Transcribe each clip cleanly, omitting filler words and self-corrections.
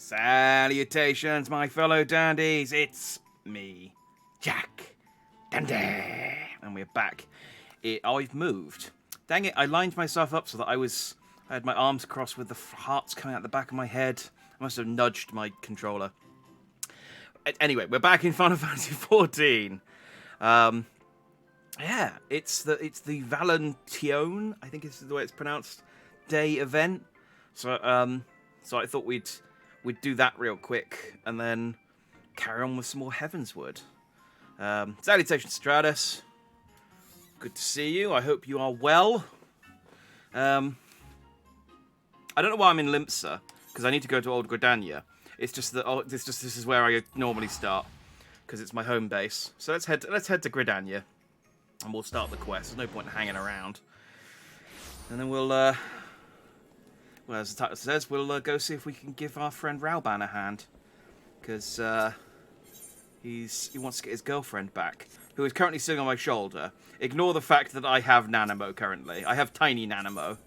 Salutations, my fellow dandies. It's me, Jack Dandy. And we're back. I've moved. Dang it, I lined myself up so that I had my arms crossed with the hearts coming out the back of my head. I must have nudged my controller. Anyway, we're back in Final Fantasy XIV. Yeah, it's the Valention, I think is the way it's pronounced, day event. So I thought we'd do that real quick and then carry on with some more Heavensward. Salutations, Stratus. Good to see you. I hope you are well. I don't know why I'm in Limsa, because I need to go to Old Gridania. It's just that this is where I normally start, because it's my home base. So let's head to Gridania, and we'll start the quest. There's no point in hanging around. And then we'll, well, as the title says, we'll go see if we can give our friend Rauban a hand, because he wants to get his girlfriend back, who is currently sitting on my shoulder. Ignore the fact that I have Nanamo currently. I have Tiny Nanamo.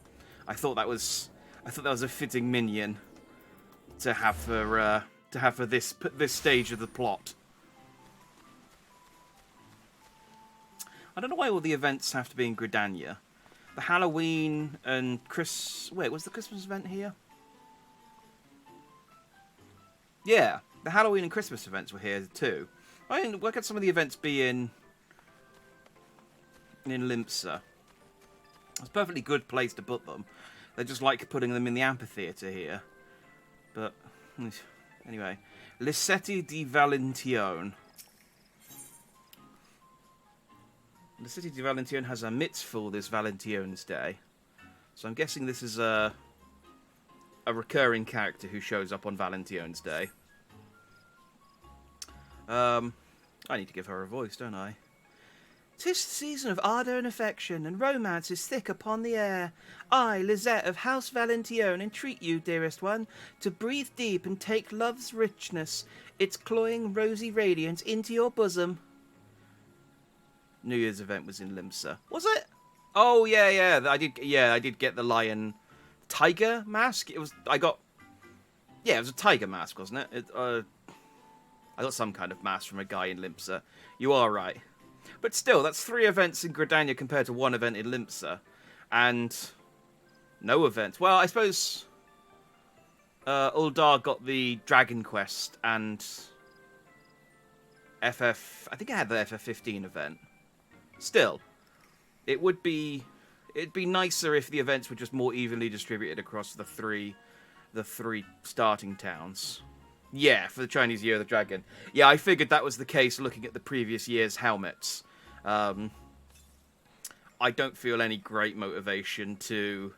I thought that was a fitting minion to have for this stage of the plot. I don't know why all the events have to be in Gridania. The Halloween and Wait, was the Christmas event here? Yeah, the Halloween and Christmas events were here too. Why can't some of the events be in Limsa? It's a perfectly good place to put them. They just like putting them in the Amphitheater here. But anyway, Lisetti di Valentione. The city of Valentione has a mitzvah this Valention's Day. So I'm guessing this is a recurring character who shows up on Valention's Day. I need to give her a voice, don't I? 'Tis the season of ardour and affection, and romance is thick upon the air. I, Lisette of House Valentione, entreat you, dearest one, to breathe deep and take love's richness, its cloying rosy radiance, into your bosom. New Year's event was in Limsa. Was it? Oh yeah. I did get the lion tiger mask. It was a tiger mask, wasn't it? I got some kind of mask from a guy in Limsa. You are right. But still, that's 3 events in Gridania compared to 1 event in Limsa. And no events. Well, I suppose Uldar got the Dragon Quest and I think I had the FF15 event. Still, it'd be nicer if the events were just more evenly distributed across the three starting towns. Yeah, for the Chinese Year of the Dragon. Yeah, I figured that was the case looking at the previous year's helmets. I don't feel any great motivation to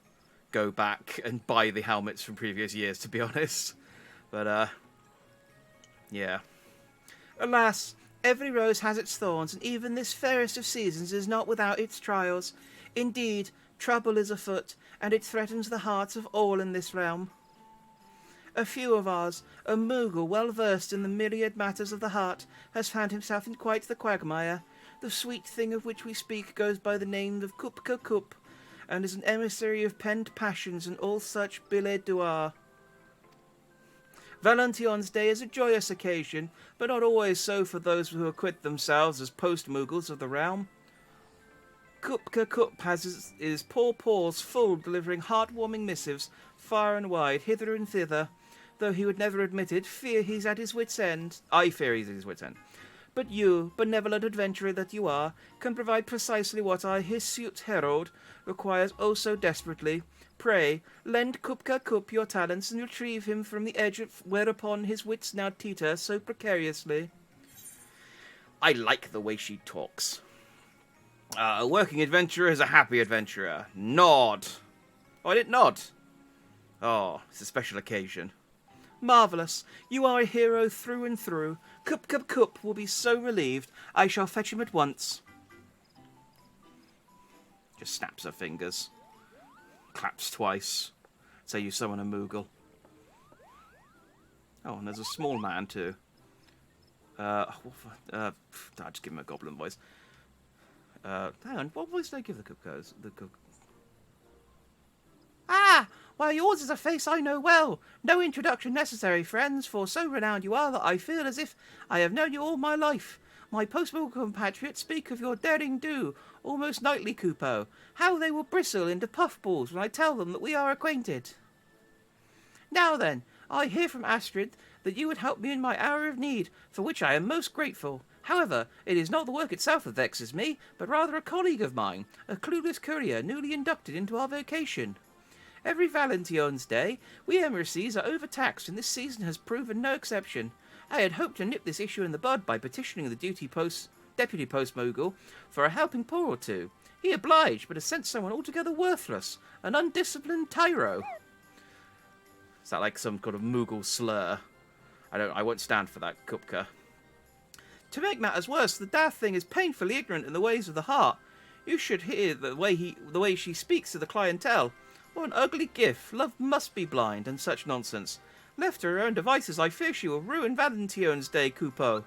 go back and buy the helmets from previous years, to be honest. But, yeah. Alas, every rose has its thorns, and even this fairest of seasons is not without its trials. Indeed, trouble is afoot, and it threatens the hearts of all in this realm. A few of ours, a Moogle well versed in the myriad matters of the heart, has found himself in quite the quagmire. The sweet thing of which we speak goes by the name of Kupka Kup, and is an emissary of pent passions and all such billet doux. Valention's Day is a joyous occasion, but not always so for those who acquit themselves as post-Moogles of the realm. Kupka Kup has his poor paws full, delivering heartwarming missives far and wide, hither and thither, though he would never admit it. I fear he's at his wit's end. But you, benevolent adventurer that you are, can provide precisely what I, his suit herald, requires oh so desperately. Pray, lend Kupka Kup your talents and retrieve him from the edge whereupon his wits now teeter so precariously. I like the way she talks. A working adventurer is a happy adventurer. Nod. Oh, I didn't nod. Oh, it's a special occasion. Marvellous. You are a hero through and through. Kupka Kup will be so relieved. I shall fetch him at once. Just snaps her fingers. Claps twice. Say you summon a Moogle. Oh, and there's a small man too. I'll just give him a goblin voice. Hang on, what voice did I give the Kupkos? Ah! Why, yours is a face I know well. No introduction necessary, friends, for so renowned you are that I feel as if I have known you all my life. My post-war compatriots speak of your daring do almost nightly, Kupo. How they will bristle into puffballs when I tell them that we are acquainted. Now then, I hear from Astrid that you would help me in my hour of need, for which I am most grateful. However, it is not the work itself that vexes me, but rather a colleague of mine, a clueless courier newly inducted into our vocation. Every Valentine's Day, we embassies are overtaxed, and this season has proven no exception. I had hoped to nip this issue in the bud by petitioning the deputy post-mogul for a helping paw or two. He obliged, but has sent someone altogether worthless, an undisciplined tyro. Is that like some kind of Moogle slur? I won't stand for that, Kupka. To make matters worse, the daft thing is painfully ignorant in the ways of the heart. You should hear the way she speaks to the clientele. What an ugly gif. Love must be blind, and such nonsense. Left to her own devices, I fear she will ruin Valentine's Day, Kupo.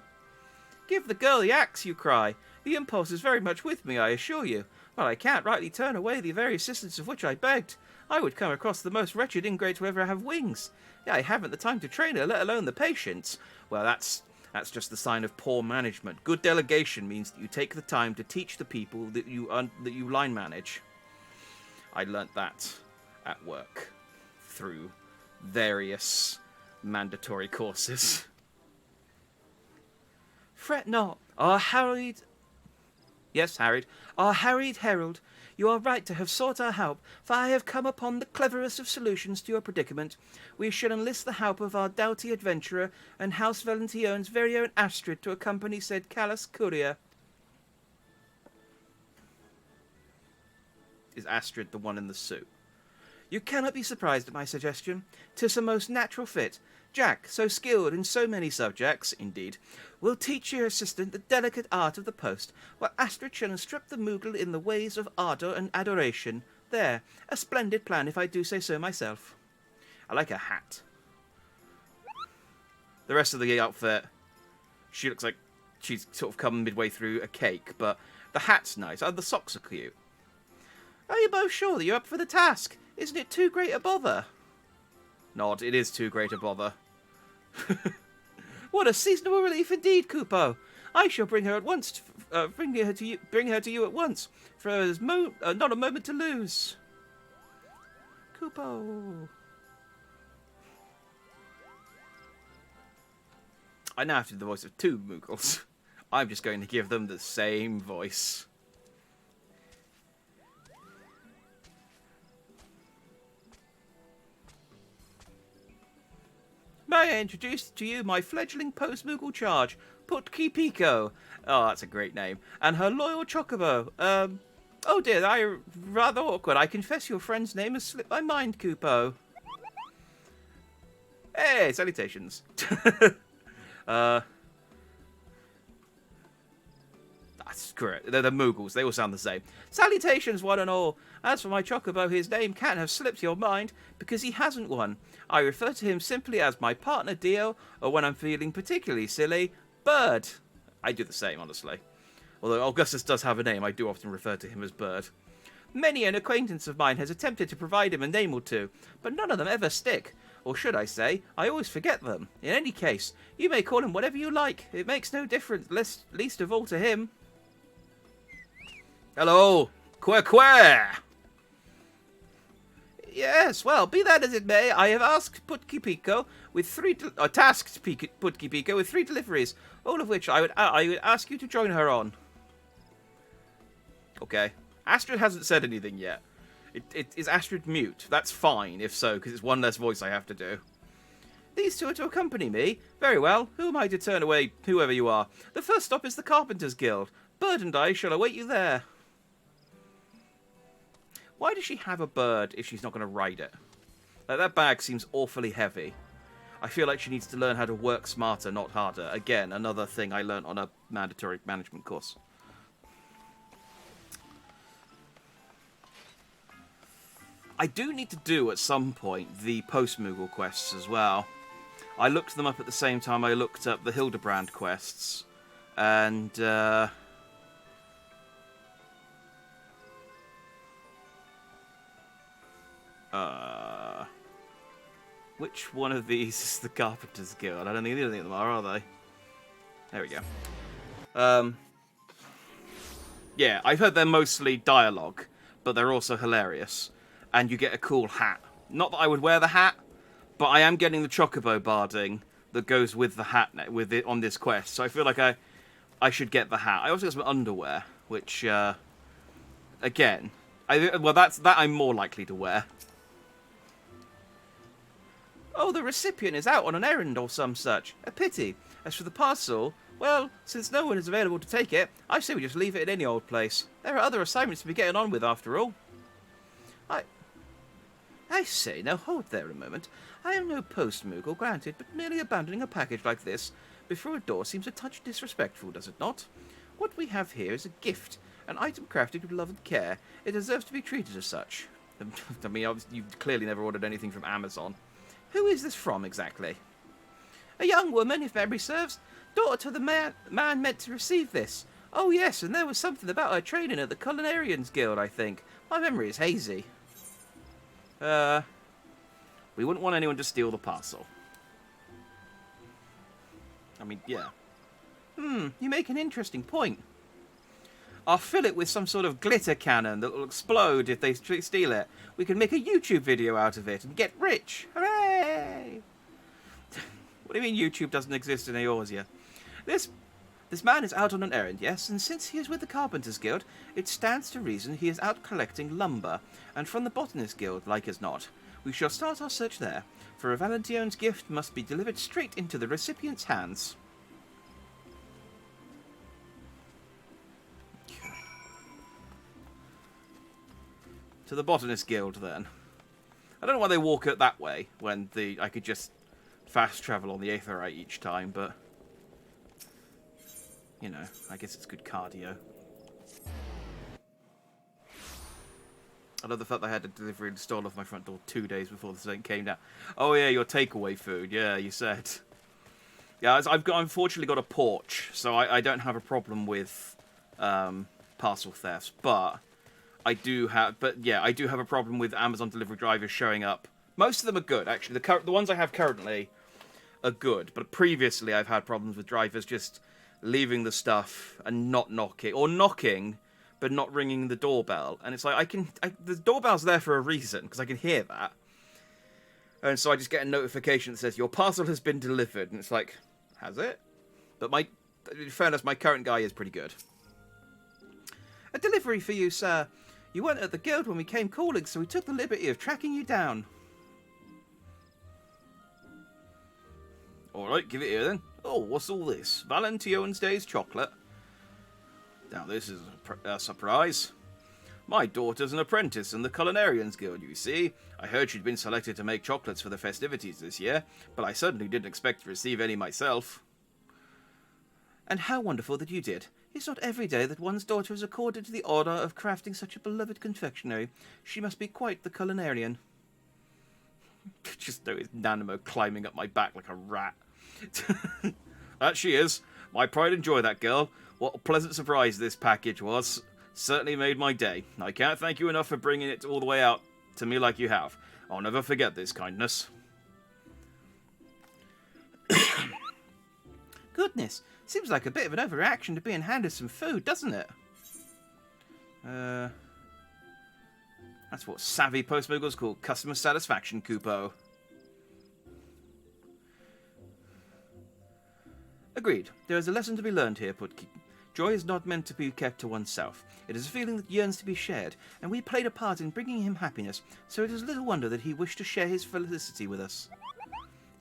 Give the girl the axe, you cry. The impulse is very much with me, I assure you. But I can't rightly turn away the very assistance of which I begged. I would come across the most wretched ingrate to ever have wings. I haven't the time to train her, let alone the patience. Well, that's just the sign of poor management. Good delegation means that you take the time to teach the people that you line manage. I learnt that at work through various mandatory courses. Fret not, our harried... Yes, harried. Our harried herald, you are right to have sought our help, for I have come upon the cleverest of solutions to your predicament. We shall enlist the help of our doughty adventurer and House Valention's very own Astrid to accompany said callous courier. Is Astrid the one in the suit? You cannot be surprised at my suggestion. 'Tis a most natural fit. Jack, so skilled in so many subjects, indeed, will teach your assistant the delicate art of the post, while Astrid shall instruct the Moogle in the ways of ardour and adoration. There, a splendid plan, if I do say so myself. I like her hat. The rest of the outfit, she looks like she's sort of come midway through a cake, but the hat's nice. Oh, the socks are cute. Are you both sure that you're up for the task? Isn't it too great a bother? Nod, it is too great a bother. What a seasonable relief indeed, Kupo. I shall bring her at once. Bring her to you at once. For there is not a moment to lose. Kupo. I now have to do the voice of two Moogles. I'm just going to give them the same voice. May I introduce to you my fledgling post-Moogle charge, Putki Pico. Oh, that's a great name. And her loyal Chocobo. Oh dear, rather awkward. I confess your friend's name has slipped my mind, Kupo. Hey, salutations. Screw it. They're the Moogles. They all sound the same. Salutations, one and all. As for my Chocobo, his name can't have slipped your mind, because he hasn't one. I refer to him simply as my partner Dio, or when I'm feeling particularly silly, Bird. I do the same, honestly. Although Augustus does have a name, I do often refer to him as Bird. Many an acquaintance of mine has attempted to provide him a name or two, but none of them ever stick. Or should I say, I always forget them. In any case, you may call him whatever you like. It makes no difference, least of all to him. Hello, Quer. Yes, well, be that as it may, I have asked Putki Pico with tasked Putki Pico with 3 deliveries, all of which I would ask you to join her on. Okay. Astrid hasn't said anything yet. Is Astrid mute? That's fine, if so, because it's one less voice I have to do. These two are to accompany me. Very well. Who am I to turn away, whoever you are? The first stop is the Carpenters' Guild. Bird and I shall await you there. Why does she have a bird if she's not going to ride it? Like, that bag seems awfully heavy. I feel like she needs to learn how to work smarter, not harder. Again, another thing I learned on a mandatory management course. I do need to do, at some point, the post-Moogle quests as well. I looked them up at the same time I looked up the Hildebrand quests. And, Which one of these is the Carpenter's Guild? I don't think any of them are they? There we go. Yeah, I've heard they're mostly dialogue, but they're also hilarious. And you get a cool hat. Not that I would wear the hat, but I am getting the chocobo barding that goes with the hat with it on this quest. So I feel like I should get the hat. I also got some underwear, which again, that I'm more likely to wear. Oh, the recipient is out on an errand or some such. A pity. As for the parcel, well, since no one is available to take it, I say we just leave it in any old place. There are other assignments to be getting on with after all. I say, now hold there a moment. I am no post-Moogle, granted, but merely abandoning a package like this before a door seems a touch disrespectful, does it not? What we have here is a gift, an item crafted with love and care. It deserves to be treated as such. I mean, you've clearly never ordered anything from Amazon. Who is this from, exactly? A young woman, if memory serves. Daughter to the man meant to receive this. Oh, yes, and there was something about her training at the Culinarians Guild, I think. My memory is hazy. We wouldn't want anyone to steal the parcel. I mean, yeah. You make an interesting point. I'll fill it with some sort of glitter cannon that will explode if they steal it. We can make a YouTube video out of it and get rich. Hooray! What do you mean YouTube doesn't exist in Eorzea? This man is out on an errand, yes, and since he is with the Carpenters Guild, it stands to reason he is out collecting lumber, and from the Botanist Guild, like as not. We shall start our search there, for a Valention's gift must be delivered straight into the recipient's hands. To the Botanist Guild, then. I don't know why they walk it that way, when I could just fast travel on the Aetherite each time, but... You know, I guess it's good cardio. I love the fact that I had a delivery installed off my front door 2 days before the thing came down. Oh yeah, your takeaway food. Yeah, you said. Yeah, I've unfortunately got a porch, so I don't have a problem with parcel thefts. But I do have a problem with Amazon delivery drivers showing up. Most of them are good, actually. The ones I have currently are good, but previously I've had problems with drivers just leaving the stuff and not knocking, or knocking but not ringing the doorbell. And it's like, the doorbell's there for a reason, because I can hear that. And so I just get a notification that says, your parcel has been delivered. And it's like, has it? But in fairness, my current guy is pretty good. A delivery for you, sir. You weren't at the guild when we came calling, so we took the liberty of tracking you down. Alright, give it here then. Oh, what's all this? Valention's Day's chocolate. Now this is a surprise. My daughter's an apprentice in the Culinarians Guild, you see. I heard she'd been selected to make chocolates for the festivities this year, but I certainly didn't expect to receive any myself. And how wonderful that you did. It's not every day that one's daughter is accorded the honour of crafting such a beloved confectionery. She must be quite the culinarian. Just notice Nanimo climbing up my back like a rat. That she is. My pride and joy, that girl. What a pleasant surprise this package was. Certainly made my day. I can't thank you enough for bringing it all the way out to me like you have. I'll never forget this kindness. Goodness, seems like a bit of an overreaction to being handed some food, doesn't it? That's what savvy post-moogles call customer satisfaction, Kupo. Agreed. There is a lesson to be learned here, Putki. Joy is not meant to be kept to oneself. It is a feeling that yearns to be shared, and we played a part in bringing him happiness, so it is little wonder that he wished to share his felicity with us.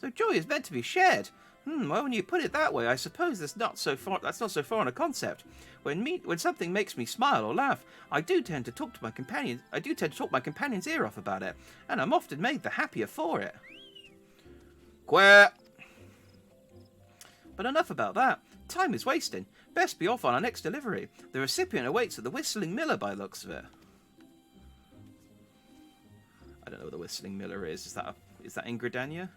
So joy is meant to be shared. Well, when you put it that way, I suppose that's not so foreign a concept. When something makes me smile or laugh, I do tend to talk my companion's ear off about it, and I'm often made the happier for it. Queer. But enough about that. Time is wasting. Best be off on our next delivery. The recipient awaits at the Whistling Miller by the looks of it. I don't know what the Whistling Miller is. Is that in Gridania?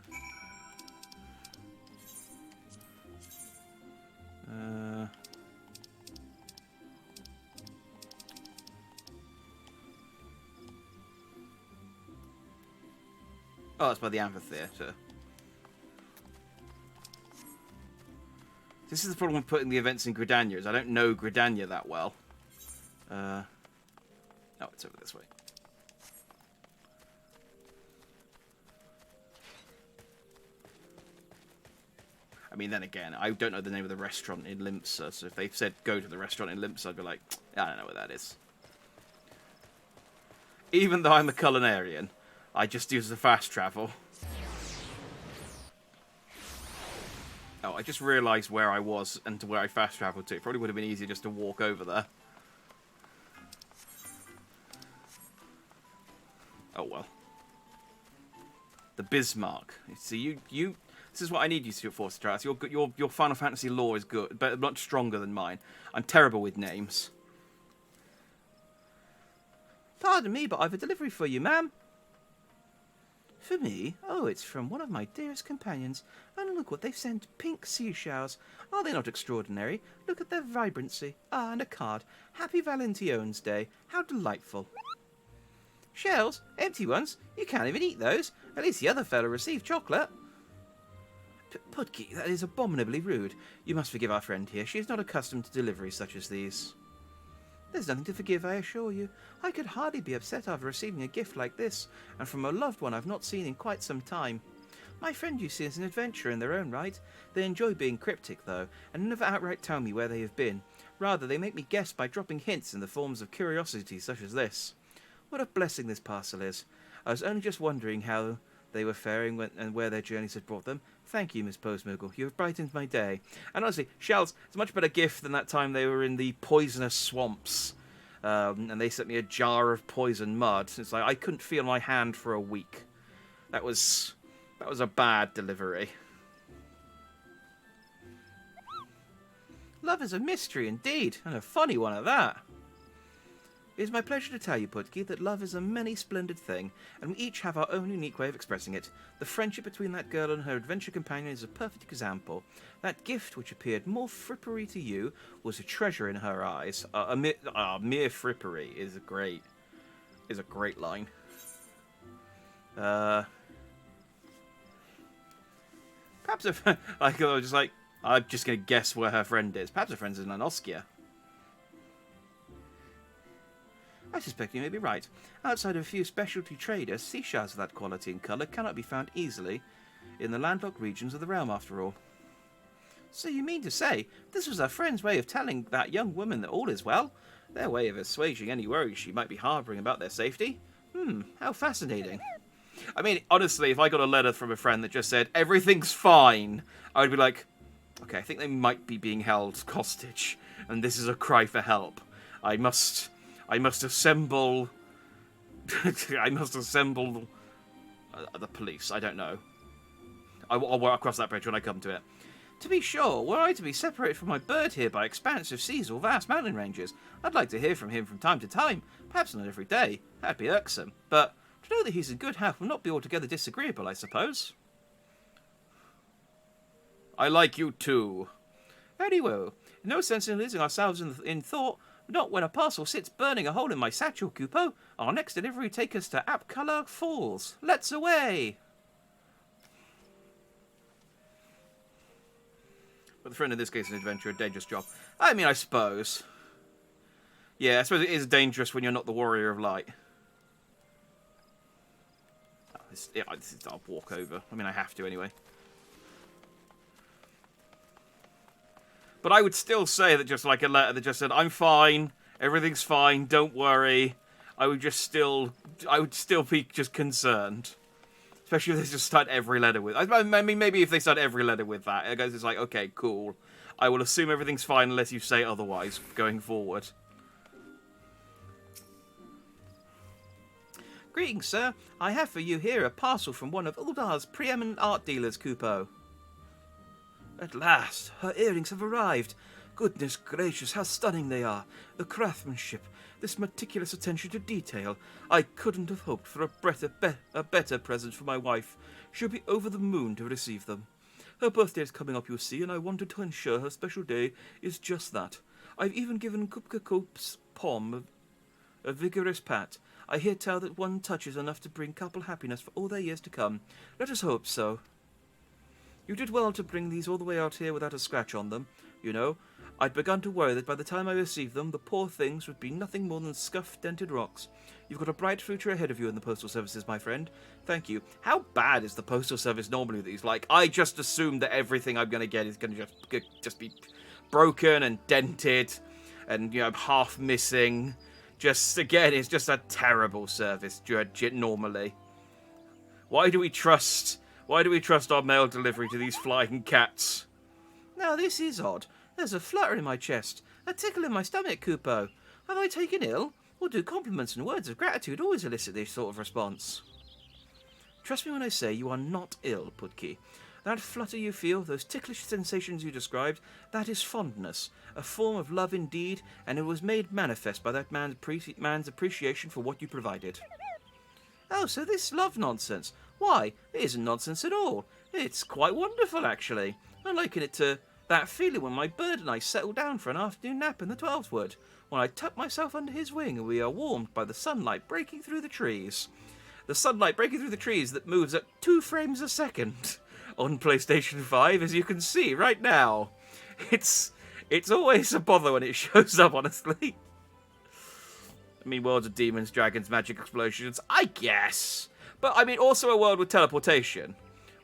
Oh, it's by the Amphitheater. This is the problem with putting the events in Gridania, is I don't know Gridania that well. Oh, it's over this way. I mean, then again, I don't know the name of the restaurant in Limpsa, so if they've said go to the restaurant in Limpsa, I'd be like, I don't know what that is. Even though I'm a culinarian, I just use the fast travel. Oh, I just realised where I was and to where I fast travelled to. It probably would have been easier just to walk over there. Oh well. The Bismarck. See, you. This is what I need you to for, Strauss. Your Final Fantasy lore is good, but much stronger than mine. I'm terrible with names. Pardon me, but I've a delivery for you, ma'am. For me? Oh, it's from one of my dearest companions. And look what they've sent. Pink seashells. Are they not extraordinary? Look at their vibrancy. Ah, and a card. Happy Valentine's Day. How delightful. Shells? Empty ones? You can't even eat those. At least the other fellow received chocolate. Pudgy, that is abominably rude. You must forgive our friend here. She is not accustomed to deliveries such as these. There's nothing to forgive, I assure you. I could hardly be upset after receiving a gift like this, and from a loved one I've not seen in quite some time. My friend, you see, is an adventurer in their own right. They enjoy being cryptic, though, and never outright tell me where they have been. Rather, they make me guess by dropping hints in the forms of curiosities such as this. What a blessing this parcel is. I was only just wondering how they were faring and where their journeys had brought them. Thank you, Miss Postmogul. You have brightened my day. And honestly, shells, it's a much better gift than that time they were in the poisonous swamps. And they sent me a jar of poison mud. It's like I couldn't feel my hand for a week. That was a bad delivery. Love is a mystery indeed, and a funny one at that. It is my pleasure to tell you, Pudgy, that love is a many splendid thing, and we each have our own unique way of expressing it. The friendship between that girl and her adventure companion is a perfect example. That gift, which appeared more frippery to you, was a treasure in her eyes. Mere frippery is a great line. Perhaps if I was just like, I'm just gonna guess where her friend is. Perhaps her friend's in Anoskia. I suspect you may be right. Outside of a few specialty traders, seashells of that quality and colour cannot be found easily in the landlocked regions of the realm, after all. So you mean to say, this was our friend's way of telling that young woman that all is well? Their way of assuaging any worries she might be harbouring about their safety? How fascinating. I mean, honestly, if I got a letter from a friend that just said, everything's fine, I would be like, okay, I think they might be being held hostage, and this is a cry for help. I must assemble... I must assemble the police. I don't know. I'll walk across that bridge when I come to it. To be sure, were I to be separated from my bird here by expansive seas or vast mountain ranges, I'd like to hear from him from time to time. Perhaps not every day. That'd be irksome. But to know that he's in good health will not be altogether disagreeable, I suppose. I like you too. Very well. No sense in losing ourselves in thought. Not when a parcel sits burning a hole in my satchel, Kupo. Our next delivery take us to Apkala Falls. Let's away! But the friend in this case is an adventurer, a dangerous job. I mean, I suppose. Yeah, I suppose it is dangerous when you're not the warrior of light. I'll walk over. I mean, I have to anyway. But I would still say that just like a letter that just said, I'm fine, everything's fine, don't worry. I would still be just concerned. Especially if they just start every letter with... I mean, maybe if they start every letter with that. I guess it's like, okay, cool. I will assume everything's fine unless you say otherwise going forward. Greetings, sir. I have for you here a parcel from one of Uldar's preeminent art dealers, Kupo. At last, her earrings have arrived. Goodness gracious, how stunning they are. The craftsmanship, this meticulous attention to detail. I couldn't have hoped for a better present for my wife. She'll be over the moon to receive them. Her birthday is coming up, you see, and I wanted to ensure her special day is just that. I've even given Kupka Cope's pom a vigorous pat. I hear tell that one touch is enough to bring couple happiness for all their years to come. Let us hope so. You did well to bring these all the way out here without a scratch on them. You know, I'd begun to worry that by the time I received them, the poor things would be nothing more than scuffed, dented rocks. You've got a bright future ahead of you in the postal services, my friend. Thank you. How bad is the postal service normally with these? Like, I just assume that everything I'm going to get is going to just be broken and dented and, you know, half missing. Just, again, it's just a terrible service normally. Why do we trust our mail delivery to these flying cats? Now, this is odd. There's a flutter in my chest, a tickle in my stomach, Kupo. Have I taken ill? Or do compliments and words of gratitude always elicit this sort of response? Trust me when I say you are not ill, Putki. That flutter you feel, those ticklish sensations you described, that is fondness, a form of love indeed, and it was made manifest by that man's appreciation for what you provided. Oh, so this love nonsense. Why, it isn't nonsense at all. It's quite wonderful, actually. I liken it to that feeling when my bird and I settle down for an afternoon nap in the 12th wood, when I tuck myself under his wing and we are warmed by the sunlight breaking through the trees. The sunlight breaking through the trees that moves at 2 frames a second on PlayStation 5, as you can see right now. It's always a bother when it shows up, honestly. I mean, worlds of demons, dragons, magic explosions, I guess. But, I mean, also a world with teleportation,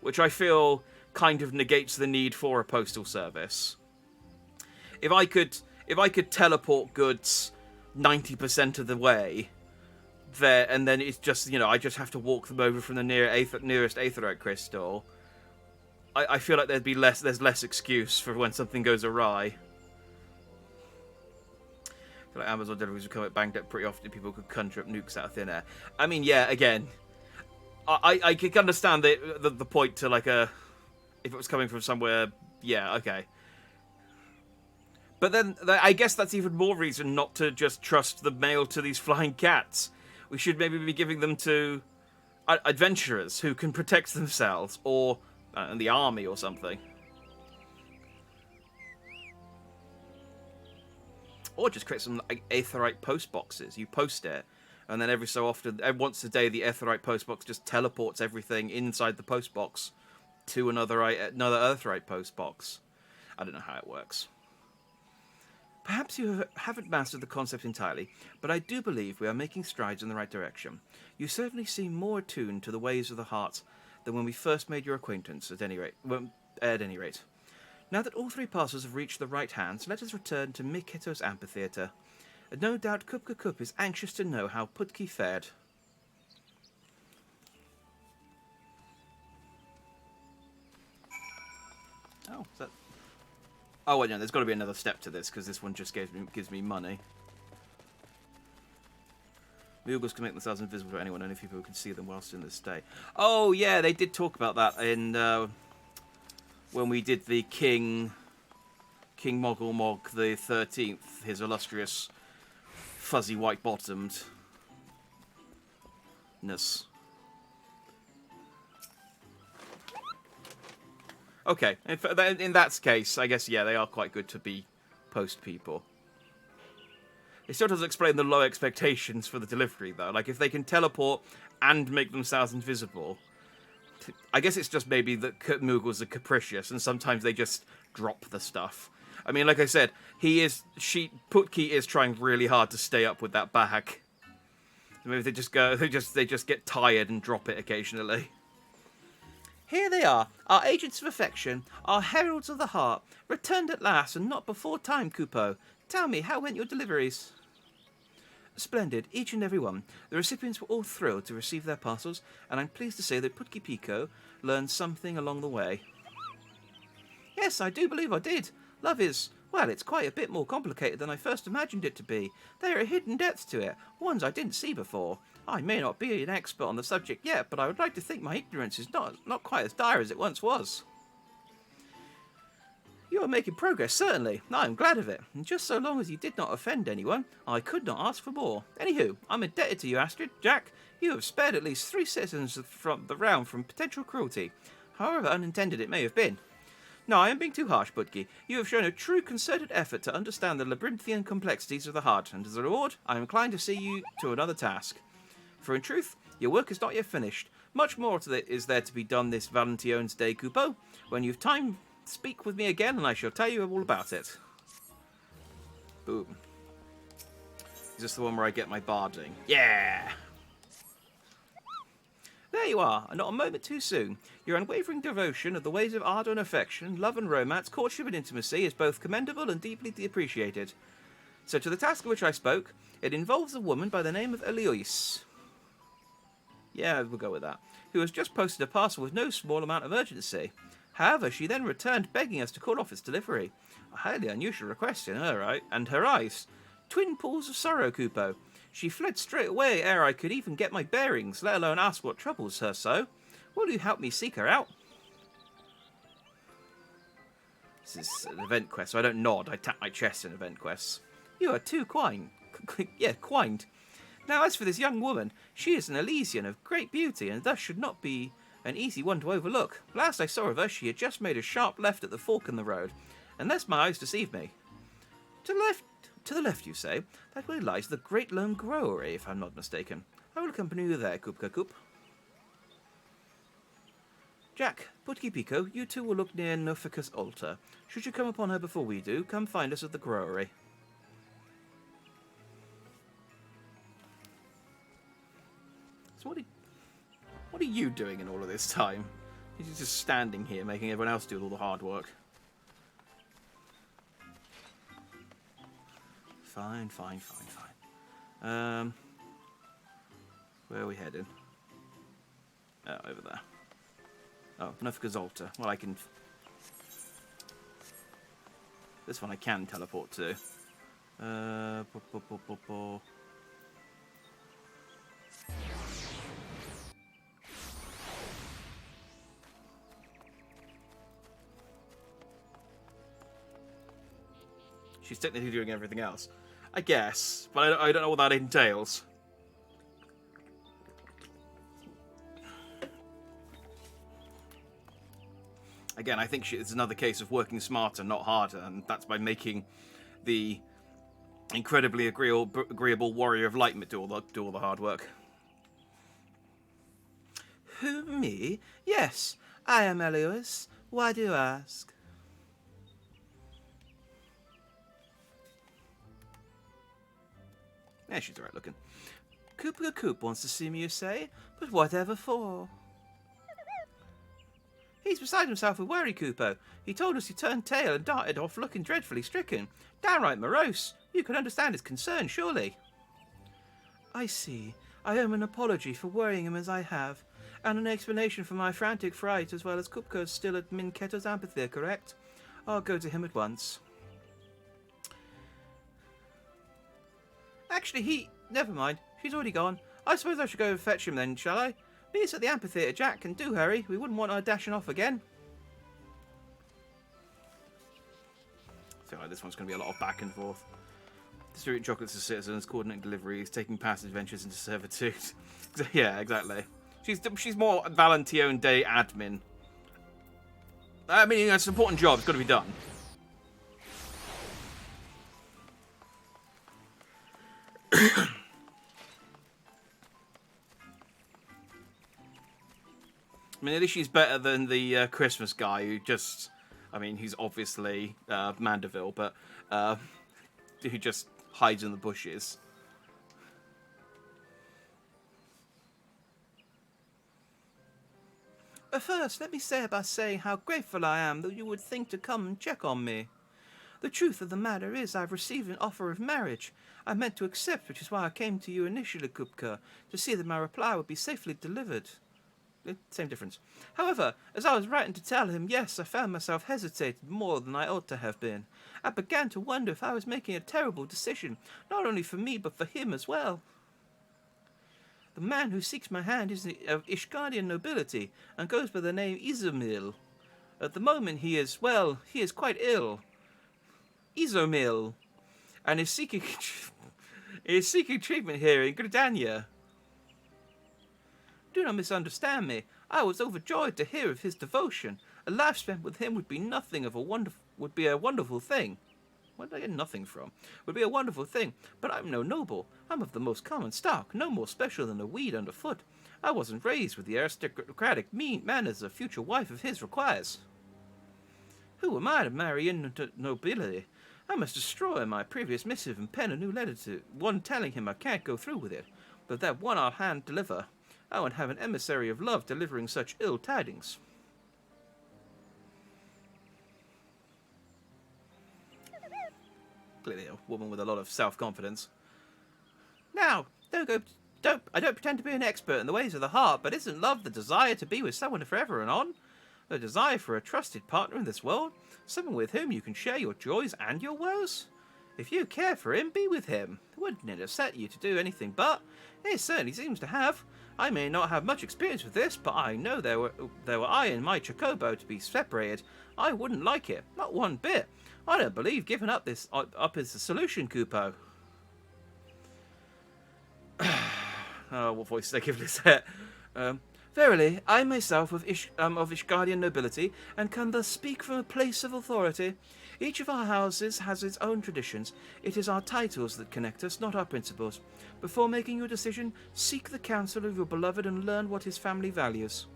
which I feel kind of negates the need for a postal service. If I could teleport goods 90% of the way there, and then it's just, you know, I just have to walk them over from the nearest Aetherite crystal, I feel like there's less excuse for when something goes awry. I feel like Amazon deliveries would come up banged up pretty often. People could conjure up nukes out of thin air. I mean, yeah, again, I could understand the point to, like, if it was coming from somewhere, yeah, okay. But then, I guess that's even more reason not to just trust the mail to these flying cats. We should maybe be giving them to adventurers who can protect themselves, or the army or something. Or just create some like, Aetherite post boxes. You post it, and then every so often, once a day, the Aetherite post box just teleports everything inside the post box to another Aetherite post box. I don't know how it works. Perhaps you haven't mastered the concept entirely, but I do believe we are making strides in the right direction. You certainly seem more attuned to the ways of the heart than when we first made your acquaintance, at any rate. Now that all 3 parcels have reached the right hands, let us return to Miketo's Amphitheater. And no doubt Kupka Kup is anxious to know how Putki fared. Oh, is that... Oh, wait, no, there's got to be another step to this, because this one just gives me money. Moogles can make themselves invisible to anyone, only people who can see them whilst in this state. Oh, yeah, they did talk about that in, when we did the King Moggle the 13th, his illustrious fuzzy white-bottomedness. Okay, in that case, I guess, yeah, they are quite good to be post people. It still doesn't explain the low expectations for the delivery, though. Like, if they can teleport and make themselves invisible, I guess it's just maybe that Moogles are capricious, and sometimes they just drop the stuff. I mean, like I said, Putki is trying really hard to stay up with that bag. Maybe they just get tired and drop it occasionally. Here they are, our agents of affection, our heralds of the heart, returned at last, and not before time, Kupo. Tell me, how went your deliveries? Splendid, each and every one. The recipients were all thrilled to receive their parcels, and I'm pleased to say that Putki Pico learned something along the way. Yes, I do believe I did. Love is, well, it's quite a bit more complicated than I first imagined it to be. There are hidden depths to it, ones I didn't see before. I may not be an expert on the subject yet, but I would like to think my ignorance is not quite as dire as it once was. You are making progress, certainly. I am glad of it. And just so long as you did not offend anyone, I could not ask for more. Anywho, I'm indebted to you, Astrid. Jack, you have spared at least 3 citizens from the realm from potential cruelty, however unintended it may have been. No, I am being too harsh, Putki. You have shown a true concerted effort to understand the labyrinthian complexities of the heart, and as a reward, I am inclined to see you to another task. For in truth, your work is not yet finished. Much more is there to be done this Valention's Day, Kupo. When you've time, speak with me again, and I shall tell you all about it. Boom. Is this the one where I get my barding? Yeah! There you are, and not a moment too soon. Your unwavering devotion of the ways of art and affection, love and romance, courtship and intimacy is both commendable and deeply appreciated. So to the task of which I spoke, it involves a woman by the name of Eloise. Yeah, we'll go with that. Who has just posted a parcel with no small amount of urgency. However, she then returned begging us to call off its delivery. A highly unusual request in her eye, and her eyes. Twin pools of sorrow, Kupo. She fled straight away ere I could even get my bearings, let alone ask what troubles her so. Will you help me seek her out? This is an event quest, so I don't nod. I tap my chest in event quests. You are too kind. Yeah, kind. Now, as for this young woman, she is an Elysian of great beauty, and thus should not be an easy one to overlook. Last I saw of her, she had just made a sharp left at the fork in the road, unless my eyes deceive me. To the left, you say? That way lies the Great Lone Growery, if I'm not mistaken. I will accompany you there, Kupka Koop. Jack, Putki Pico, you two will look near Nofika's altar. Should you come upon her before we do, come find us at the Growery. So what are you doing in all of this time? He's just standing here, making everyone else do all the hard work. Fine. Where are we heading? Oh, over there. Oh, Nofika's altar. Well, I can... This one I can teleport to. She's technically doing everything else. I guess, but I don't know what that entails. Again, I think it's another case of working smarter, not harder, and that's by making the incredibly agreeable warrior of light do all the hard work. Who, me? Yes, I am Eloise. Why do you ask? Yeah, she's alright looking. Koopa Koop wants to see me, you say? But whatever for? He's beside himself with worry, Koopo. He told us he turned tail and darted off looking dreadfully stricken. Downright morose. You can understand his concern, surely. I see. I owe him an apology for worrying him as I have, and an explanation for my frantic fright, as well as Kupka's still at Minketo's Amphitheater, correct? I'll go to him at once. Actually, never mind. She's already gone. I suppose I should go and fetch him then, shall I? Meet us at the Amphitheater, Jack, and do hurry. We wouldn't want her dashing off again. I feel like this one's going to be a lot of back and forth. Distribute chocolates to citizens, coordinate deliveries, taking past adventures into servitude. Yeah, exactly. She's more Valentine Day admin. I mean, it's an important job. It's got to be done. I mean, at least she's better than the Christmas guy who just... I mean, he's obviously Mandeville, but who just hides in the bushes. First, let me say by saying how grateful I am that you would think to come and check on me. The truth of the matter is I've received an offer of marriage. I meant to accept, which is why I came to you initially, Kupka, to see that my reply would be safely delivered. Same difference. However, as I was writing to tell him yes, I found myself hesitating more than I ought to have been. I began to wonder if I was making a terrible decision, not only for me, but for him as well. The man who seeks my hand is of Ishgardian nobility, and goes by the name Izomil. At the moment he is quite ill. Izomil. And is seeking treatment here in Gridania. Do not misunderstand me. I was overjoyed to hear of his devotion. A life spent with him would be a wonderful thing. Where did I get nothing from? Would be a wonderful thing, but I'm no noble. I'm of the most common stock, no more special than a weed underfoot. I wasn't raised with the aristocratic mean manners a future wife of his requires. Who am I to marry into nobility? I must destroy my previous missive and pen a new letter to one telling him I can't go through with it, but that one I'll hand deliver. I won't have an emissary of love delivering such ill tidings. Clearly a woman with a lot of self-confidence. Now, I don't pretend to be an expert in the ways of the heart, but isn't love the desire to be with someone forever and on? The desire for a trusted partner in this world? Someone with whom you can share your joys and your woes? If you care for him, be with him. Wouldn't it upset you to do anything but? It certainly seems to have. I may not have much experience with this, but I know there were I and my Chocobo to be separated. I wouldn't like it, not one bit. I don't believe giving up is the solution, Kupo. Oh, what voice did I give this at? Verily, I myself of Ishgardian nobility, and can thus speak from a place of authority. Each of our houses has its own traditions. It is our titles that connect us, not our principles. Before making your decision, seek the counsel of your beloved and learn what his family values.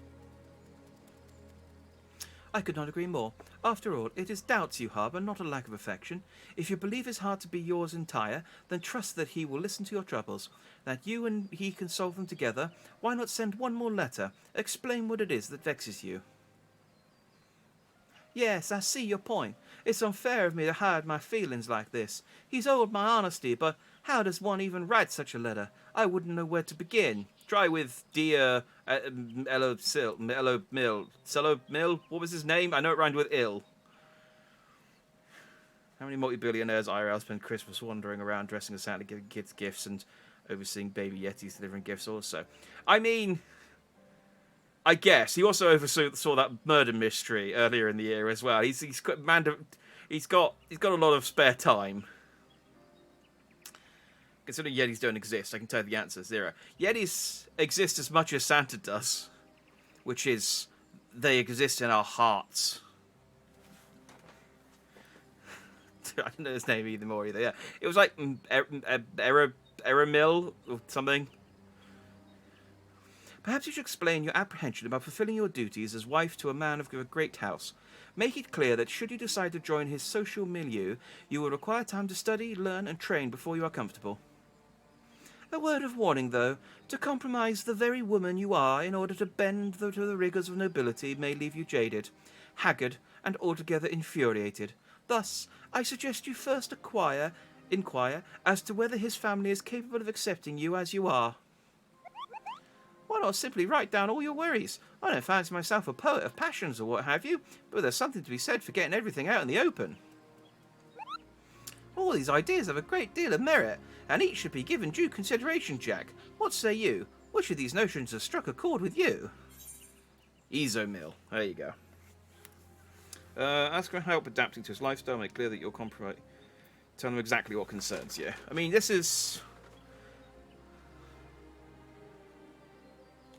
I could not agree more. After all, it is doubts you harbour, not a lack of affection. If you believe his heart to be yours entire, then trust that he will listen to your troubles, that you and he can solve them together. Why not send one more letter? Explain what it is that vexes you. Yes, I see your point. It's unfair of me to hide my feelings like this. He's owed my honesty, but how does one even write such a letter? I wouldn't know where to begin. Try with Dear Mill. What was his name? I know it rhymed with ill. How many multi-billionaires IRL spend Christmas wandering around dressing as Santa, giving kids gifts and overseeing baby Yetis delivering gifts also? I mean, I guess he also oversaw that murder mystery earlier in the year as well. He's got a lot of spare time. Considering Yetis don't exist, I can tell you the answer is 0. Yetis exist as much as Santa does, which is they exist in our hearts. I don't know his name either. Yeah, it was like Mill or something. Perhaps you should explain your apprehension about fulfilling your duties as wife to a man of a great house. Make it clear that should you decide to join his social milieu, you will require time to study, learn, and train before you are comfortable. A word of warning, though, to compromise the very woman you are in order to bend to the rigours of nobility may leave you jaded, haggard, and altogether infuriated. Thus, I suggest you first inquire as to whether his family is capable of accepting you as you are. Why not simply write down all your worries? I don't fancy myself a poet of passions or what have you, but there's something to be said for getting everything out in the open. All these ideas have a great deal of merit, and each should be given due consideration, Jack. What say you? Which of these notions has struck a chord with you? Mill. There you go. Ask for help adapting to his lifestyle. Make clear that you're compromised. Tell them exactly what concerns you. I mean, this is...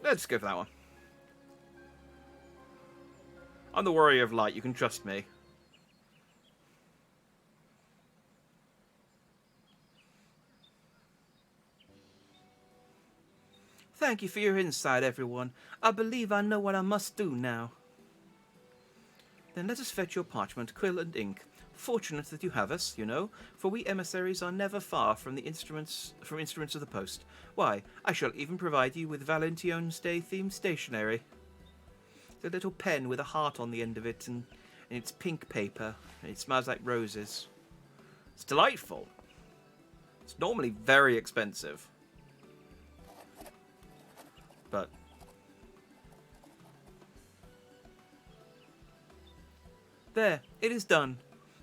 Let's go for that one. I'm the warrior of light. You can trust me. Thank you for your insight, everyone. I believe I know what I must do now. Then let us fetch your parchment, quill, and ink. Fortunate that you have us, you know, for we emissaries are never far from instruments of the post. Why, I shall even provide you with Valentine's Day themed stationery. It's a little pen with a heart on the end of it, and it's pink paper, and it smells like roses. It's delightful. It's normally very expensive. But there, it is done.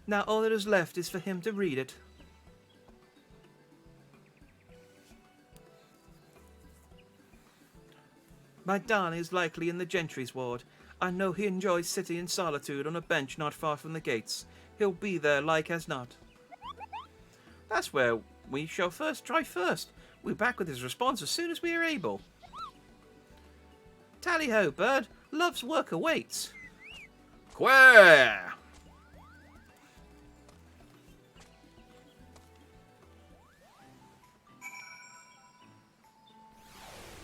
Now all that is left is for him to read it. My darling is likely in the gentry's ward. I know he enjoys sitting in solitude on a bench not far from the gates. He'll be there like as not. That's where we shall try first. We're back with his response as soon as we are able. Tally-ho, bird. Love's work awaits. Quare!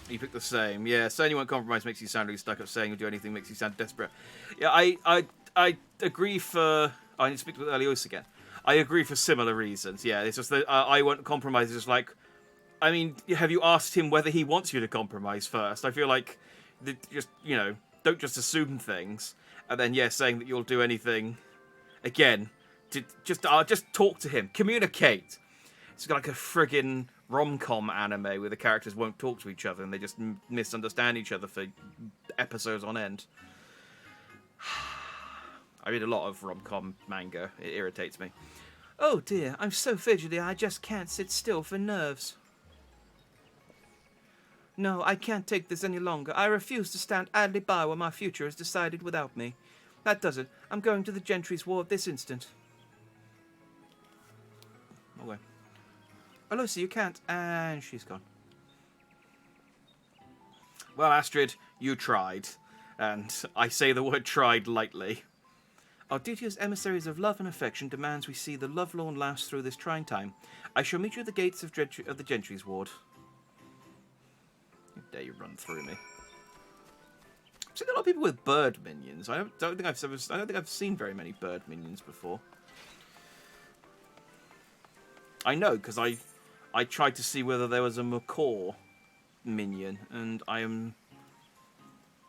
You picked the same. Yeah, saying you won't compromise makes you sound really stuck up. Saying you'll do anything makes you sound desperate. Yeah, I agree for... I need to speak with Elios again. I agree for similar reasons. Yeah, it's just that I won't compromise. It's just like... I mean, have you asked him whether he wants you to compromise first? I feel like... Just, you know, don't just assume things. And then, yeah, saying that you'll do anything... Again, just talk to him. Communicate. It's like a friggin' rom-com anime where the characters won't talk to each other and they just misunderstand each other for episodes on end. I read a lot of rom-com manga. It irritates me. Oh dear, I'm so fidgety I just can't sit still for nerves. No, I can't take this any longer. I refuse to stand idly by while my future is decided without me. That does it. I'm going to the Gentry's Ward this instant. Okay. Oh, Lucy, you can't. And she's gone. Well, Astrid, you tried. And I say the word tried lightly. Our duty as emissaries of love and affection demands we see the lovelorn last through this trying time. I shall meet you at the gates of the Gentry's Ward. How dare you run through me? I've seen a lot of people with bird minions. I don't think I've seen very many bird minions before. I know, because I tried to see whether there was a macaw minion, and I am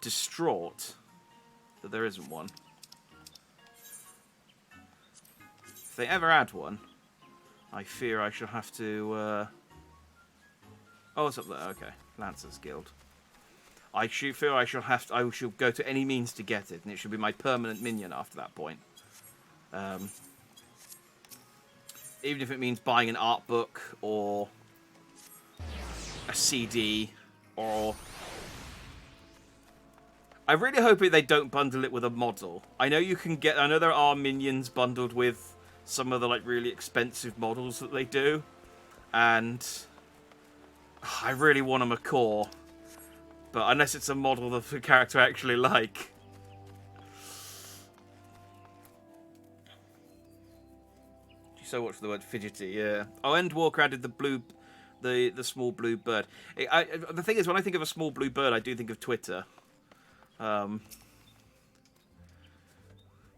distraught that there isn't one. If they ever add one, I fear I shall have to... Oh, it's up there. Okay, Lancers Guild. I feel I shall go to any means to get it, and it should be my permanent minion after that point. Even if it means buying an art book, or a CD, or... I really hope they don't bundle it with a model. I know there are minions bundled with some of the like really expensive models that they do. And I really want a macaw. But unless it's a model of the character I actually like. So much for the word fidgety, yeah. Oh, Endwalker added the small blue bird. The thing is, when I think of a small blue bird, I do think of Twitter. But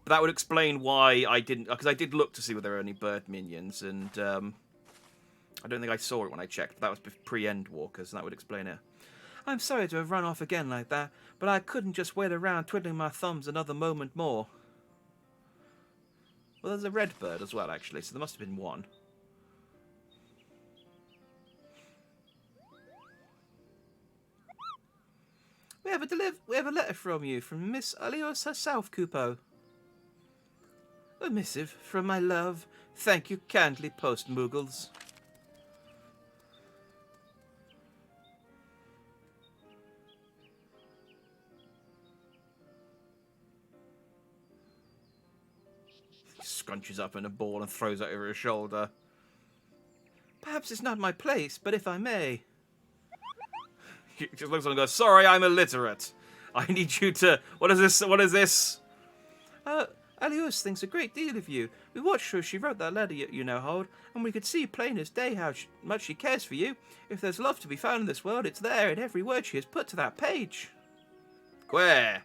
that would explain why I didn't... Because I did look to see whether there were any bird minions, and I don't think I saw it when I checked. But that was pre-Endwalker, so that would explain it. I'm sorry to have run off again like that, but I couldn't just wait around twiddling my thumbs another moment more. Well, there's a red bird as well, actually, so there must have been one. We have a letter from you, from Miss Elios herself, Kupo. A missive from my love. Thank you kindly, Post Moogles. Scrunches up in a ball and throws it over his shoulder. Perhaps it's not my place, but if I may. He just looks at him and goes, sorry, I'm illiterate. I need you to... What is this? What is this? Elios thinks a great deal of you. We watched her as she wrote that letter you now hold, and we could see plain as day how much she cares for you. If there's love to be found in this world, it's there in every word she has put to that page. Where?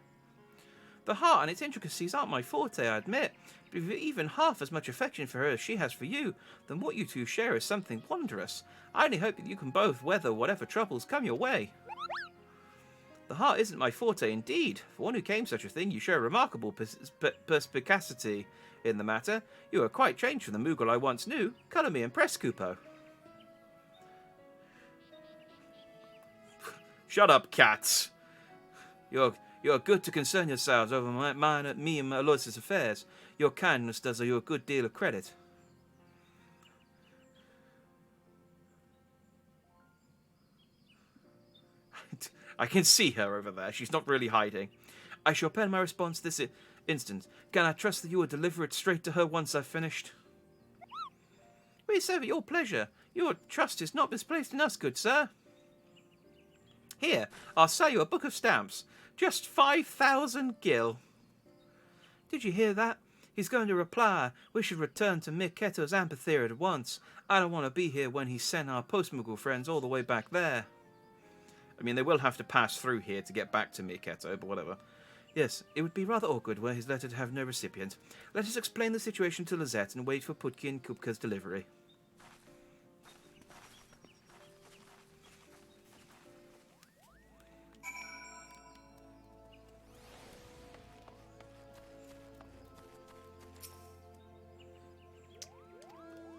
The heart and its intricacies aren't my forte, I admit. But if you've even half as much affection for her as she has for you, then what you two share is something wondrous. I only hope that you can both weather whatever troubles come your way. The heart isn't my forte indeed. For one who came such a thing, you show remarkable perspicacity in the matter. You are quite changed from the Moogle I once knew. Colour me impressed, Kupo. Shut up, cats. You're good to concern yourselves over me and Aloysius' affairs. Your kindness does you a good deal of credit. I can see her over there. She's not really hiding. I shall pen my response this instant. Can I trust that you will deliver it straight to her once I've finished? We serve at your pleasure. Your trust is not misplaced in us, good sir. Here, I'll sell you a book of stamps. Just 5,000 gil. Did you hear that? He's going to reply. We should return to Miketo's Amphitheater at once. I don't want to be here when he sent our post-Moogle friends all the way back there. I mean, they will have to pass through here to get back to me, Keto, but whatever. Yes, it would be rather awkward were his letter to have no recipient. Let us explain the situation to Lizette and wait for Putki and Kupka's delivery.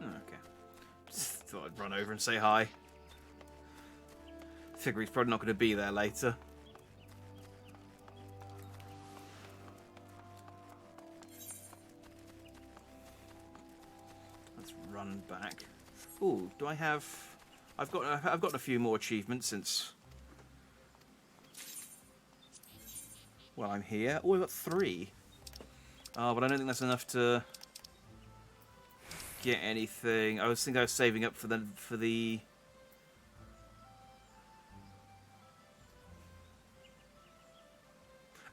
Okay. Just thought I'd run over and say hi. Figure he's probably not going to be there later. Let's run back. Ooh, do I have? I've got a few more achievements since. Well, I'm here. Oh, I've got 3. Oh, but I don't think that's enough to get anything. I was saving up for the.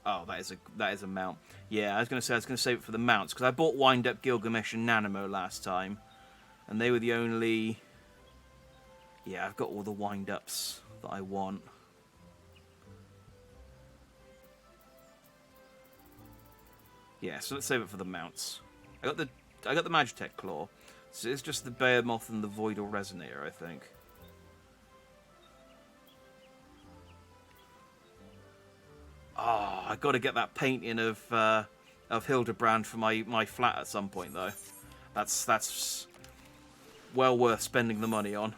Oh, that is a mount. Yeah, I was going to save it for the mounts because I bought Wind Up Gilgamesh and Nanamo last time, and they were the only. Yeah, I've got all the wind ups that I want. Yeah, so let's save it for the mounts. I got the Magitech Claw, so it's just the Behemoth and the Voidal Resonator, I think. Oh, I got to get that painting of Hildebrand for my flat at some point, though. That's well worth spending the money on.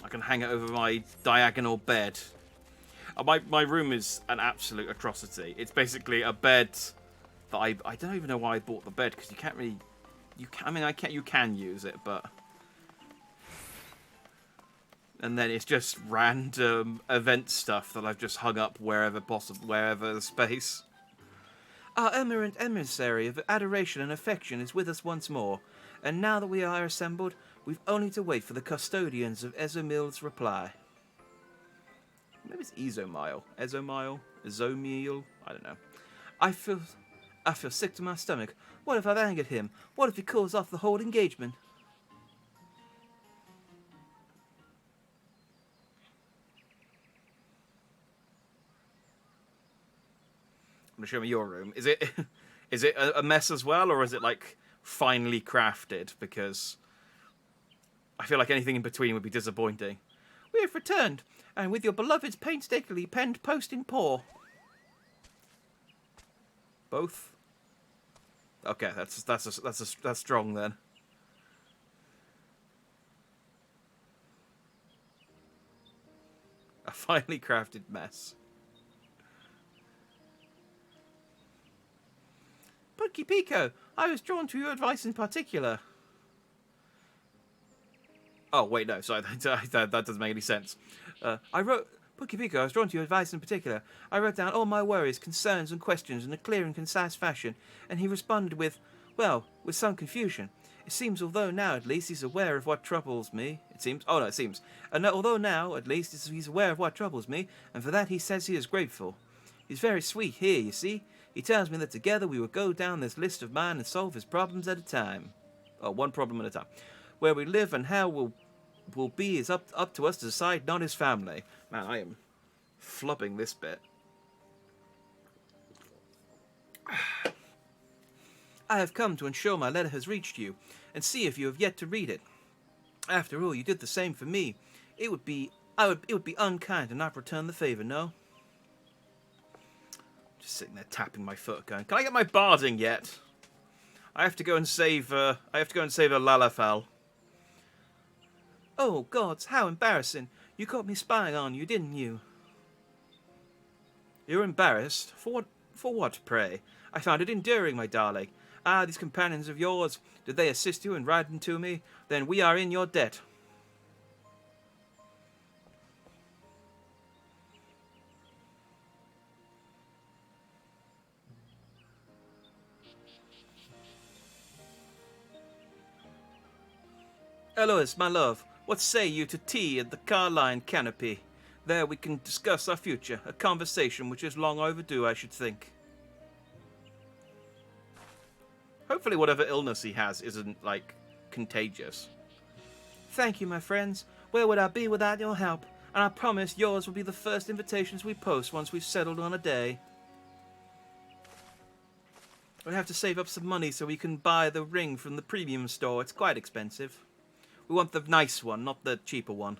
I can hang it over my diagonal bed. My room is an absolute atrocity. It's basically a bed that I don't even know why I bought the bed, because you can't really you can use it, but. And then it's just random event stuff that I've just hung up wherever possible, wherever the space. Our eminent emissary of adoration and affection is with us once more, and now that we are assembled, we've only to wait for the custodians of Ezomil's reply. Maybe it's Ezomile. Ezomile? I don't know. I feel sick to my stomach. What if I've angered him? What if he calls off the whole engagement? I'm gonna show me your room. Is it a mess as well, or is it like finely crafted? Because I feel like anything in between would be disappointing. We have returned, and with your beloved's painstakingly penned post in paw. Both. Okay, that's strong then. A finely crafted mess. Pudgy Pico, I was drawn to your advice in particular. Oh, wait, no, sorry, that doesn't make any sense. Pudgy Pico, I was drawn to your advice in particular. I wrote down all my worries, concerns, and questions in a clear and concise fashion, and he responded with some confusion. It seems, although now at least he's aware of what troubles me, although now at least he's aware of what troubles me, and for that he says he is grateful. He's very sweet here, you see. He tells me that together we will go down this list of mine and solve his problems at a time. Oh, one problem at a time. Where we live and how will be is up to us to decide, not his family. Man, I am flubbing this bit. I have come to ensure my letter has reached you, and see if you have yet to read it. After all, you did the same for me. It would be unkind to not return the favor, no? Just sitting there tapping my foot, going, "Can I get my barding yet? I have to go and save a Lalafell." Oh gods, how embarrassing! You caught me spying on you, didn't you? You're embarrassed? For what, pray? I found it endearing, my darling. Ah, these companions of yours, did they assist you in writing to me? Then we are in your debt. Elois, my love, what say you to tea at the Carline Canopy? There we can discuss our future, a conversation which is long overdue, I should think. Hopefully whatever illness he has isn't, like, contagious. Thank you, my friends. Where would I be without your help? And I promise yours will be the first invitations we post once we've settled on a day. We'll have to save up some money so we can buy the ring from the premium store. It's quite expensive. We want the nice one, not the cheaper one.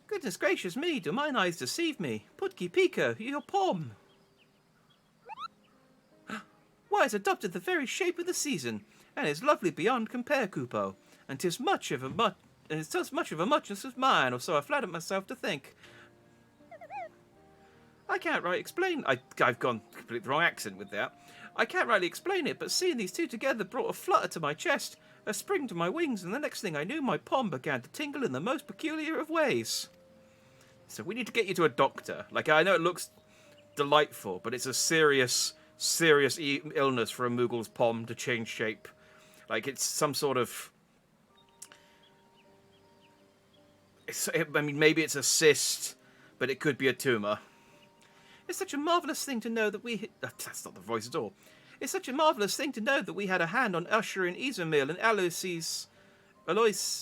Goodness gracious me, do mine eyes deceive me? Putki Pico, your pom. Why, it's adopted the very shape of the season, and is lovely beyond compare, Kupo. And 'tis much of a muchness of mine, or so I flattered myself to think. I can't rightly explain. I've gone completely the wrong accent with that. I can't rightly explain it, but seeing these two together brought a flutter to my chest, a spring to my wings, and the next thing I knew, my pom began to tingle in the most peculiar of ways. So we need to get you to a doctor. Like, I know it looks delightful, but it's a serious illness for a Moogle's pom to change shape. Like, it's some sort of... I mean, maybe it's a cyst, but it could be a tumour. It's such a marvellous thing to know that we... That's not the voice at all. It's such a marvellous thing to know that we had a hand on ushering Isomil and Alois,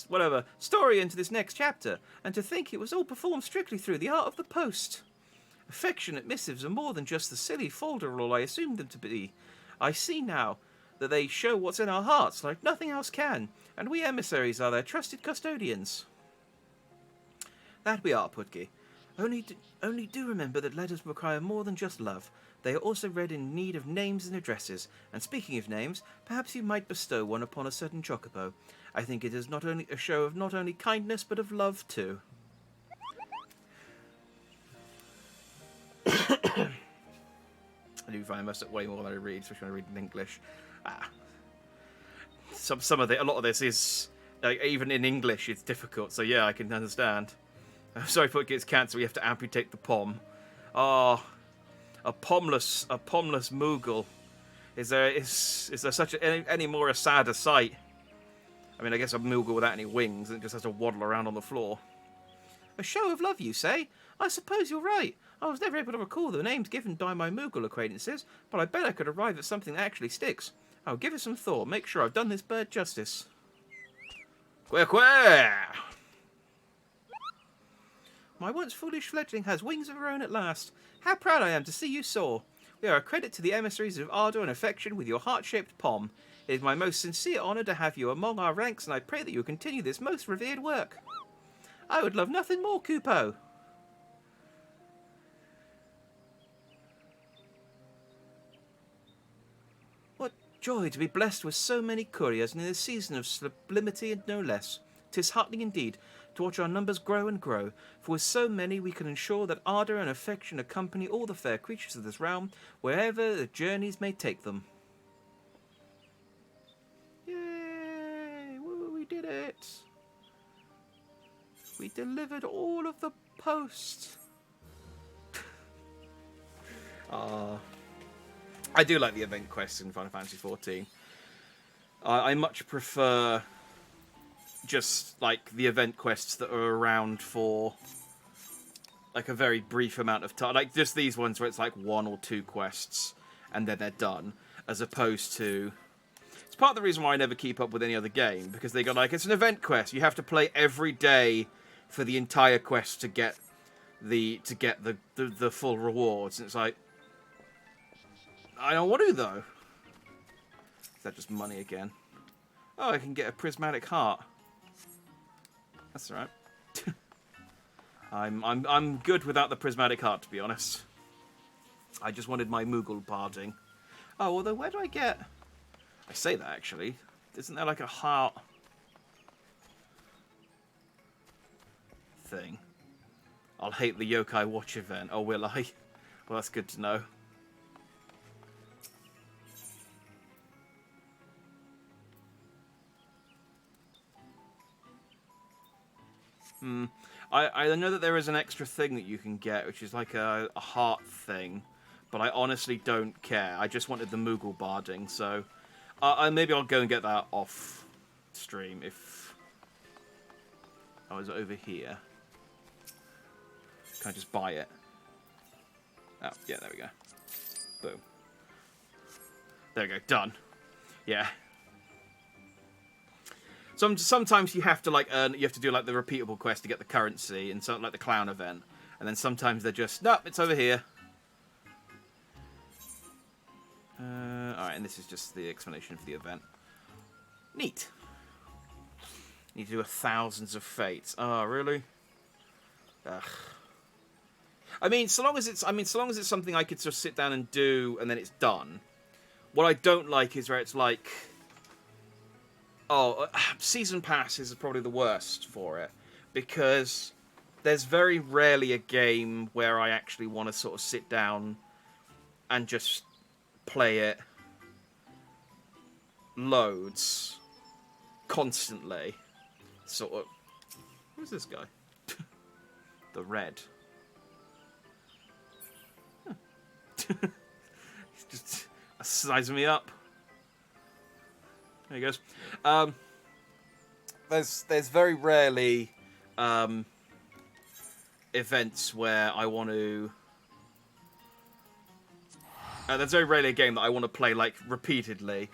whatever, story into this next chapter, and to think it was all performed strictly through the art of the post. Affectionate missives are more than just the silly folderol I assumed them to be. I see now that they show what's in our hearts like nothing else can, and we emissaries are their trusted custodians. That we are, Putki. Only do remember that letters require more than just love. They are also read in need of names and addresses. And speaking of names, perhaps you might bestow one upon a certain chocobo. I think it is not only a show of not only kindness, but of love too. I do find I mess up way more than I read, especially when I read in English. A lot of this is even in English, it's difficult. So yeah, I can understand. I'm sorry, if it gets cancer, we have to amputate the pom. Oh, a pomless Moogle. Is there such any more a sadder sight? I mean, I guess a Moogle without any wings and it just has to waddle around on the floor. A show of love, you say? I suppose you're right. I was never able to recall the names given by my Moogle acquaintances, but I bet I could arrive at something that actually sticks. I'll give it some thought, make sure I've done this bird justice. Quack! My once foolish fledgling has wings of her own at last. How proud I am to see you soar. We are a credit to the emissaries of ardour and affection with your heart-shaped pom. It is my most sincere honour to have you among our ranks, and I pray that you will continue this most revered work. I would love nothing more, Kupo. What joy to be blessed with so many couriers in this season of sublimity and no less. 'Tis heartening indeed to watch our numbers grow and grow, for with so many we can ensure that ardour and affection accompany all the fair creatures of this realm, wherever the journeys may take them. Yay! Woo, we did it! We delivered all of the posts. I do like the event quests in Final Fantasy XIV. I much prefer just like the event quests that are around for like a very brief amount of time, like just these ones where it's like 1 or 2 quests and then they're done, as opposed to... It's part of the reason why I never keep up with any other game, because they go like, it's an event quest, you have to play every day for the entire quest to get the full rewards, and it's like, I don't want to though. Is that just money again? Oh, I can get a prismatic heart. That's alright. I'm good without the prismatic heart, to be honest. I just wanted my Moogle barding. Oh, although where do I get... I say that actually. Isn't there like a heart thing? I'll hate the Yokai Watch event. Oh, will I? Well, that's good to know. I know that there is an extra thing that you can get, which is like a heart thing, but I honestly don't care. I just wanted the Moogle barding, so maybe I'll go and get that off stream if I was over here. Can I just buy it? Oh, yeah, there we go. Boom. There we go, done. Yeah. Sometimes you have to like earn. You have to do like the repeatable quest to get the currency, and something like the clown event. And then sometimes they're just nope, it's over here. Alright, and this is just the explanation of the event. Neat. Need to do 1,000s of fates. Oh, really? Ugh. I mean, so long as it's something I could just sit down and do, and then it's done. What I don't like is where it's like, season passes is probably the worst for it, because there's very rarely a game where I actually want to sort of sit down and just play it loads, constantly. Sort of. Who's this guy? The red. Huh. He's just sizing me up. There he goes. There's very rarely events where I want to. There's very rarely a game that I want to play like repeatedly.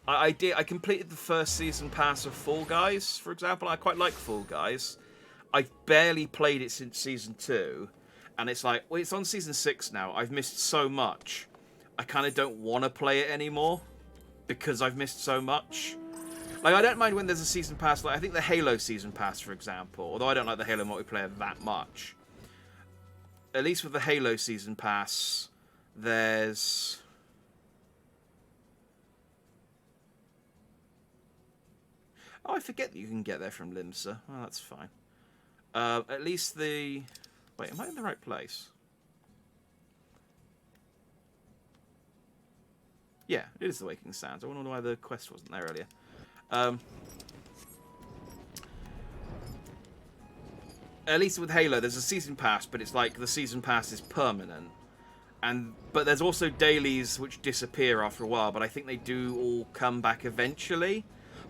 I completed the first season pass of Fall Guys, for example. I quite like Fall Guys. I've barely played it since season 2, and it's like, well, it's on season 6 now. I've missed so much. I kind of don't want to play it anymore because I've missed so much. Like, I don't mind when there's a season pass. Like, I think the Halo season pass, for example, although I don't like the Halo multiplayer that much. At least with the Halo season pass, there's... Oh, I forget that you can get there from Limsa. Oh, that's fine. At least the... Wait, am I in the right place? Yeah, it is the Waking Sands. I wonder why the quest wasn't there earlier. At least with Halo, there's a season pass, but it's like the season pass is permanent. But there's also dailies which disappear after a while, but I think they do all come back eventually.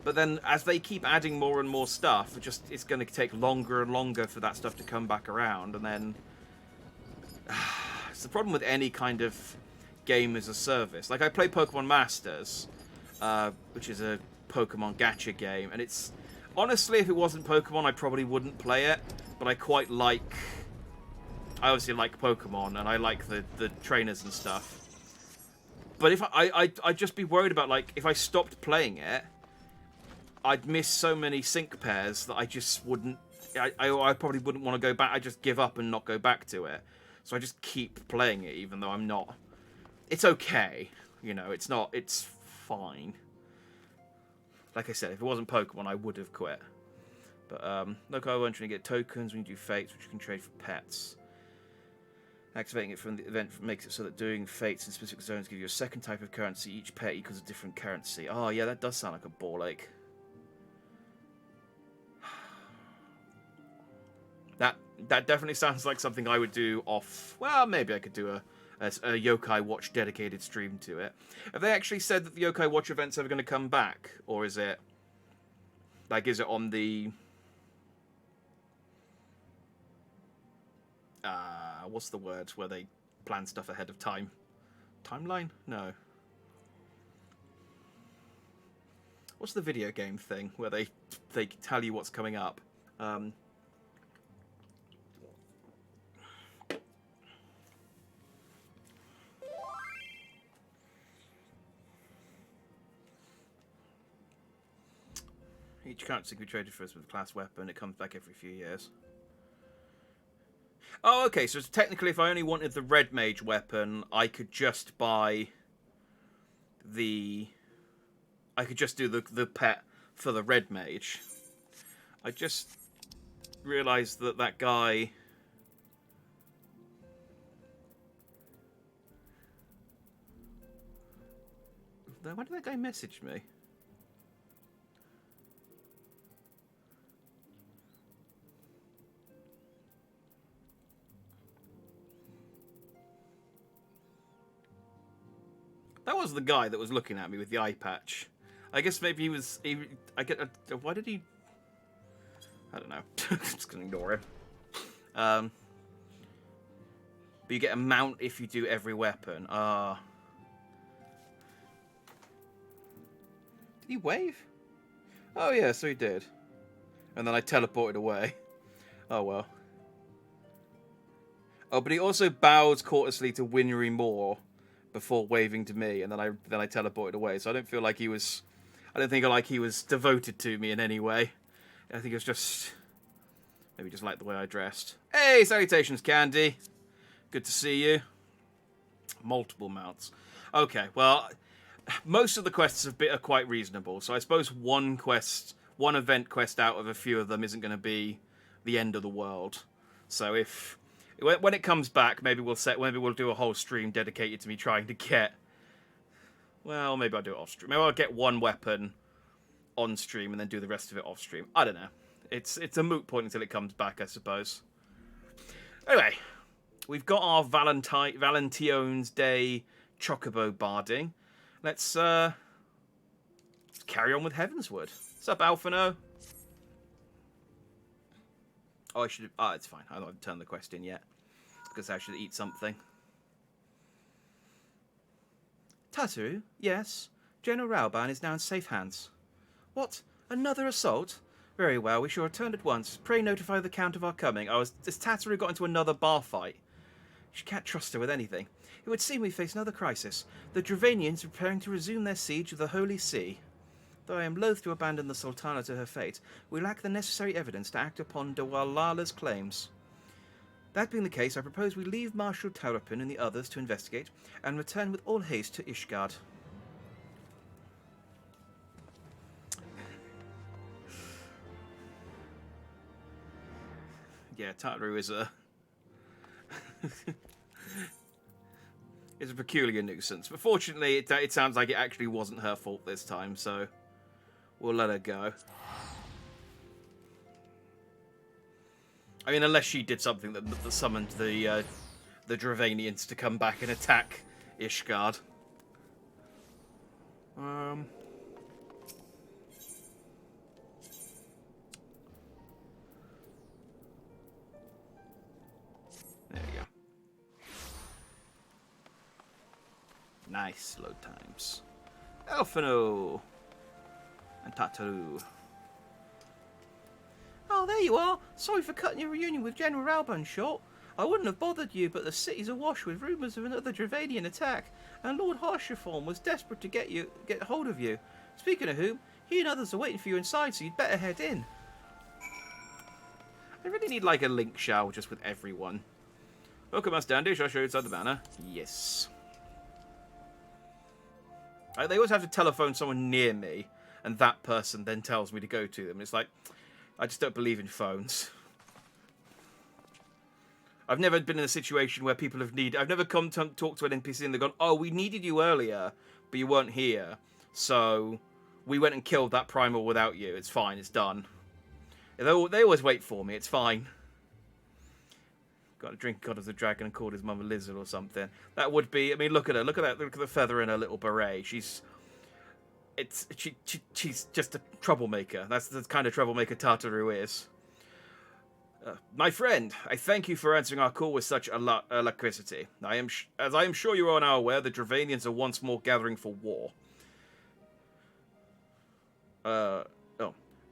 But then, as they keep adding more and more stuff, it's going to take longer and longer for that stuff to come back around. And then, it's the problem with any kind of game as a service. Like, I play Pokemon Masters, which is a Pokemon gacha game, and it's... Honestly, if it wasn't Pokemon, I probably wouldn't play it, but I quite like... I obviously like Pokemon, and I like the trainers and stuff. But if I'd just be worried about, like, if I stopped playing it, I'd miss so many sync pairs that I just wouldn't... I probably wouldn't want to go back. I'd just give up and not go back to it. So I just keep playing it, even though I'm not... It's okay. You know, it's not... It's fine. Like I said, if it wasn't Pokemon, I would have quit. But, look, I want you to get tokens when you do fates, which you can trade for pets. Activating it from the event makes it so that doing fates in specific zones give you a second type of currency. Each pet equals a different currency. Oh, yeah, that does sound like a ball ache. That definitely sounds like something I would do off... Well, maybe I could do a Yokai Watch dedicated stream to it. Have they actually said that the Yokai Watch event's ever going to come back? Or is it... Like, is it on the... what's the word where they plan stuff ahead of time? Timeline? No. What's the video game thing where they tell you what's coming up? Each currency can be traded for us with a class weapon. It comes back every few years. Oh, okay, so technically if I only wanted the red mage weapon, I could just buy the... I could just do the pet for the red mage. I just realised that guy... Why did that guy message me? That was the guy that was looking at me with the eye patch. I guess maybe he was... why did he... I don't know. Just gonna ignore him. But you get a mount if you do every weapon. Did he wave? Oh, yeah, so he did. And then I teleported away. Oh, well. Oh, but he also bowed courteously to Winry Moore before waving to me, and then I teleported away. So I don't feel like he was... I don't think like he was devoted to me in any way. I think it was just... Maybe just like the way I dressed. Hey, salutations, Candy. Good to see you. Multiple mounts. Okay, well, most of the quests are quite reasonable. So I suppose one event quest out of a few of them isn't going to be the end of the world. So when it comes back, maybe we'll do a whole stream dedicated to me trying to get... Well, maybe I'll do it off stream. Maybe I'll get one weapon on stream and then do the rest of it off stream. I don't know. It's a moot point until it comes back, I suppose. Anyway, we've got our Valention's Day Chocobo barding. Let's carry on with Heavensward. What's up, Alphino? Oh, I should have... Ah, it's fine. I haven't turned the quest in yet. Because I should eat something. Tataru, yes. General Raoban is now in safe hands. What? Another assault? Very well, we shall return at once. Pray notify the Count of our coming. Has Tataru got into another bar fight? She can't trust her with anything. It would seem we face another crisis. The Dravanians are preparing to resume their siege of the Holy See. Though I am loath to abandon the Sultana to her fate, we lack the necessary evidence to act upon Dawalala's claims. That being the case, I propose we leave Marshal Taurapin and the others to investigate, and return with all haste to Ishgard. Yeah, Tataru is a... is a peculiar nuisance. But fortunately, it sounds like it actually wasn't her fault this time, so we'll let her go. I mean, unless she did something that summoned the Dravanians to come back and attack Ishgard. There we go. Nice load times. Alphino and Tataru. Oh, there you are. Sorry for cutting your reunion with General Raoban short. I wouldn't have bothered you, but the city's awash with rumours of another Dravanian attack, and Lord Harshaform was desperate to get hold of you. Speaking of whom, he and others are waiting for you inside, so you'd better head in. I really need like a link shower just with everyone. Welcome, Master Dandy. Shall I show you inside the banner? Yes. They always have to telephone someone near me, and that person then tells me to go to them. It's like, I just don't believe in phones. I've never been in a situation where people have needed... I've never come to talk to an NPC and they've gone, oh, we needed you earlier, but you weren't here. So we went and killed that primal without you. It's fine. It's done. They always wait for me. It's fine. Got a drink God of the Dragon and called his mum a lizard or something. That would be... I mean, look at her. Look at that. Look at the feather in her little beret. She's just a troublemaker. That's the kind of troublemaker Tataru is. My friend, I thank you for answering our call with such alacrity. As I am sure you are now aware, the Dravanians are once more gathering for war.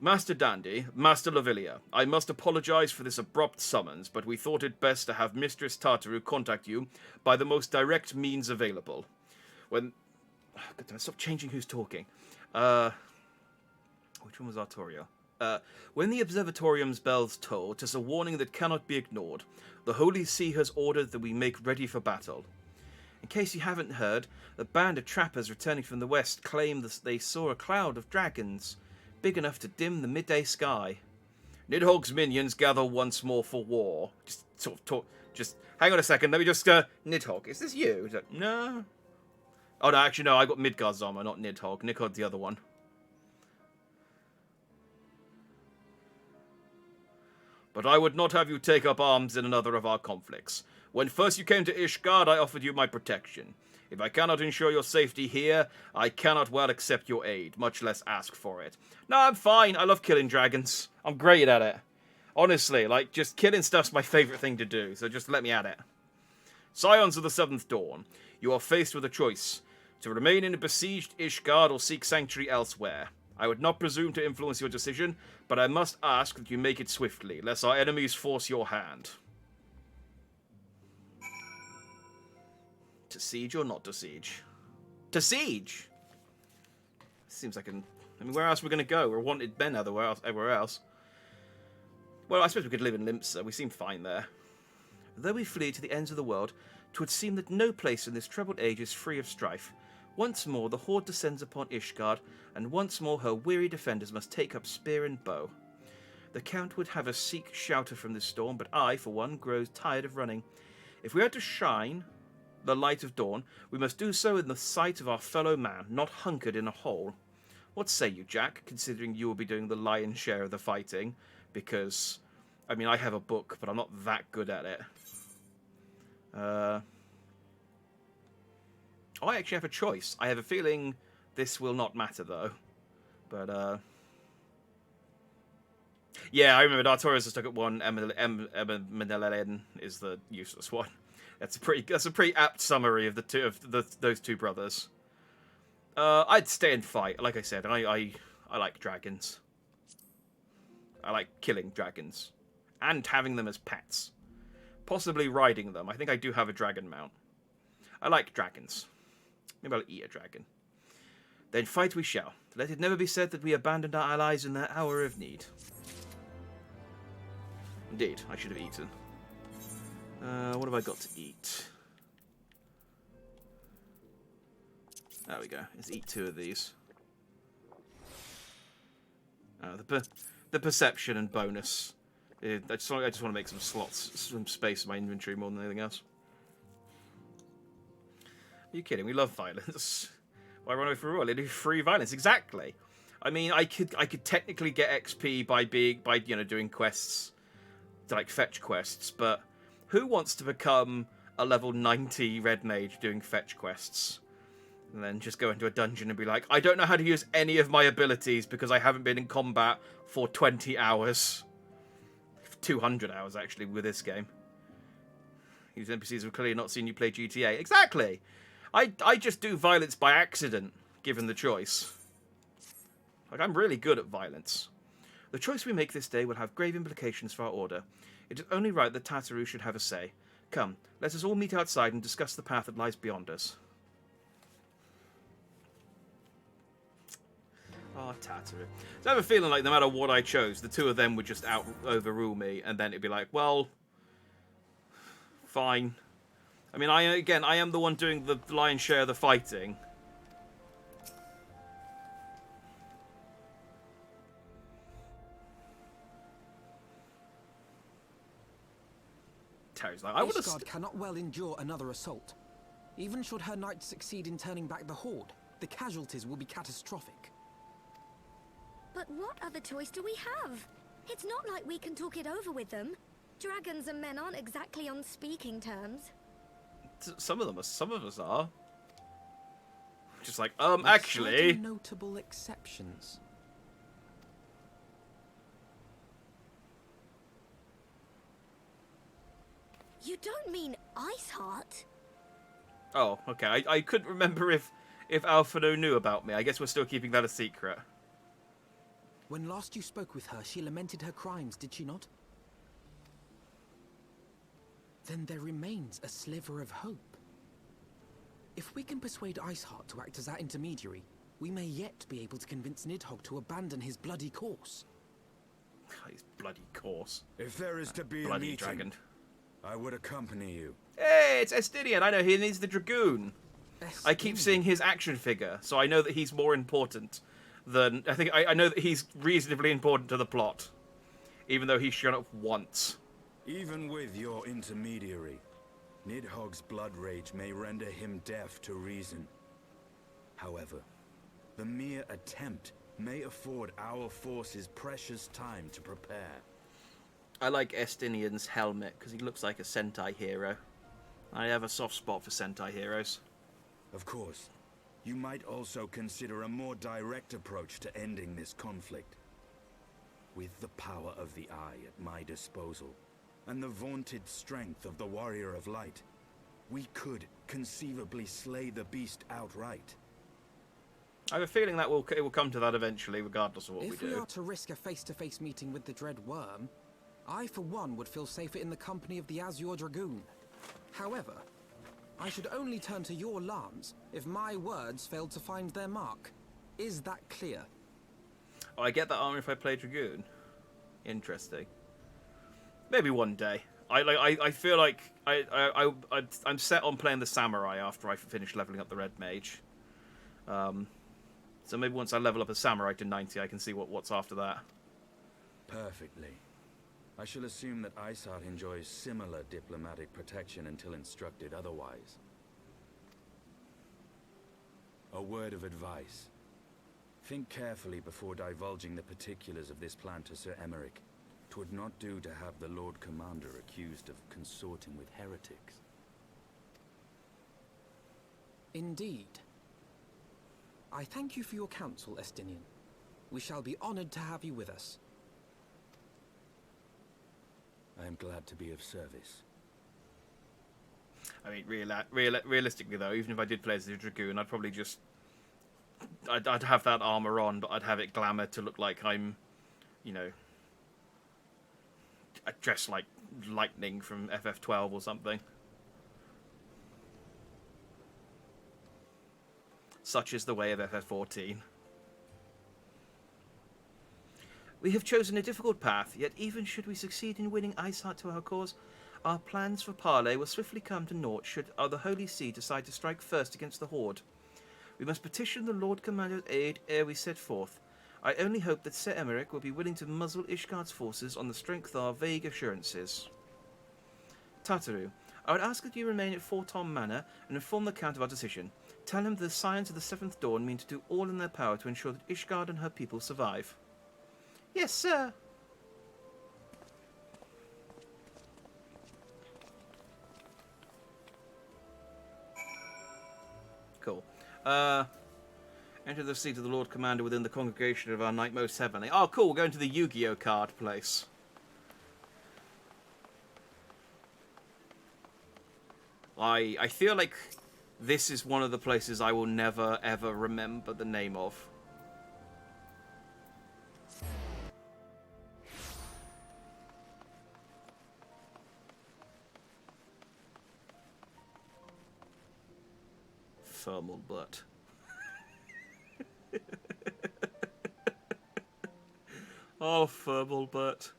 Master Dandy, Master Lavilia, I must apologize for this abrupt summons, but we thought it best to have Mistress Tataru contact you by the most direct means available. When... God damn it, stop changing who's talking. Which one was Artoria? When the Observatorium's bells toll, 'tis a warning that cannot be ignored. The Holy See has ordered that we make ready for battle. In case you haven't heard, a band of trappers returning from the west claim that they saw a cloud of dragons, big enough to dim the midday sky. Nidhogg's minions gather once more for war. Just sort of talk. Just hang on a second. Let me just. Nidhogg, is this you? Is that, no. Oh no, actually no. I got Midgard's armor, not Nidhogg. Nidhogg's the other one. But I would not have you take up arms in another of our conflicts. When first you came to Ishgard, I offered you my protection. If I cannot ensure your safety here, I cannot well accept your aid, much less ask for it. No, I'm fine. I love killing dragons. I'm great at it. Honestly, like, just killing stuff's my favourite thing to do, so just let me at it. Scions of the Seventh Dawn, you are faced with a choice. To remain in a besieged Ishgard or seek sanctuary elsewhere. I would not presume to influence your decision, but I must ask that you make it swiftly, lest our enemies force your hand. To siege or not to siege? To siege! Seems like I mean, where else are we going to go? We're wanted men everywhere else. Well, I suppose we could live in Limsa. We seem fine there. Though we flee to the ends of the world, 'twould seem that no place in this troubled age is free of strife. Once more the horde descends upon Ishgard, and once more her weary defenders must take up spear and bow. The Count would have us seek shelter from this storm, but I, for one, grow tired of running. If we are to shine the light of dawn, we must do so in the sight of our fellow man, not hunkered in a hole. What say you, Jack, considering you will be doing the lion's share of the fighting? Because, I mean, I have a book, but I'm not that good at it. I actually have a choice. I have a feeling this will not matter, though. But, yeah, I remember Artorias is stuck at 1, Menelelen is the useless one. That's a pretty apt summary of those two brothers. I'd stay and fight. Like I said, I like dragons. I like killing dragons. And having them as pets. Possibly riding them. I think I do have a dragon mount. I like dragons. Maybe I'll eat a dragon. Then fight we shall. Let it never be said that we abandoned our allies in their hour of need. Indeed, I should have eaten. What have I got to eat? There we go. Let's eat 2 of these. The perception and bonus. I just want to make some slots, some space in my inventory more than anything else. Are you kidding? We love violence. Why run away from rule? They do free violence. Exactly. I mean, I could technically get XP by doing quests, like fetch quests, but who wants to become a level 90 red mage doing fetch quests? And then just go into a dungeon and be like, I don't know how to use any of my abilities because I haven't been in combat for 20 hours. 200 hours, actually, with this game. These NPCs have clearly not seen you play GTA. Exactly! I just do violence by accident, given the choice. Like, I'm really good at violence. The choice we make this day will have grave implications for our order. It is only right that Tataru should have a say. Come, let us all meet outside and discuss the path that lies beyond us. Oh, Tataru. So I have a feeling like no matter what I chose, the two of them would just overrule me, and then it'd be like, well, fine. I mean, I am the one doing the lion's share of the fighting. Terry's like, I would have. Ishgard cannot well endure another assault. Even should her knights succeed in turning back the horde, the casualties will be catastrophic. But what other choice do we have? It's not like we can talk it over with them. Dragons and men aren't exactly on speaking terms. Some of us are. Just like, With actually. certain notable exceptions. You don't mean Iceheart? Oh, okay. I couldn't remember if Alphino knew about me. I guess we're still keeping that a secret. When last you spoke with her, she lamented her crimes, did she not? Then there remains a sliver of hope. If we can persuade Iceheart to act as our intermediary, we may yet be able to convince Nidhogg to abandon his bloody course. His bloody course. If there is to be a Bloody meeting, dragon. I would accompany you. Hey, it's Estinian. I know he needs the dragoon. I keep seeing his action figure, so I know that he's more important than... I know that he's reasonably important to the plot. Even though he's shown up once. Even with your intermediary, Nidhogg's blood rage may render him deaf to reason. However, the mere attempt may afford our forces precious time to prepare. I like Estinian's helmet, because he looks like a Sentai hero. I have a soft spot for Sentai heroes. Of course, you might also consider a more direct approach to ending this conflict. With the power of the Eye at my disposal, and the vaunted strength of the Warrior of Light, we could conceivably slay the beast outright. I have a feeling that it will come to that eventually, regardless of what we If do. we are to risk a face-to-face meeting with the Dread Worm, I, for one, would feel safer in the company of the Azure Dragoon. However, I should only turn to your lance if my words failed to find their mark. Is that clear? Oh, I get that armor if I play Dragoon. Interesting. Maybe one day. I feel like I'm set on playing the Samurai after I finish leveling up the Red Mage. So maybe once I level up a Samurai to 90, I can see what's after that. Perfectly. I shall assume that Isart enjoys similar diplomatic protection until instructed otherwise. A word of advice. Think carefully before divulging the particulars of this plan to Sir Emeric. 'Twould not do to have the Lord Commander accused of consorting with heretics. Indeed. I thank you for your counsel, Estinian. We shall be honored to have you with us. I am glad to be of service. I mean, realistically though, even if I did play as a Dragoon, I'd probably just... I'd have that armor on, but I'd have it glamour to look like I'm, you know... I dress like Lightning from FF12 or something. Such is the way of FF14. We have chosen a difficult path, yet even should we succeed in winning Isart to our cause, our plans for parley will swiftly come to naught should the Holy See decide to strike first against the Horde. We must petition the Lord Commander's aid ere we set forth. I only hope that Sir Emeric will be willing to muzzle Ishgard's forces on the strength of our vague assurances. Tataru, I would ask that you remain at Fort Tom Manor and inform the Count of our decision. Tell him the signs of the Seventh Dawn mean to do all in their power to ensure that Ishgard and her people survive. Yes, sir. Cool. Enter the seat of the Lord Commander within the congregation of our Knight Most Heavenly. Oh, cool. We're going to the Yu-Gi-Oh card place. I feel like this is one of the places I will never, ever remember the name of. Thermal butt. Oh, thermal butt.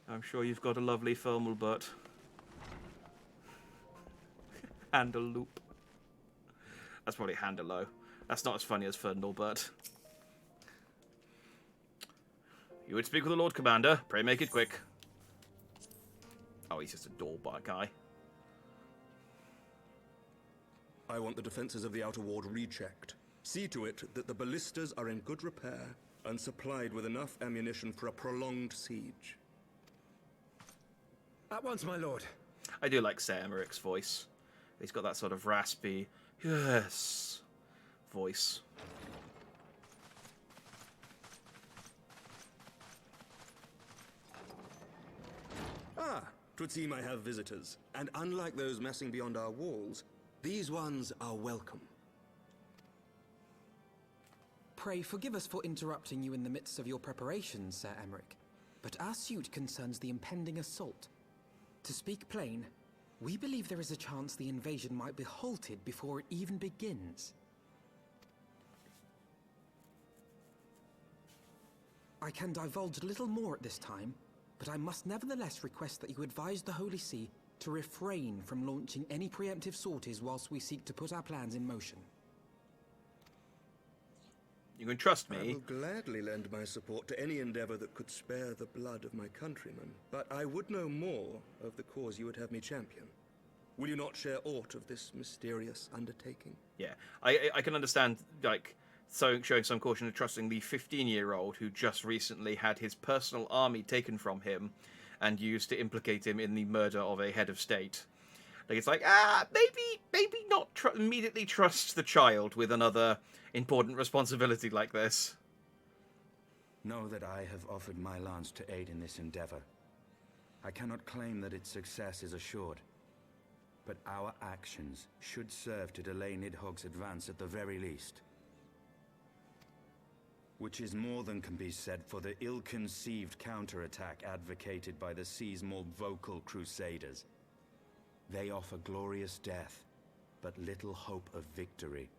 I'm sure you've got a lovely thermal butt. Handle loop. That's probably handle-o. That's not as funny as thermal butt. You would speak with the Lord Commander. Pray make it quick. Oh, he's just a door bar guy. I want the defenses of the outer ward rechecked. See to it that the ballistas are in good repair and supplied with enough ammunition for a prolonged siege. At once, my lord. I do like Sir Emeric's voice. He's got that sort of raspy, yes, voice. Ah, 'twould seem I have visitors. And unlike those messing beyond our walls, these ones are welcome. Pray forgive us for interrupting you in the midst of your preparations, Sir Emeric, but our suit concerns the impending assault. To speak plain, we believe there is a chance the invasion might be halted before it even begins. I can divulge little more at this time, but I must nevertheless request that you advise the Holy See to refrain from launching any preemptive sorties whilst we seek to put our plans in motion. You can trust I me. will gladly lend my support to any endeavor that could spare the blood of my countrymen, but I would know more of the cause you would have me champion. Will you not share aught of this mysterious undertaking? Yeah, I can understand, like, showing some caution and trusting the 15-year-old who just recently had his personal army taken from him and used to implicate him in the murder of a head of state. Like, it's like, maybe not immediately trust the child with another important responsibility like this. Know that I have offered my lance to aid in this endeavor. I cannot claim that its success is assured, but our actions should serve to delay Nidhogg's advance at the very least. Which is more than can be said for the ill-conceived counterattack advocated by the sea's more vocal crusaders. They offer glorious death, but little hope of victory.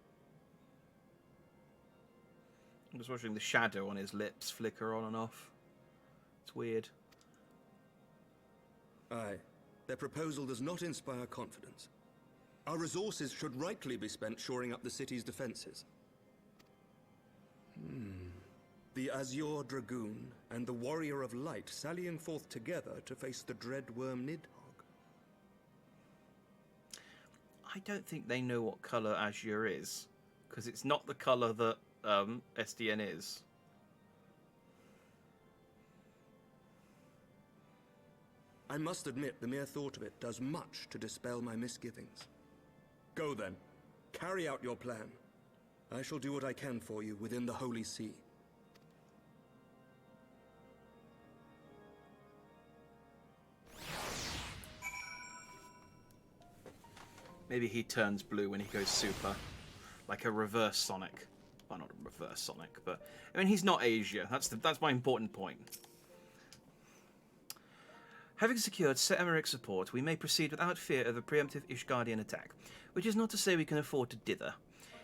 I'm just watching the shadow on his lips flicker on and off. It's weird. Aye. Their proposal does not inspire confidence. Our resources should rightly be spent shoring up the city's defenses. The Azure Dragoon and the Warrior of Light sallying forth together to face the dread worm Nidhogg. I don't think they know what colour Azure is, because it's not the colour that SDN is. I must admit, the mere thought of it does much to dispel my misgivings. Go then. Carry out your plan. I shall do what I can for you within the Holy See. Maybe he turns blue when he goes super. Like a reverse Sonic. Well, not a reverse Sonic, but... I mean, he's not Asia. That's my important point. Having secured Set Emeric's support, we may proceed without fear of a preemptive Ishgardian attack, which is not to say we can afford to dither.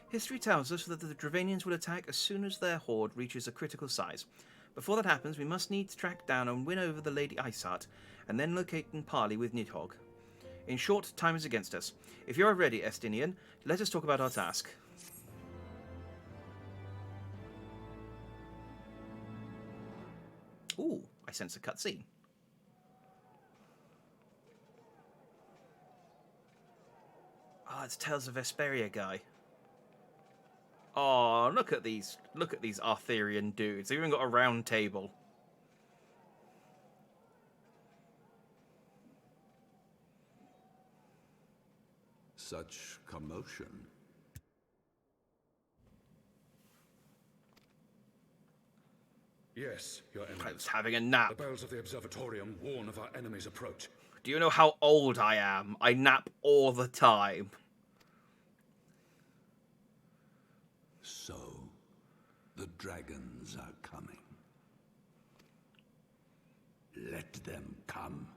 History tells us that the Dravanians will attack as soon as their horde reaches a critical size. Before that happens, we must needs track down and win over the Lady Iceheart, and then locate and parley with Nidhogg. In short, time is against us. If you are ready, Estinian, let us talk about our task. Ooh, I sense a cutscene. Ah, it's Tales of Vesperia guy. Oh, look at these Arthurian dudes. They've even got a round table. Such commotion. Yes, Your I Eminence. was having a nap. The bells of the observatorium warn of our enemy's approach. Do you know how old I am? I nap all the time. So, the dragons are coming. Let them come,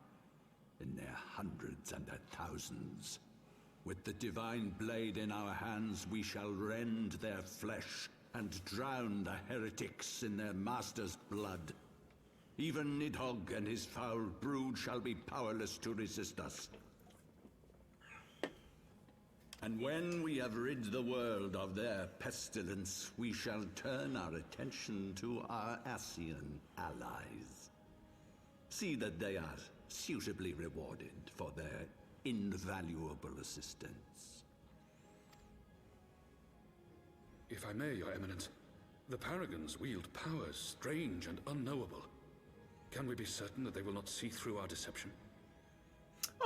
in their hundreds and their thousands. With the divine blade in our hands, we shall rend their flesh and drown the heretics in their master's blood. Even Nidhogg and his foul brood shall be powerless to resist us. And when we have rid the world of their pestilence, we shall turn our attention to our Ascian allies. See that they are suitably rewarded for their invaluable assistance. If I may, Your Eminence, the Paragons wield powers strange and unknowable. Can we be certain that they will not see through our deception?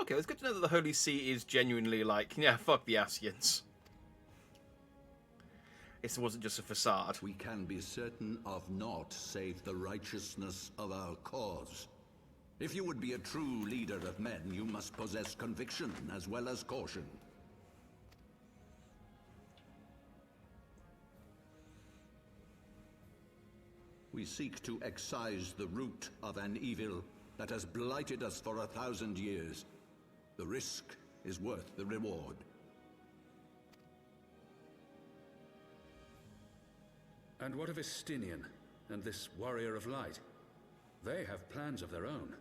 Okay, it's good to know that the Holy See is genuinely like, yeah, fuck the Ascians. It wasn't just a facade. We can be certain of naught save the righteousness of our cause. If you would be a true leader of men, you must possess conviction as well as caution. We seek to excise the root of an evil that has blighted us for 1,000 years. The risk is worth the reward. And what of Estinian and this Warrior of Light? They have plans of their own.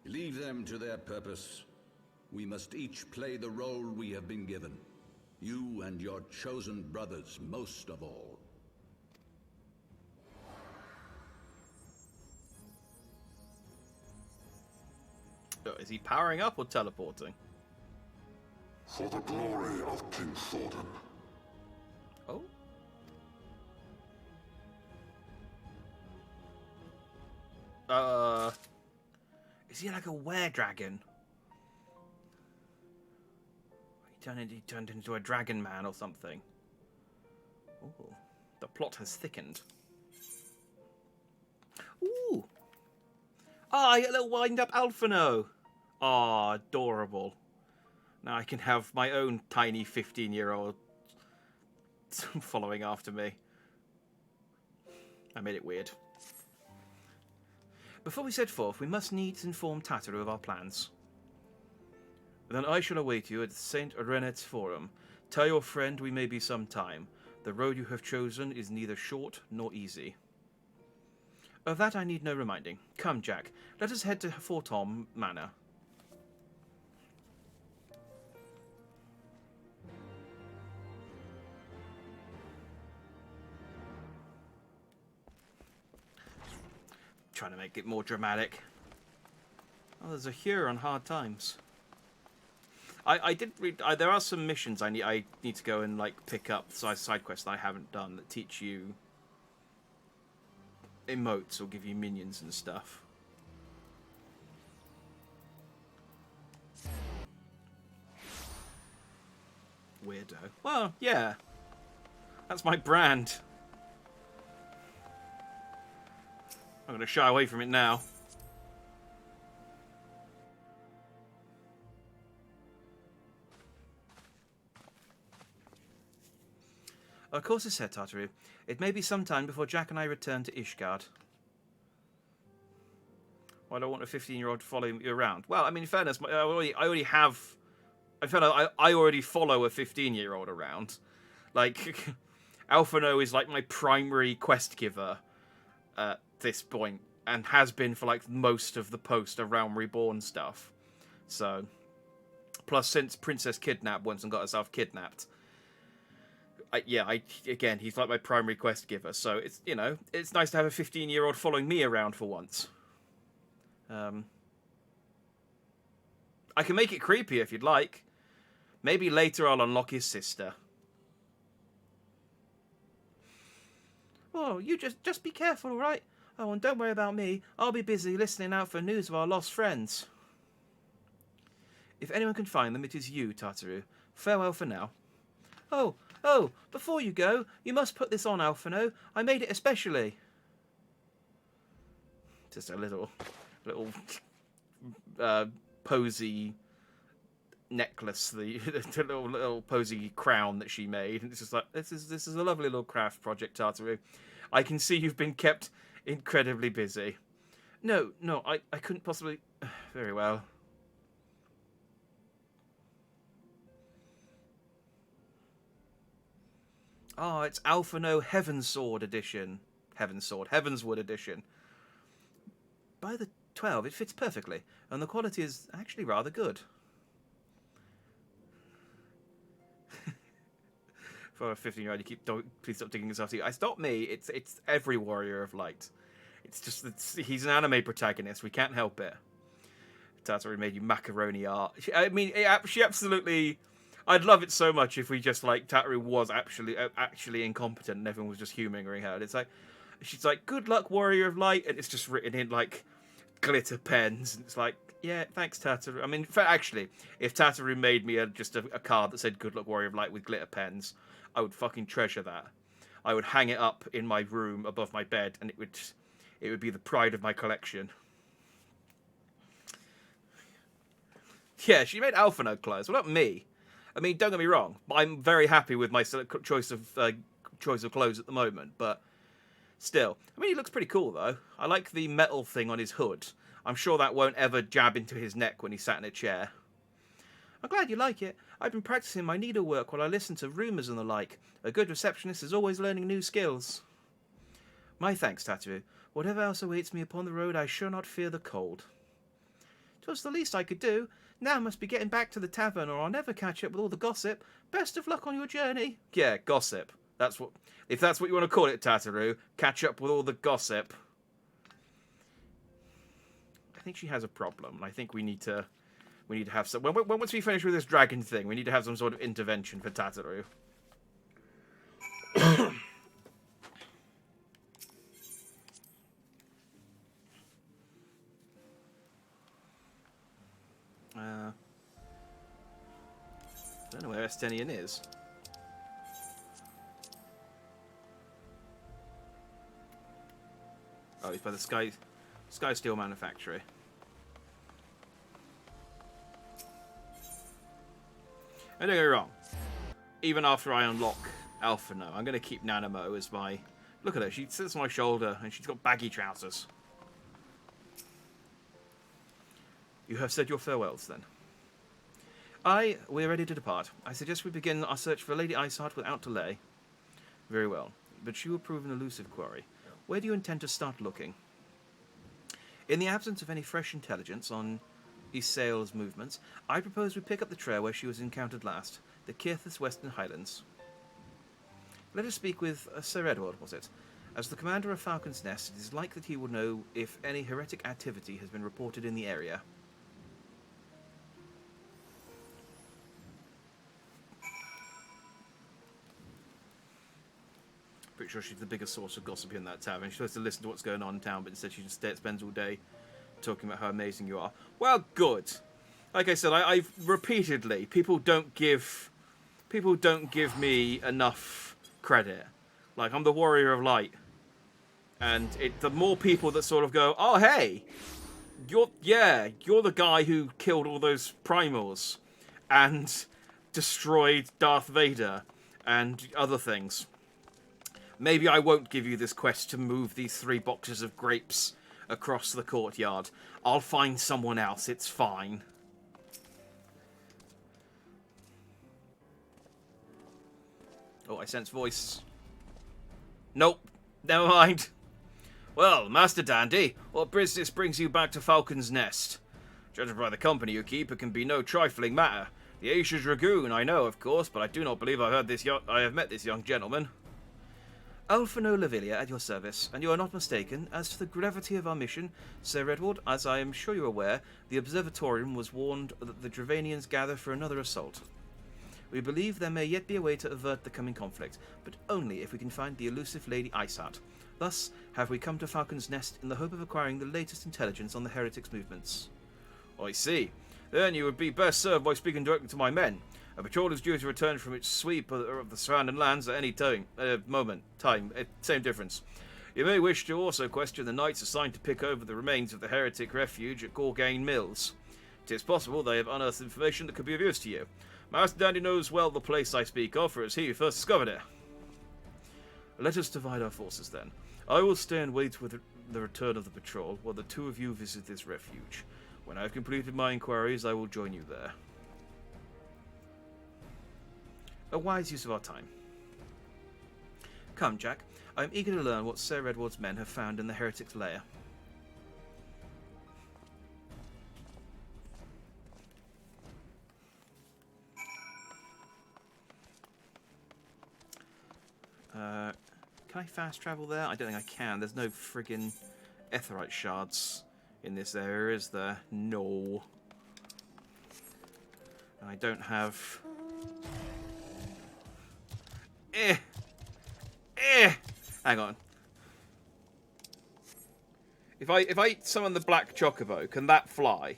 Leave them to their purpose. We must each play the role we have been given. You and your chosen brothers most of all. Oh, is he powering up or teleporting? For the glory of King Thordan. Oh. Is he like a were-dragon? He turned into a dragon man or something. Ooh. The plot has thickened. Ooh. Ah, I get a little wind-up Alphino. Ah, adorable. Now I can have my own tiny 15-year-old following after me. I made it weird. Before we set forth, we must needs inform Tataru of our plans. Then I shall await you at St. Renet's Forum. Tell your friend we may be some time. The road you have chosen is neither short nor easy. Of that I need no reminding. Come, Jack. Let us head to Fortom Manor. Trying to make it more dramatic. Oh, there's a Huron hard times. I did read. There are some missions I need to go and like pick up side quests that I haven't done that teach you emotes or give you minions and stuff. Weirdo. Well, yeah, that's my brand. I'm gonna shy away from it now. Of course, it's said, Tartaru. It may be some time before Jack and I return to Ishgard. Well, I don't want a 15-year-old to follow me around. Well, I mean, in fairness, I already have. I already follow a 15-year-old around. Like, Alphino is like my primary quest giver at this point, and has been for like most of the post-Realm Reborn stuff. So, plus since Princess Kidnap once and got herself kidnapped. Again, he's like my primary quest giver, so it's, you know, it's nice to have a 15-year-old following me around for once. I can make it creepy if you'd like. Maybe later I'll unlock his sister. Oh, you just be careful, all right? Oh, and don't worry about me. I'll be busy listening out for news of our lost friends. If anyone can find them, it is you, Tartaru. Farewell for now. Oh, before you go, you must put this on, Alphino. I made it especially. Just a little posy necklace, the little posy crown that she made. It's just like, this is a lovely little craft project, Tartaru. I can see you've been kept incredibly busy. No, I couldn't possibly. Very well. Oh, it's Alphino Heavensward edition. Heavenswood edition. By the 12, it fits perfectly, and the quality is actually rather good. For a 15-year-old, please stop digging yourself. It's not me. It's every Warrior of Light. It's just he's an anime protagonist. We can't help it. Tataru made you macaroni art. I mean, she absolutely. I'd love it so much if we just like Tataru was actually incompetent and everyone was just humouring her. And it's like, she's like, "Good luck, Warrior of Light," and it's just written in like glitter pens. And it's like, yeah, thanks, Tataru. I mean, actually, if Tataru made me just a card that said "Good luck, Warrior of Light" with glitter pens, I would fucking treasure that. I would hang it up in my room above my bed, and it would be the pride of my collection. Yeah, she made Alphino clothes. Well, not me. I mean, don't get me wrong. I'm very happy with my choice of clothes at the moment, but still. I mean, he looks pretty cool, though. I like the metal thing on his hood. I'm sure that won't ever jab into his neck when he's sat in a chair. I'm glad you like it. I've been practicing my needlework while I listen to rumours and the like. A good receptionist is always learning new skills. My thanks, Tataru. Whatever else awaits me upon the road, I shall not fear the cold. 'Twas the least I could do. Now I must be getting back to the tavern, or I'll never catch up with all the gossip. Best of luck on your journey. Yeah, gossip. If that's what you want to call it, Tataru. Catch up with all the gossip. I think she has a problem. I think we need to have some. Once we finish with this dragon thing, we need to have some sort of intervention for Tataru. I don't know where Estenian is. Oh, he's by the Sky Steel Manufactory. And don't get me wrong. Even after I unlock Alphino, I'm going to keep Nanamo as my Look at her. She sits on my shoulder, and she's got baggy trousers. You have said your farewells, then. We're ready to depart. I suggest we begin our search for Lady Iceheart without delay. Very well. But she will prove an elusive quarry. Where do you intend to start looking? In the absence of any fresh intelligence on Isael's movements, I propose we pick up the trail where she was encountered last, the Cirth's Western Highlands. Let us speak with Sir Edward, was it? As the commander of Falcon's Nest, it is likely that he will know if any heretic activity has been reported in the area. Pretty sure she's the biggest source of gossip in that tavern. She's supposed to listen to what's going on in town, but instead she just spends all day talking about how amazing you are. Well, good. Like I said, I've repeatedly, people don't give me enough credit. Like, I'm the warrior of light, and the more people that sort of go, oh hey, you're the guy who killed all those primals and destroyed Darth Vader and other things. Maybe I won't give you this quest to move these 3 boxes of grapes across the courtyard. I'll find someone else, it's fine. Oh, I sense voice. Nope, never mind. Well, Master Dandy, what business brings you back to Falcon's Nest? Judging by the company you keep, it can be no trifling matter. The Asia Dragoon, I know, of course, but I do not believe I have met this young gentleman. Alphino Lavilia at your service, and you are not mistaken. As to the gravity of our mission, Sir Edward, as I am sure you are aware, the Observatorium was warned that the Dravanians gather for another assault. We believe there may yet be a way to avert the coming conflict, but only if we can find the elusive Lady Iceheart. Thus have we come to Falcon's Nest in the hope of acquiring the latest intelligence on the heretics' movements. I see. Then you would be best served by speaking directly to my men. A patrol is due to return from its sweep of the surrounding lands at any moment. Same difference. You may wish to also question the knights assigned to pick over the remains of the heretic refuge at Gorgain Mills. It is possible they have unearthed information that could be of use to you. Master Dandy knows well the place I speak of, for it was he who first discovered it. Let us divide our forces then. I will stay and wait with the return of the patrol, while the 2 of you visit this refuge. When I have completed my inquiries, I will join you there. A wise use of our time. Come, Jack. I am eager to learn what Sir Edward's men have found in the heretic's lair. Can I fast travel there? I don't think I can. There's no friggin' Aetheryte shards in this area, is there? No. I don't have... Hang on. If I summon the black chocobo, can that fly?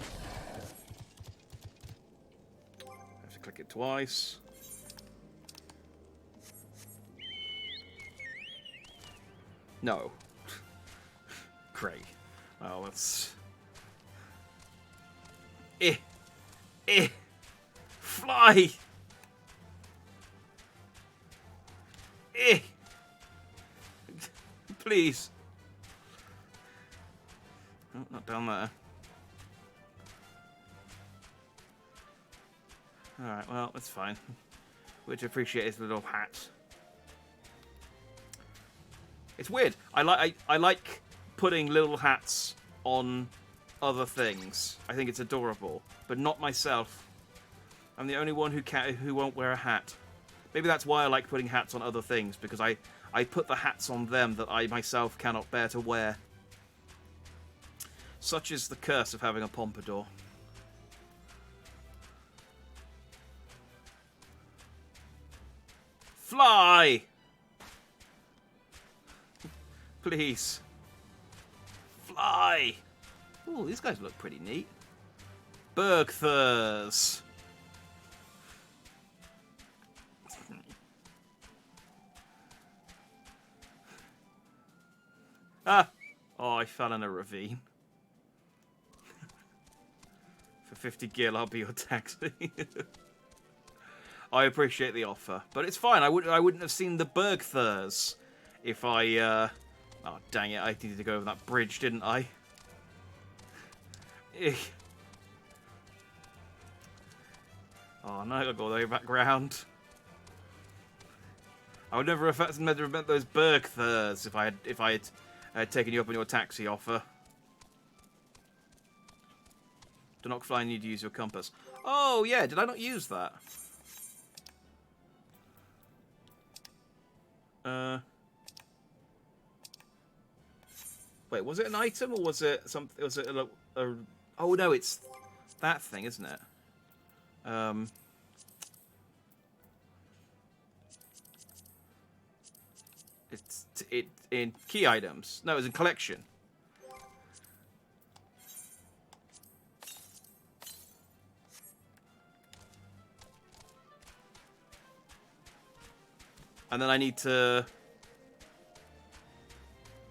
I have to click it twice. No. Great. Well, let's... Fly! Please. Oh, not down there. Alright, well, that's fine. Would appreciate his little hat. It's weird. I like putting little hats on other things. I think it's adorable, but not myself. I'm the only one who won't wear a hat. Maybe that's why I like putting hats on other things, because I put the hats on them that I myself cannot bear to wear. Such is the curse of having a pompadour. Fly! Please. Fly! Ooh, these guys look pretty neat. Bergthurs! Ah! Oh, I fell in a ravine. For 50 gil, I'll be your taxi. I appreciate the offer, but it's fine. I wouldn't have seen the Bergthurs if I. Oh dang it! I needed to go over that bridge, didn't I? Oh no! I gotta go all the way back round. I would never have met those Bergthurs if I had taken you up on your taxi offer. Do not fly. Need to use your compass. Oh yeah, did I not use that? Wait, was it an item or was it something? Was it a oh no, it's that thing, isn't it? It's in key items. No, it's in collection. And then I need to...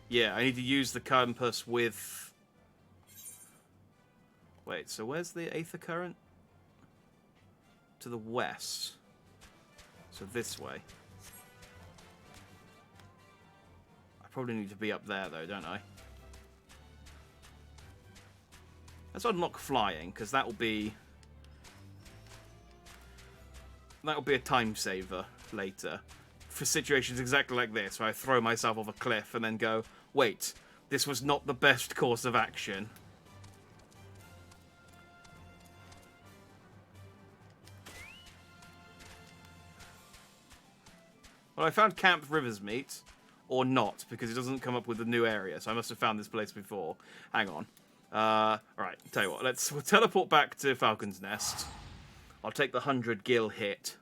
Yeah, I need to use the compass with... Wait, so where's the Aether Current? To the west. So this way. I probably need to be up there, though, don't I? Let's unlock flying, because that will be... That'll be a time saver later. For situations exactly like this, where I throw myself off a cliff and then go, wait, this was not the best course of action. Well, I found Camp Riversmeet, or not, because it doesn't come up with a new area, so I must have found this place before. Hang on. Alright, tell you what, we'll teleport back to Falcon's Nest. I'll take the 100 gil hit.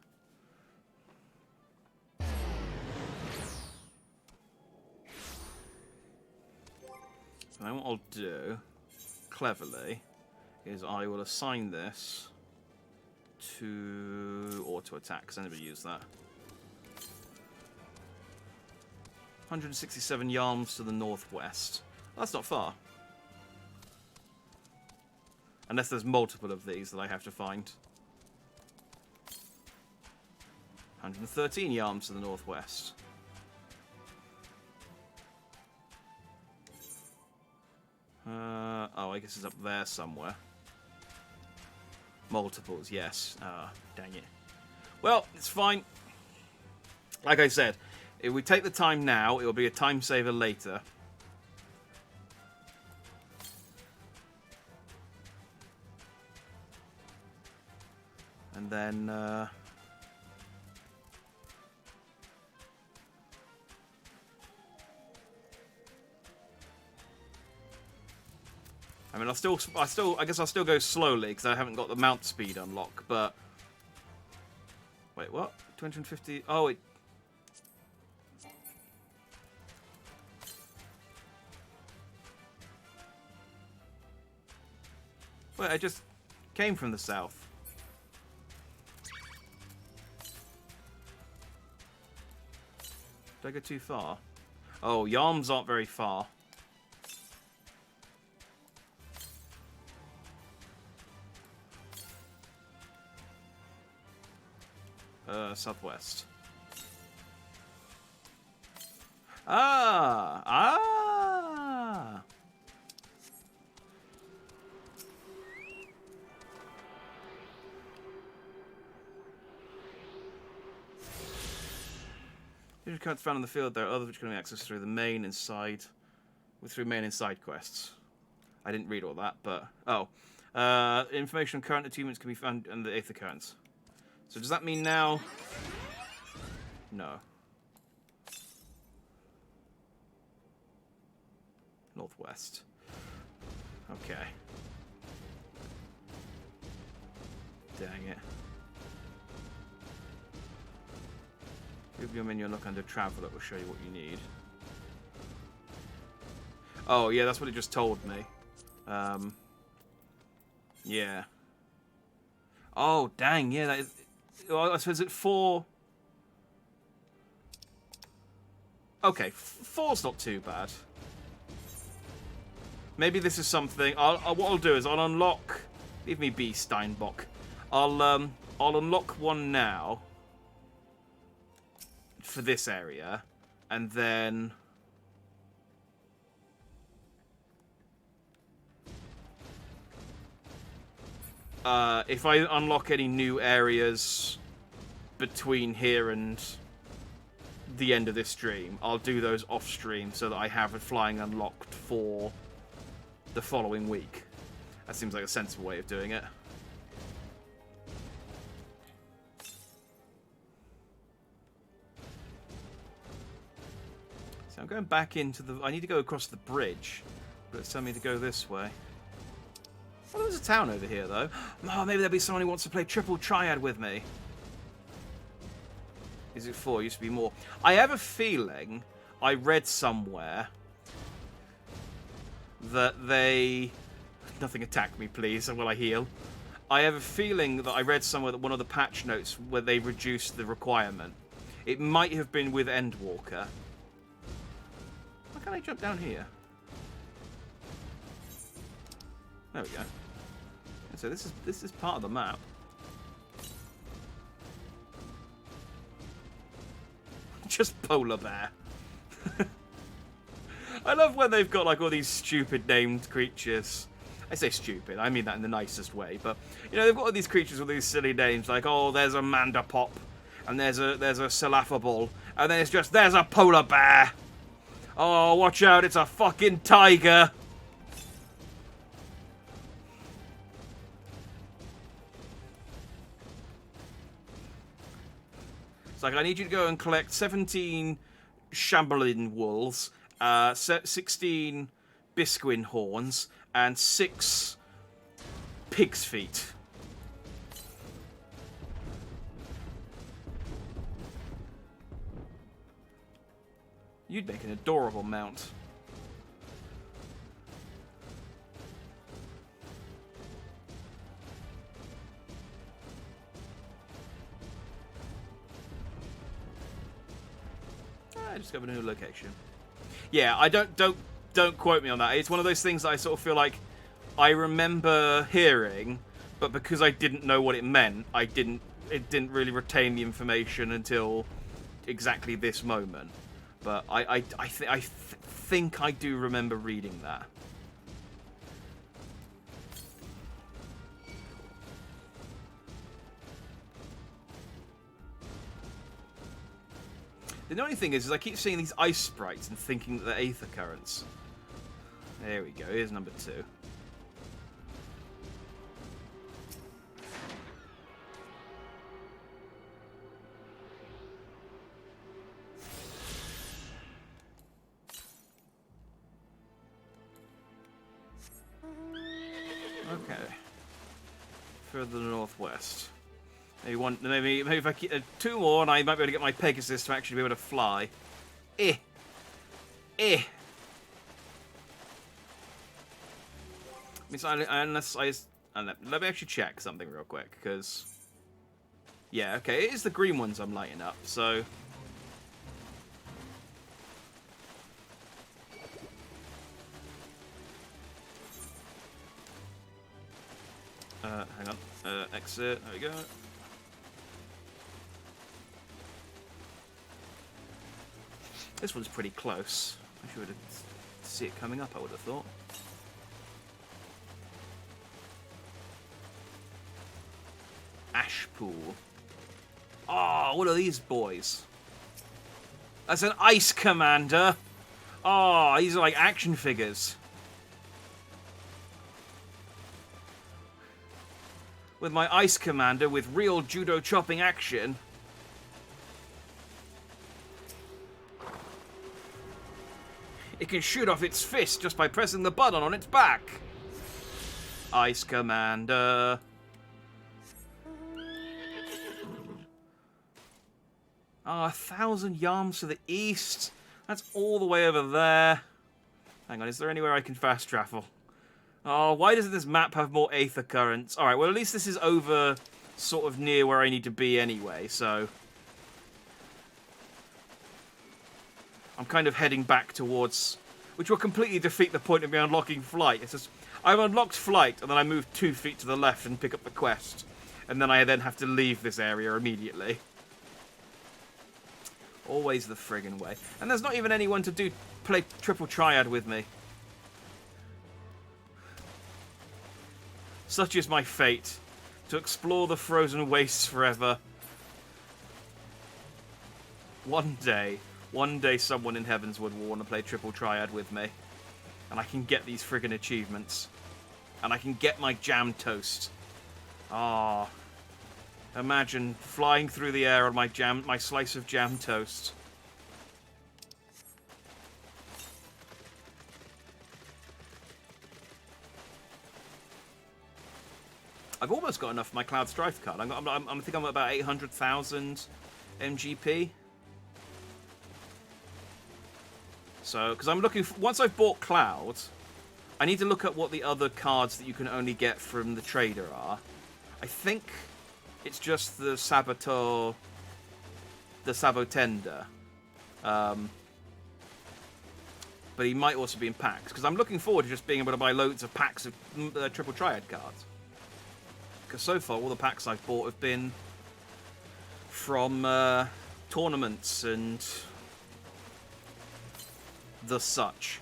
So then what I'll do, cleverly, is I will assign this to auto attack, because I never use that. 167 yards to the northwest. That's not far. Unless there's multiple of these that I have to find. 113 yards to the northwest. Oh, I guess it's up there somewhere. Multiples, yes. Dang it. Well, it's fine. Like I said, if we take the time now, it will be a time saver later. And then... I mean, I guess I'll still go slowly because I haven't got the mount speed unlock. But wait, what? 250? Oh, it. Wait, I just came from the south. Did I go too far? Oh, Yarms aren't very far. Southwest. Ah! Different cards found in the field. There are others which can be accessed through the main and side, through main and side quests. I didn't read all that, but information on current achievements can be found in the Aether Currents. So does that mean now? No. Northwest. Okay. Dang it. Move your menu and look under travel. It will show you what you need. Oh yeah, that's what it just told me. Yeah. Oh dang, yeah, that is. Well, I suppose it's 4. Okay, 4's not too bad. Maybe this is something. What I'll do is I'll unlock. Leave me be, Steinbock. I'll I'll unlock one now for this area, and then if I unlock any new areas between here and the end of this stream, I'll do those off stream so that I have a flying unlocked for the following week. That seems like a sensible way of doing it. So I'm going back into the... I need to go across the bridge, but it's telling me to go this way. Oh, there's a town over here, though. Oh, maybe there'll be someone who wants to play triple triad with me. Is it 4? Used to be more. I have a feeling I read somewhere that they... Nothing attack me, please, while I heal. I have a feeling that I read somewhere that one of the patch notes where they reduced the requirement. It might have been with Endwalker. Why can't I jump down here? There we go. And so this is part of the map. Just polar bear. I love when they've got like all these stupid named creatures. I say stupid, I mean that in the nicest way, but you know, they've got all these creatures with these silly names like, oh, there's a Mandapop, and there's a Salafable, and then it's just, there's a polar bear. Oh, watch out, it's a fucking tiger. It's like, I need you to go and collect 17 Shambling wolves, 16 Bisquin horns, and 6 pig's feet. You'd make an adorable mount. I discovered a new location. Yeah, I don't quote me on that. It's one of those things that I sort of feel like I remember hearing, but because I didn't know what it meant, it didn't really retain the information until exactly this moment. But I think I do remember reading that. The only thing is I keep seeing these ice sprites and thinking that they're aether currents. There we go, here's number 2. Okay. Further northwest. Maybe if I keep 2 more, and I might be able to get my Pegasus to actually be able to fly. Let me actually check something real quick, because yeah, okay, it is the green ones I'm lighting up, so hang on, exit, there we go. This one's pretty close. I should see it coming up, I would have thought. Ash pool. Oh, what are these boys? That's an ice commander. Oh, these are like action figures. With my ice commander with real judo chopping action. It can shoot off its fist just by pressing the button on its back. Ice commander. Ah, 1,000 yards to the east. That's all the way over there. Hang on, is there anywhere I can fast travel? Oh, why doesn't this map have more aether currents? Alright, well at least this is over sort of near where I need to be anyway, so I'm kind of heading back towards, which will completely defeat the point of me unlocking flight. It's just, I've unlocked flight, and then I move 2 feet to the left and pick up the quest. and then I then have to leave this area immediately. Always the friggin' way. And there's not even anyone to play triple triad with me. Such is my fate, to explore the frozen wastes forever. One day someone in Heavenswood will want to play triple triad with me. And I can get these friggin' achievements. And I can get my jam toast. Ah. Imagine flying through the air on my slice of jam toast. I've almost got enough for my Cloud Strife card. I think I'm at about 800,000 MGP. So, because I'm looking for, once I've bought Cloud, I need to look at what the other cards that you can only get from the trader are. I think it's just the Sabotender. But he might also be in packs, because I'm looking forward to just being able to buy loads of packs of triple triad cards. Because so far, all the packs I've bought have been from tournaments and the such.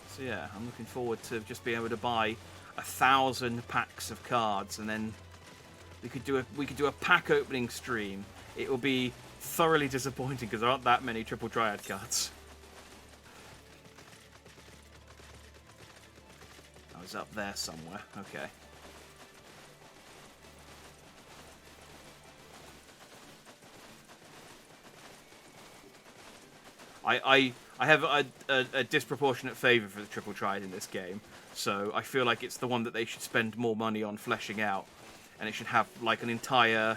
So yeah, I'm looking forward to just being able to buy 1,000 packs of cards, and then we could do a pack opening stream. It will be thoroughly disappointing because there aren't that many triple triad cards. I was up there somewhere. Okay. I have a disproportionate favour for the triple triad in this game, so I feel like it's the one that they should spend more money on fleshing out, and it should have like an entire,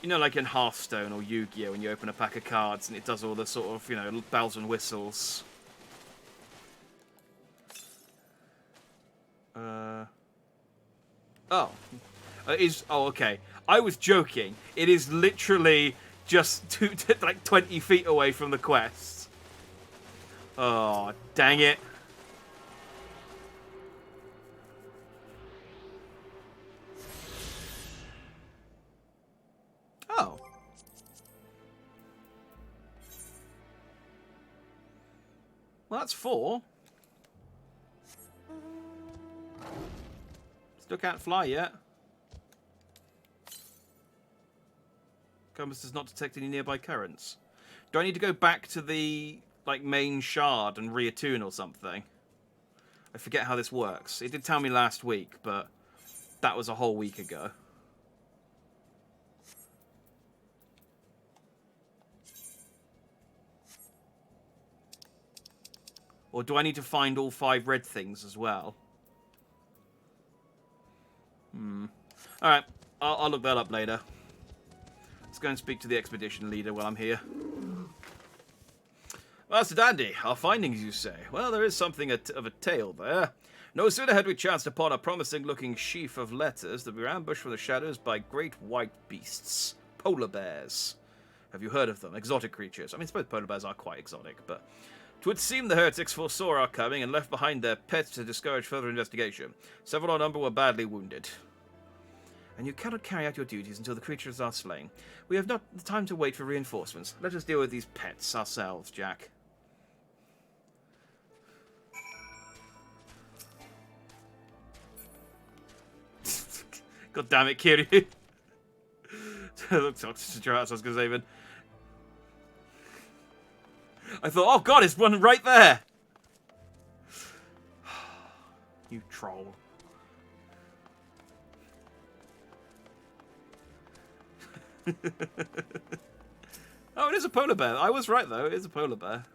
you know, like in Hearthstone or Yu-Gi-Oh, when you open a pack of cards and it does all the sort of, you know, bells and whistles. Oh, okay. I was joking. It is literally just like 20 feet away from the quest. Oh, dang it. Oh. Well, that's 4. Still can't fly yet. Compass does not detect any nearby currents. Do I need to go back to the like main shard and reattune or something? I forget how this works. It did tell me last week, but that was a whole week ago. Or do I need to find all 5 red things as well? Alright, I'll look that up later. Let's go and speak to the expedition leader while I'm here. Master Dandy, our findings, you say? Well, there is something of a tale there. No sooner had we chanced upon a promising-looking sheaf of letters that we were ambushed from the shadows by great white beasts. Polar bears. Have you heard of them? Exotic creatures. I mean, I suppose polar bears are quite exotic, but 'twould seem the heretics foresaw our coming and left behind their pets to discourage further investigation. Several in our number were badly wounded. And you cannot carry out your duties until the creatures are slain. We have not the time to wait for reinforcements. Let us deal with these pets ourselves, Jack. God damn it, Kiryu. Look, I was going to say, even. I thought, oh god, it's one right there. You troll. Oh, it is a polar bear. I was right, though. It is a polar bear.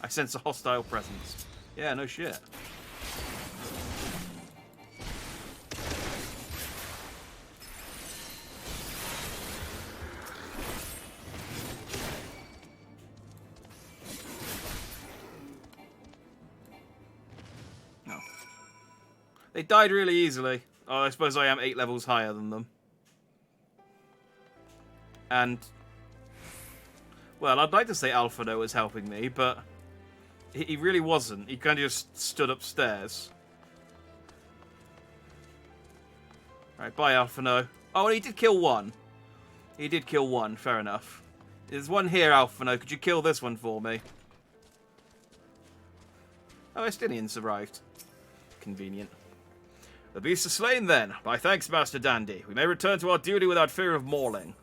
I sense a hostile presence. Yeah, no shit. No. They died really easily. Oh, I suppose I am 8 levels higher than them. And, well, I'd like to say Alphado is helping me, but He really wasn't. He kind of just stood upstairs. Right, bye, Alphino. Oh, he did kill one. He did kill one. Fair enough. There's one here, Alphino. Could you kill this one for me? Oh, Estinian's arrived. Convenient. The beast is slain, then. My thanks, Master Dandy. We may return to our duty without fear of mauling.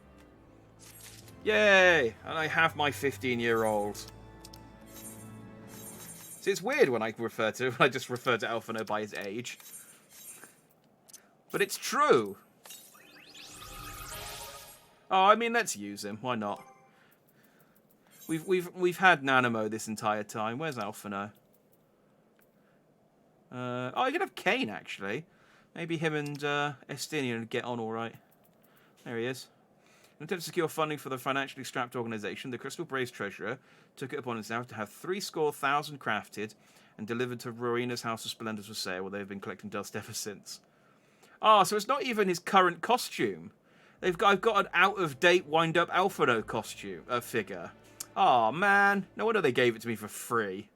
Yay! And I have my 15-year-old. See, it's weird when I just refer to Alphino by his age. But it's true. Oh, I mean, let's use him. Why not? We've had Nanamo this entire time. Where's Alphino? Oh, you can have Kane, actually. Maybe him and Estinian would get on all right. There he is. In attempt to secure funding for the financially strapped organisation, the Crystal Brace Treasurer took it upon himself to have 70,000 crafted and delivered to Rowena's House of Splendors for sale, where they've been collecting dust ever since. Ah, so it's not even his current costume. I've got an out-of-date wind-up Alphino costume, figure. Oh man, no wonder they gave it to me for free.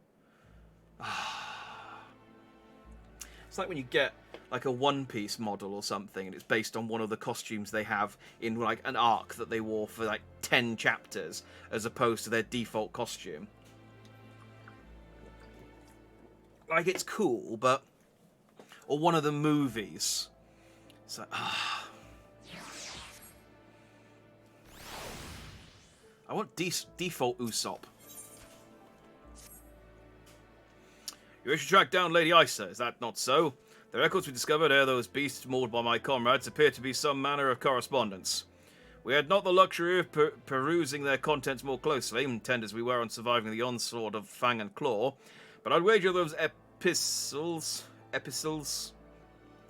It's like when you get like a One Piece model or something, and it's based on one of the costumes they have in like an arc that they wore for like 10 chapters, as opposed to their default costume. Like, it's cool, but... Or one of the movies. It's like, I want default Usopp. You wish to track down Lady Isa, is that not so? The records we discovered ere those beasts mauled by my comrades appear to be some manner of correspondence. We had not the luxury of perusing their contents more closely, intent as we were on surviving the onslaught of Fang and Claw, but I'd wager those epistles,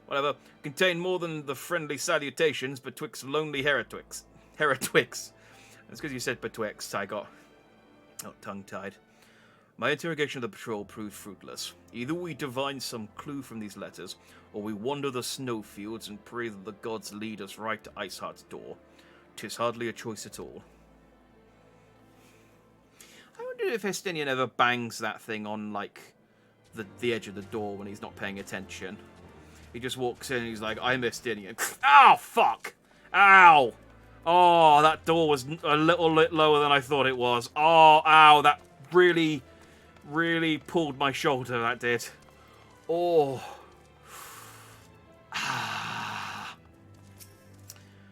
whatever, contain more than the friendly salutations betwixt lonely heretwigs. That's because you said betwixt, I got tongue-tied. My interrogation of the patrol proved fruitless. Either we divine some clue from these letters, or we wander the snowfields and pray that the gods lead us right to Iceheart's door. 'Tis hardly a choice at all. I wonder if Estinian ever bangs that thing on, like, the edge of the door when he's not paying attention. He just walks in and he's like, I'm Estinian. Ow, fuck! Ow! Oh, that door was a little bit lower than I thought it was. Oh, ow, that really pulled my shoulder, that did. Oh.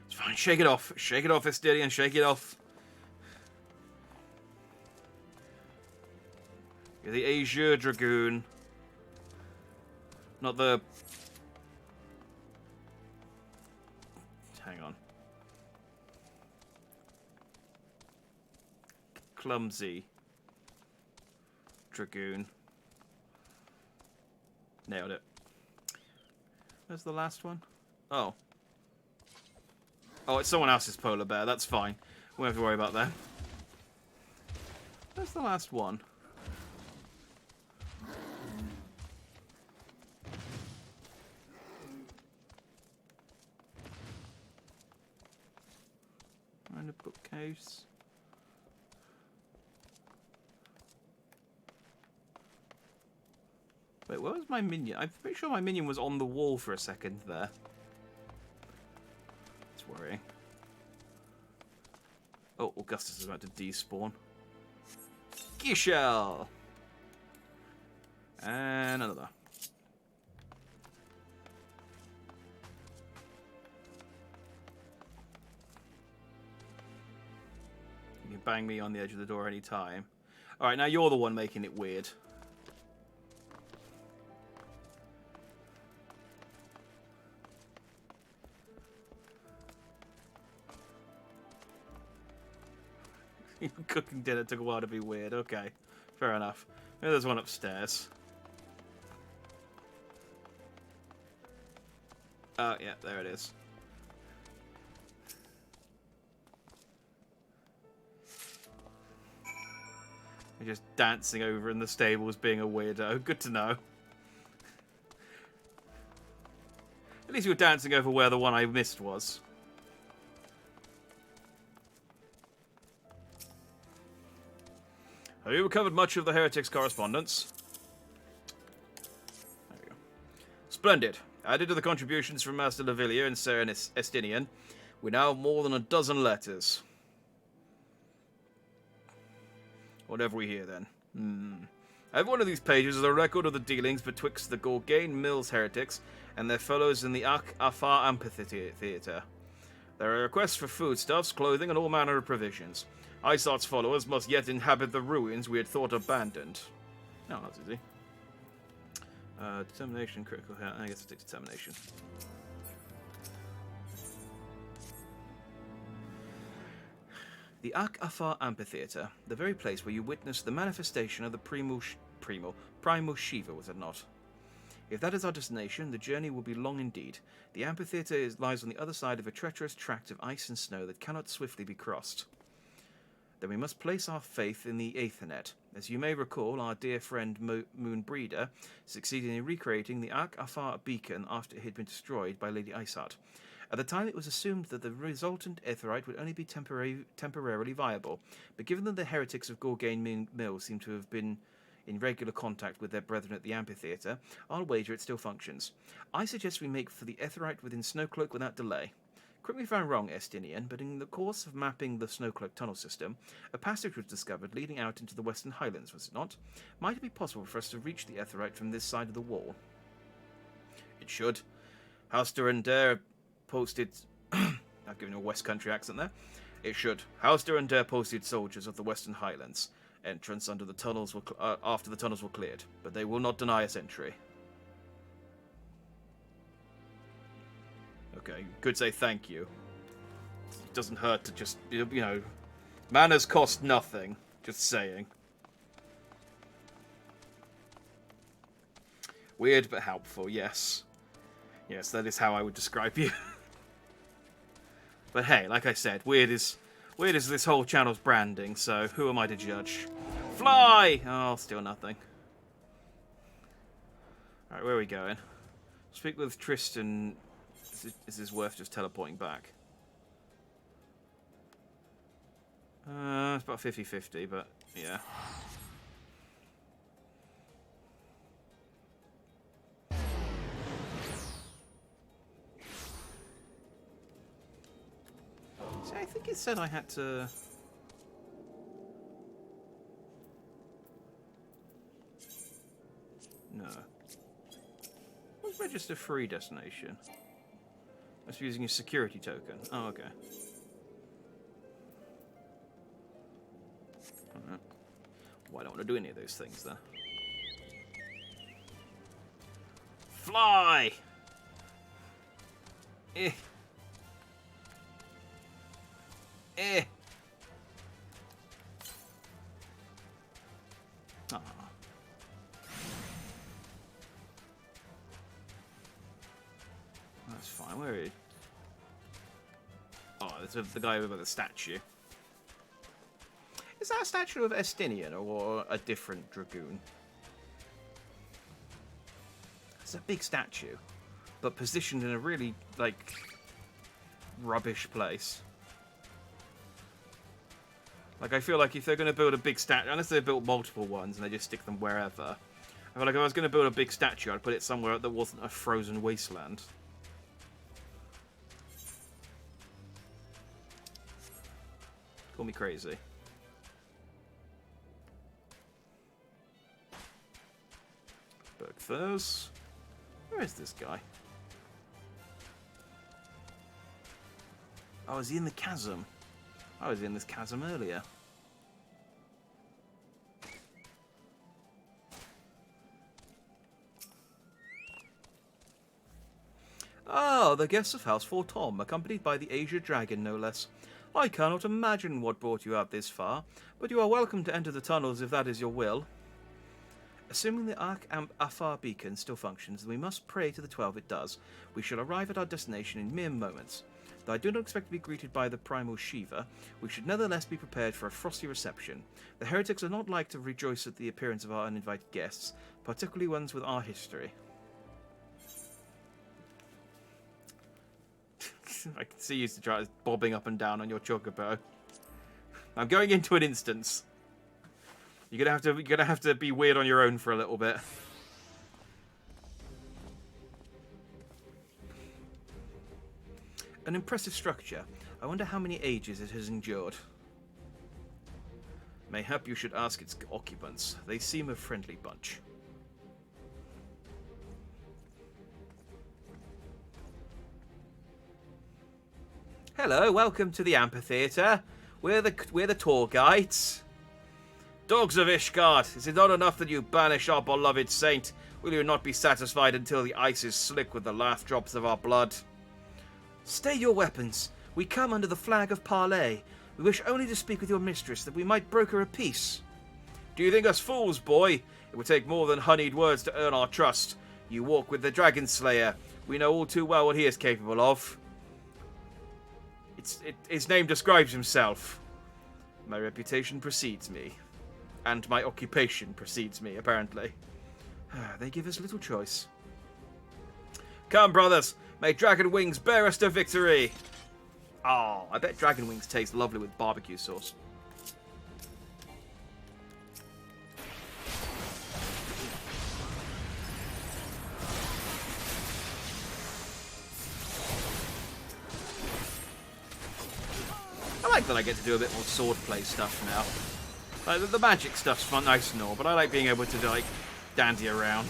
It's fine, shake it off. Shake it off, Estinian, shake it off. You're the Azure Dragoon. Not the... Hang on. Clumsy Dragoon. Nailed it. Where's the last one? Oh. Oh, it's someone else's polar bear. That's fine. We won't have to worry about that. Where's the last one? Find a bookcase. Wait, where was my minion? I'm pretty sure my minion was on the wall for a second there. It's worrying. Oh, Augustus is about to despawn. Gishel! And another. You can bang me on the edge of the door any time. Alright, now you're the one making it weird. Cooking dinner took a while to be weird. Okay, fair enough. Maybe there's one upstairs. Oh, yeah, there it is. You're just dancing over in the stables being a weirdo. Good to know. At least you were dancing over where the one I missed was. Have you recovered much of the heretics' correspondence? There we go. Splendid. Added to the contributions from Master Lavillier and Sir Estinian, we now have more than a dozen letters. Whatever we hear then. Every one of these pages is a record of the dealings betwixt the Gorgain Mills heretics and their fellows in the Afar Amphitheater. There are requests for foodstuffs, clothing, and all manner of provisions. Isart's followers must yet inhabit the ruins we had thought abandoned. No, that's easy. Determination, critical hit. I guess I'll take determination. The Afar Amphitheater, the very place where you witnessed the manifestation of the Primal Shiva, was it not? If that is our destination, the journey will be long indeed. The amphitheater lies on the other side of a treacherous tract of ice and snow that cannot swiftly be crossed. Then we must place our faith in the Aethernet. As you may recall, our dear friend Moonbreeder succeeded in recreating the Afar beacon after it had been destroyed by Lady Isart. At the time, it was assumed that the resultant aetherite would only be temporarily viable, but given that the heretics of Gorgain Mill seem to have been in regular contact with their brethren at the amphitheater, I'll wager it still functions. I suggest we make for the aetherite within Snowcloak without delay. Correct me if I'm wrong, Estinian, but in the course of mapping the Snowcloak tunnel system, a passage was discovered leading out into the Western Highlands, was it not? Might it be possible for us to reach the aetherite from this side of the wall? It should. House Durandare posted... I've given you a West Country accent there. It should. House Durandare posted soldiers of the Western Highlands. Entrance under the tunnels after the tunnels were cleared, but they will not deny us entry. Okay, you could say thank you. It doesn't hurt to just, you know, manners cost nothing. Just saying. Weird but helpful, yes. Yes, that is how I would describe you. But hey, like I said, weird is this whole channel's branding, so who am I to judge? Fly! Oh, still nothing. Alright, where are we going? Speak with Tristan. Is this worth just teleporting back? It's about 50-50, but yeah. See, I think it said I had to... No. What's register free destination? Must be using a security token. Oh, okay. Alright. Well, I don't want to do any of those things, then. Fly! Eh. Eh. Ah. That's fine. Where is he? Oh, there's the guy over the statue. Is that a statue of Estinian or a different dragoon? It's a big statue, but positioned in a really, like, rubbish place. Like, I feel like if they're going to build a big statue, unless they built multiple ones and they just stick them wherever, I feel like if I was going to build a big statue, I'd put it somewhere that wasn't a frozen wasteland. Call me crazy. Bergthurs. Where is this guy? Oh, is he in the chasm? I was in this chasm earlier. Ah, the guests of House Tom, accompanied by the Asia Dragon, no less. I cannot imagine what brought you out this far, but you are welcome to enter the tunnels if that is your will. Assuming the Afar beacon still functions, we must pray to the 12 it does. We shall arrive at our destination in mere moments. Though I do not expect to be greeted by the Primal Shiva, we should nevertheless be prepared for a frosty reception. The heretics are not like to rejoice at the appearance of our uninvited guests, particularly ones with our history. I can see you bobbing up and down on your chocobo. I'm going into an instance. You're gonna have to be weird on your own for a little bit. An impressive structure. I wonder how many ages it has endured. Mayhap you should ask its occupants. They seem a friendly bunch. Hello, welcome to the Amphitheater. We're the tour guides. Dogs of Ishgard, is it not enough that you banish our beloved saint? Will you not be satisfied until the ice is slick with the last drops of our blood? Stay your weapons. We come under the flag of parley. We wish only to speak with your mistress, that we might broker a peace. Do you think us fools, boy? It would take more than honeyed words to earn our trust. You walk with the Dragon Slayer. We know all too well what he is capable of. His name describes himself. My reputation precedes me. And my occupation precedes me, apparently. They give us little choice. Come, brothers. May dragon wings bear us to victory. Oh, I bet dragon wings taste lovely with barbecue sauce. I like that I get to do a bit more swordplay stuff now. Like, the magic stuff's fun, nice and all, but I like being able to, like, dandy around.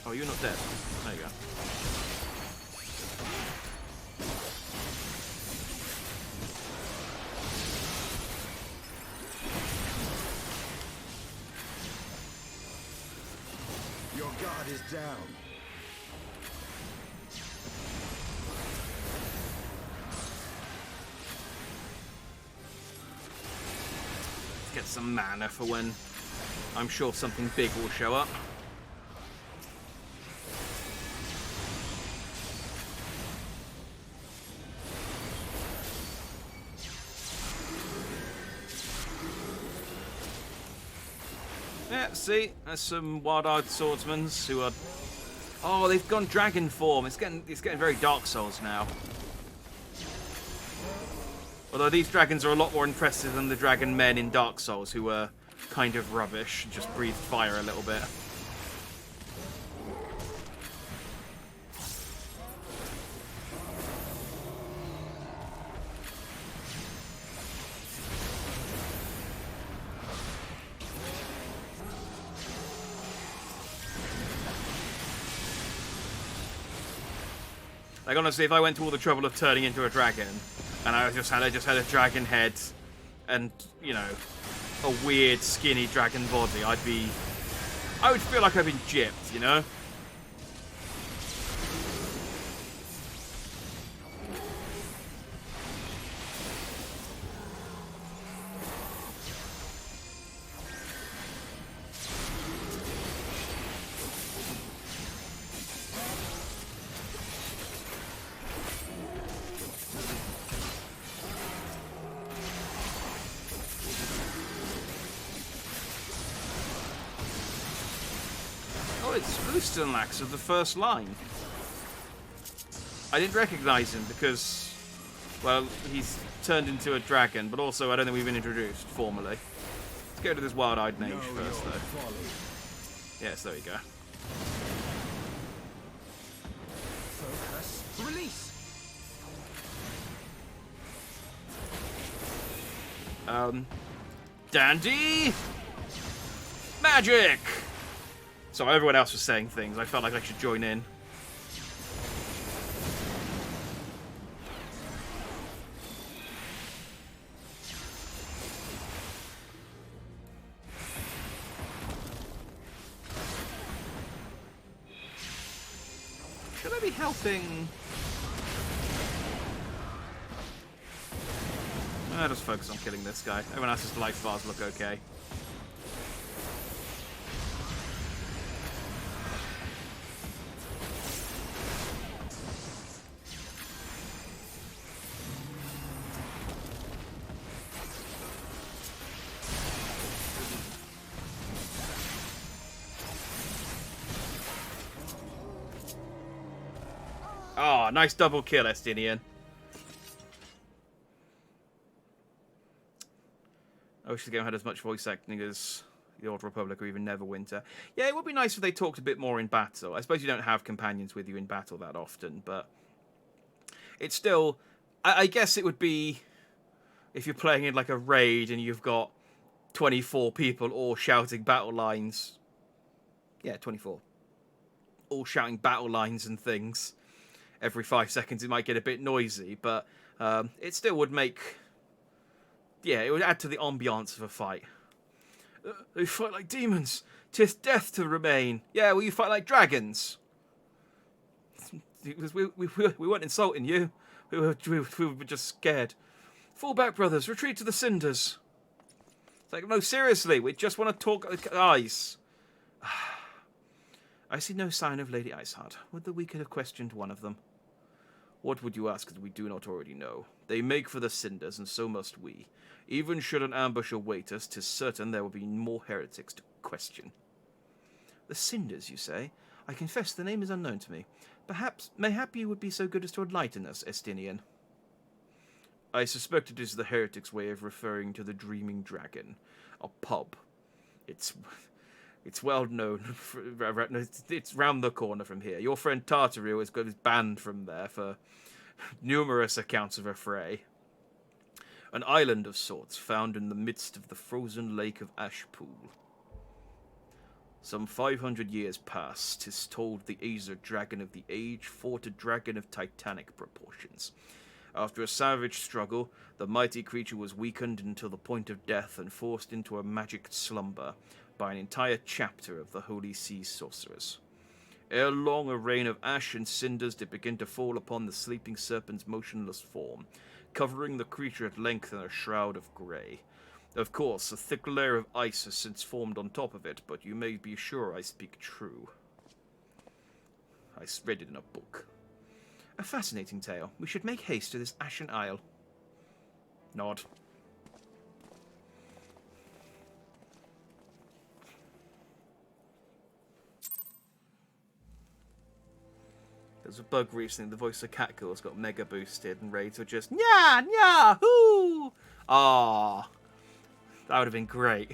Oh, you're not dead. There you go. Your guard is down. Get some mana for when I'm sure something big will show up. Yeah, see, there's some wild-eyed swordsmen who are... Oh, they've gone dragon form. It's getting very Dark Souls now. Although these dragons are a lot more impressive than the dragon men in Dark Souls, who were kind of rubbish, just breathed fire a little bit. Like, honestly, if I went to all the trouble of turning into a dragon, and I just had a dragon head, and, you know, a weird, skinny dragon body, I would feel like I've been gypped, you know? It's Lustenlax of the first line. I didn't recognise him because, well, he's turned into a dragon, but also I don't think we've been introduced formally. Let's go to this wild-eyed mage first, though. Yes, there we go. Focus. Release. Dandy! Magic! So everyone else was saying things. I felt like I should join in. Should I be helping? I'll just focus on killing this guy. Everyone else's life bars look okay. Oh, nice double kill, Estinian. wish the game had as much voice acting as the Old Republic or even Neverwinter. Yeah, it would be nice if they talked a bit more in battle. I suppose you don't have companions with you in battle that often, but it's still... I guess it would be if you're playing in like a raid and you've got 24 people all shouting battle lines. Yeah, 24. All shouting battle lines and things. Every 5 seconds it might get a bit noisy, but it still would make... Yeah, it would add to the ambiance of a fight. They fight like demons. 'Tis death to remain. Yeah, well, you fight like dragons. We weren't insulting you. We were just scared. Fall back, brothers. Retreat to the cinders. It's like, no, seriously. We just want to talk ice. I see no sign of Lady Iceheart. Would that we could have questioned one of them. What would you ask that we do not already know? They make for the cinders, and so must we. Even should an ambush await us, 'tis certain there will be more heretics to question. The cinders, you say? I confess the name is unknown to me. Mayhap you would be so good as to enlighten us, Estinian. I suspect it is the heretics' way of referring to the Dreaming Dragon, a pub. It's well known. It's round the corner from here. Your friend Tartario has got his banned from there for numerous accounts of a fray. An island of sorts found in the midst of the frozen lake of Ashpool. Some 500 years past, 'tis told the Azer dragon of the age fought a dragon of titanic proportions. After a savage struggle, the mighty creature was weakened until the point of death and forced into a magic slumber by an entire chapter of the Holy Sea sorcerers. Ere long, a rain of ash and cinders did begin to fall upon the sleeping serpent's motionless form, covering the creature at length in a shroud of grey. Of course, a thick layer of ice has since formed on top of it, but you may be sure I speak true. I read it in a book. A fascinating tale. We should make haste to this ashen isle. Nod. There's a bug recently. The voice of Catgirl's got mega boosted, and raids were just nya nya hoo. Ah, that would have been great.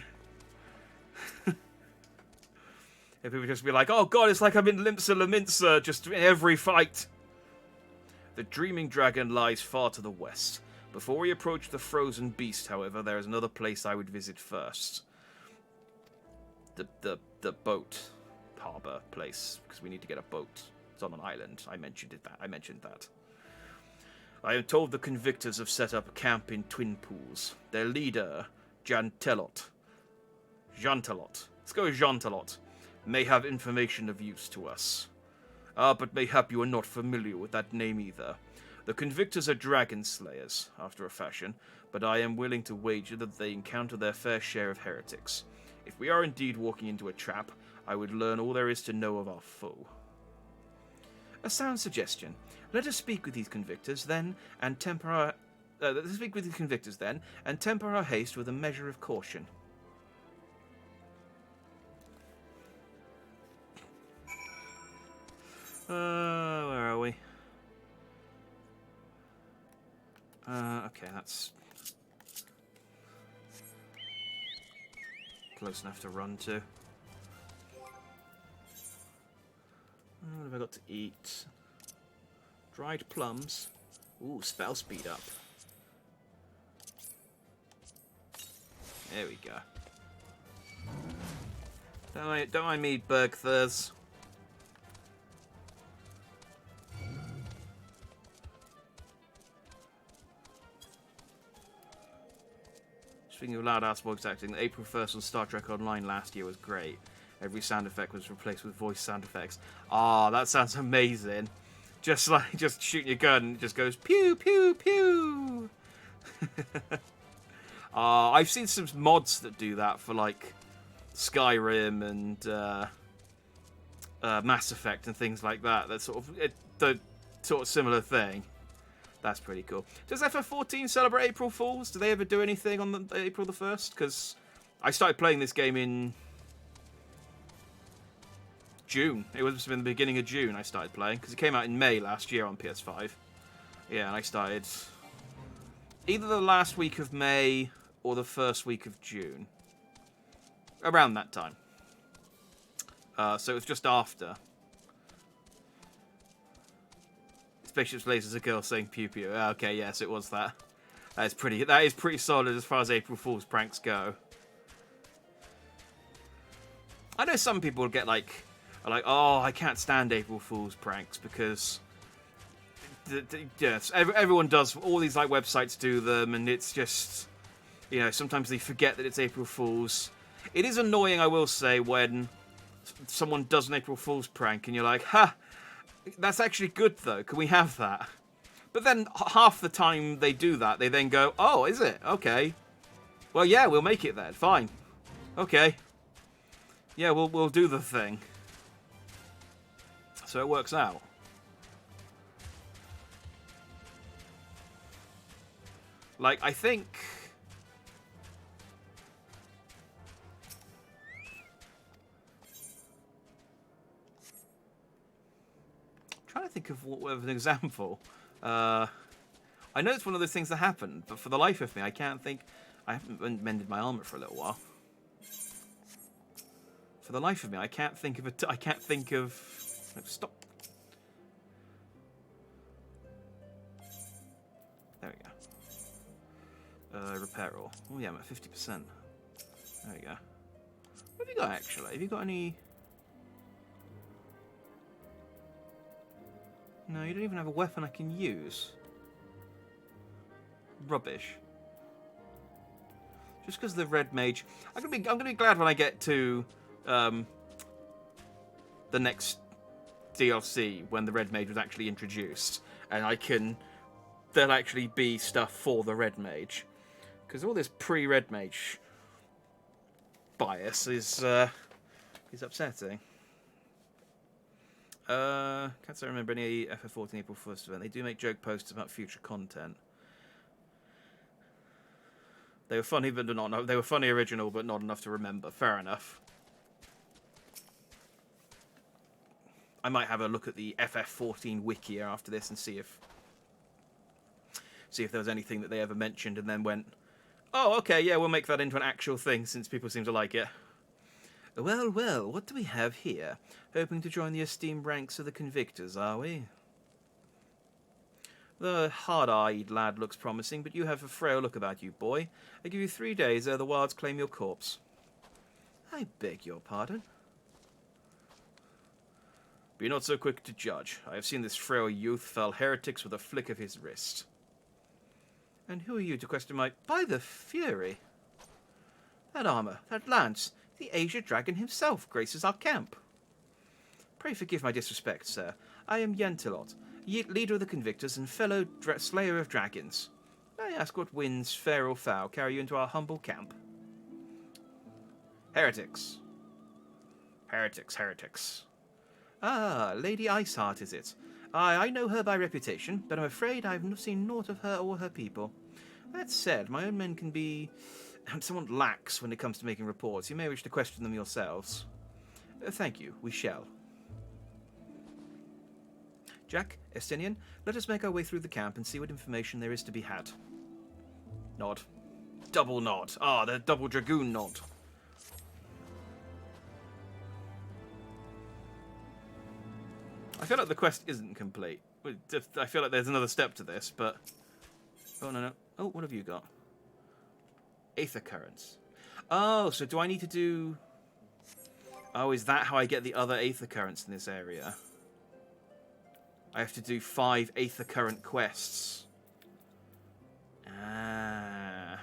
If people just be like, "Oh God, it's like I'm in Limsa Laminsa," just in every fight. The Dreaming Dragon lies far to the west. Before we approach the frozen beast, however, there is another place I would visit first. The boat harbor place, because we need to get a boat. It's on an island. I mentioned that. I am told the convictors have set up a camp in Twin Pools. Their leader, Jantelot. Let's go with Jantelot. May have information of use to us. But mayhap you are not familiar with that name either. The convictors are dragon slayers, after a fashion, but I am willing to wager that they encounter their fair share of heretics. If we are indeed walking into a trap, I would learn all there is to know of our foe. A sound suggestion. Let us speak with these convictors then, and temper our haste with a measure of caution. Where are we? Okay, that's close enough to run to. What have I got to eat? Dried plums. Ooh, spell speed up. There we go. Don't mind me, Bergthers. Speaking of loud-ass voice acting, the April 1st on Star Trek Online last year was great. Every sound effect was replaced with voice sound effects. Ah, that sounds amazing. Just shooting your gun and it just goes pew, pew, pew. I've seen some mods that do that for like Skyrim and Mass Effect and things like that. That's sort of similar thing. That's pretty cool. Does FF14 celebrate April Fools? Do they ever do anything on April the 1st? Because I started playing this game in June. It was in the beginning of June I started playing, because it came out in May last year on PS5. Yeah, and I started either the last week of May or the first week of June. Around that time. So it was just after. Spaceships, lasers, a girl saying pew pew. Okay, yes, it was that. That is pretty solid as far as April Fool's pranks go. I know some people get are like, oh, I can't stand April Fool's pranks because yes, everyone does. All these like websites do them, and it's just, you know, sometimes they forget that it's April Fool's. It is annoying, I will say, when someone does an April Fool's prank and you're like, ha, that's actually good though. Can we have that? But then half the time they do that, they then go, oh, is it? Okay. Well, yeah, we'll make it then. Fine. Okay. Yeah, we'll do the thing. So it works out. Like, I think... I'm trying to think of an example. I know it's one of those things that happened, but for the life of me, I can't think... I haven't mended my armor for a little while. For the life of me, I can't think of I can't think of... No, stop. There we go. Repair all. Oh yeah, I'm at 50%. There we go. What have you got actually? Have you got any... No, you don't even have a weapon I can use. Rubbish. Just because the red mage... I'm gonna be glad when I get to the next DLC when the red mage was actually introduced, and there'll actually be stuff for the red mage, because all this pre-red mage bias is upsetting. Can't say I remember any FF14 April 1st event. They do make joke posts about future content. They were funny, but not. They were funny original, but not enough to remember. Fair enough. I might have a look at the FF14 wiki after this and see if there was anything that they ever mentioned and then went, oh, okay, yeah, we'll make that into an actual thing since people seem to like it. Well, well, what do we have here? Hoping to join the esteemed ranks of the Convictors, are we? The hard-eyed lad looks promising, but you have a frail look about you, boy. I give you 3 days ere the wilds claim your corpse. I beg your pardon? Be not so quick to judge. I have seen this frail youth fell heretics with a flick of his wrist. And who are you to question my... By the Fury! That armour, that lance, the Asia Dragon himself graces our camp. Pray forgive my disrespect, sir. I am Yentilot, leader of the Convictors and fellow slayer of dragons. May I ask what winds, fair or foul, carry you into our humble camp? Heretics. Heretics, heretics. Ah, Lady Iceheart, is it? I know her by reputation, but I'm afraid I've seen naught of her or her people. That said, my own men can be somewhat lax when it comes to making reports. You may wish to question them yourselves. Thank you, we shall. Jack, Estinian, let us make our way through the camp and see what information there is to be had. Nod. Double nod. Ah, the double dragoon nod. I feel like the quest isn't complete. I feel like there's another step to this, but... Oh, no, no. Oh, what have you got? Aether currents. Oh, so do I need to do... Oh, is that how I get the other Aether currents in this area? I have to do 5 Aether current quests. Ah.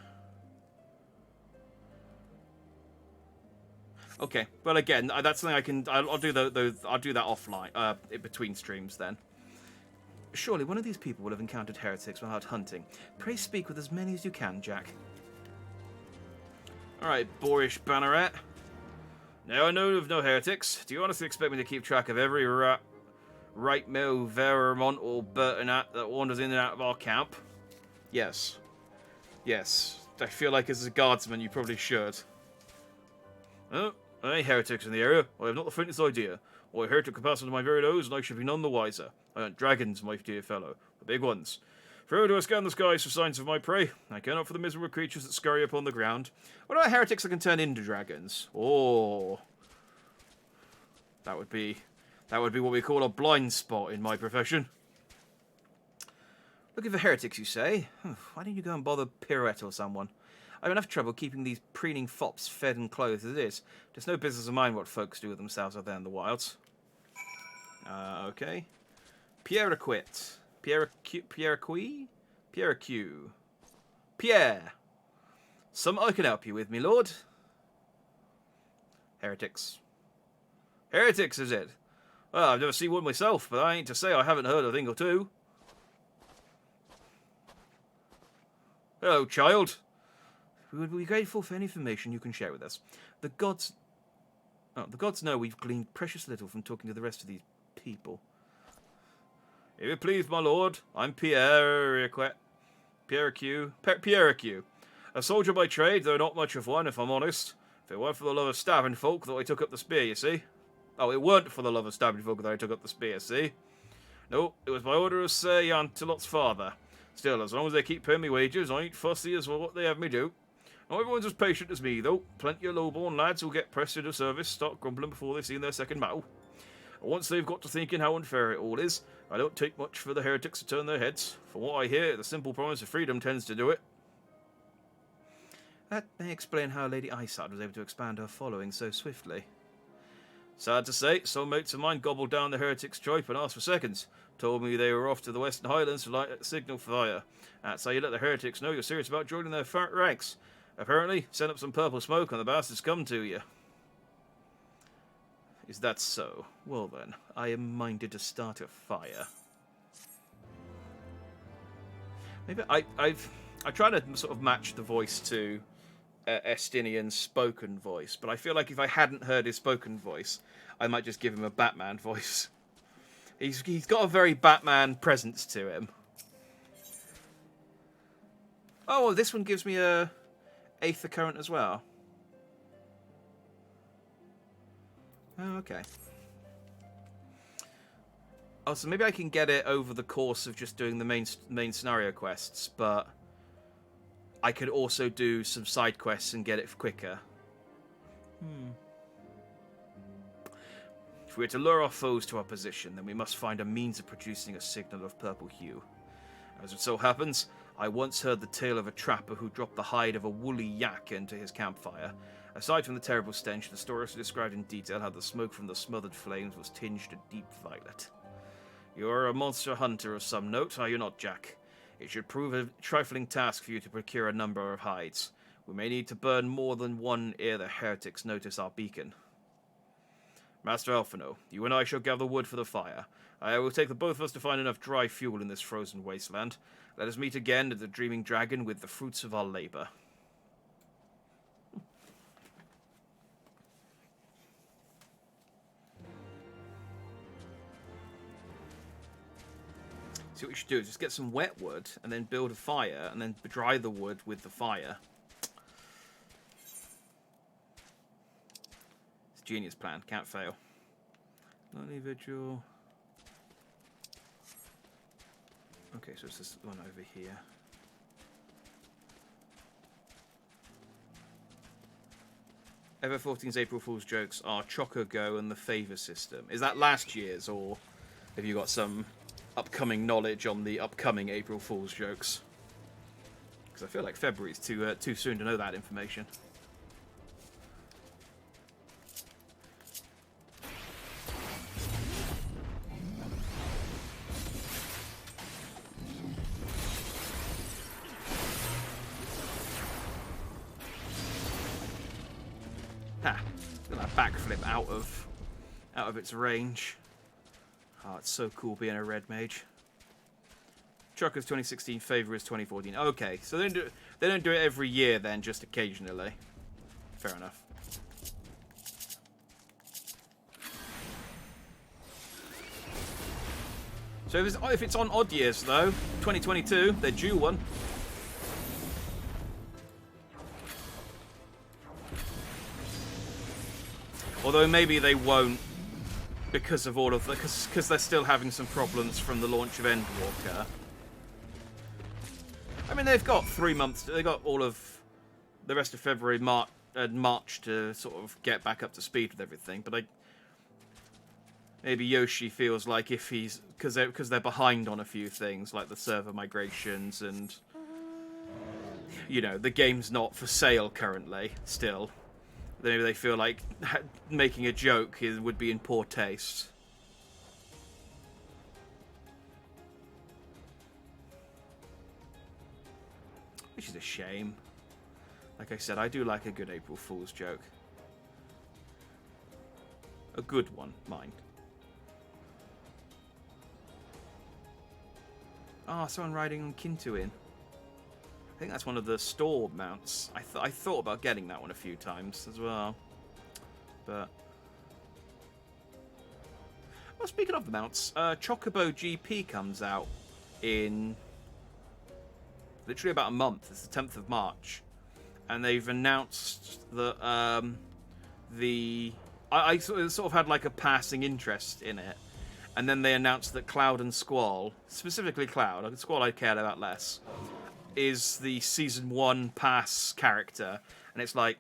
Okay, well again, that's something I can. I'll do I'll do that offline, in between streams then. Surely one of these people will have encountered heretics while out hunting. Pray speak with as many as you can, Jack. All right, boorish banneret. Now I know of no heretics. Do you honestly expect me to keep track of every right mill, Vermont, or Burtonat that wanders in and out of our camp? Yes. Yes. I feel like as a guardsman, you probably should. Oh. Any heretics in the area? I have not the faintest idea. Or a heretic could pass under my very nose, and I should be none the wiser. I hunt dragons, my dear fellow. The big ones. Through do I scan the skies for signs of my prey. I care not for the miserable creatures that scurry upon the ground. What about heretics that can turn into dragons? Oh, that would be what we call a blind spot in my profession. Looking for heretics, you say? Why don't you go and bother Pirouette or someone? I have enough trouble keeping these preening fops fed and clothed as it is. Just no business of mine what folks do with themselves out there in the wilds. Okay. Pierre quit. Pierre Q. Pierre. Some I can help you with, me lord. Heretics. Heretics, is it? Well, I've never seen one myself, but I ain't to say I haven't heard a thing or two. Hello, child. We would be grateful for any information you can share with us. The gods know we've gleaned precious little from talking to the rest of these people. If it please, my lord, I'm Pierre Q. A soldier by trade, though not much of one, if I'm honest. If it weren't for the love of stabbing folk that I took up the spear, you see. Oh, it weren't for the love of stabbing folk that I took up the spear, see. No, it was by order of Sir Yantilot's father. Still, as long as they keep paying me wages, I ain't fussy as for what they have me do. Not everyone's as patient as me, though. Plenty of low-born lads who'll get pressed into service, start grumbling before they've seen their second battle. And once they've got to thinking how unfair it all is, I don't take much for the heretics to turn their heads. From what I hear, the simple promise of freedom tends to do it. That may explain how Lady Isard was able to expand her following so swiftly. Sad to say, some mates of mine gobbled down the heretics' tripe and asked for seconds. Told me they were off to the Western Highlands to light a signal fire. That's how you let the heretics know you're serious about joining their fat ranks. Apparently, send up some purple smoke and the bastards come to you. Is that so? Well then, I am minded to start a fire. Maybe I try to sort of match the voice to Estinian's spoken voice, but I feel like if I hadn't heard his spoken voice, I might just give him a Batman voice. He's got a very Batman presence to him. Oh, well, this one gives me a Aether Current as well. Oh, okay. Oh, so maybe I can get it over the course of just doing the main scenario quests, but I could also do some side quests and get it quicker. If we are to lure our foes to our position, then we must find a means of producing a signal of purple hue. As it so happens, I once heard the tale of a trapper who dropped the hide of a woolly yak into his campfire. Aside from the terrible stench, the story also described in detail how the smoke from the smothered flames was tinged a deep violet. You are a monster hunter of some note, are you not, Jack? It should prove a trifling task for you to procure a number of hides. We may need to burn more than one ere the heretics notice our beacon. Master Alphino, you and I shall gather wood for the fire. I will take the both of us to find enough dry fuel in this frozen wasteland. Let us meet again at the Dreaming Dragon with the fruits of our labour. See, what you should do is just get some wet wood and then build a fire and then dry the wood with the fire. It's a genius plan. Can't fail. Lonely Vigil. Okay, so it's this one over here. FF14's April Fool's jokes are Choco Go and the Favour System. Is that last year's, or have you got some upcoming knowledge on the upcoming April Fool's jokes? Because I feel like February's too soon to know that information. Ha! Look at that backflip out of its range. Oh, it's so cool being a red mage. Choco's 2016, Favor is 2014. Okay, so they don't do it every year then, just occasionally. Fair enough. So if it's on odd years though, 2022, they're due one. Although maybe they won't, because of all of the, because they're still having some problems from the launch of Endwalker. I mean, they've got 3 months. They got all of the rest of February, March to sort of get back up to speed with everything. But maybe Yoshi feels like if he's because they're behind on a few things like the server migrations and the game's not for sale currently. Still, maybe they feel like making a joke would be in poor taste. Which is a shame. Like I said, I do like a good April Fool's joke. A good one, mind. Ah, someone riding on Kintuin. I think that's one of the store mounts. I thought about getting that one a few times as well. But... well, speaking of the mounts, Chocobo GP comes out in... literally about a month. It's the 10th of March. And they've announced that I sort of had like a passing interest in it. And then they announced that Cloud and Squall, specifically Cloud, Squall I cared about less, is the Season 1 pass character. And it's like,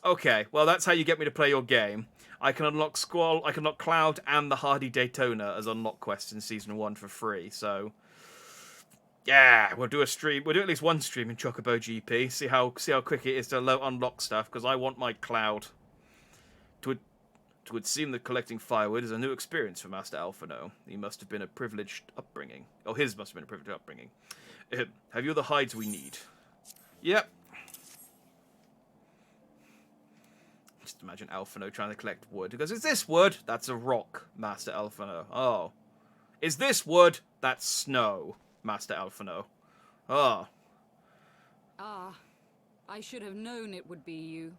okay, well that's how you get me to play your game. I can unlock Squall, I can unlock Cloud and the Hardy Daytona as unlock quests in Season 1 for free, so... yeah, we'll do a stream. We'll do at least one stream in Chocobo GP. See how quick it is to unlock stuff. Because I want my Cloud. It would seem that collecting firewood is a new experience for Master Alphino. He must have been a privileged upbringing. Oh, his must have been a privileged upbringing. Have you the hides we need? Yep. Just imagine Alphino trying to collect wood. He goes, "Is this wood? That's a rock, Master Alphino. Oh. Is this wood? That's snow, Master Alphino. Oh. Ah, I should have known it would be you.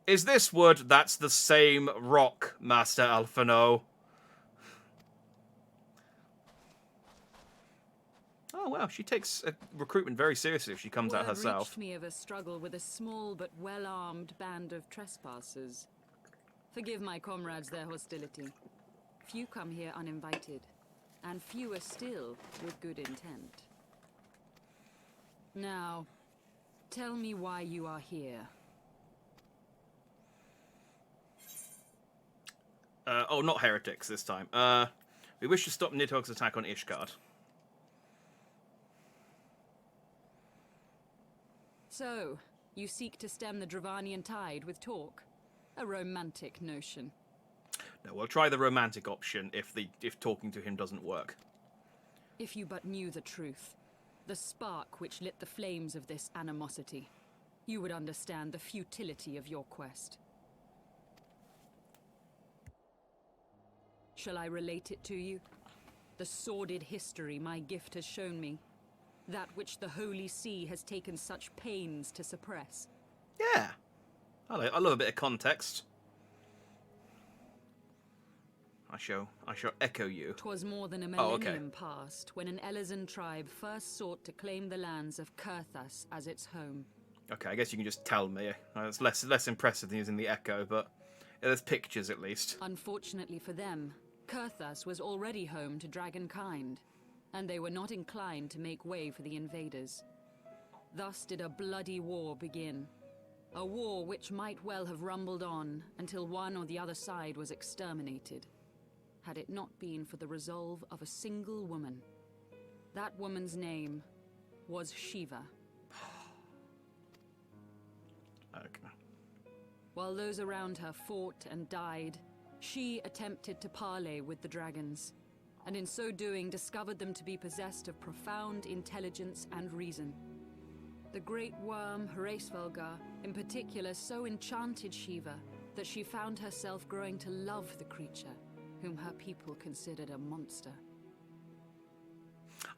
Is this wood? That's the same rock, Master Alphino. Oh, wow, she takes recruitment very seriously if she comes out herself. Reached me of a struggle with a small but well-armed band of trespassers. Forgive my comrades their hostility. Few come here uninvited, and fewer still with good intent. Now, tell me why you are here. Oh, not heretics this time. We wish to stop Nidhogg's attack on Ishgard. So, you seek to stem the Dravanian tide with talk? A romantic notion. No, we'll try the romantic option if talking to him doesn't work. If you but knew the truth, the spark which lit the flames of this animosity, you would understand the futility of your quest. Shall I relate it to you? The sordid history my gift has shown me. That which the Holy See has taken such pains to suppress. Yeah. I love a bit of context. I shall echo you. 'Twas more than a millennium past when an Elizan tribe first sought to claim the lands of Kurthas as its home. Okay, I guess you can just tell me. It's less impressive than using the echo, but there's pictures at least. Unfortunately for them, Kurthas was already home to dragonkind, and they were not inclined to make way for the invaders. Thus did a bloody war begin. A war which might well have rumbled on until one or the other side was exterminated, had it not been for the resolve of a single woman. That woman's name was Shiva. Okay. While those around her fought and died, she attempted to parley with the dragons, and in so doing discovered them to be possessed of profound intelligence and reason. The great worm, Hraesvelgar, in particular so enchanted Shiva that she found herself growing to love the creature, whom her people considered a monster.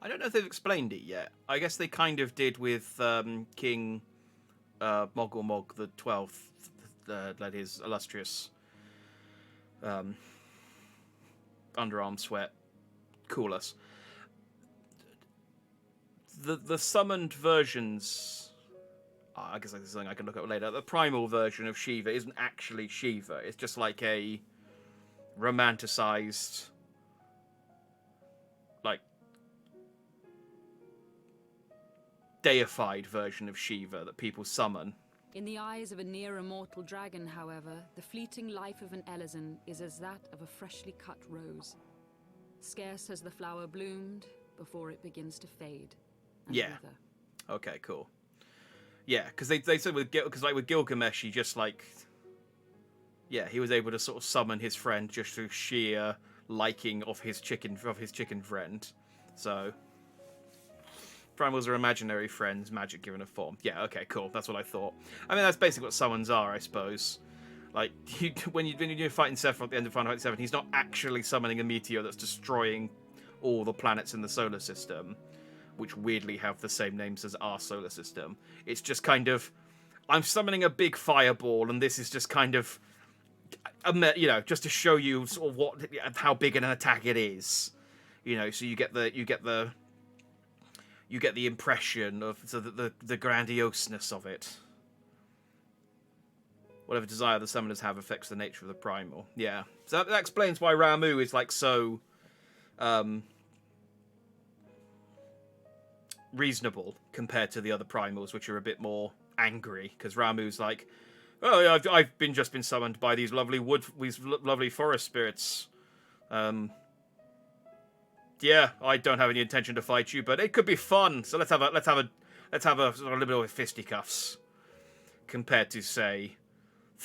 I don't know if they've explained it yet. I guess they kind of did with King Mogulmog the 12th, led his illustrious underarm sweat coolers. The summoned versions, I guess that's something I can look up later. The primal version of Shiva isn't actually Shiva. It's just like a romanticized, like, deified version of Shiva that people summon. In the eyes of a near-immortal dragon, however, the fleeting life of an Elezen is as that of a freshly cut rose. Scarce has the flower bloomed before it begins to fade and wither. Okay, cool. Yeah, because they said with Gilgamesh, he just like, he was able to sort of summon his friend just through sheer liking of his chicken friend. So primals are imaginary friends, magic given a form. Yeah, okay, cool. That's what I thought. I mean, that's basically what summons are, I suppose. Like, when you're fighting Sephiroth at the end of Final Fight VII, he's not actually summoning a meteor that's destroying all the planets in the solar system, which weirdly have the same names as our solar system. It's just kind of, I'm summoning a big fireball, and this is just kind of, just to show you sort of how big an attack it is. So you get the impression of the grandioseness of it. Whatever desire the summoners have affects the nature of the primal. Yeah, so that explains why Ramu is like so reasonable compared to the other primals, which are a bit more angry. Because Ramu's like, oh, yeah, I've just been summoned by these lovely lovely forest spirits. Yeah, I don't have any intention to fight you, but it could be fun. So let's have a sort of a little bit of fisticuffs. Compared to, say,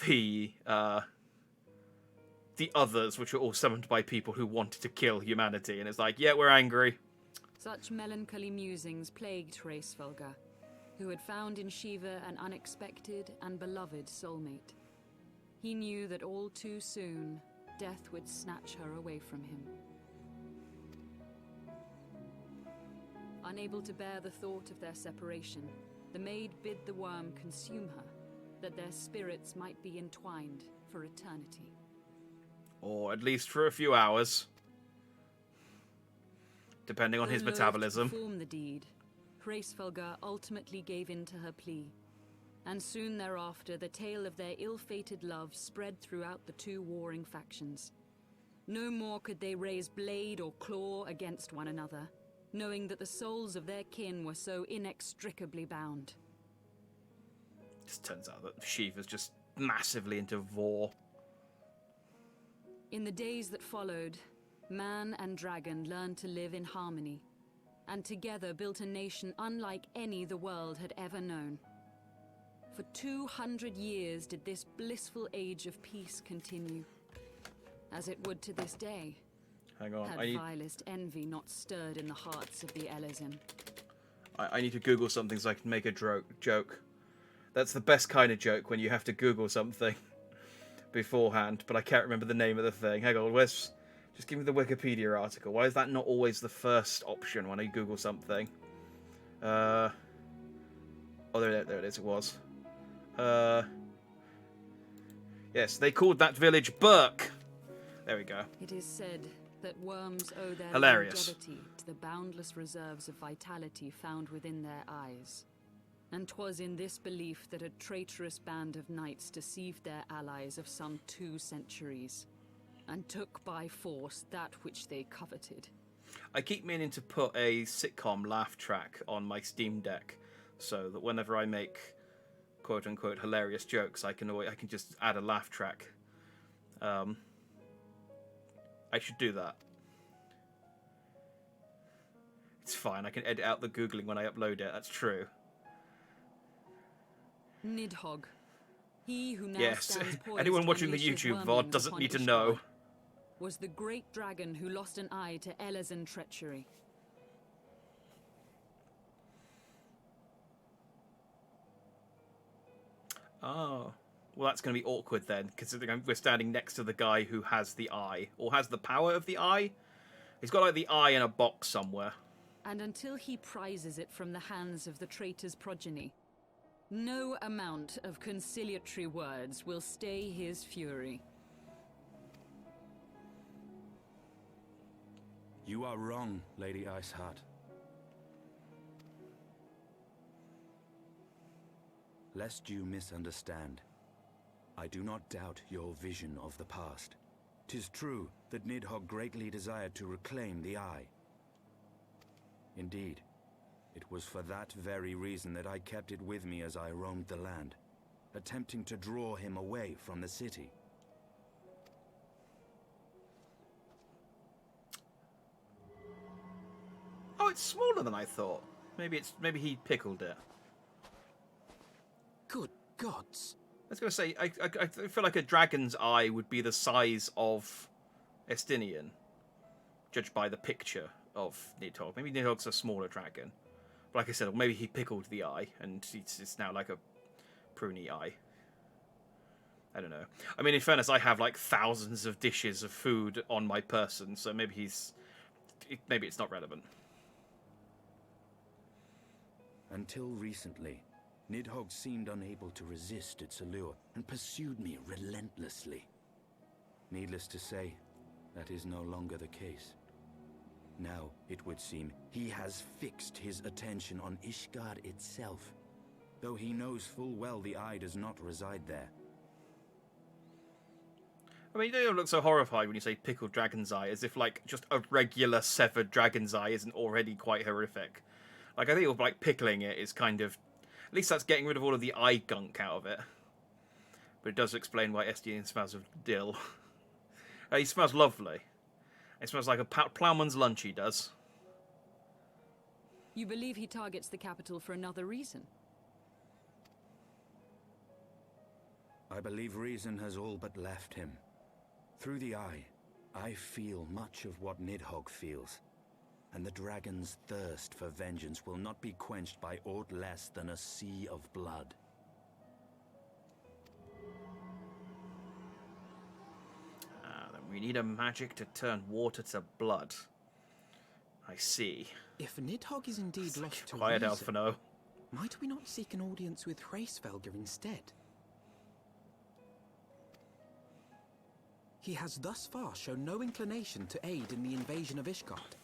the others, which were all summoned by people who wanted to kill humanity, and it's like, yeah, we're angry. Such melancholy musings plagued Hraesvelga, who had found in Shiva an unexpected and beloved soulmate. He knew that all too soon, death would snatch her away from him. Unable to bear the thought of their separation, the maid bid the worm consume her, that their spirits might be entwined for eternity. Or at least for a few hours. Depending on his metabolism. To perform the deed, Hraesvelga ultimately gave in to her plea, and soon thereafter the tale of their ill-fated love spread throughout the two warring factions. No more could they raise blade or claw against one another, knowing that the souls of their kin were so inextricably bound. It turns out that Shiva's just massively into vor. In the days that followed, man and dragon learned to live in harmony, and together built a nation unlike any the world had ever known. For 200 years did this blissful age of peace continue, as it would to this day. Hang on, Had vilest envy not stirred in the hearts of the Elezen. I need to Google something so I can make a joke. That's the best kind of joke, when you have to Google something beforehand, but I can't remember the name of the thing. Hang on, just give me the Wikipedia article. Why is that not always the first option when I Google something? Oh, there it is, it was. Yes, they called that village Burke. There we go. It is said that worms owe their Hilarious. longevity to the boundless reserves of vitality found within their eyes. And 'twas in this belief that a traitorous band of knights deceived their allies of some 2 centuries, and took by force that which they coveted. I keep meaning to put a sitcom laugh track on my Steam Deck, so that whenever I make quote-unquote hilarious jokes, I can just add a laugh track. I should do that. It's fine, I can edit out the Googling when I upload it, that's true. Nidhogg. He who now Yes, stands poised anyone to watching the unleash his YouTube wormling VOD doesn't upon need to Ishgard, know. Was the great dragon who lost an eye to Elezen treachery. Oh. Well, that's going to be awkward then, considering we're standing next to the guy who has the eye, or has the power of the eye. He's got, like, the eye in a box somewhere. And until he prizes it from the hands of the traitor's progeny, no amount of conciliatory words will stay his fury. You are wrong, Lady Iceheart. Lest you misunderstand, I do not doubt your vision of the past. 'Tis true that Nidhogg greatly desired to reclaim the Eye. Indeed, It was for that very reason that I kept it with me as I roamed the land, attempting to draw him away from the city. Oh, it's smaller than I thought. Maybe he pickled it. Good gods. I was going to say, I feel like a dragon's eye would be the size of Estinian, judged by the picture of Nidhogg. Maybe Nidhogg's a smaller dragon. But like I said, maybe he pickled the eye, and it's now like a pruny eye. I don't know. I mean, in fairness, I have like thousands of dishes of food on my person, so maybe maybe it's not relevant. Until recently, Nidhogg seemed unable to resist its allure and pursued me relentlessly. Needless to say, that is no longer the case. Now, it would seem, he has fixed his attention on Ishgard itself, though he knows full well the eye does not reside there. I mean, you don't look so horrified when you say pickled dragon's eye, as if, like, just a regular severed dragon's eye isn't already quite horrific. Like, I think, like, pickling it is kind of... At least that's getting rid of all of the eye gunk out of it. But it does explain why Estienne smells of dill. He smells lovely. It smells like a ploughman's lunch, he does. You believe he targets the capital for another reason? I believe reason has all but left him. Through the eye, I feel much of what Nidhogg feels. And the dragon's thirst for vengeance will not be quenched by aught less than a sea of blood. Then we need a magic to turn water to blood. I see. If Nidhogg is indeed lost to Quiet, reason, Alphino. might we not seek an audience with Hraesvelgr instead? He has thus far shown no inclination to aid in the invasion of Ishgard,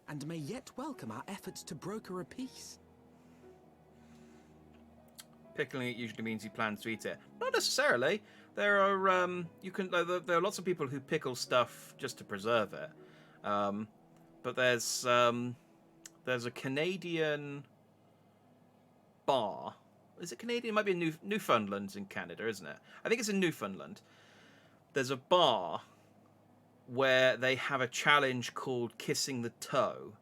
and may yet welcome our efforts to broker a peace. Pickling it usually means he plans to eat it. Not necessarily. There are there are lots of people who pickle stuff just to preserve it. But there's a Canadian bar. Is it Canadian? It might be Newfoundland's in Canada, isn't it? I think it's in Newfoundland. There's a bar where they have a challenge called Kissing the Toe,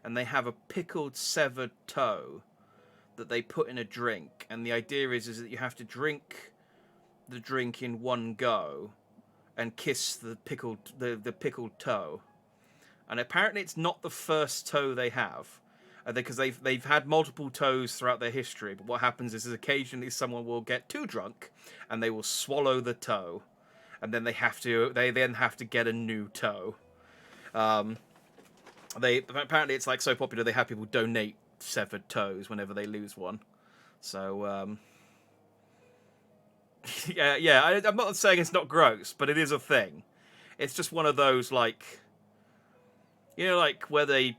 and they have a pickled severed toe that they put in a drink, and the idea is that you have to drink the drink in one go and kiss the pickled toe. And apparently it's not the first toe they have, because they've had multiple toes throughout their history, but what happens is occasionally someone will get too drunk and they will swallow the toe. And then they then have to get a new toe. Apparently it's like so popular they have people donate severed toes whenever they lose one. So I'm not saying it's not gross, but it is a thing. It's just one of those, like, you know, like where they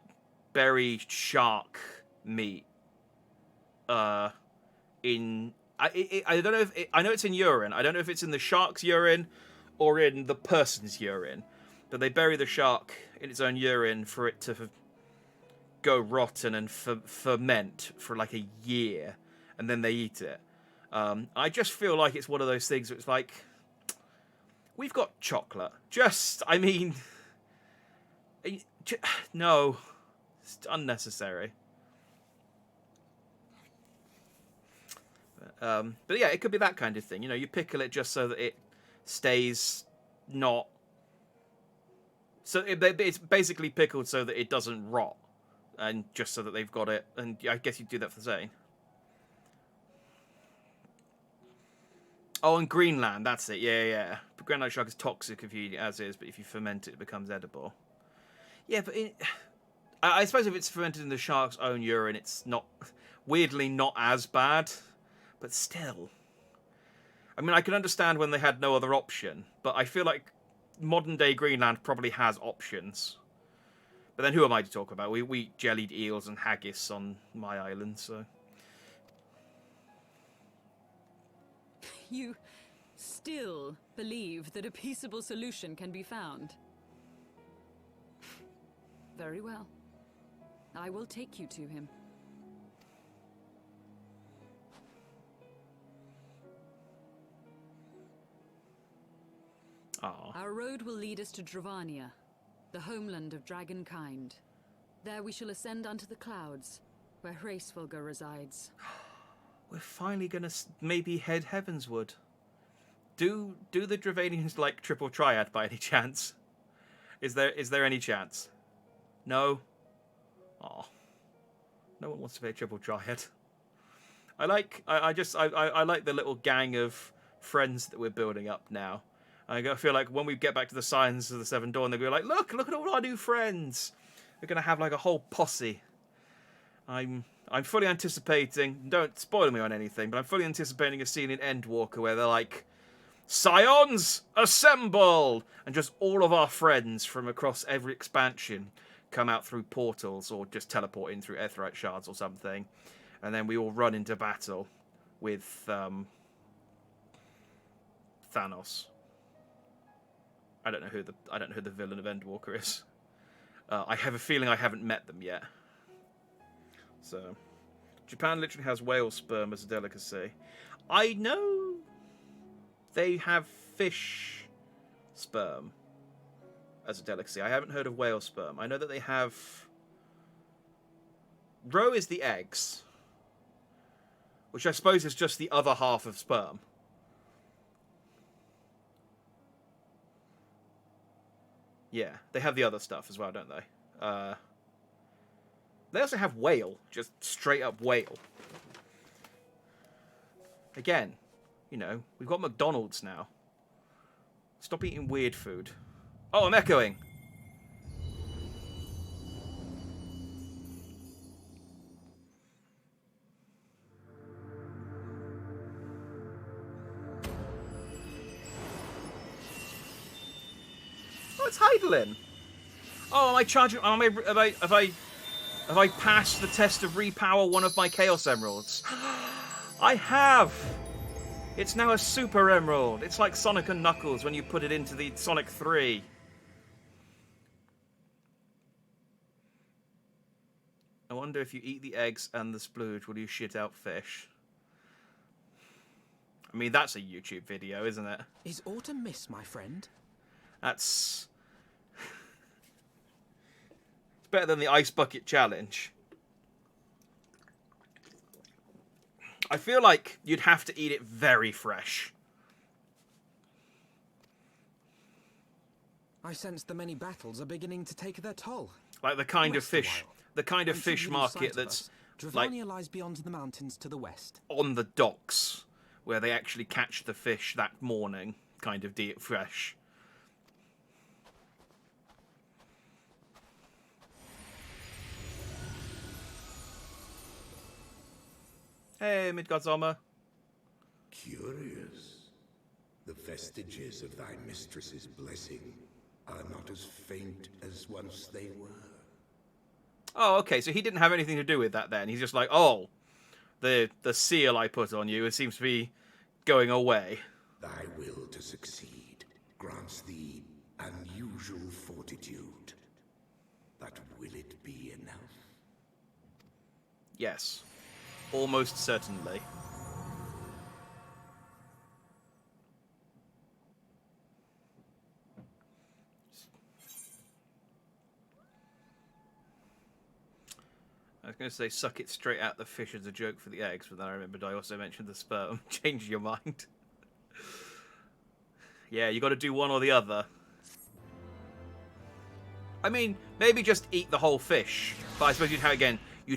bury shark meat in. I don't know if I know it's in urine. I don't know if it's in the shark's urine or in the person's urine, but they bury the shark in its own urine for it to go rotten and ferment for like a year, and then they eat it. I just feel like it's one of those things where it's like, we've got chocolate. No, it's unnecessary. But yeah, it could be that kind of thing. You know, you pickle it just so that it stays not... So it's basically pickled so that it doesn't rot, and just so that they've got it. And I guess you'd do that for Zane. Oh, and Greenland, that's it. Yeah. But Greenland shark is toxic if you as is, but if you ferment it, it becomes edible. Yeah, but I suppose if it's fermented in the shark's own urine, it's not... Weirdly, not as bad. But still. I mean, I can understand when they had no other option, but I feel like modern-day Greenland probably has options. But then who am I to talk about? We eat jellied eels and haggis on my island, so... You still believe that a peaceable solution can be found? Very well. I will take you to him. Aw. Our road will lead us to Dravania, the homeland of dragonkind. There we shall ascend unto the clouds, where Hraesvelga resides. We're finally gonna maybe head heavensward. Do the Dravanians like triple triad by any chance? Is there any chance? No. Oh, no one wants to play triple triad. I like the little gang of friends that we're building up now. I feel like when we get back to the Scions of the Seven Dawn, they'll be like, look at all our new friends. We're gonna have like a whole posse. I'm fully anticipating. Don't spoil me on anything, but I'm fully anticipating a scene in Endwalker where they're like, Scions, assemble! And just all of our friends from across every expansion come out through portals or just teleport in through Aetheryte shards or something. And then we all run into battle with Thanos. I don't know who the villain of Endwalker is. I have a feeling I haven't met them yet. So, Japan literally has whale sperm as a delicacy. I know they have fish sperm as a delicacy. I haven't heard of whale sperm. I know that they have... Roe is the eggs, which I suppose is just the other half of sperm. Yeah, they have the other stuff as well, don't they? They also have whale, just straight up whale. Again, you know, we've got McDonald's now. Stop eating weird food. Oh, I'm echoing. Oh, it's Heidelin. Oh, am I charging? Have I passed the test of repower one of my Chaos Emeralds? I have! It's now a Super Emerald. It's like Sonic and Knuckles when you put it into the Sonic 3. I wonder if you eat the eggs and the splooge, will you shit out fish? I mean, that's a YouTube video, isn't it? Is autumn mist, my friend? That's... It's better than the Ice Bucket Challenge. I feel like you'd have to eat it very fresh. I sense the many battles are beginning to take their toll. Like the kind of fish, the kind of fish market that's like Dravania lies beyond the mountains to the west. On the docks, where they actually catch the fish that morning, kind of deep fresh. Hey, Midgard's armor. Curious. The vestiges of thy mistress's blessing are not as faint as once they were. Oh, okay, so he didn't have anything to do with that then. He's just like, oh, the seal I put on you, it seems to be going away. Thy will to succeed grants thee unusual fortitude. But will it be enough? Yes. Almost certainly. I was going to say suck it straight out the fish as a joke for the eggs, but then I remembered I also mentioned the sperm. Change your mind. Yeah, you got to do one or the other. I mean, maybe just eat the whole fish. But I suppose you'd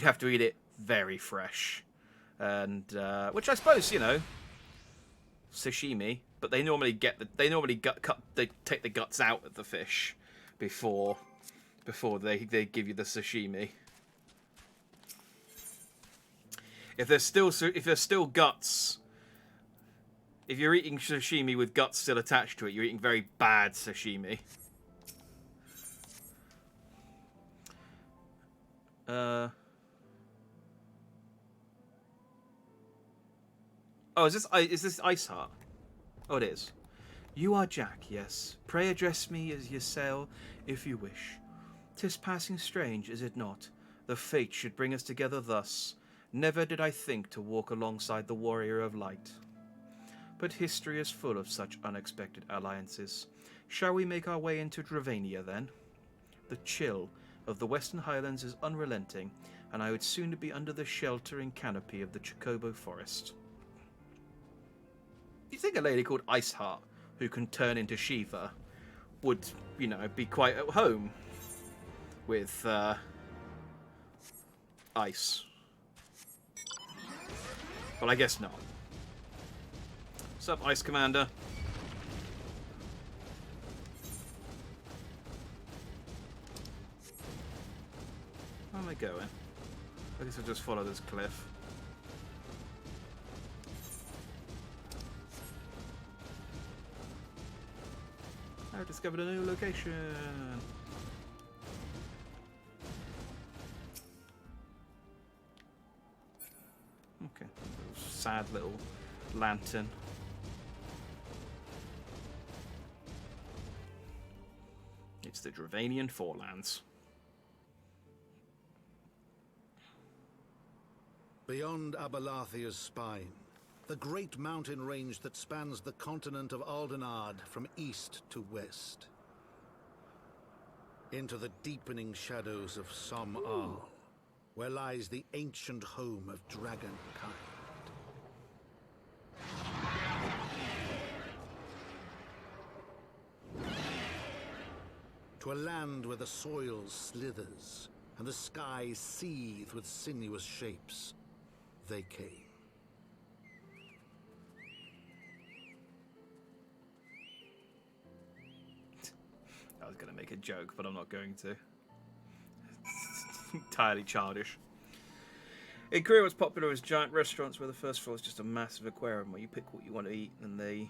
have to eat it very fresh. And which I suppose, you know, sashimi, but they normally take the guts out of the fish before they give you the sashimi. If there's still guts, if you're eating sashimi with guts still attached to it, you're eating very bad sashimi. Oh, is this Ice Heart? Oh, it is. You are Jack, yes. Pray address me as ye sail, if you wish. 'Tis passing strange, is it not? The fate should bring us together thus. Never did I think to walk alongside the warrior of light. but history is full of such unexpected alliances. Shall we make our way into Dravania, then? The chill of the Western Highlands is unrelenting, and I would sooner be under the sheltering canopy of the Chocobo Forest. You think a lady called Iceheart, who can turn into Shiva, would, you know, be quite at home with ice? Well, I guess not. What's up, Ice Commander? Where am I going? I guess I'll just follow this cliff. I've discovered a new location. Okay, sad little lantern. It's the Dravanian Forelands. Beyond Abalathia's spine, the great mountain range that spans the continent of Aldenard from east to west. Into the deepening shadows of Som-Al, where lies the ancient home of Dragonkind. To a land where the soil slithers and the skies seethe with sinuous shapes, they came. I was going to make a joke, but I'm not going to. It's entirely childish. In Korea, what's popular is giant restaurants where the first floor is just a massive aquarium where you pick what you want to eat and they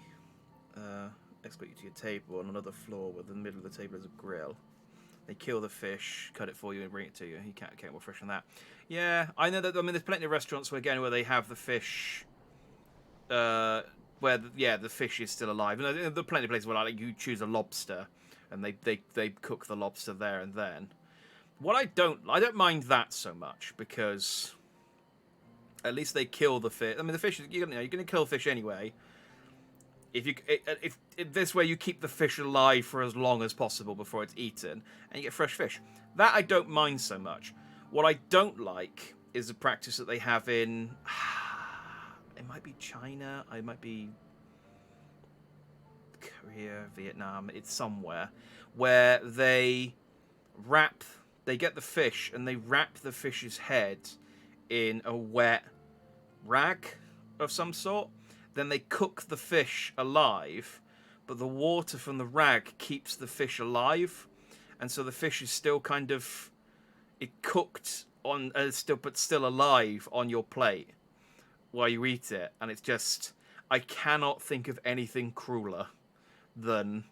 escort you to your table. On another floor where the middle of the table is a grill. They kill the fish, cut it for you, and bring it to you. You can't get more fresh than that. Yeah, I know that. I mean, there's plenty of restaurants where they have the fish, where the fish is still alive. And there are plenty of places where like you choose a lobster, and they cook the lobster there and then. What I don't mind that so much because at least they kill the fish. I mean, the fish you're going to kill fish anyway. If this way you keep the fish alive for as long as possible before it's eaten, and you get fresh fish. That I don't mind so much. What I don't like is the practice that they have in... It might be China, it might be Korea, Vietnam, it's somewhere, where they get the fish and they wrap the fish's head in a wet rag of some sort. Then they cook the fish alive, but the water from the rag keeps the fish alive, and so the fish is still kind of cooked on, still alive on your plate while you eat it. And it's just, I cannot think of anything crueler than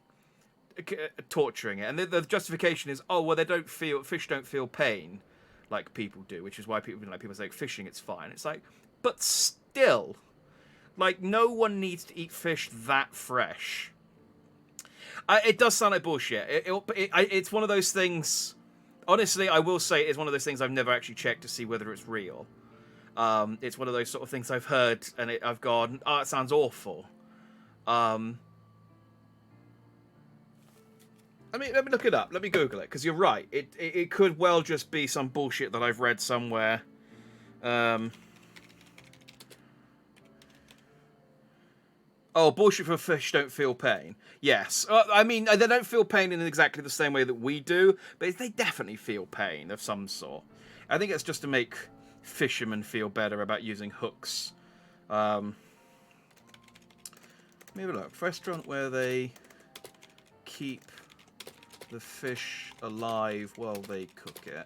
torturing it. And the justification is, oh well, fish don't feel pain like people do, which is why people say fishing it's fine. It's like, but still. Like, no one needs to eat fish that fresh. It does sound like bullshit. It's one of those things... Honestly, I will say it's one of those things I've never actually checked to see whether it's real. It's one of those sort of things I've heard, and I've gone, oh, it sounds awful. I mean, let me look it up. Let me Google it, because you're right. It could well just be some bullshit that I've read somewhere. Oh, bullshit for fish don't feel pain. Yes. I mean, they don't feel pain in exactly the same way that we do, but they definitely feel pain of some sort. I think it's just to make fishermen feel better about using hooks. Maybe look. Restaurant where they keep the fish alive while they cook it.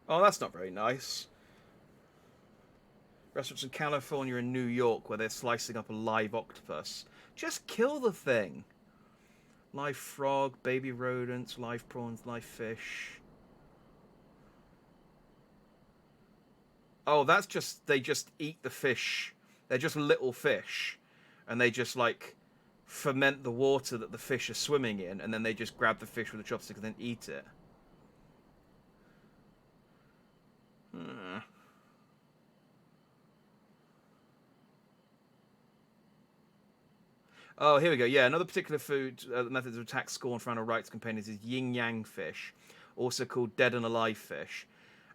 Oh, that's not very nice. Restaurants in California and New York where they're slicing up a live octopus. Just kill the thing. Live frog, baby rodents, live prawns, live fish. Oh, that's just... They just eat the fish They're just little fish, and they just like ferment the water that the fish are swimming in, and then they just grab the fish with a chopstick and then eat it. Oh, here we go. Yeah, another particular food method of attack scorned for animal rights campaigners is yin-yang fish, also called dead and alive fish.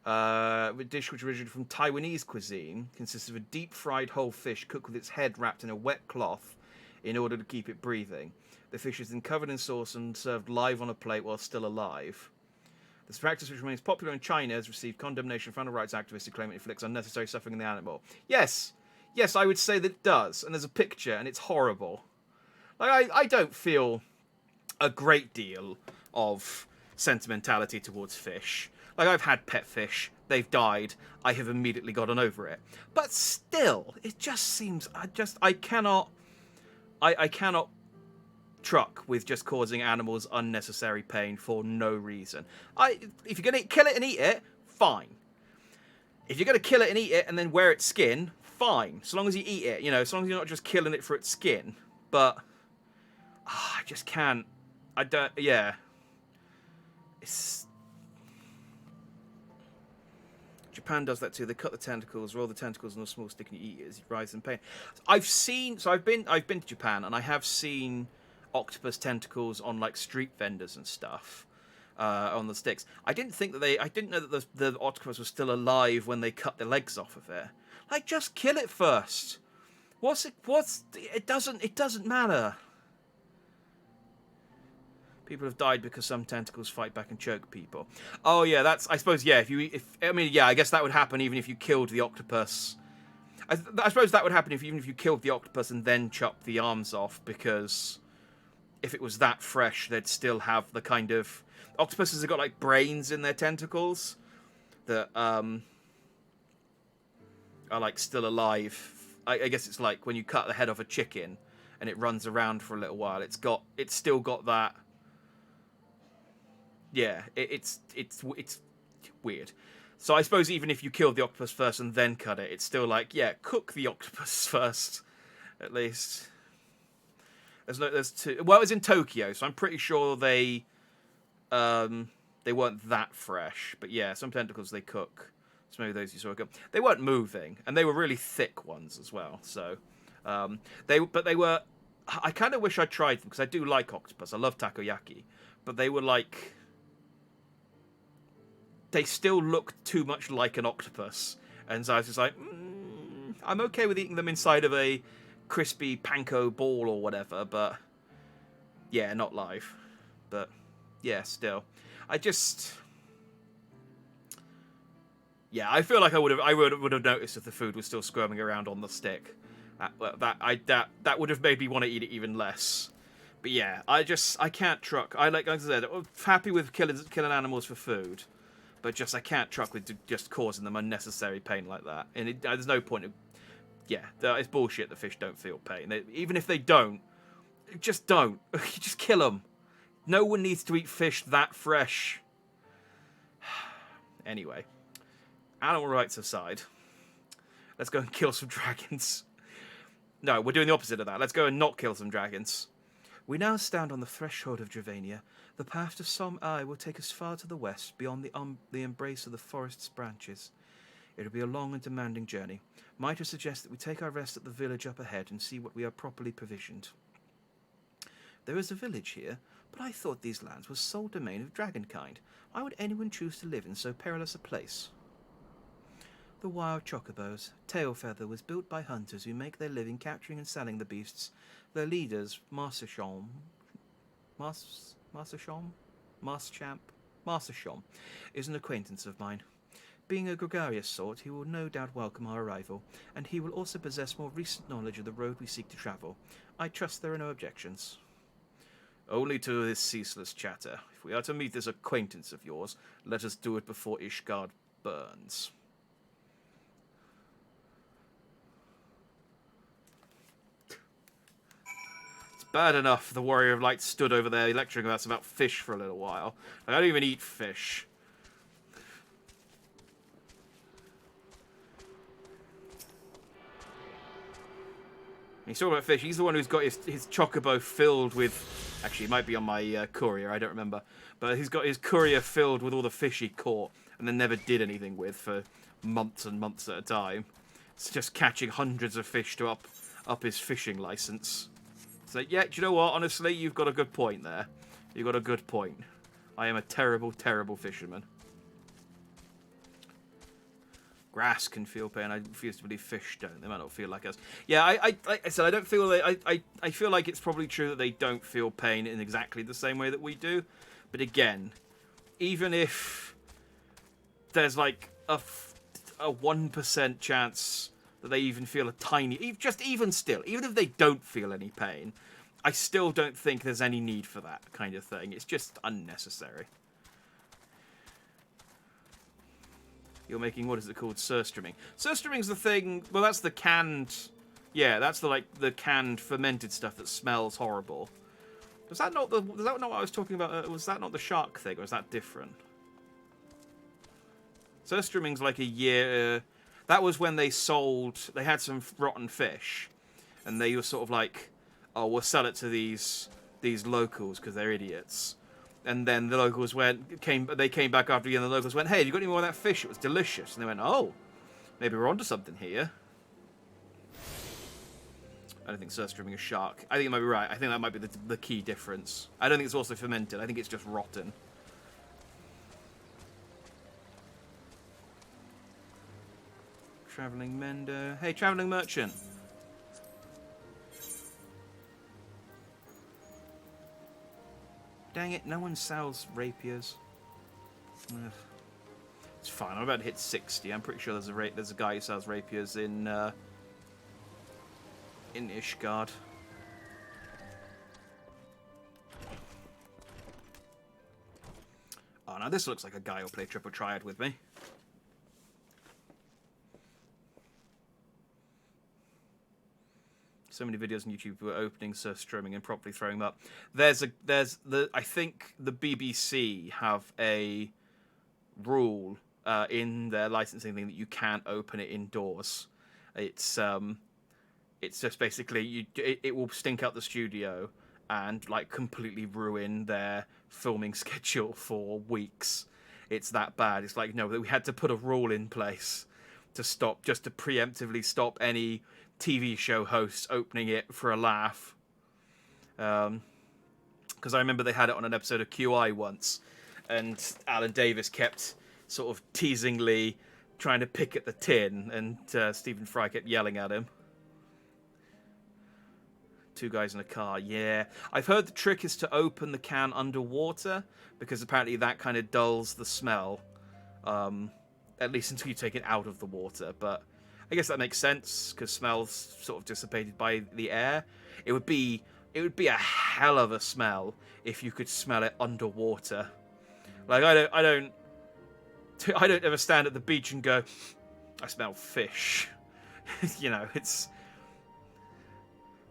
A dish which originated from Taiwanese cuisine consists of a deep-fried whole fish cooked with its head wrapped in a wet cloth in order to keep it breathing. The fish is then covered in sauce and served live on a plate while still alive. This practice, which remains popular in China, has received condemnation from animal rights activists who claim it inflicts unnecessary suffering on the animal. Yes, I would say that it does, and there's a picture, and it's horrible. Like, I don't feel a great deal of sentimentality towards fish. Like, I've had pet fish. They've died. I have immediately gotten over it. But still, it just seems... I cannot truck with just causing animals unnecessary pain for no reason. If you're going to kill it and eat it, fine. If you're going to kill it and eat it and then wear its skin, fine. So long as you eat it, you know, as long as you're not just killing it for its skin. But... I just can't. I don't. Yeah. Japan does that too. They cut the tentacles, roll the tentacles on a small stick, and you eat it as you rise in pain. I've been to Japan, and I have seen octopus tentacles on like street vendors and stuff on the sticks. I didn't know that the octopus was still alive when they cut the legs off of it. Like, just kill it first. It doesn't matter. People have died because some tentacles fight back and choke people. Oh yeah, I suppose, yeah, I guess that would happen even if you killed the octopus. I suppose that would happen even if you killed the octopus and then chopped the arms off, because if it was that fresh, they'd still have the kind of... Octopuses have got like brains in their tentacles that are like still alive. I guess it's like when you cut the head off a chicken and it runs around for a little while. It's still got that... Yeah, it's weird. So I suppose even if you killed the octopus first and then cut it, it's still like, yeah, cook the octopus first, at least. There's two. Well, it was in Tokyo, so I'm pretty sure they weren't that fresh. But yeah, some tentacles they cook. So maybe those you saw go. They weren't moving, and they were really thick ones as well. So they were. I kind of wish I tried them because I do like octopus. I love takoyaki, but they were like. They still look too much like an octopus. And so I was just like, I'm okay with eating them inside of a crispy panko ball or whatever, but yeah, not live. But yeah, still. I feel like I would have noticed if the food was still squirming around on the stick. That would have made me want to eat it even less. But yeah, I can't truck. Like I said, I'm happy with killing animals for food. But I can't truck with just causing them unnecessary pain like that. And there's no point of... Yeah, it's bullshit that fish don't feel pain. Even if they don't, just don't. Just kill them. No one needs to eat fish that fresh. Anyway, animal rights aside, let's go and kill some dragons. No, we're doing the opposite of that. Let's go and not kill some dragons. We now stand on the threshold of Dravania. The path to some eye will take us far to the west, beyond the embrace of the forest's branches. It will be a long and demanding journey. Might I suggest that we take our rest at the village up ahead and see what we are properly provisioned? There is a village here, but I thought these lands were sole domain of dragonkind. Why would anyone choose to live in so perilous a place? The wild chocobos. Tailfeather was built by hunters who make their living capturing and selling the beasts. Their leaders, Marsham, is an acquaintance of mine. Being a gregarious sort, he will no doubt welcome our arrival, and he will also possess more recent knowledge of the road we seek to travel. I trust there are no objections. Only to this ceaseless chatter. If we are to meet this acquaintance of yours, let us do it before Ishgard burns. Bad enough the Warrior of Light stood over there lecturing us about fish for a little while. I don't even eat fish. He's talking about fish. He's the one who's got his chocobo filled with... Actually, it might be on my courier. I don't remember. But he's got his courier filled with all the fish he caught and then never did anything with for months and months at a time. It's just catching hundreds of fish to up his fishing license. So, yeah, do you know what? Honestly, you've got a good point there. You've got a good point. I am a terrible, terrible fisherman. Grass can feel pain. I refuse to believe fish don't. They might not feel like us. Yeah, like I said, I don't feel... I feel like it's probably true that they don't feel pain in exactly the same way that we do. But again, even if there's like a 1% chance that they even feel a tiny... Just even still, even if they don't feel any pain, I still don't think there's any need for that kind of thing. It's just unnecessary. You're making, what is it called? Surströmming. Surströmming's the thing... Well, that's the canned... Yeah, that's the canned fermented stuff that smells horrible. Was that not what I was talking about? Was that not the shark thing, or is that different? Surströmming's like a year... that was when they had some rotten fish. And they were sort of like, oh, we'll sell it to these locals because they're idiots. And then the locals came back after you, and the locals went, hey, have you got any more of that fish? It was delicious. And they went, oh, maybe we're onto something here. I don't think surströmming is shark. I think you might be right. I think that might be the key difference. I don't think it's also fermented. I think it's just rotten. Traveling mender. Hey, traveling merchant. Dang it, no one sells rapiers. Ugh. It's fine, I'm about to hit 60. I'm pretty sure there's a guy who sells rapiers in Ishgard. Oh, now this looks like a guy who'll play Triple Triad with me. So many videos on YouTube were opening surströmming and properly throwing them up. I think the BBC have a rule in their licensing thing that you can't open it indoors. It's just basically it will stink out the studio and like completely ruin their filming schedule for weeks. It's that bad. It's like, no, we had to put a rule in place to preemptively stop any TV show hosts opening it for a laugh. Because I remember they had it on an episode of QI once, and Alan Davis kept sort of teasingly trying to pick at the tin, and Stephen Fry kept yelling at him. Two guys in a car, yeah. I've heard the trick is to open the can underwater, because apparently that kind of dulls the smell, at least until you take it out of the water, but I guess that makes sense, because smell's sort of dissipated by the air. It would be a hell of a smell if you could smell it underwater. Like, I don't ever stand at the beach and go, I smell fish. You know, it's...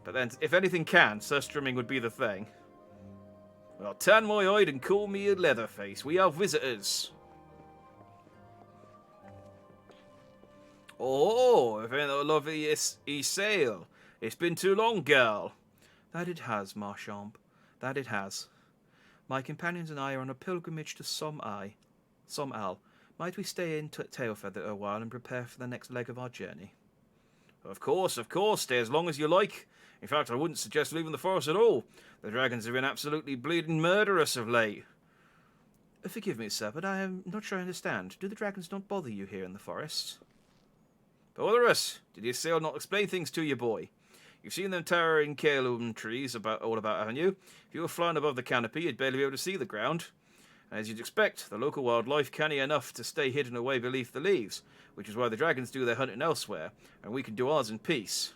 But then, if anything can, surströmming would be the thing. Well, tan my hide and call me a Leatherface. We are visitors. Oh, if ain't that lovely ye sail. It's been too long, girl. That it has, Marchand. That it has. My companions and I are on a pilgrimage to Som'al. Might we stay in Tailfeather a while and prepare for the next leg of our journey? Of course. Stay as long as you like. In fact, I wouldn't suggest leaving the forest at all. The dragons have been absolutely bleeding murderous of late. Forgive me, sir, but I am not sure I understand. Do the dragons not bother you here in the forest? Bother us! Did your sail not explain things to you, boy? You've seen them towering Kalum trees all about, haven't you? If you were flying above the canopy, you'd barely be able to see the ground. As you'd expect, the local wildlife canny enough to stay hidden away beneath the leaves, which is why the dragons do their hunting elsewhere, and we can do ours in peace.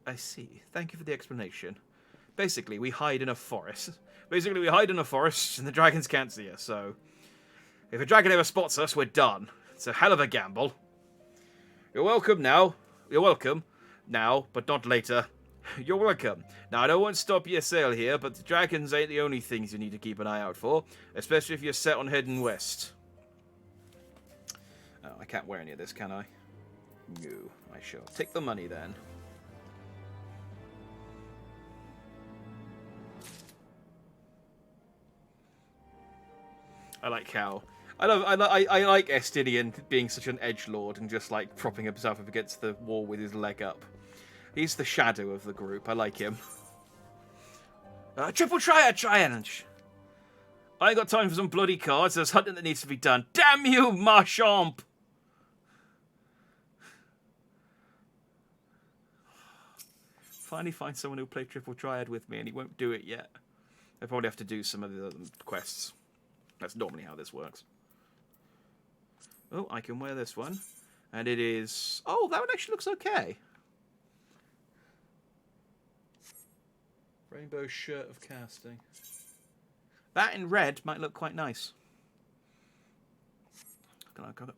I see. Thank you for the explanation. Basically, we hide in a forest. And the dragons can't see us, so... If a dragon ever spots us, we're done. It's a hell of a gamble. You're welcome now, but not later. You're welcome. Now, I don't want to stop your sail here, but the dragons ain't the only things you need to keep an eye out for, especially if you're set on heading west. Oh, I can't wear any of this, can I? No, I shall take the money then. I like how... I like Estinian being such an edgelord and just, like, propping himself up against the wall with his leg up. He's the shadow of the group. I like him. Triple triad challenge! I ain't got time for some bloody cards. There's hunting that needs to be done. Damn you, Marchamp! Finally find someone who'll play triple triad with me, and he won't do it yet. I probably have to do some of the other quests. That's normally how this works. Oh, I can wear this one. And it is... Oh, that one actually looks okay. Rainbow shirt of casting. That in red might look quite nice.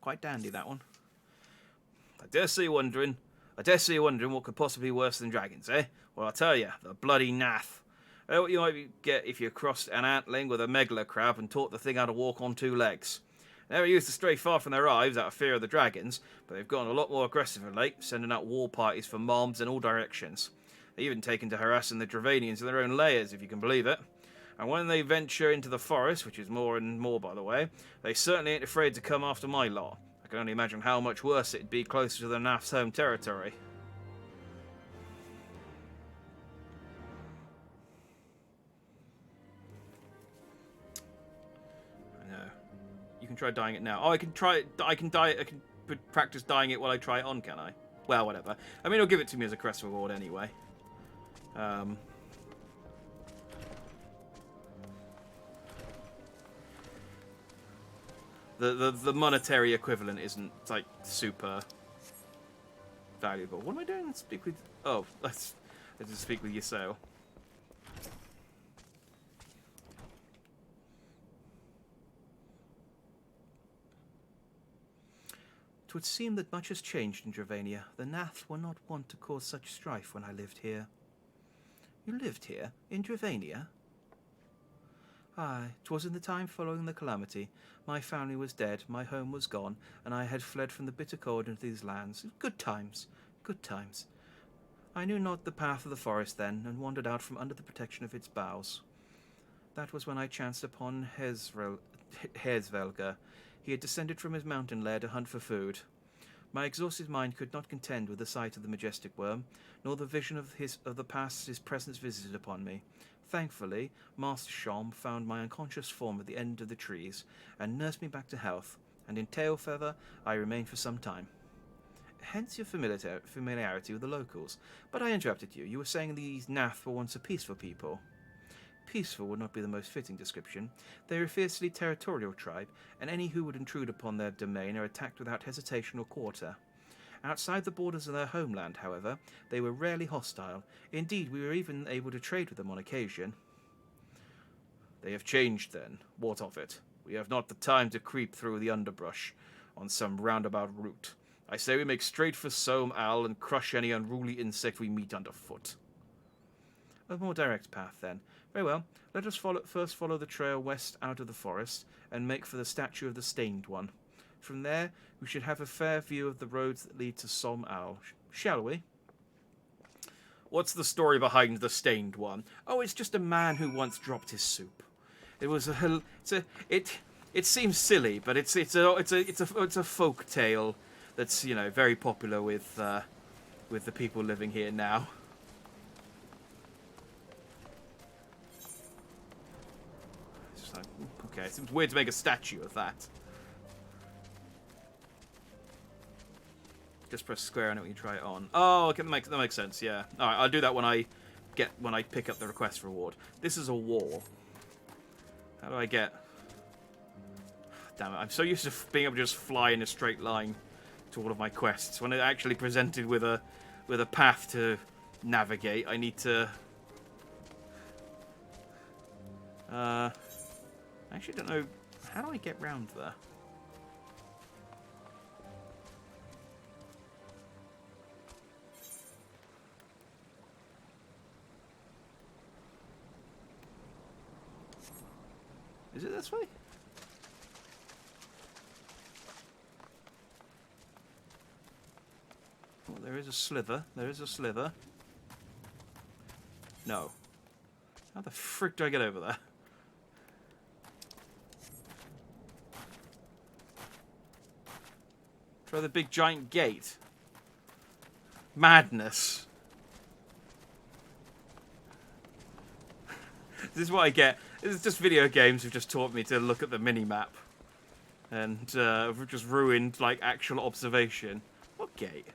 Quite dandy, that one. I dare say you're wondering what could possibly be worse than dragons, eh? Well, I'll tell you, the bloody nath. What you might get if you crossed an antling with a megala crab and taught the thing how to walk on two legs. They never used to stray far from their hives out of fear of the dragons, but they've gotten a lot more aggressive of late, sending out war parties for mobs in all directions. They've even taken to harassing the Dravanians in their own layers, if you can believe it. And when they venture into the forest, which is more and more, by the way, they certainly ain't afraid to come after my lot. I can only imagine how much worse it'd be closer to the Nath's home territory. I know. You can try dyeing it now. Oh, I can practice dyeing it while I try it on, can I? Well, whatever. I mean, he'll give it to me as a quest reward anyway. The monetary equivalent isn't, like, super valuable. What am I doing? Speak with... Oh, let's just speak with Yaseo. 'Twould seem that much has changed in Dravania. The Nath were not wont to cause such strife when I lived here. You lived here? In Dravania? Aye, 'twas in the time following the calamity. My family was dead, my home was gone, and I had fled from the bitter cold into these lands. Good times, good times. I knew not the path of the forest then, and wandered out from under the protection of its boughs. That was when I chanced upon Hersvelger. He had descended from his mountain lair to hunt for food. My exhausted mind could not contend with the sight of the majestic worm, nor the vision of the past his presence visited upon me. Thankfully, Master Shom found my unconscious form at the end of the trees, and nursed me back to health, and in tail feather I remained for some time. Hence your familiarity with the locals. But I interrupted you. You were saying these Nath were once a peaceful people. Peaceful would not be the most fitting description. They are a fiercely territorial tribe, and any who would intrude upon their domain are attacked without hesitation or quarter. Outside the borders of their homeland, however, they were rarely hostile. Indeed, we were even able to trade with them on occasion. They have changed, then. What of it? We have not the time to creep through the underbrush on some roundabout route. I say we make straight for Soam Al and crush any unruly insect we meet underfoot. A more direct path, then. Very well. Let us first follow the trail west out of the forest, and make for the statue of the Stained One. From there, we should have a fair view of the roads that lead to Soam Al. Shall we? What's the story behind the Stained One? Oh, it's just a man who once dropped his soup. It was it seems silly, but it's a folk tale that's, you know, very popular with the people living here now. It's just like, okay, it seems weird to make a statue of that. Just press square on it when you try it on. Oh, okay, that makes sense. Yeah. All right, I'll do that when I pick up the request reward. This is a wall. How do I get? Damn it! I'm so used to being able to just fly in a straight line to all of my quests. When it actually presented with a path to navigate, I need to. I actually don't know. How do I get round there? Is it this way? Oh, there is a sliver. There is a sliver. No. How the frick do I get over there? Try the big giant gate. Madness. This is what I get. This is just video games have just taught me to look at the mini-map. And have just ruined, like, actual observation. What gate?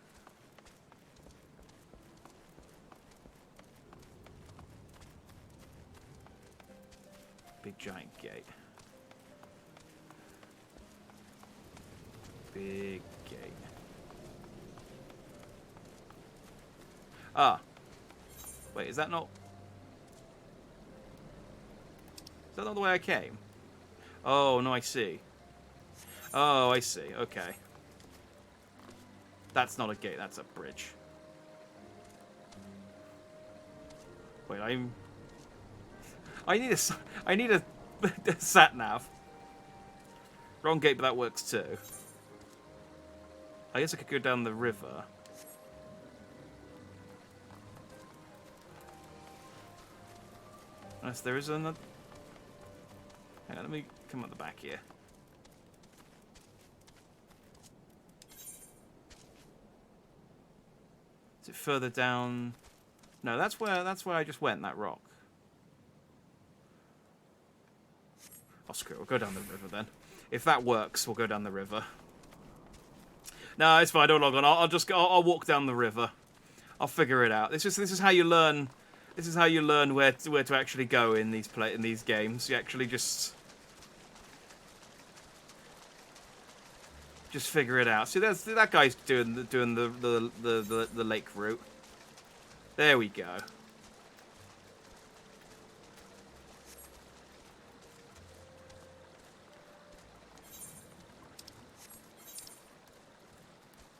Big giant gate. Big gate. Ah. Wait, is that not... Is that not the way I came? Oh, no, I see. Oh, I see. Okay. That's not a gate, that's a bridge. Wait, I need a sat nav. Wrong gate, but that works too. I guess I could go down the river. Unless there is another... Hang on, let me come at the back here. Is it further down? No, that's where I just went, that rock. Oh, screw it, we'll go down the river then. If that works, we'll go down the river. No, it's fine, don't log on. I'll walk down the river. I'll figure it out. This is how you learn. This is how you learn where to actually go in these games. You actually just figure it out. See, that guy's doing the lake route. There we go.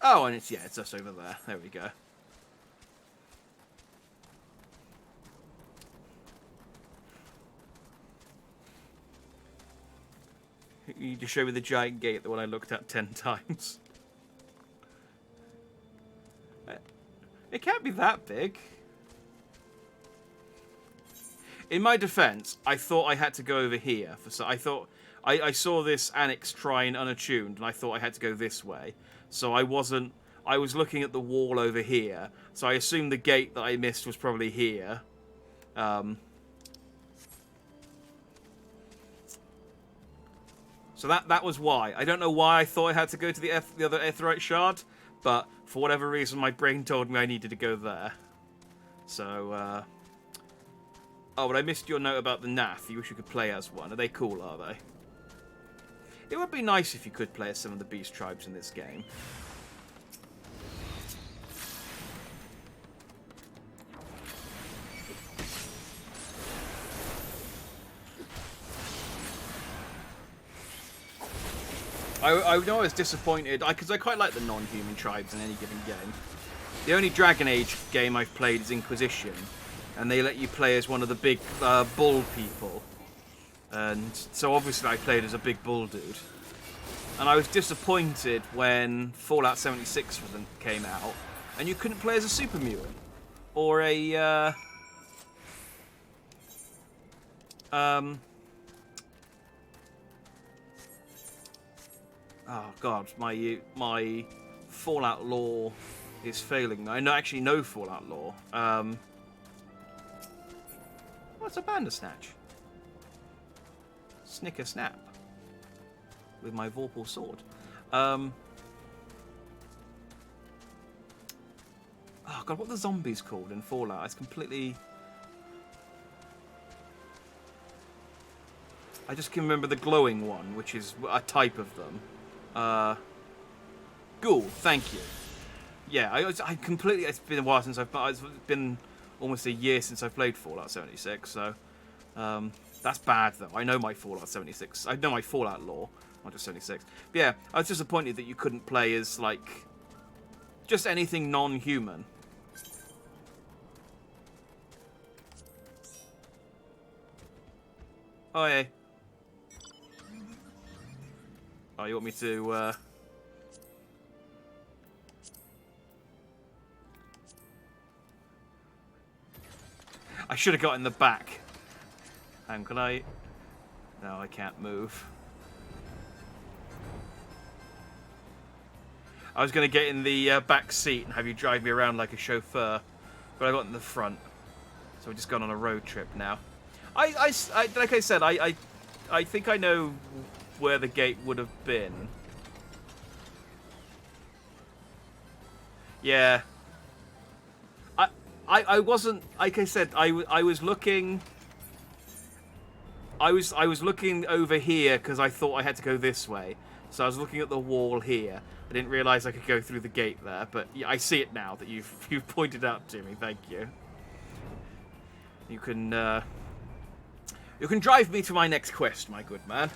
Oh, and it's just over there. There we go. You just show me the giant gate, the one I looked at 10 times. It can't be that big. In my defense, I thought I had to go over here. I saw this annex shrine unattuned, and I thought I had to go this way. So I was looking at the wall over here, so I assumed the gate that I missed was probably here. So that was why. I don't know why I thought I had to go to the other Aetheryte shard, but for whatever reason my brain told me I needed to go there. So, oh, but I missed your note about the Nath. You wish you could play as one. Are they cool, are they? It would be nice if you could play as some of the beast tribes in this game. I know I was disappointed, because I quite like the non-human tribes in any given game. The only Dragon Age game I've played is Inquisition, and they let you play as one of the big bull people. And so obviously I played as a big bull dude. And I was disappointed when Fallout 76 came out, and you couldn't play as a super mutant. Or a, oh god, my Fallout lore is failing me. I know actually no Fallout lore. What's a Bandersnatch? Snicker snap. With my Vorpal sword. Oh god, what are the zombies called in Fallout? It's completely... I just can remember the glowing one, which is a type of them. Ghoul, thank you. Yeah, I completely... It's been a while since it's been almost a year since I've played Fallout 76, so... that's bad, though. I know my Fallout 76. I know my Fallout lore, not just 76. But yeah, I was disappointed that you couldn't play as, like... just anything non-human. Oh, yeah. Oh, you want me to, I should have got in the back. And can I... No, I can't move. I was going to get in the back seat and have you drive me around like a chauffeur, but I got in the front. So we've just gone on a road trip now. Like I said, I think I know where the gate would have been. Yeah. I wasn't, like I said, I was looking... I was looking over here because I thought I had to go this way. So I was looking at the wall here. I didn't realise I could go through the gate there, but yeah, I see it now that you've pointed out to me. Thank you. You can drive me to my next quest, my good man.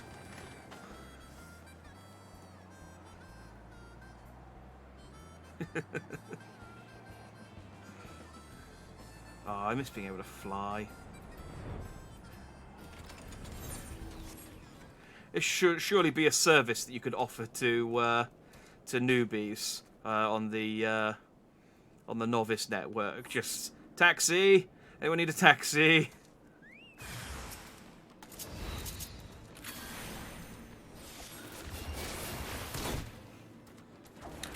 Oh, I miss being able to fly. It should surely be a service that you could offer to newbies on the novice network. Just taxi. Anyone need a taxi?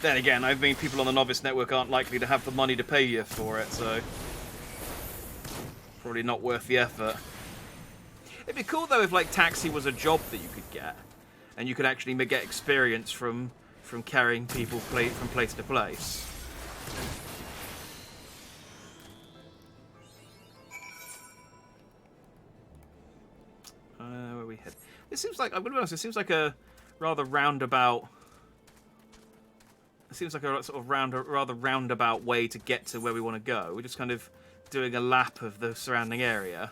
Then again, I mean, people on the novice network aren't likely to have the money to pay you for it, so probably not worth the effort. It'd be cool though if like taxi was a job that you could get, and you could actually get experience from carrying people from place to place. Where are we head? It seems like, I'm gonna be honest, it seems like a rather roundabout. It seems like a sort of rather roundabout way to get to where we want to go. We're just kind of doing a lap of the surrounding area.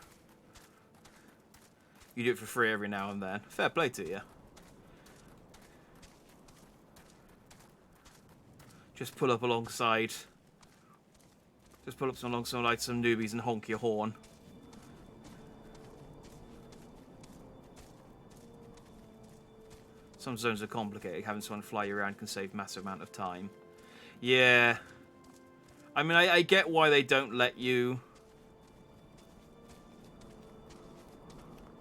You do it for free every now and then. Fair play to you. Just pull up alongside. Just pull up alongside some newbies and honk your horn. Some zones are complicated. Having someone fly you around can save massive amount of time. Yeah. I mean, I get why they don't let you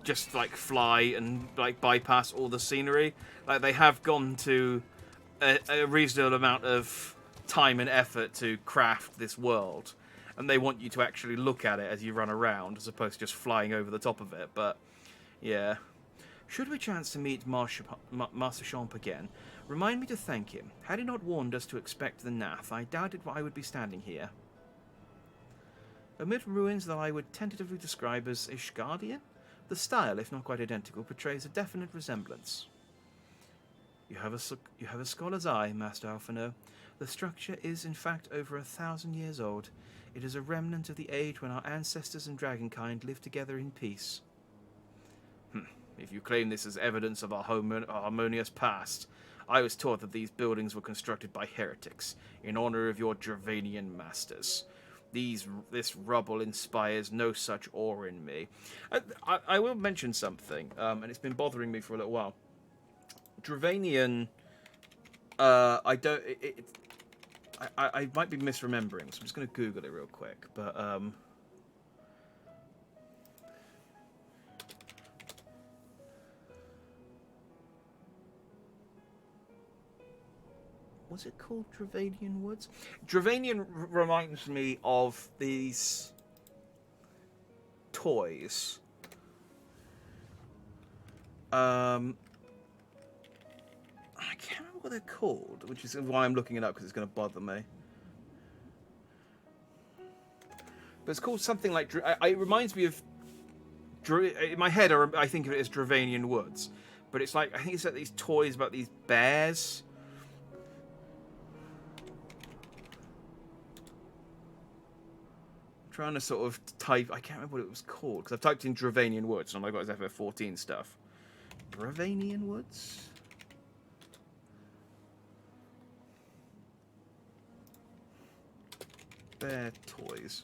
just like fly and like bypass all the scenery. Like they have gone to a reasonable amount of time and effort to craft this world, and they want you to actually look at it as you run around as opposed to just flying over the top of it. But yeah. Should we chance to meet Master Champ again, remind me to thank him. Had he not warned us to expect the Nath, I doubted I would be standing here. Amid ruins that I would tentatively describe as Ishgardian, the style, if not quite identical, portrays a definite resemblance. You have a scholar's eye, Master Alphino. The structure is, in fact, over 1,000 years old. It is a remnant of the age when our ancestors and dragonkind lived together in peace. If you claim this as evidence of our harmonious past, I was taught that these buildings were constructed by heretics, in honor of your Dravanian masters. This rubble inspires no such awe in me. I will mention something, and it's been bothering me for a little while. Dravanian, I might be misremembering, so I'm just going to Google it real quick, but, was it called Dravanian Woods? Dravanian reminds me of these toys. I can't remember what they're called, which is why I'm looking it up, because it's going to bother me. But it's called something like... It reminds me of... In my head, I think of it as Dravanian Woods. But it's like... I think it's like these toys about these bears... Trying to sort of type... I can't remember what it was called, because I've typed in Dravanian Woods, and I've got his FF14 stuff. Dravanian Woods? Bear toys.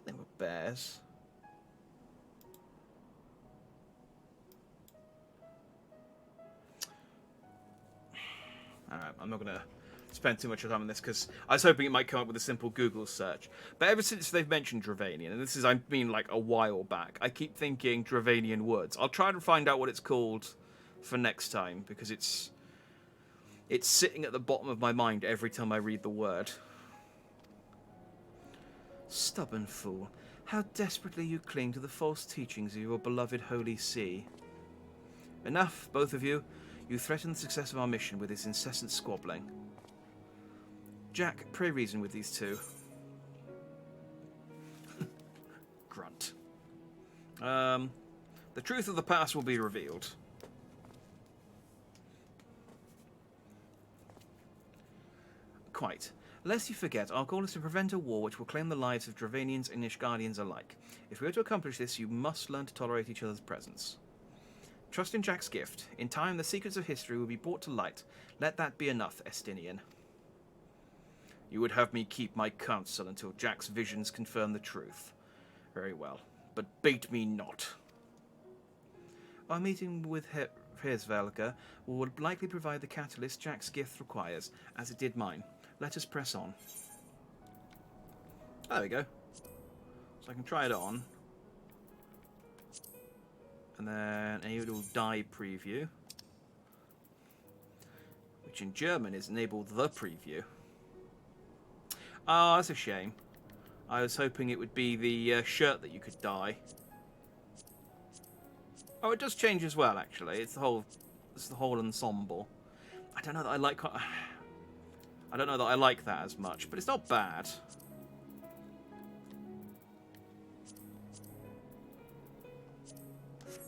They were bears. Alright, I'm not going to spend too much time on this because I was hoping it might come up with a simple Google search. But ever since they've mentioned Dravanian, and this is, I mean, like a while back, I keep thinking Dravanian Woods. I'll try and find out what it's called for next time because it's sitting at the bottom of my mind every time I read the word. Stubborn fool. How desperately you cling to the false teachings of your beloved Holy See. Enough, both of you. You threaten the success of our mission with this incessant squabbling. Jack, pray reason with these two. Grunt. The truth of the past will be revealed. Quite. Lest you forget, our goal is to prevent a war which will claim the lives of Dravanians and Ishgardians alike. If we are to accomplish this, you must learn to tolerate each other's presence. Trust in Jack's gift. In time, the secrets of history will be brought to light. Let that be enough, Estinian. You would have me keep my counsel until Jack's visions confirm the truth. Very well, but bait me not. Our meeting with Hersvelka will likely provide the catalyst Jack's gift requires, as it did mine. Let us press on. There we go. So I can try it on. And then a little die preview. Which in German is enable the preview. Oh, that's a shame. I was hoping it would be the shirt that you could dye. Oh, it does change as well, actually. It's the whole ensemble. I don't know that I like. I don't know that I like that as much, but it's not bad.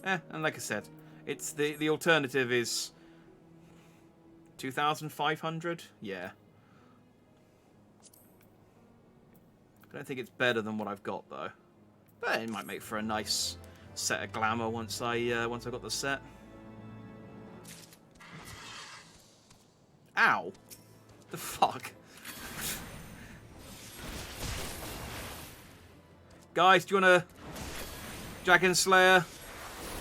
And like I said, it's the alternative is 2,500. Yeah. I don't think it's better than what I've got though, but it might make for a nice set of glamour once I got the set. Ow! The fuck, guys? Do you wanna Dragon Slayer?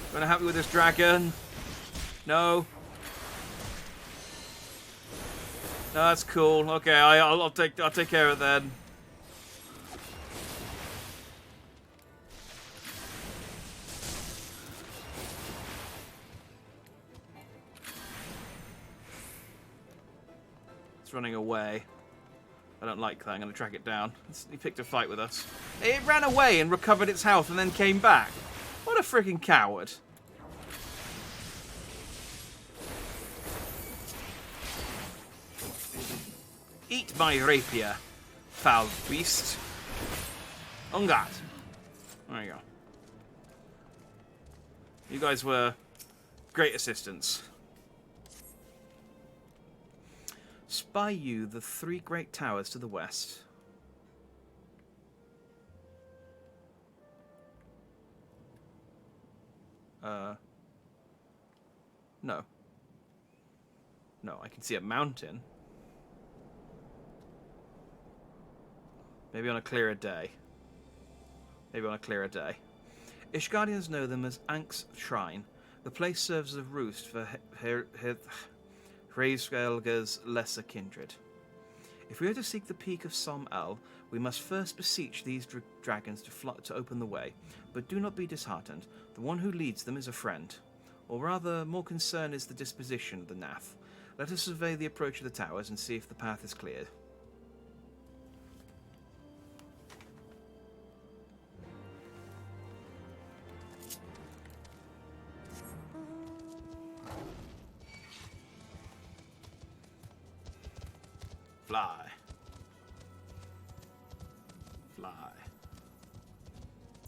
You wanna help me with this dragon? No. No, that's cool. Okay, I'll take care of it then. It's running away. I don't like that. I'm going to track it down. He picked a fight with us. It ran away and recovered its health and then came back. What a freaking coward. Eat my rapier, foul beast. On guard. There you go. You guys were great assistants. Spy you the 3 great towers to the west. No. No, I can see a mountain. Maybe on a clearer day. Maybe on a clearer day. Ishgardians know them as Ank's Shrine. The place serves as a roost for Hraesvelga's lesser kindred. If we are to seek the peak of Som El, we must first beseech these dragons to open the way. But do not be disheartened. The one who leads them is a friend. Or rather, more concern is the disposition of the Nath. Let us survey the approach of the towers and see if the path is cleared. Fly. Fly.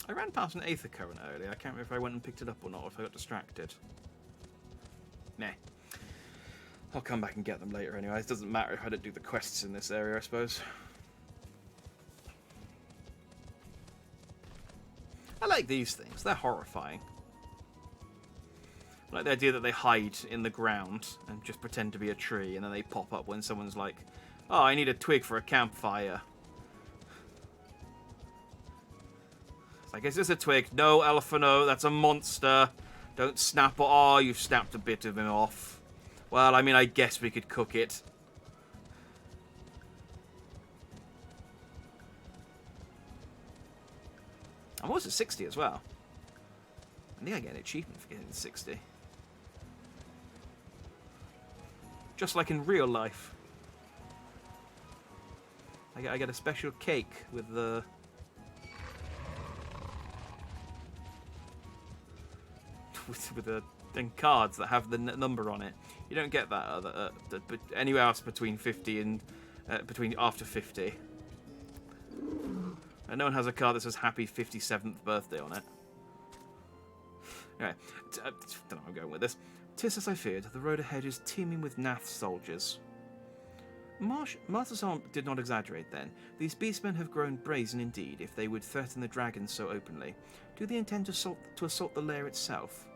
I ran past an Aether Current earlier. I can't remember if I went and picked it up or not, or if I got distracted. Nah. I'll come back and get them later anyway. It doesn't matter if I don't do the quests in this area, I suppose. I like these things. They're horrifying. I like the idea that they hide in the ground and just pretend to be a tree, and then they pop up when someone's like, oh, I need a twig for a campfire. It's like, is this a twig? No, Elephano, that's a monster. Don't snap it. Oh, you've snapped a bit of him off. Well, I mean, I guess we could cook it. I'm almost at 60 as well. I think I get an achievement for getting 60. Just like in real life. I get a special cake with the... with the cards that have the number on it. You don't get that anywhere else between 50 and... between after 50. And no one has a card that says Happy 57th birthday on it. Anyway, don't know where I'm going with this. 'Tis as I feared, the road ahead is teeming with Nath soldiers. Marthasant did not exaggerate then. These beastmen have grown brazen indeed, if they would threaten the dragons so openly. Do they intend to assault the lair itself?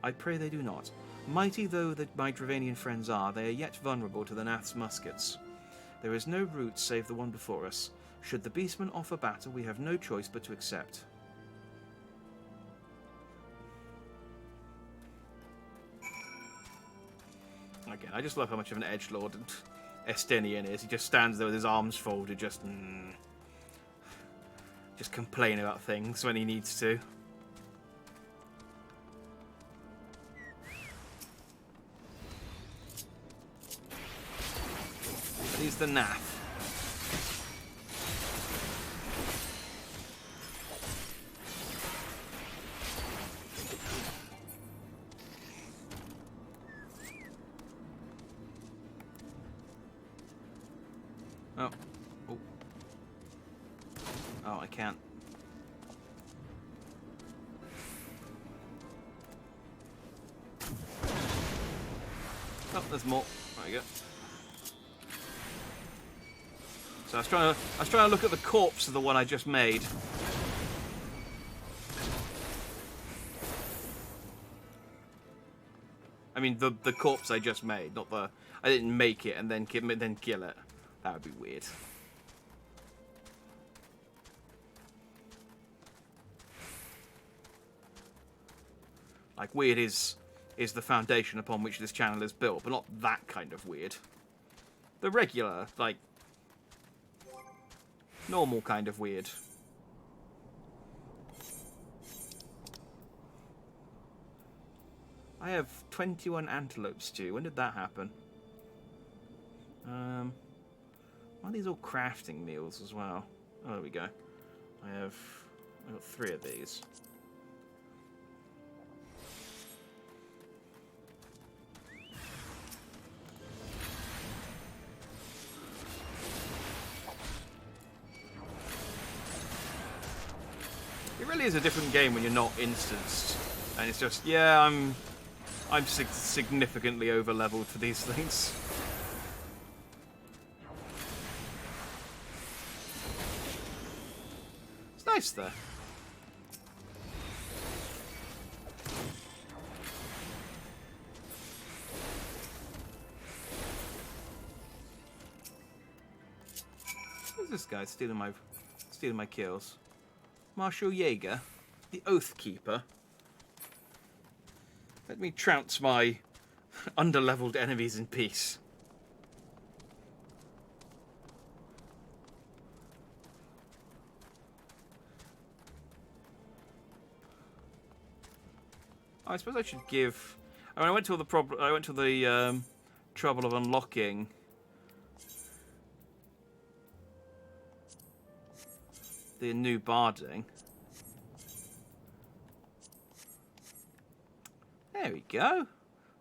I pray they do not. Mighty though my Dravanian friends are, they are yet vulnerable to the Nath's muskets. There is no route save the one before us. Should the beastmen offer battle, we have no choice but to accept. Again, I just love how much of an edgelord Estinian is. He just stands there with his arms folded, just complain about things when he needs to. But he's the Nath. Oh, I can't. Oh, there's more. There you go. So I was trying to look at the corpse of the one I just made. I mean the corpse I just made, not the... I didn't make it and then kill it. That would be weird. Like, weird is the foundation upon which this channel is built, but not that kind of weird. The regular, like, normal kind of weird. I have 21 antelope stew. When did that happen? Why are these all crafting meals as well? Oh, there we go. I've got 3 of these. It really is a different game when you're not instanced, and it's just, yeah, I'm significantly over leveled for these things. It's nice though. Who's this guy stealing my kills? Marshal Jaeger, the Oath Keeper. Let me trounce my underleveled enemies in peace. I suppose I should give... I mean, I went to the trouble of unlocking the new barding. There we go. I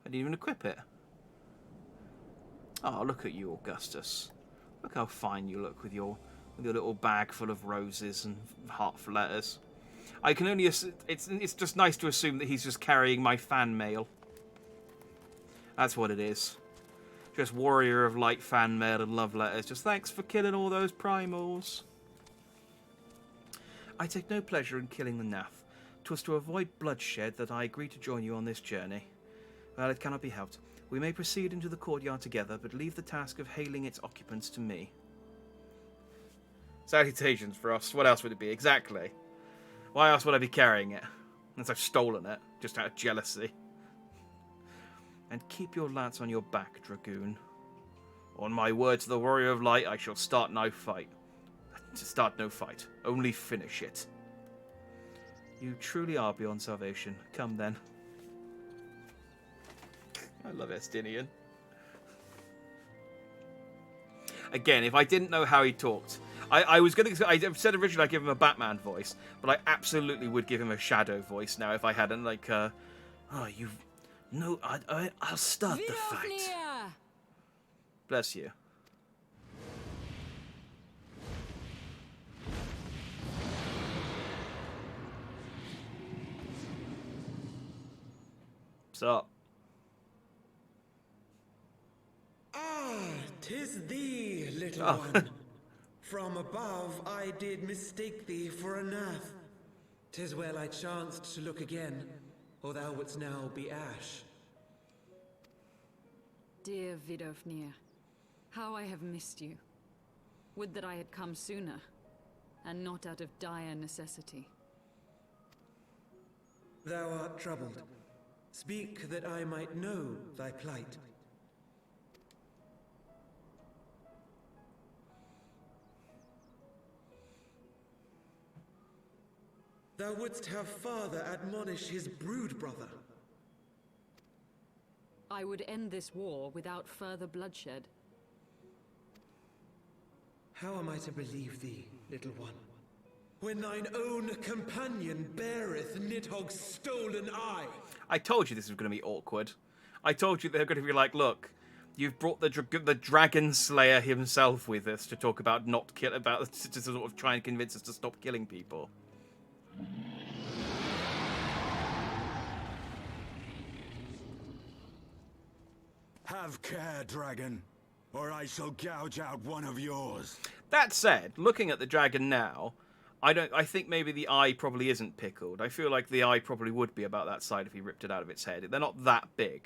didn't even equip it. Oh, look at you, Augustus. Look how fine you look with your little bag full of roses and heartful letters. I can only... It's just nice to assume that he's just carrying my fan mail. That's what it is. Just warrior of light fan mail and love letters. Just thanks for killing all those primals. I take no pleasure in killing the Nath. 'Twas to avoid bloodshed that I agreed to join you on this journey. Well, it cannot be helped. We may proceed into the courtyard together, but leave the task of hailing its occupants to me. Salutations, Frost. What else would it be? Exactly. Why else would I be carrying it? Unless I've stolen it, just out of jealousy. And keep your lance on your back, Dragoon. On my word to the Warrior of Light, I shall start no fight. To start no fight. Only finish it. You truly are beyond salvation. Come then. I love Estinian. Again, if I didn't know how he talked, I was going to. I said originally I'd give him a Batman voice, but I absolutely would give him a Shadow voice now if I hadn't. Like, oh, you, no, I'll start the fight. Bless you. What's up? Ah, 'tis thee, little one. From above I did mistake thee for a Nath. 'Tis well I chanced to look again, or thou wouldst now be ash. Dear Vidofnir, how I have missed you. Would that I had come sooner, and not out of dire necessity. Thou art troubled. Speak that I might know thy plight. Thou wouldst have father admonish his brood brother. I would end this war without further bloodshed. How am I to believe thee, little one, when thine own companion beareth Nidhogg's stolen eye? I told you this was going to be awkward. I told you they're going to be like, look, you've brought the Dragon Slayer himself with us to talk about to sort of try and convince us to stop killing people. Have care, dragon, or I shall gouge out one of yours. That said, looking at the dragon now, I think maybe the eye probably isn't pickled. I feel like the eye probably would be about that side if he ripped it out of its head. They're not that big.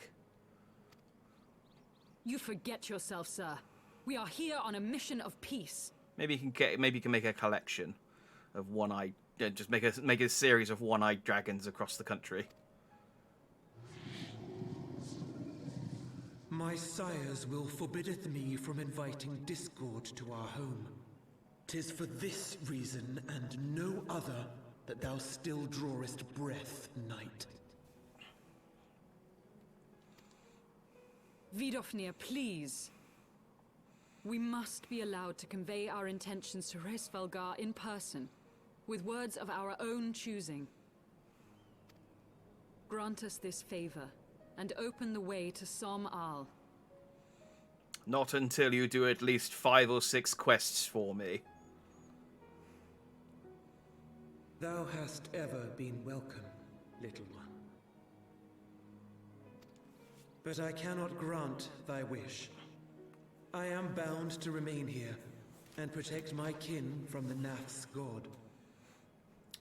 You forget yourself, sir. We are here on a mission of peace. Maybe you can make a collection of one-eyed. Just make a series of one-eyed dragons across the country. My sire's will forbiddeth me from inviting discord to our home. 'Tis for this reason and no other that thou still drawest breath, knight. Vidofnir, please. We must be allowed to convey our intentions to Hrisvelgar in person, with words of our own choosing. Grant us this favor, and open the way to Som Al. Not until you do at least 5 or 6 quests for me. Thou hast ever been welcome, little one. But I cannot grant thy wish. I am bound to remain here and protect my kin from the Nath's god.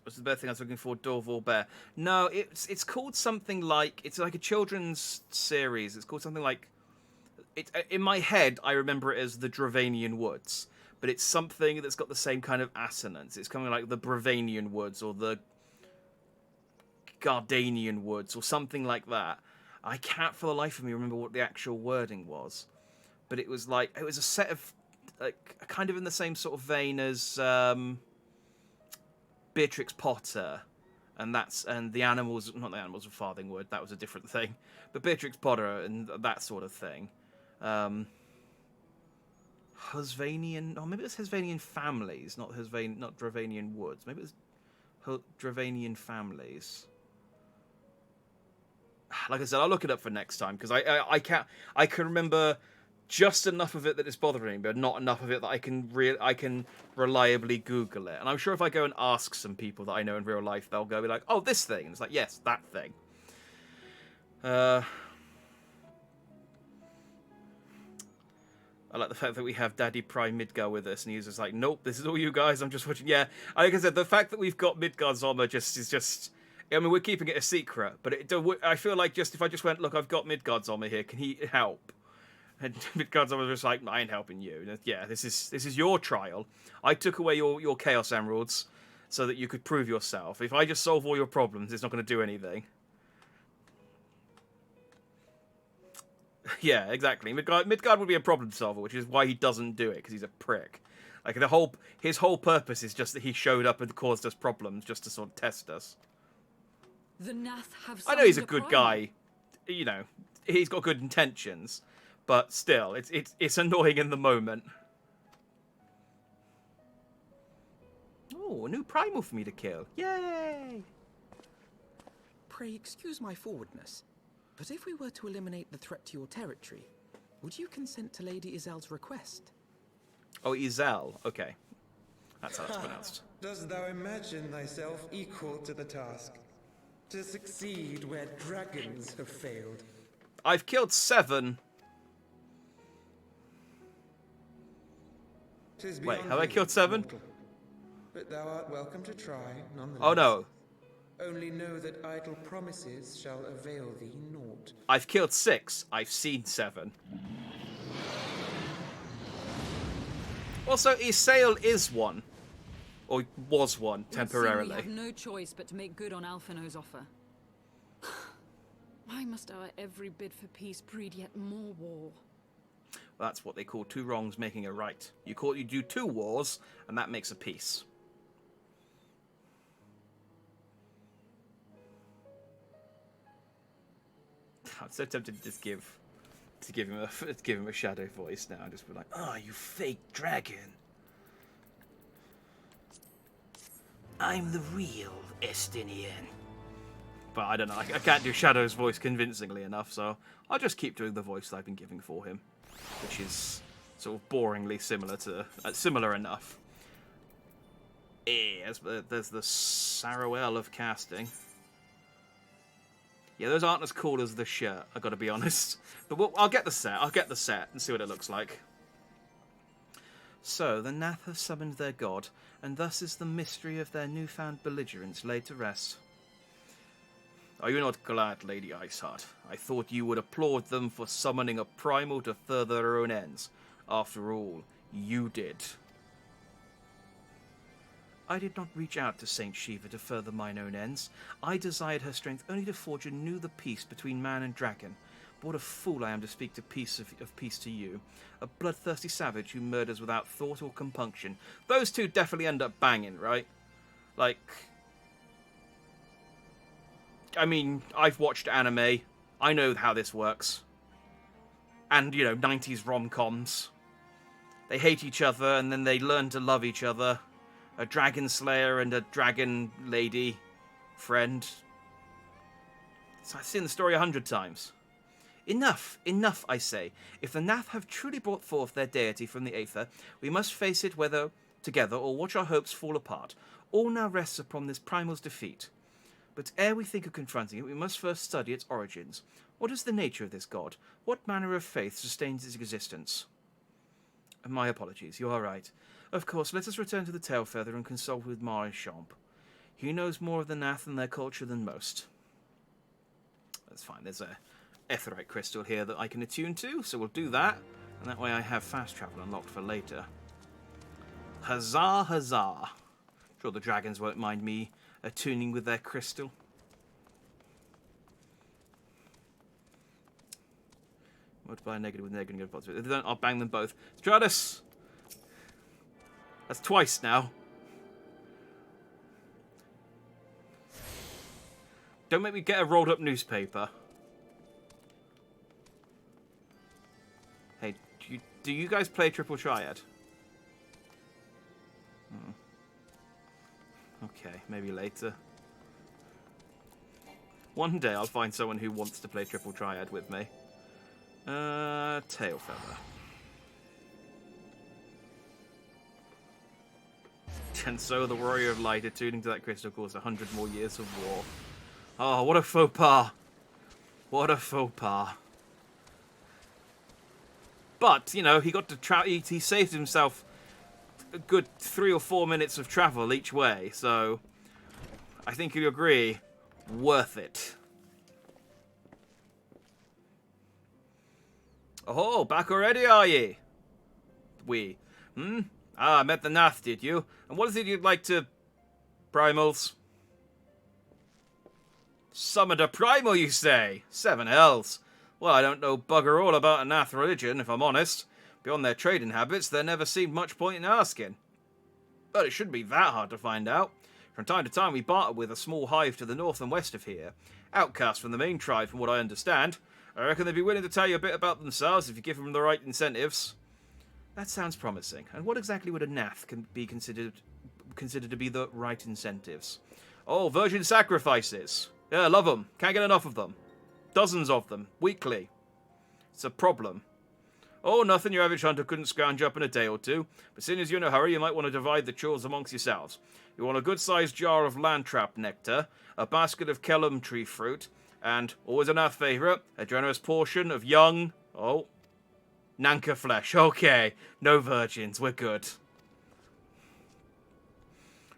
What's the best thing I was looking for? Dorval Bear. No, it's called something like... It's like a children's series. It's called something like... in my head, I remember it as the Dravanian Woods. But it's something that's got the same kind of assonance. It's kind of like the Bravanian Woods or the Gardanian Woods or something like that. I can't for the life of me remember what the actual wording was. But it was like... It was a set of... like kind of in the same sort of vein as... Beatrix Potter, and the animals, not the animals of Farthingwood, that was a different thing, but Beatrix Potter and that sort of thing. Husvanian, maybe it was Husvanian Families, not Dravanian Woods. Maybe it was Dravanian Families. Like I said, I'll look it up for next time because I can remember just enough of it that it's bothering me, but not enough of it that I can reliably Google it. And I'm sure if I go and ask some people that I know in real life, they'll go be like, "Oh, this thing." And it's like, yes, that thing. I like the fact that we have Daddy Prime Midgar with us, and he's just like, "Nope, this is all you guys. I'm just watching." Yeah, like I said, the fact that we've got Midgard's armor is just. I mean, we're keeping it a secret, but I feel like if I just went, "Look, I've got Midgard's armor here. Can he help?" And Midgard's was just like, I ain't helping you. Yeah, this is your trial. I took away your Chaos Emeralds so that you could prove yourself. If I just solve all your problems, it's not going to do anything. Yeah, exactly. Midgard would be a problem solver, which is why he doesn't do it, because he's a prick. Like, his whole purpose is just that he showed up and caused us problems just to sort of test us. The Nath have I know he's a summoned good primal. guy. You know, he's got good intentions. But still, it's annoying in the moment. Oh, a new primal for me to kill. Yay! Pray excuse my forwardness, but if we were to eliminate the threat to your territory, would you consent to Lady Izel's request? Oh, Izel. Okay. That's how it's pronounced. Dost thou imagine thyself equal to the task? To succeed where dragons have failed? I've killed 7. 'Tis Wait, beyond have I thee, killed 7? mortal. But thou art welcome to try, nonetheless. Oh no. Only know that idle promises shall avail thee naught. I've killed 6. I've seen 7. Also, Isael is one. Or was one, It would seem temporarily. we have no choice but to make good on Alphino's offer. Why must our every bid for peace breed yet more war? Well, that's what they call 2 wrongs making a right. You do 2 wars, and that makes a peace. I'm so tempted to just give him a shadow voice now, and just be like, "Oh, you fake dragon! I'm the real Estinian." But I don't know. I can't do Shadow's voice convincingly enough, so I'll just keep doing the voice that I've been giving for him, which is sort of boringly similar enough. There's the Saruel of casting. Yeah, those aren't as cool as the shirt, I gotta be honest. But I'll get the set. I'll get the set and see what it looks like. So, the Nath have summoned their god, and thus is the mystery of their newfound belligerence laid to rest. Are you not glad, Lady Iceheart? I thought you would applaud them for summoning a primal to further their own ends. After all, you did. I did not reach out to Saint Shiva to further mine own ends. I desired her strength only to forge anew the peace between man and dragon. But what a fool I am to speak of peace to you. A bloodthirsty savage who murders without thought or compunction. Those two definitely end up banging, right? Like, I mean, I've watched anime. I know how this works. And, 90s rom-coms. They hate each other, and then they learn to love each other. A dragon slayer and a dragon lady friend. So I've seen the story 100 times. Enough, I say. If the Nath have truly brought forth their deity from the Aether, we must face it whether together or watch our hopes fall apart. All now rests upon this primal's defeat. But ere we think of confronting it, we must first study its origins. What is the nature of this god? What manner of faith sustains its existence? My apologies, you are right. Of course, let us return to the tail feather and consult with Maréchal. He knows more of the Nath and their culture than most. That's fine, there's a Aetheryte crystal here that I can attune to, so we'll do that. And that way I have fast travel unlocked for later. Huzzah, huzzah. Sure the dragons won't mind me attuning with their crystal. Multiply negative with negative positive. If they don't, I'll bang them both. Stratus! That's twice now. Don't make me get a rolled up newspaper. Hey, do you guys play Triple Triad? Okay, maybe later. One day I'll find someone who wants to play Triple Triad with me. Tail feather. And so the Warrior of Light attuning to that crystal caused 100 more years of war. Oh, what a faux pas. What a faux pas. But, he got to he saved himself a good 3 or 4 minutes of travel each way, so I think you'll agree, worth it. Oh, back already, are ye? We. Ah, met the Nath, did you? And what is it you'd like to... Primals? Summoned a primal, you say? 7 hells. Well, I don't know bugger all about a Nath religion, if I'm honest. Beyond their trading habits, there never seemed much point in asking. But it shouldn't be that hard to find out. From time to time we barter with a small hive to the north and west of here. Outcasts from the main tribe, from what I understand. I reckon they'd be willing to tell you a bit about themselves if you give them the right incentives. That sounds promising. And what exactly would a nath be considered to be the right incentives? Oh, virgin sacrifices. Yeah, love them. Can't get enough of them. Dozens of them, weekly. It's a problem. Oh, nothing your average hunter couldn't scrounge up in a day or two. But seeing as you're in a hurry, you might want to divide the chores amongst yourselves. You want a good-sized jar of landtrap nectar, a basket of kellum tree fruit, and, always a nath favourite, a generous portion of young... Oh, Nanka flesh. Okay, no virgins, we're good.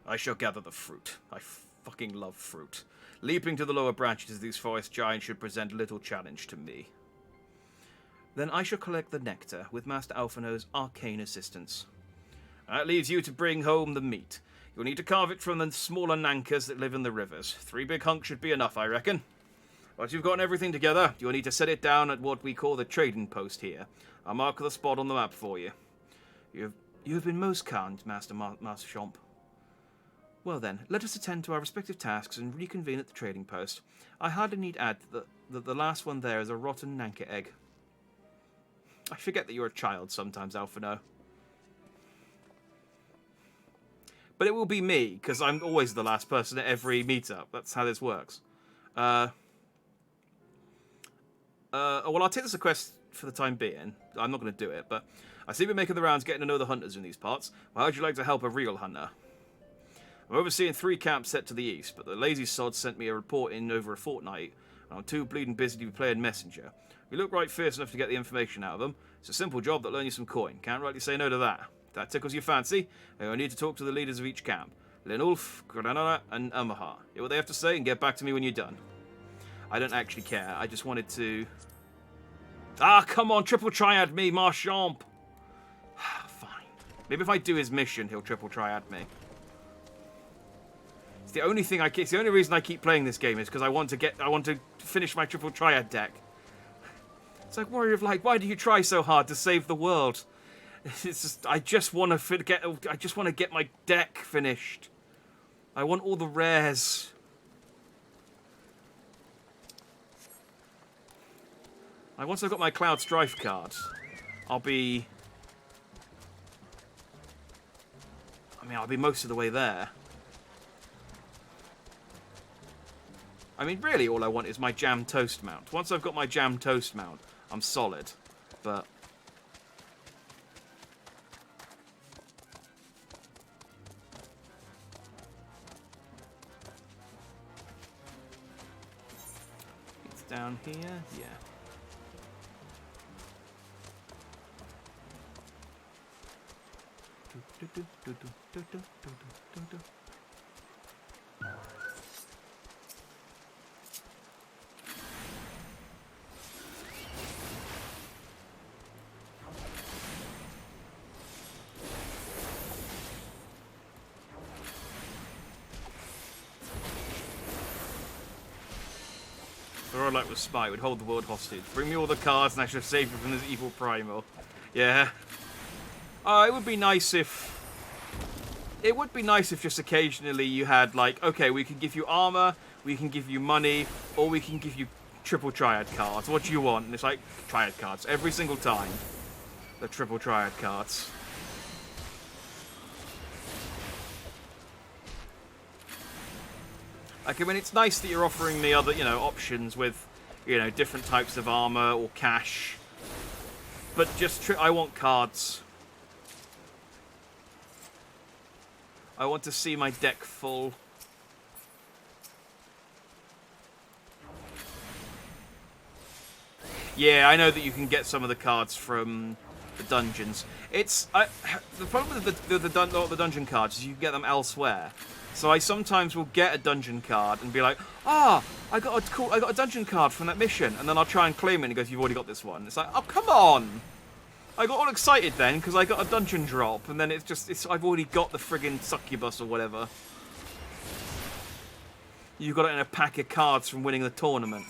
I shall gather the fruit. I fucking love fruit. Leaping to the lower branches of these forest giants should present little challenge to me. Then I shall collect the nectar with Master Alphino's arcane assistance. That leaves you to bring home the meat. You'll need to carve it from the smaller Nankas that live in the rivers. 3 big hunks should be enough, I reckon. Once you've gotten everything together, you'll need to set it down at what we call the trading post here. I'll mark the spot on the map for you. You have been most kind, Master Champ. Well then, let us attend to our respective tasks and reconvene at the trading post. I hardly need add that the last one there is a rotten Nanka egg. I forget that you're a child sometimes, Alphino. But it will be me, because I'm always the last person at every meetup. That's how this works. Well, I'll take this a quest for the time being. I'm not going to do it, but I see we're making the rounds getting to know the hunters in these parts. Well, how'd you like to help a real hunter? I'm overseeing 3 camps set to the east, but the lazy sods sent me a report in over a fortnight, and I'm too bleeding busy to be playing messenger. You look right fierce enough to get the information out of them. It's a simple job that'll earn you some coin. Can't rightly say no to that. If that tickles your fancy, I need to talk to the leaders of each camp. Linulf, Granana, and Omaha. Hear what they have to say and get back to me when you're done. I don't actually care. I just wanted to... Ah, come on, triple triad me, Marchamp. Fine. Maybe if I do his mission, he'll triple triad me. It's the only thing it's the only reason I keep playing this game is because I want to finish my triple triad deck. It's like Warrior of Light. Why do you try so hard to save the world? It's just I just want to get my deck finished. I want all the rares. Once I've got my Cloud Strife card, I'll be most of the way there. I mean, really, all I want is my Jam Toast mount. Once I've got my Jam Toast mount, I'm solid. But... it's down here? Yeah. Or like with Spy would hold the world hostage. Bring me all the cards and I should save you from this evil primal. Yeah. It would be nice if... It would be nice if just occasionally you had, like, okay, we can give you armor, we can give you money, or we can give you triple triad cards. What do you want? And it's like, triad cards. Every single time. The triple triad cards. Like, I mean, it's nice that you're offering me other, options with, different types of armor or cash. But just, I want cards. I want to see my deck full. Yeah, I know that you can get some of the cards from the dungeons. The problem with the dungeon cards is you can get them elsewhere. So I sometimes will get a dungeon card and be like, I got a dungeon card from that mission, and then I'll try and claim it and he goes, you've already got this one. It's like, oh, come on! I got all excited then because I got a dungeon drop, and then I've already got the friggin' succubus or whatever. You got it in a pack of cards from winning the tournament.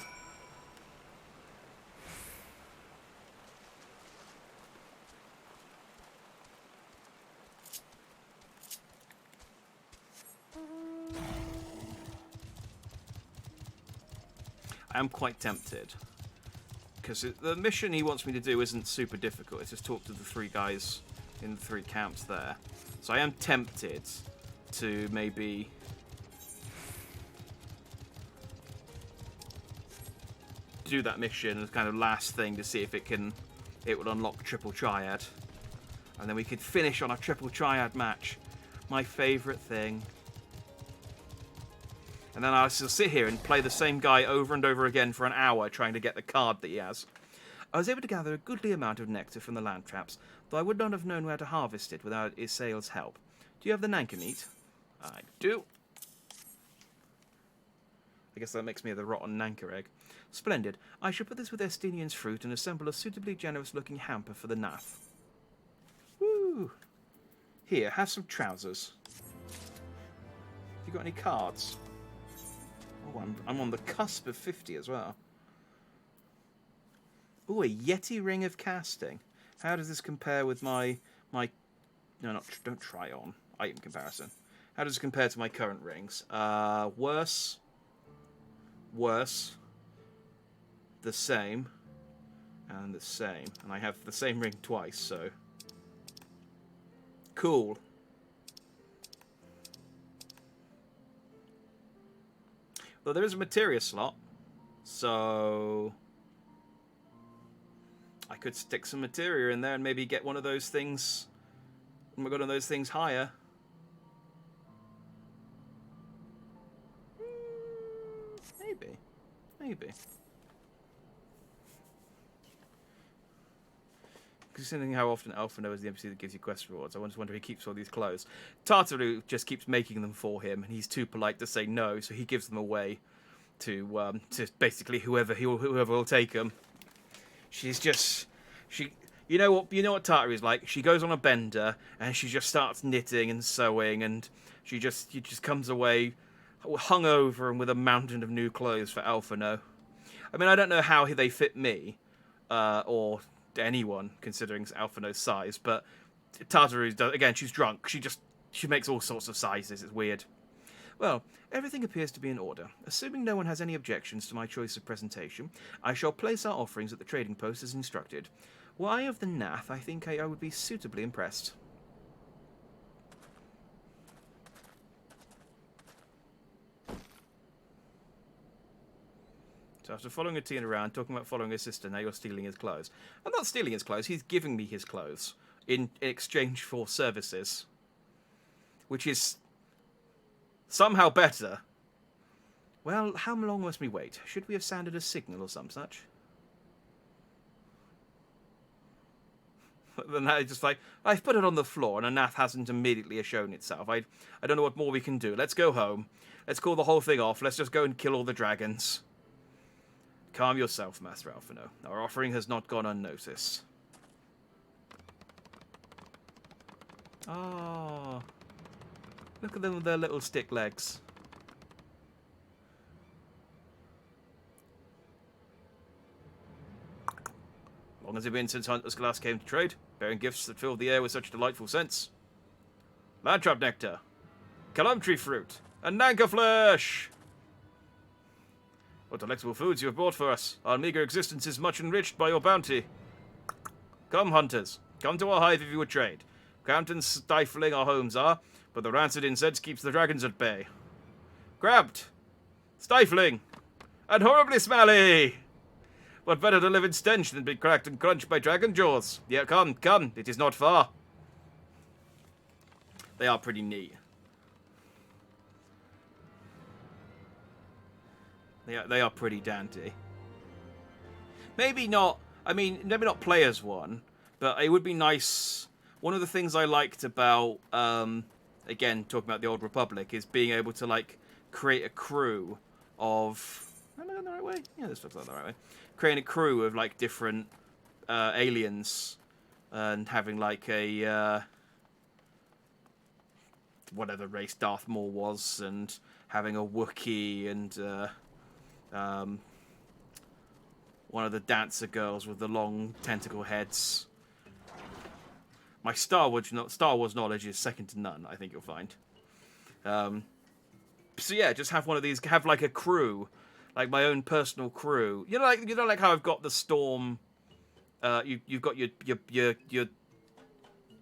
I am quite tempted. Because the mission he wants me to do isn't super difficult. It's just talk to the 3 guys in the 3 camps there. So I am tempted to maybe... do that mission as kind of last thing to see if it would unlock triple triad. And then we could finish on a triple triad match. My favourite thing. And then I'll still sit here and play the same guy over and over again for an hour trying to get the card that he has. I was able to gather a goodly amount of nectar from the land traps, though I would not have known where to harvest it without Isael's help. Do you have the nanka meat? I do. I guess that makes me the rotten nanka egg. Splendid. I shall put this with Estinian's fruit and assemble a suitably generous-looking hamper for the nath. Woo! Here, have some trousers. Have you got any cards? Oh, I'm on the cusp of 50 as well. Ooh, a Yeti ring of casting. How does this compare with my... No, don't try on. Item comparison. How does it compare to my current rings? Worse. Worse. The same. And the same. And I have the same ring twice, so... Cool. Though there is a materia slot, so I could stick some materia in there and maybe get one of those things. One of those things higher. Maybe. Considering how often Alpha knows the NPC that gives you quest rewards, I just wonder if he keeps all these clothes. Tartaru just keeps making them for him, and he's too polite to say no, so he gives them away to basically whoever will take them. She's just you know what Tartaru is like. She goes on a bender and she just starts knitting and sewing, and she just comes away hungover and with a mountain of new clothes for Alphino. I mean, I don't know how they fit me, or anyone considering Alphino's size, but Tartaru does. Again, she's drunk. She makes all sorts of sizes. It's weird. Well, everything appears to be in order. Assuming no one has any objections to my choice of presentation, I shall place our offerings at the trading post as instructed. Were I of the Nath, I think I would be suitably impressed. So after following Etienne around, talking about following his sister, now you're stealing his clothes. I'm not stealing his clothes, he's giving me his clothes in exchange for services. Which is somehow better. Well, how long must we wait? Should we have sounded a signal or some such? Then I just like, I've put it on the floor and a Nath hasn't immediately shown itself. I don't know what more we can do. Let's go home. Let's call the whole thing off. Let's just go and kill all the dragons. Calm yourself, Master Alphino. Our offering has not gone unnoticed. Oh, look at them with their little stick legs. Long has it been since Hunter's Glass came to trade, bearing gifts that filled the air with such delightful scents? Landtrap nectar, calamtree fruit, and nanka flesh! What delectable foods you have brought for us. Our meager existence is much enriched by your bounty. Come, hunters. Come to our hive if you would trade. Cramped and stifling our homes are, but the rancid incense keeps the dragons at bay. Cramped, stifling, and horribly smelly! What better to live in stench than be cracked and crunched by dragon jaws? Yeah, come, it is not far. They are pretty neat. They are pretty dandy. Maybe not, maybe not play as one, but it would be nice. One of the things I liked about, again, talking about the Old Republic, is being able to, like, create a crew of... Am I going the right way? Yeah, this looks like the right way. Creating a crew of, like, different aliens and having, like, a... whatever race Darth Maul was, and having a Wookiee and... one of the dancer girls with the long tentacle heads. My Star Wars knowledge is second to none, I think you'll find. So yeah, just have one of these, have like a crew, like my own personal crew. Like how I've got the Storm. You've got your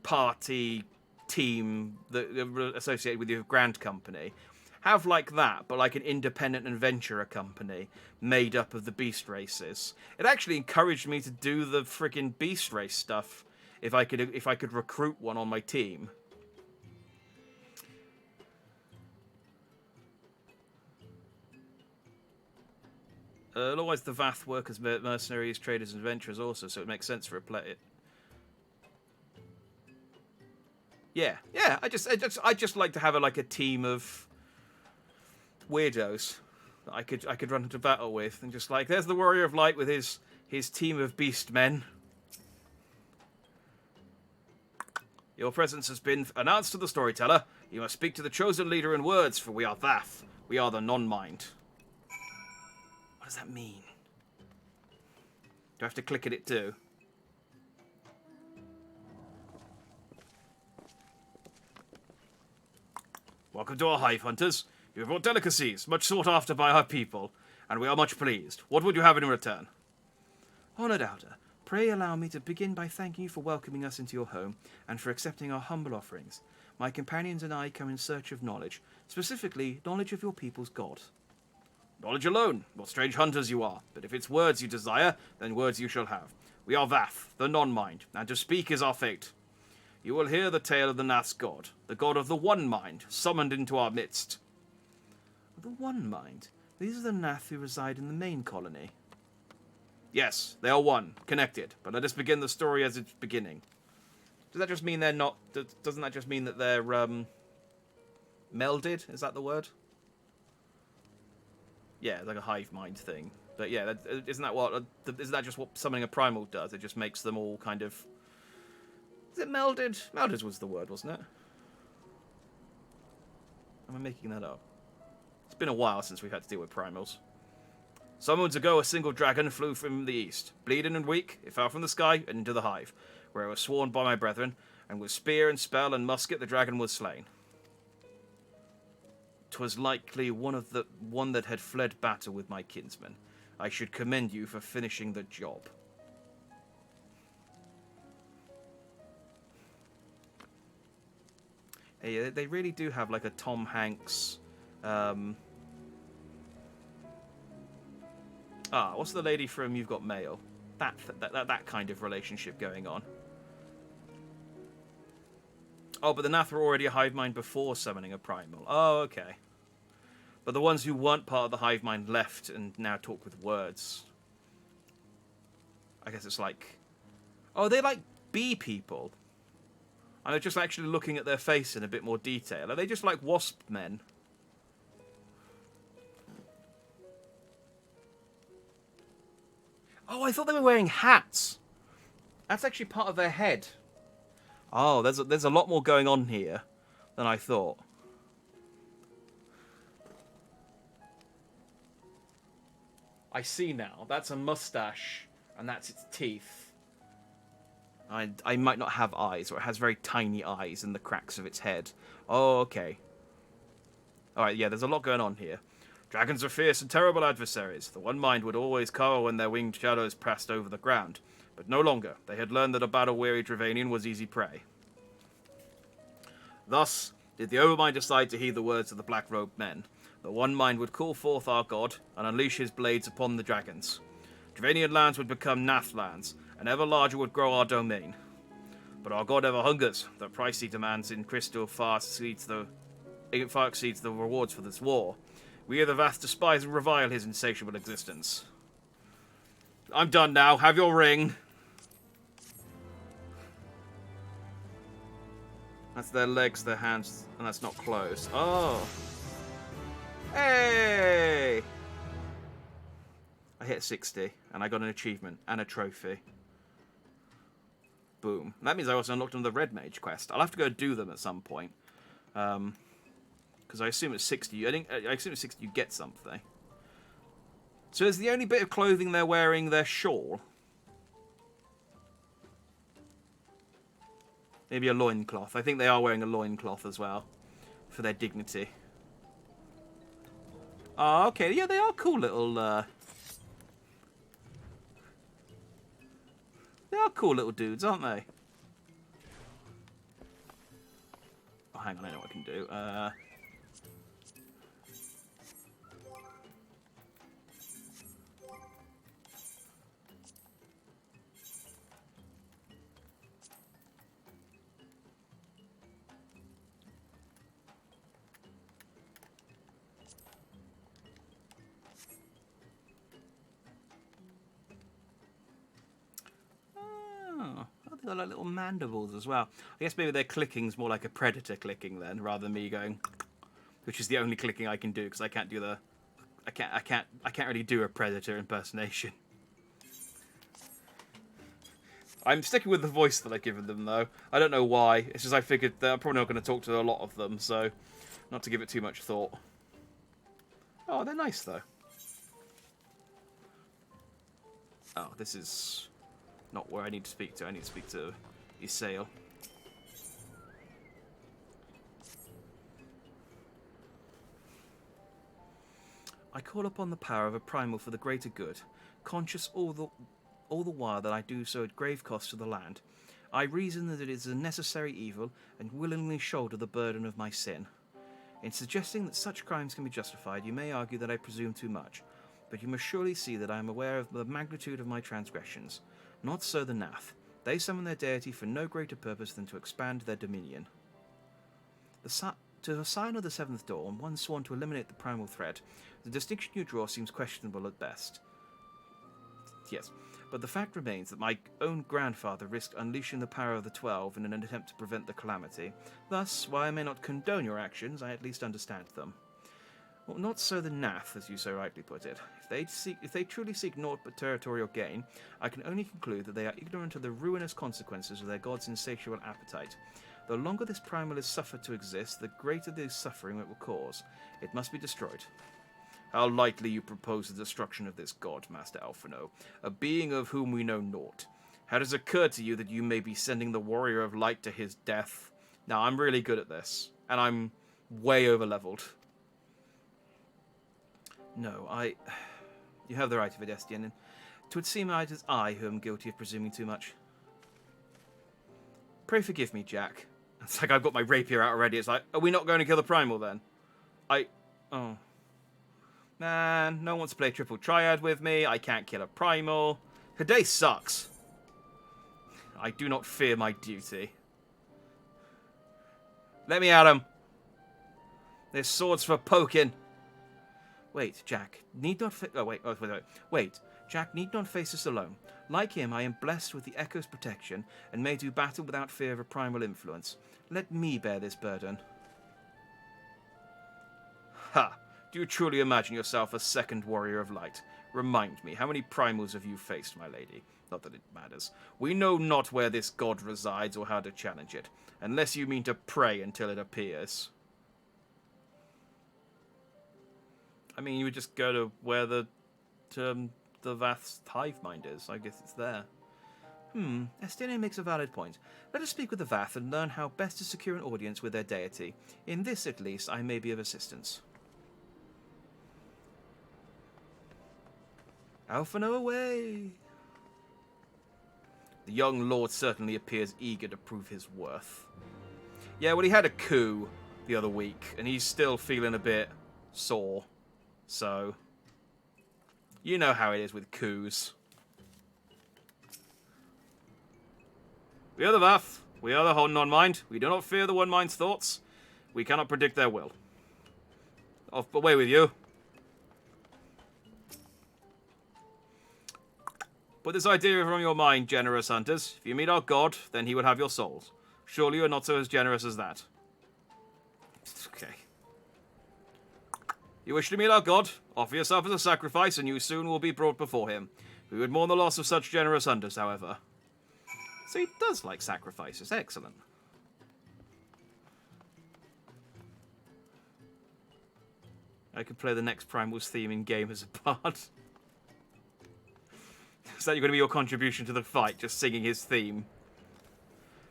party team that are associated with your grand company. Have like that, but like an independent adventurer company made up of the beast races. It actually encouraged me to do the friggin' beast race stuff if I could recruit one on my team. Otherwise, the Vath work as mercenaries, traders, and adventurers also, so it makes sense for a play. Yeah. I just like to have a team of weirdos that I could run into battle with, and just like, there's the Warrior of Light with his team of beast men. Your presence has been announced to the storyteller. You must speak to the chosen leader in words, for we are Vath. We are the non-mind. What does that mean? Do I have to click at it too? Welcome to our hive, hunters. You have brought delicacies, much sought after by our people, and we are much pleased. What would you have in return? Honoured Elder, pray allow me to begin by thanking you for welcoming us into your home, and for accepting our humble offerings. My companions and I come in search of knowledge, specifically knowledge of your people's god. Knowledge alone. What strange hunters you are. But if it's words you desire, then words you shall have. We are Vath, the non-mind, and to speak is our fate. You will hear the tale of the Nath's god, the god of the One Mind, summoned into our midst. The One Mind? These are the Nath who reside in the main colony. Yes, they are one, connected, but let us begin the story as its beginning. Does that just mean they're not... Doesn't that just mean that they're, melded? Is that the word? Yeah, like a hive mind thing. But yeah, isn't that just what summoning a primal does? It just makes them all kind of... Is it melded? Melded was the word, wasn't it? Am I making that up? It's been a while since we've had to deal with primals. Some moons ago, a single dragon flew from the east. Bleeding and weak, it fell from the sky and into the hive, where it was sworn by my brethren, and with spear and spell and musket the dragon was slain. 'Twas likely one that had fled battle with my kinsmen. I should commend you for finishing the job. Hey, they really do have like a Tom Hanks. What's the lady from You've Got Mail? That kind of relationship going on. Oh, but the Nath were already a hive mind before summoning a primal. Oh, okay. But the ones who weren't part of the hive mind left and now talk with words. I guess it's like... Oh, they're like bee people. I'm just actually looking at their face in a bit more detail. Are they just like wasp men? Oh, I thought they were wearing hats. That's actually part of their head. Oh, there's a lot more going on here than I thought. I see now. That's a mustache, and that's its teeth. I might not have eyes, or it has very tiny eyes in the cracks of its head. Oh, okay. Alright, yeah, there's a lot going on here. Dragons are fierce and terrible adversaries. The One Mind would always cower when their winged shadows pressed over the ground. But no longer. They had learned that a battle-weary Dravanian was easy prey. Thus did the Overmind decide to heed the words of the black-robed men. The One Mind would call forth our god and unleash his blades upon the dragons. Dravanian lands would become Nath lands, and ever larger would grow our domain. But our god ever hungers. The price he demands in crystal far exceeds the rewards for this war. We of the Vath despise and revile his insatiable existence. I'm done now. Have your ring. That's their legs, their hands, and that's not closed. Oh. Hey! I hit 60, and I got an achievement and a trophy. Boom. And that means I also unlocked another Red Mage quest. I'll have to go do them at some point. Because I assume at 60, I assume at 60 you get something. So is the only bit of clothing they're wearing their shawl? Maybe a loincloth. I think they are wearing a loincloth as well. For their dignity. Oh, okay. Yeah, they are cool little... They are cool little dudes, aren't they? Oh, hang on, I know what I can do. They're like little mandibles as well. I guess maybe their clicking's more like a predator clicking then, rather than me going, which is the only clicking I can do because I can't do the, I can't really do a predator impersonation. I'm sticking with the voice that I've given them though. I don't know why. It's just I figured that I'm probably not going to talk to a lot of them, so not to give it too much thought. Oh, they're nice though. Oh, this is not where I need to speak to. I need to speak to Isael. I call upon the power of a primal for the greater good, conscious all the while that I do so at grave cost to the land. I reason that it is a necessary evil and willingly shoulder the burden of my sin. In suggesting that such crimes can be justified, you may argue that I presume too much, but you must surely see that I am aware of the magnitude of my transgressions. Not so the Nath. They summon their deity for no greater purpose than to expand their dominion. To a sign of the seventh dawn, one sworn to eliminate the primal threat, the distinction you draw seems questionable at best. Yes, but the fact remains that my own grandfather risked unleashing the power of the 12 in an attempt to prevent the calamity. Thus, while I may not condone your actions, I at least understand them. Well, not so the Nath, as you so rightly put it. If they truly seek naught but territorial gain, I can only conclude that they are ignorant of the ruinous consequences of their god's insatiable appetite. The longer this primal is suffered to exist, the greater the suffering it will cause. It must be destroyed. How lightly you propose the destruction of this god, Master Alphino, a being of whom we know naught. How does it occur to you that you may be sending the warrior of light to his death? Now, I'm really good at this, and I'm way over-leveled. No, You have the right of it, Estienne, and 'twould seem it is I who am guilty of presuming too much. Pray forgive me, Jack. It's like I've got my rapier out already. It's like, are we not going to kill the primal then? Oh. Man, no one wants to play triple triad with me. I can't kill a primal. Today sucks. I do not fear my duty. Let me at him. There's swords for poking. Wait, Jack need not wait. Jack need not face us alone. Like him, I am blessed with the Echo's protection and may do battle without fear of a primal influence. Let me bear this burden. Ha! Do you truly imagine yourself a second warrior of light? Remind me, how many primals have you faced, my lady? Not that it matters. We know not where this god resides or how to challenge it, unless you mean to pray until it appears. I mean, you would just go to where the Vath's hive mind is. I guess it's there. Estine makes a valid point. Let us speak with the Vath and learn how best to secure an audience with their deity. In this, at least, I may be of assistance. Alphino away! The young lord certainly appears eager to prove his worth. Yeah, well, he had a coup the other week, and he's still feeling a bit sore. So, you know how it is with coups. We are the Vath. We are the whole non-mind. We do not fear the one-mind's thoughts. We cannot predict their will. Off away with you. Put this idea from your mind, generous hunters. If you meet our god, then he will have your souls. Surely you are not so as generous as that. Okay. You wish to meet our god? Offer yourself as a sacrifice, and you soon will be brought before him. We would mourn the loss of such generous hunters, however. So he does like sacrifices. Excellent. I could play the next Primal's theme in game as a bard. Is that going to be your contribution to the fight, just singing his theme?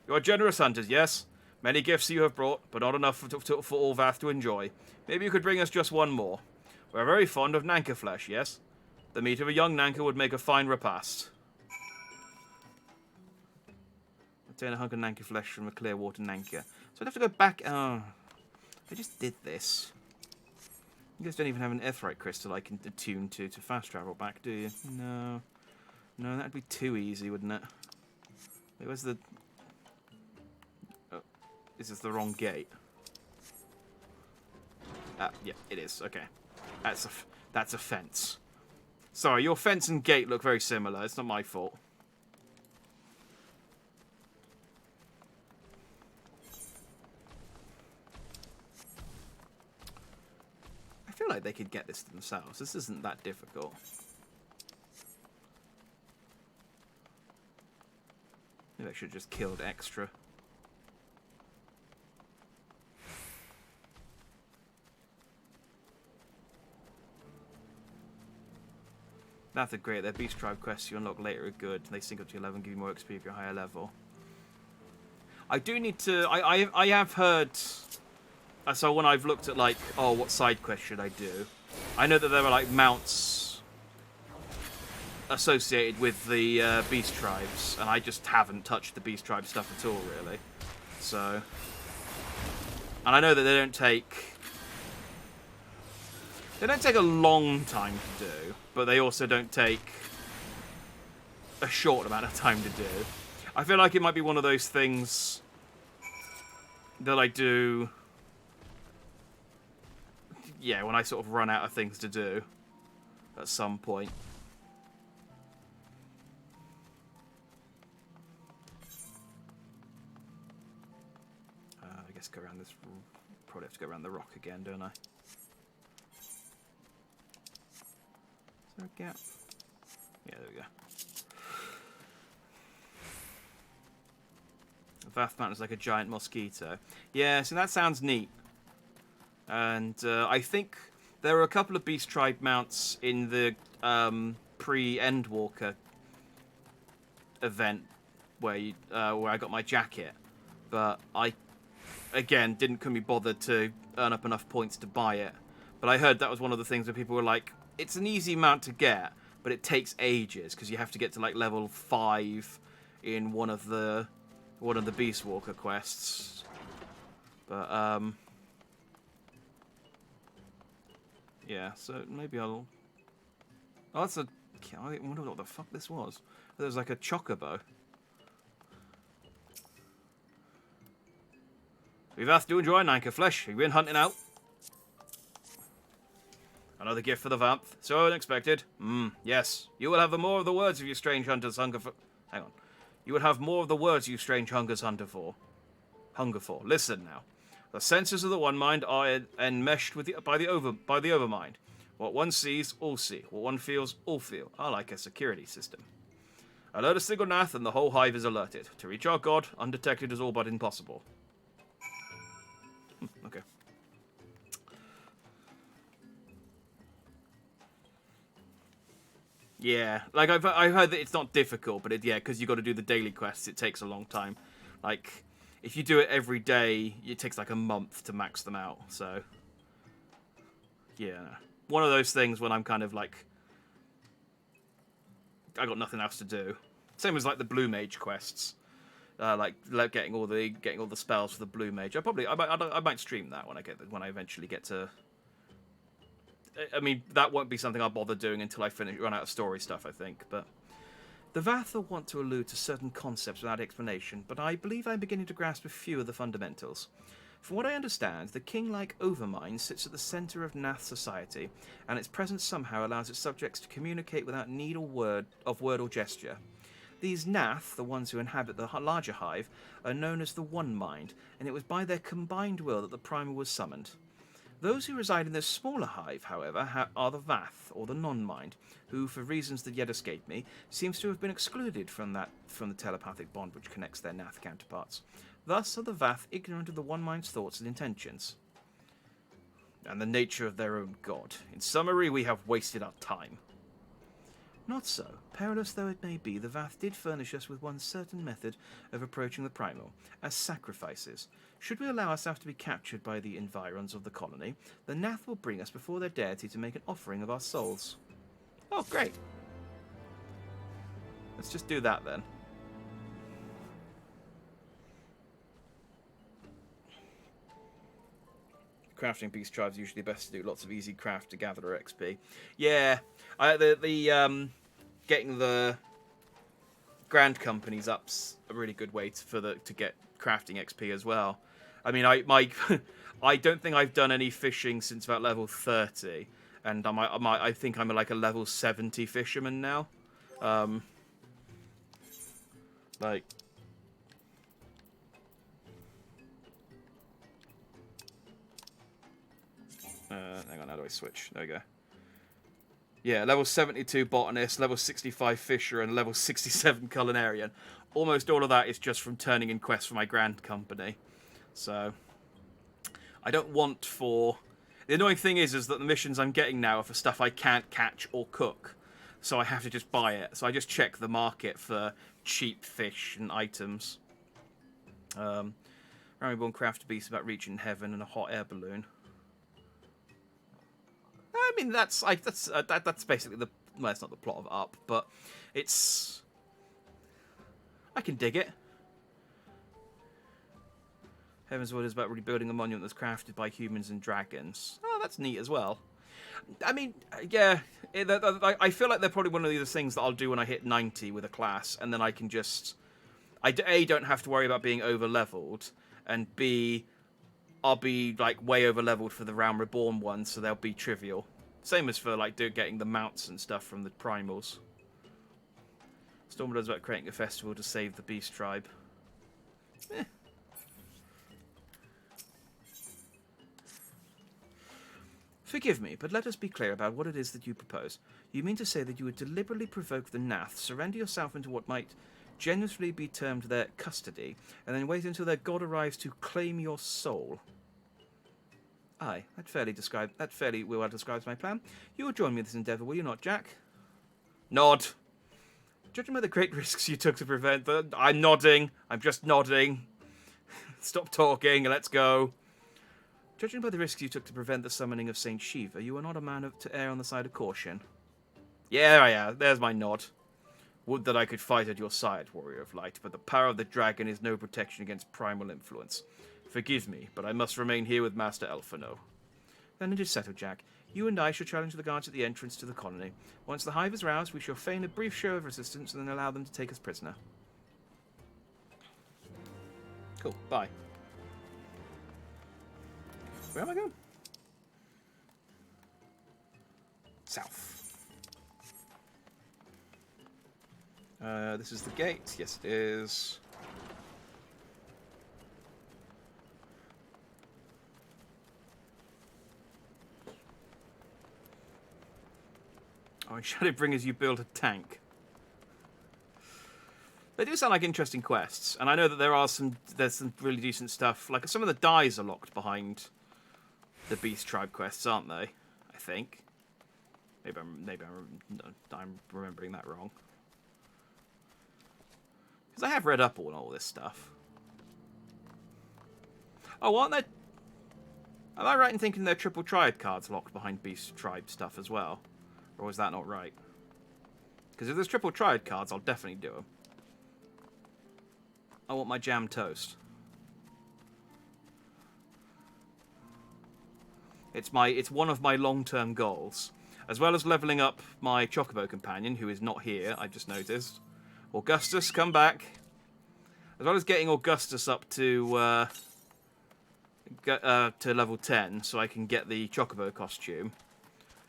You are generous hunters, yes? Many gifts you have brought, but not enough for all Vath to enjoy. Maybe you could bring us just one more. We're very fond of Nanka flesh, yes? The meat of a young Nanka would make a fine repast. Obtain a hunk of Nanka flesh from a clear water Nanka. So I'd have to go back... Oh, I just did this. You guys don't even have an Aetheryte crystal I can attune to fast travel back, do you? No. No, that'd be too easy, wouldn't it? Wait, where's the... Oh, is this the wrong gate? Yeah, it is. Okay. That's a fence. Sorry, your fence and gate look very similar. It's not my fault. I feel like they could get this themselves. This isn't that difficult. Maybe I should have just killed extra. That's a great. Their Beast Tribe quests you unlock later are good. They sync up to your level and give you more XP if you're higher level. I do need to... I have heard... So when I've looked at, like, oh, what side quest should I do? I know that there are, like, mounts associated with the Beast Tribes, and I just haven't touched the Beast Tribe stuff at all, really. So... And I know that they don't take... They don't take a long time to do, but they also don't take a short amount of time to do. I feel like it might be one of those things that I do... Yeah, when I sort of run out of things to do at some point. I guess go around this... Probably have to go around the rock again, don't I? Is there a gap? Yeah, there we go. The Vath Mountain is like a giant mosquito. Yeah, so that sounds neat. And I think there are a couple of Beast Tribe mounts in the pre-Endwalker event where I got my jacket. But I, again, couldn't be bothered to earn up enough points to buy it. But I heard that was one of the things where people were like, it's an easy mount to get, but it takes ages because you have to get to like level 5 in one of the Beast Walker quests. But yeah, so maybe I'll... Oh, that's a... I wonder what the fuck this was. There's like a chocobo. We've asked to enjoy Nanka flesh. Have you been hunting out? Another gift for the Vamp. So unexpected. Yes. You will have the more of the words of you strange hunters hunger for... Hang on. You will have more of the words you strange hunger for. Listen now. The senses of the one mind are enmeshed with by the overmind. What one sees, all see. What one feels, all feel. I like a security system. Alert a single Nath and the whole hive is alerted. To reach our god, undetected is all but impossible. Okay. Yeah, like I've heard that it's not difficult, but yeah, because you got to do the daily quests, it takes a long time. Like, if you do it every day, it takes like a month to max them out. So, yeah, one of those things when I'm kind of like, I got nothing else to do. Same as like the Blue Mage quests, like getting all the spells for the Blue Mage. I might stream that when I eventually get to. I mean, that won't be something I'll bother doing until I run out of story stuff, I think. But the Vatha want to allude to certain concepts without explanation, but I believe I'm beginning to grasp a few of the fundamentals. From what I understand, the king-like Overmind sits at the centre of Nath society, and its presence somehow allows its subjects to communicate without need of word or gesture. These Nath, the ones who inhabit the larger hive, are known as the One Mind, and it was by their combined will that the Primer was summoned. Those who reside in the smaller hive, however, are the Vath, or the non-mind, who, for reasons that yet escape me, seems to have been excluded from the telepathic bond which connects their Nath counterparts. Thus are the Vath ignorant of the One Mind's thoughts and intentions, and the nature of their own god. In summary, we have wasted our time. Not so. Perilous though it may be, the Vath did furnish us with one certain method of approaching the Primal, as sacrifices. Should we allow ourselves to be captured by the environs of the colony, the Nath will bring us before their deity to make an offering of our souls. Oh, great. Let's just do that then. Crafting beast tribes usually best to do lots of easy craft to gather XP. Yeah, getting the grand companies up's a really good way to get crafting XP as well. I mean, I don't think I've done any fishing since about level 30, and I think I'm like a level 70 fisherman now. Hang on, how do I switch? There we go. Yeah, level 72 botanist, level 65 fisher, and level 67 culinarian. Almost all of that is just from turning in quests for my grand company. So, I don't want for... The annoying thing is that the missions I'm getting now are for stuff I can't catch or cook. So I have to just buy it. So I just check the market for cheap fish and items. Reborn craft beast about reaching heaven and a hot air balloon. I mean, that's basically the... Well, it's not the plot of Up, but it's... I can dig it. Heaven's Word is about rebuilding a monument that's crafted by humans and dragons. Oh, that's neat as well. I mean, yeah, I feel like they're probably one of these things that I'll do when I hit 90 with a class, and then I can just... A, don't have to worry about being over-leveled, and B, I'll be, like, way over-leveled for the Realm Reborn ones, so they'll be trivial. Same as for, like, getting the mounts and stuff from the primals. Stormblood is about creating a festival to save the Beast Tribe. Eh. Forgive me, but let us be clear about what it is that you propose. You mean to say that you would deliberately provoke the Nath, surrender yourself into what might generously be termed their custody, and then wait until their god arrives to claim your soul? Aye, that fairly well describes my plan. You will join me in this endeavour, will you not, Jack? Nod. Judging by the great risks you took to prevent the... I'm nodding. I'm just nodding. Stop talking, let's go. Judging by the risks you took to prevent the summoning of Saint Shiva, you are not a man to err on the side of caution. Yeah, there's my nod. Would that I could fight at your side, Warrior of Light, but the power of the dragon is no protection against primal influence. Forgive me, but I must remain here with Master Elfano. Then it is settled, Jack. You and I shall challenge the guards at the entrance to the colony. Once the hive is roused, we shall feign a brief show of resistance and then allow them to take us prisoner. Cool, bye. Where am I going? South. This is the gate. Yes, it is. Oh, and Shadowbringers, you build a tank. They do sound like interesting quests, and I know that there's some really decent stuff. Like some of the dyes are locked behind the Beast Tribe quests, aren't they? I think. Maybe I'm remembering that wrong. Because I have read up on all this stuff. Oh, aren't there... Am I right in thinking there are triple triad cards locked behind Beast Tribe stuff as well? Or is that not right? Because if there's triple triad cards, I'll definitely do them. I want my jam toast. It's one of my long-term goals. As well as leveling up my Chocobo companion, who is not here, I just noticed. Augustus, come back. As well as getting Augustus up to level 10, so I can get the Chocobo costume.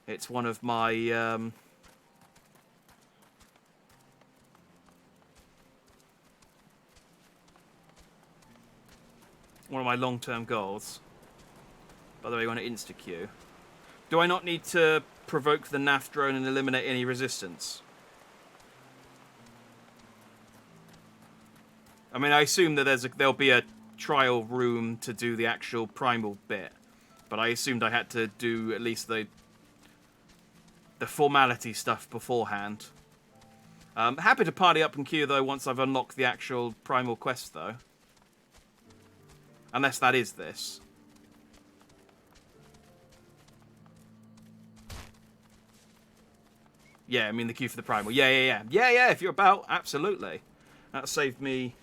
It's one of my long-term goals. By the way, you want to insta-queue. Do I not need to provoke the NAF drone and eliminate any resistance? I mean, I assume that there'll be a trial room to do the actual primal bit, but I assumed I had to do at least the formality stuff beforehand. Happy to party up and queue, though, once I've unlocked the actual primal quest, though. Unless that is this. Yeah, I mean the queue for the primal. Yeah, if you're about, absolutely. That saved me...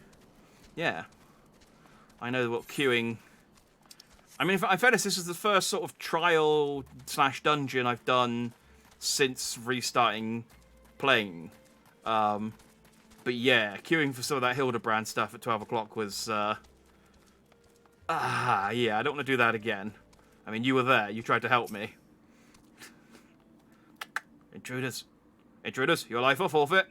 Yeah. I know what queuing... I mean, in fairness, this is the first sort of trial/dungeon I've done since restarting playing. But yeah, queuing for some of that Hildebrand stuff at 12 o'clock was... yeah, I don't want to do that again. I mean, you were there. You tried to help me. Intruders. Intruders, your life or forfeit.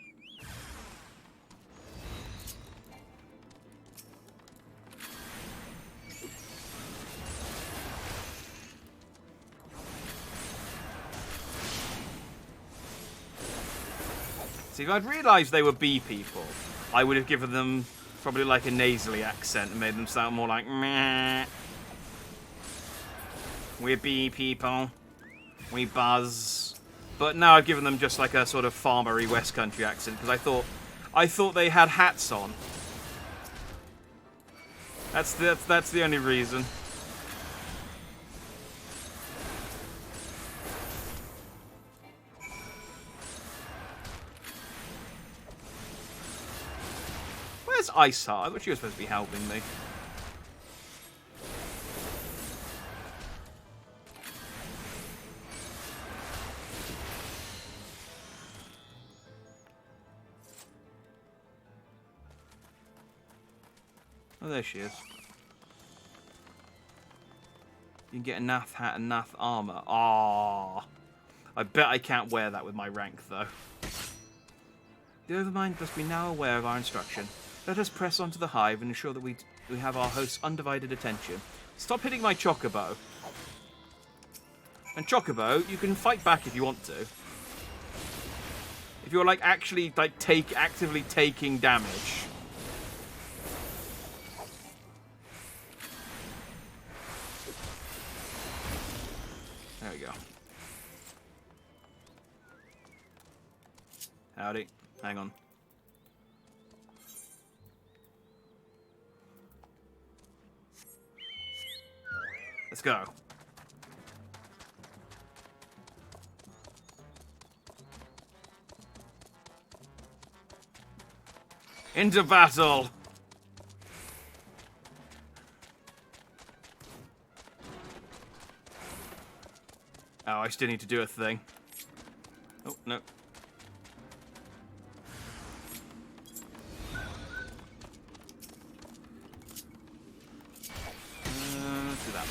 See, if I'd realised they were bee people, I would have given them probably like a nasally accent and made them sound more like meh. We're bee people. We buzz. But now I've given them just like a sort of farmery West Country accent because I thought they had hats on. That's the only reason. Where's Ice Heart? I thought she was supposed to be helping me. Oh, there she is. You can get a Nath hat and Nath armor. Ah, I bet I can't wear that with my rank, though. The Overmind must be now aware of our instruction. Let us press onto the hive and ensure that we have our host's undivided attention. Stop hitting my Chocobo. And Chocobo, you can fight back if you want to. If you're like actually like actively taking damage. There we go. Howdy. Hang on. Let's go. Into battle! Oh, I still need to do a thing. Oh, no. Let's do that.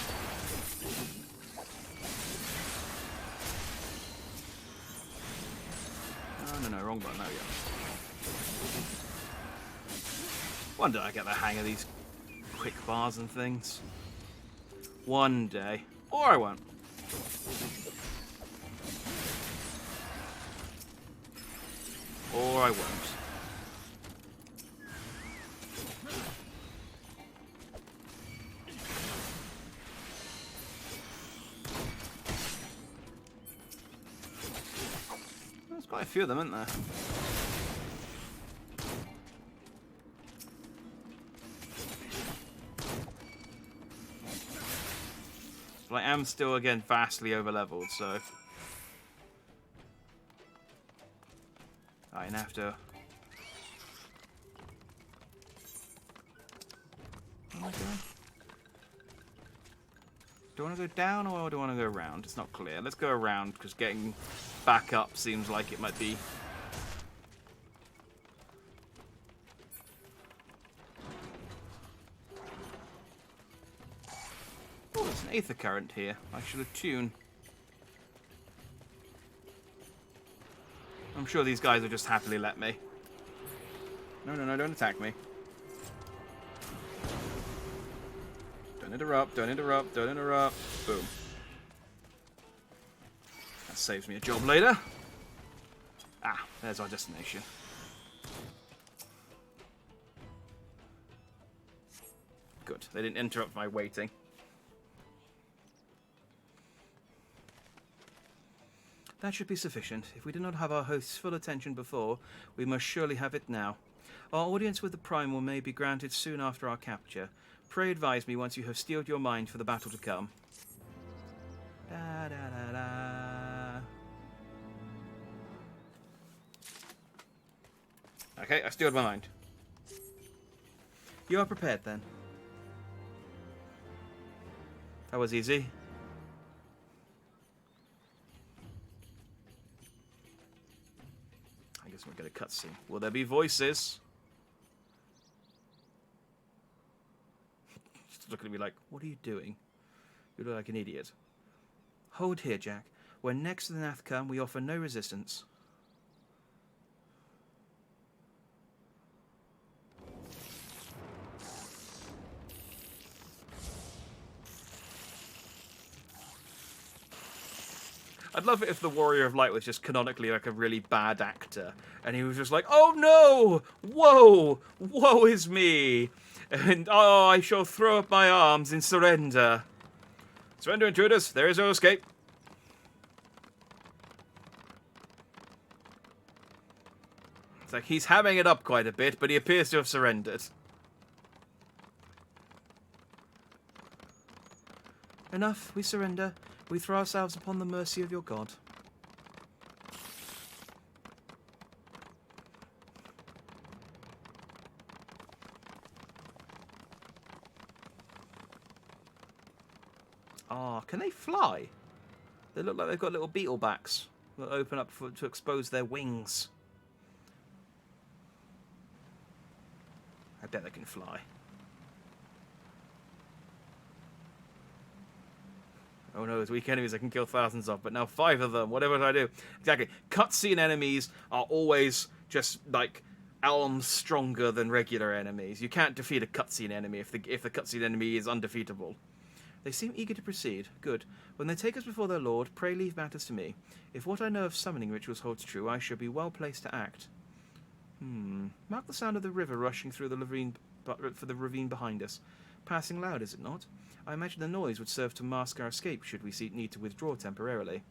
Oh, no, wrong button. There we go. One day I get the hang of these quick bars and things. One day. Or I won't. Or I won't. There's quite a few of them, isn't there? But I am still, again, vastly over-leveled, so... Alright, now I have to... What am I doing? Do I want to go down or do I want to go around? It's not clear. Let's go around, because getting back up seems like it might be... Oh, there's an aether current here. I should attune. I'm sure these guys will just happily let me. No, don't attack me. Don't interrupt, don't interrupt, don't interrupt. Boom. That saves me a job later. Ah, there's our destination. Good, they didn't interrupt my waiting. That should be sufficient. If we did not have our host's full attention before, we must surely have it now. Our audience with the Primal may be granted soon after our capture. Pray advise me once you have steeled your mind for the battle to come. Da, da, da, da. Okay, I steeled my mind. You are prepared then. That was easy. I guess we'll get a cutscene. Will there be voices? Just looking at me like, what are you doing? You look like an idiot. Hold here, Jack. When next to the Nath come, we offer no resistance. I'd love it if the Warrior of Light was just canonically like a really bad actor. And he was just like, oh no! Whoa! Woe is me! And oh, I shall throw up my arms in surrender. Surrender, intruders. There is no escape. It's like he's hamming it up quite a bit, but he appears to have surrendered. Enough, we surrender. We throw ourselves upon the mercy of your God. Ah, can they fly? They look like they've got little beetle backs that open up to expose their wings. I bet they can fly. Oh no, there's weak enemies I can kill thousands of, but now 5 of them. Whatever do I do? Exactly. Cutscene enemies are always just like elms stronger than regular enemies. You can't defeat a cutscene enemy if the cutscene enemy is undefeatable. They seem eager to proceed. Good. When they take us before their lord, pray leave matters to me. If what I know of summoning rituals holds true, I shall be well placed to act. Mark the sound of the river rushing through the ravine behind us. Passing loud, is it not? I imagine the noise would serve to mask our escape should we need to withdraw temporarily.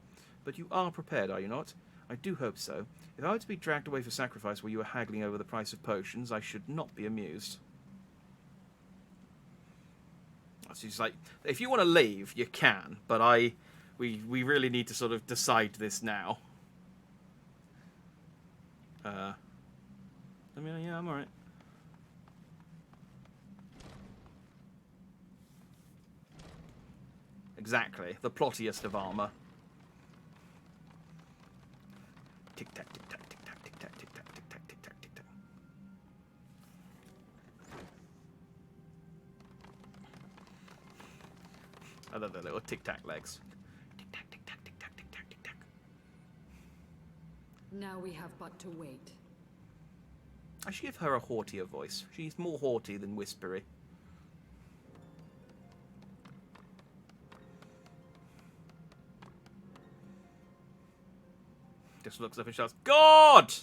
But you are prepared, are you not? I do hope so. If I were to be dragged away for sacrifice while you were haggling over the price of potions, I should not be amused. So it's like, if you want to leave, you can, but we really need to sort of decide this now. I mean, yeah, I'm alright. Exactly, the plottiest of armor. Tick tack, tick tack, tick tack, tick tack, tick tack, tick tack, tick tack, tick tack. I love their little tic tac legs. Tick tack, tick tack, tick tack, tick tack, tick tack. Now we have but to wait. I should give her a haughtier voice. She's more haughty than whispery. Just looks up and shouts, God!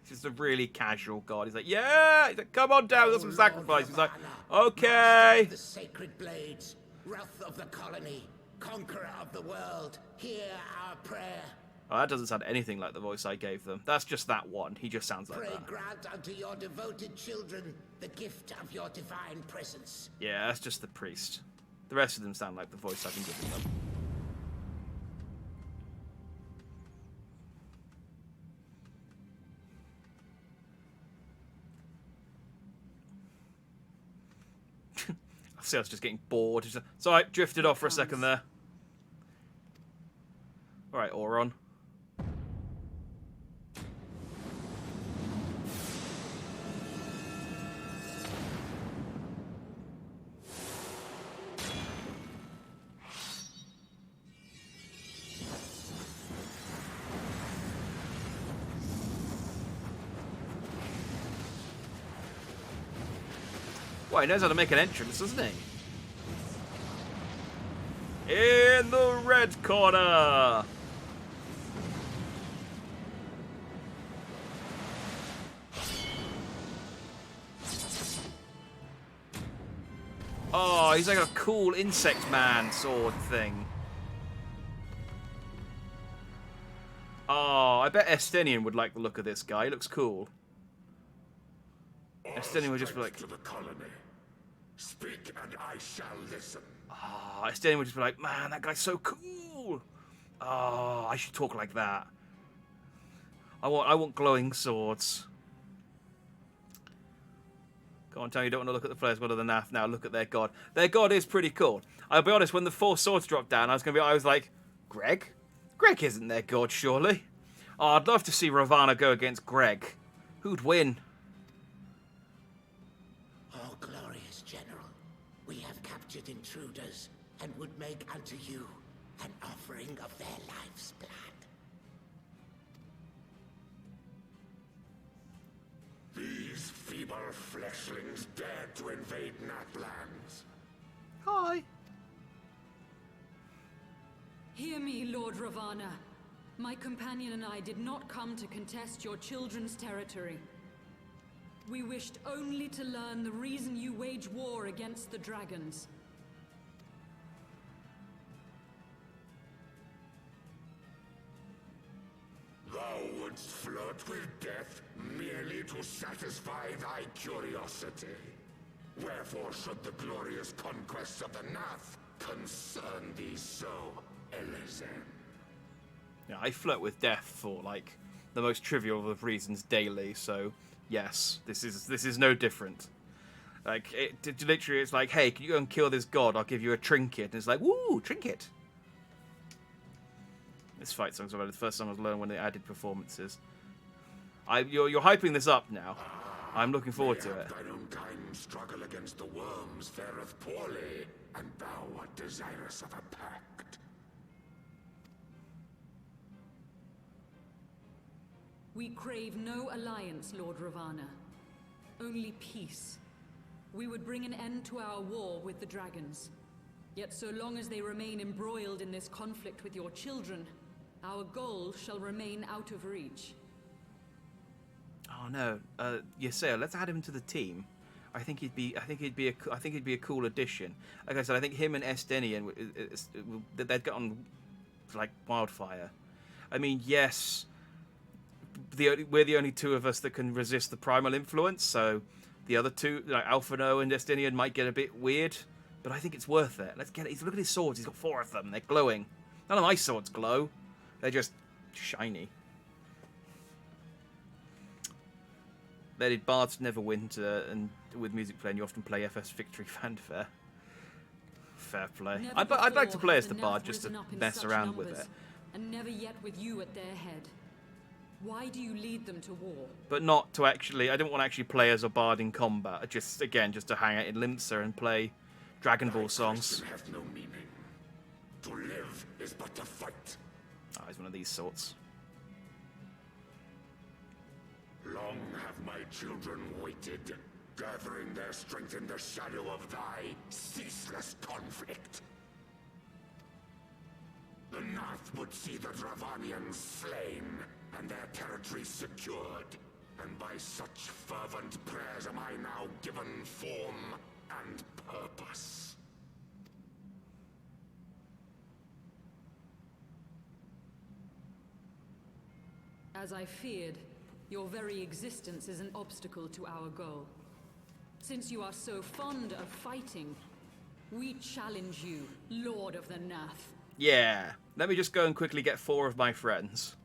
Just a really casual god. He's like, yeah! He's like, come on down, there's some sacrifice. He's like, okay! The sacred blades, wrath of the colony, conqueror of the world, hear our prayer. Oh, that doesn't sound anything like the voice I gave them. That's just that one. He just sounds like Pray that. grant unto your devoted children the gift of your divine presence. Yeah, that's just the priest. The rest of them sound like the voice I've been giving them. I see I was just getting bored. So I drifted off for a second there. Alright, Auron. Well, he knows how to make an entrance, doesn't he? In the red corner! Oh, he's like a cool insect man sword thing. Oh, I bet Estinian would like the look of this guy. He looks cool. All Estinian would just be like... to the colony. Speak and I shall listen. Oh, Estinian would just be like, man, that guy's so cool. Oh, I should talk like that. I want glowing swords. Go on, tell me you don't want to look at the players' god of the NAF now. Look at their god. Their god is pretty cool. I'll be honest, when the 4 swords dropped down, I was like, Greg? Greg isn't their god, surely. Oh, I'd love to see Ravana go against Greg. Who'd win? Oh, glorious general, we have captured intruders and would make unto you an offering of their life's blood. These feeble fleshlings dared to invade Natlands. Hi. Hear me, Lord Ravana. My companion and I did not come to contest your children's territory. We wished only to learn the reason you wage war against the dragons. Thou wouldst flirt with death merely to satisfy thy curiosity. Wherefore should the glorious conquests of the Nath concern thee so, Elezen? Yeah, I flirt with death for, like, the most trivial of reasons daily, so yes, this is no different. Like, literally, it's like, hey, can you go and kill this god? I'll give you a trinket. And it's like, woo, trinket! This fight song's about the first time I was learning when they added performances. You're hyping this up now. I'm looking forward to it. Thine own kind struggle against the worms fareth poorly, and thou art desirous of a pact. We crave no alliance, Lord Ravana. Only peace. We would bring an end to our war with the dragons. Yet so long as they remain embroiled in this conflict with your children, our goal shall remain out of reach. Oh no, Yaseo, let's add him to the team. I think he'd be a cool addition. Like I said, I think him and Estinian, they'd get on like wildfire. I mean, yes, we're the only two of us that can resist the primal influence, so the other two, like Alphino and Estinian, might get a bit weird, but I think it's worth it. Let's get it. Look at his swords. He's got 4 of them. They're glowing. None of my swords glow. They're just shiny. They did bards never win and with music playing, you often play FFXIV fanfare. Fair play. I'd like to play as the bard just to mess around with it. And never yet with you at their head. Why do you lead them to war? But not to actually... I don't want to actually play as a bard in combat. Just to hang out in Limsa and play Dragon Ball songs. Have no meaning. To live is but to fight. Oh, he's one of these sorts. Long have my children waited, gathering their strength in the shadow of thy ceaseless conflict. The Nath would see the Dravanians slain, and their territory secured. And by such fervent prayers am I now given form and purpose. As I feared, your very existence is an obstacle to our goal. Since you are so fond of fighting, we challenge you, Lord of the Nath. Yeah. Let me just go and quickly get 4 of my friends.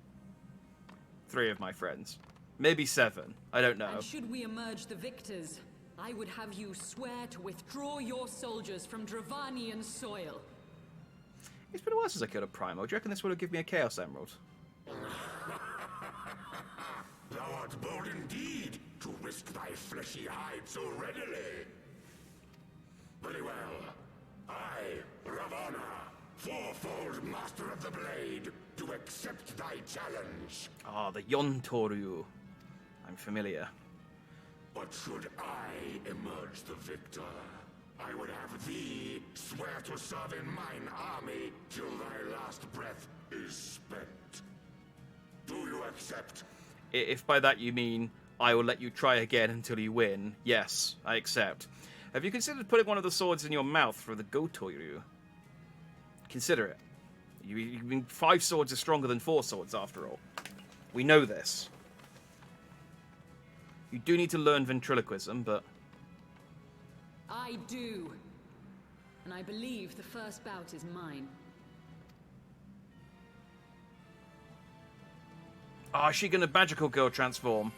3 of my friends. Maybe 7. I don't know. And should we emerge the victors, I would have you swear to withdraw your soldiers from Dravanian soil. It's been a while since I killed a Primal. Do you reckon this would have given me a Chaos Emerald? Thou art bold indeed to risk thy fleshy hide so readily. Very well. I, Ravana, 4-fold Master of the Blade, do accept thy challenge. Ah, the Yontoru. I'm familiar. But should I emerge the victor, I would have thee swear to serve in mine army till thy last breath is spent. Do you accept? If by that you mean, I will let you try again until you win, yes, I accept. Have you considered putting one of the swords in your mouth for the Gotoryu? Consider it. You mean 5 swords is stronger than 4 swords, after all. We know this. You do need to learn ventriloquism, but... I do. And I believe the first bout is mine. Oh, is she gonna magical girl transform?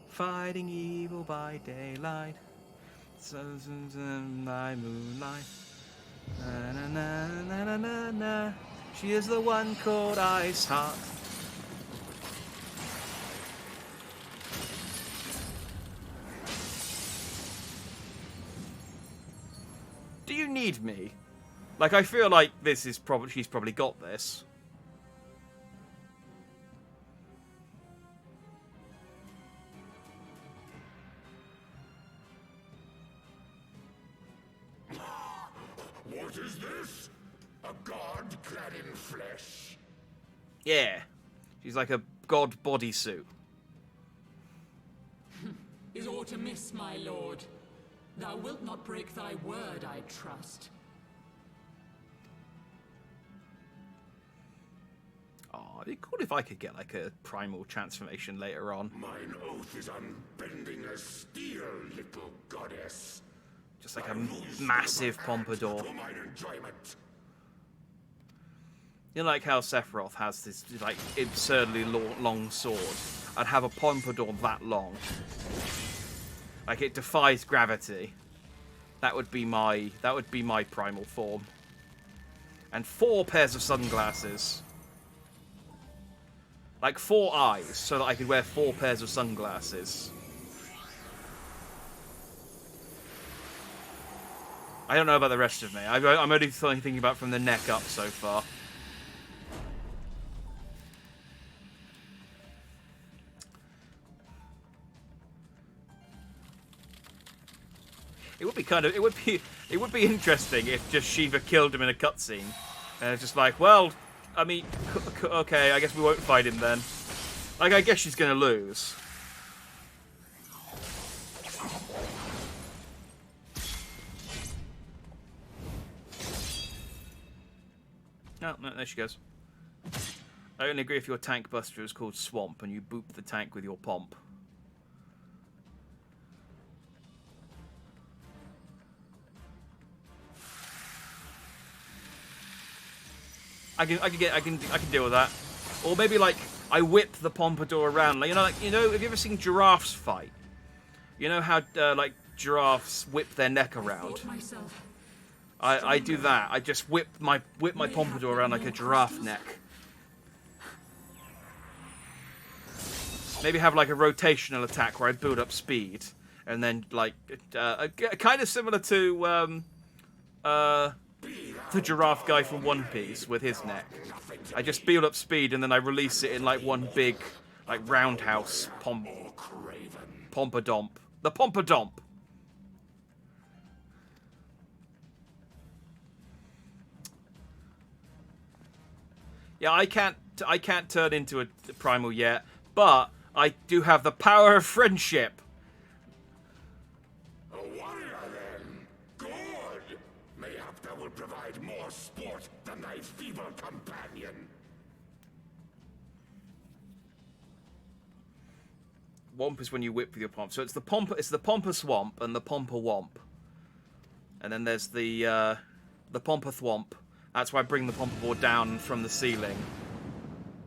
Fighting evil by daylight, by moonlight. Na na na na na na na. She is the one called Ice Heart. Do you need me? Like, I feel like this is probably she's probably got this. What is this? A god clad in flesh? Yeah. She's like a god bodysuit. Is aught amiss, my lord? Thou wilt not break thy word, I trust. Oh, it'd be cool if I could get like a primal transformation later on. Mine oath is unbending as steel, little goddess. Just like a massive pompadour. To mine enjoyment. You know, like how Sephiroth has this like absurdly long sword. I'd have a pompadour that long. Like it defies gravity. That would be my primal form. And 4 pairs of sunglasses. Like 4 eyes, so that I could wear 4 pairs of sunglasses. I don't know about the rest of me. I'm only thinking about from the neck up so far. It would be interesting if just Shiva killed him in a cutscene, and it's just like, well, I mean, okay, I guess we won't fight him then. Like, I guess she's gonna lose. No, there she goes. I only agree if your tank buster is called Swamp and you boop the tank with your pomp. I can deal with that. Or maybe like I whip the pompadour around. Like, have you ever seen giraffes fight? You know how like giraffes whip their neck around. I do that. I just whip my pompadour around like a giraffe neck. Maybe have like a rotational attack where I build up speed, and then like kind of similar to the giraffe guy from One Piece with his neck. I just build up speed and then I release it in like one big like roundhouse pompadom. The pompadom. Yeah, I can't turn into a primal yet, but I do have the power of friendship. A warrior, then. Good. Mayhap thou will provide more sport than thy feeble companion. Womp is when you whip with your pomp. So it's the Pompa Swamp and the Pompa Womp. And then there's the Pompa Thwomp. That's why I bring the Pompa board down from the ceiling.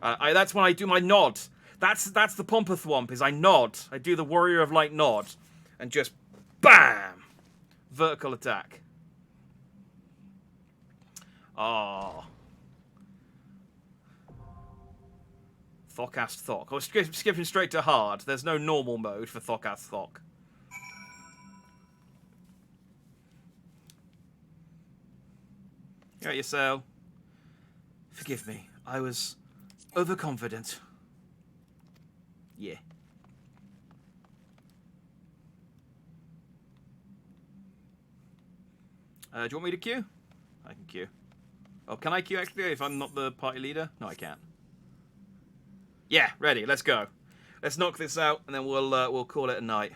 That's when I do my nod. That's the Pompa Thwomp, is I nod. I do the Warrior of Light nod. And just BAM! Vertical attack. Oh. Thokast Thok. Oh, skipping straight to hard. There's no normal mode for Thokast Thok. You're right, Yasel. Forgive me. I was overconfident. Yeah. Do you want me to queue? I can queue. Oh, can I queue actually if I'm not the party leader? No, I can't. Yeah, ready. Let's go. Let's knock this out, and then we'll call it a night.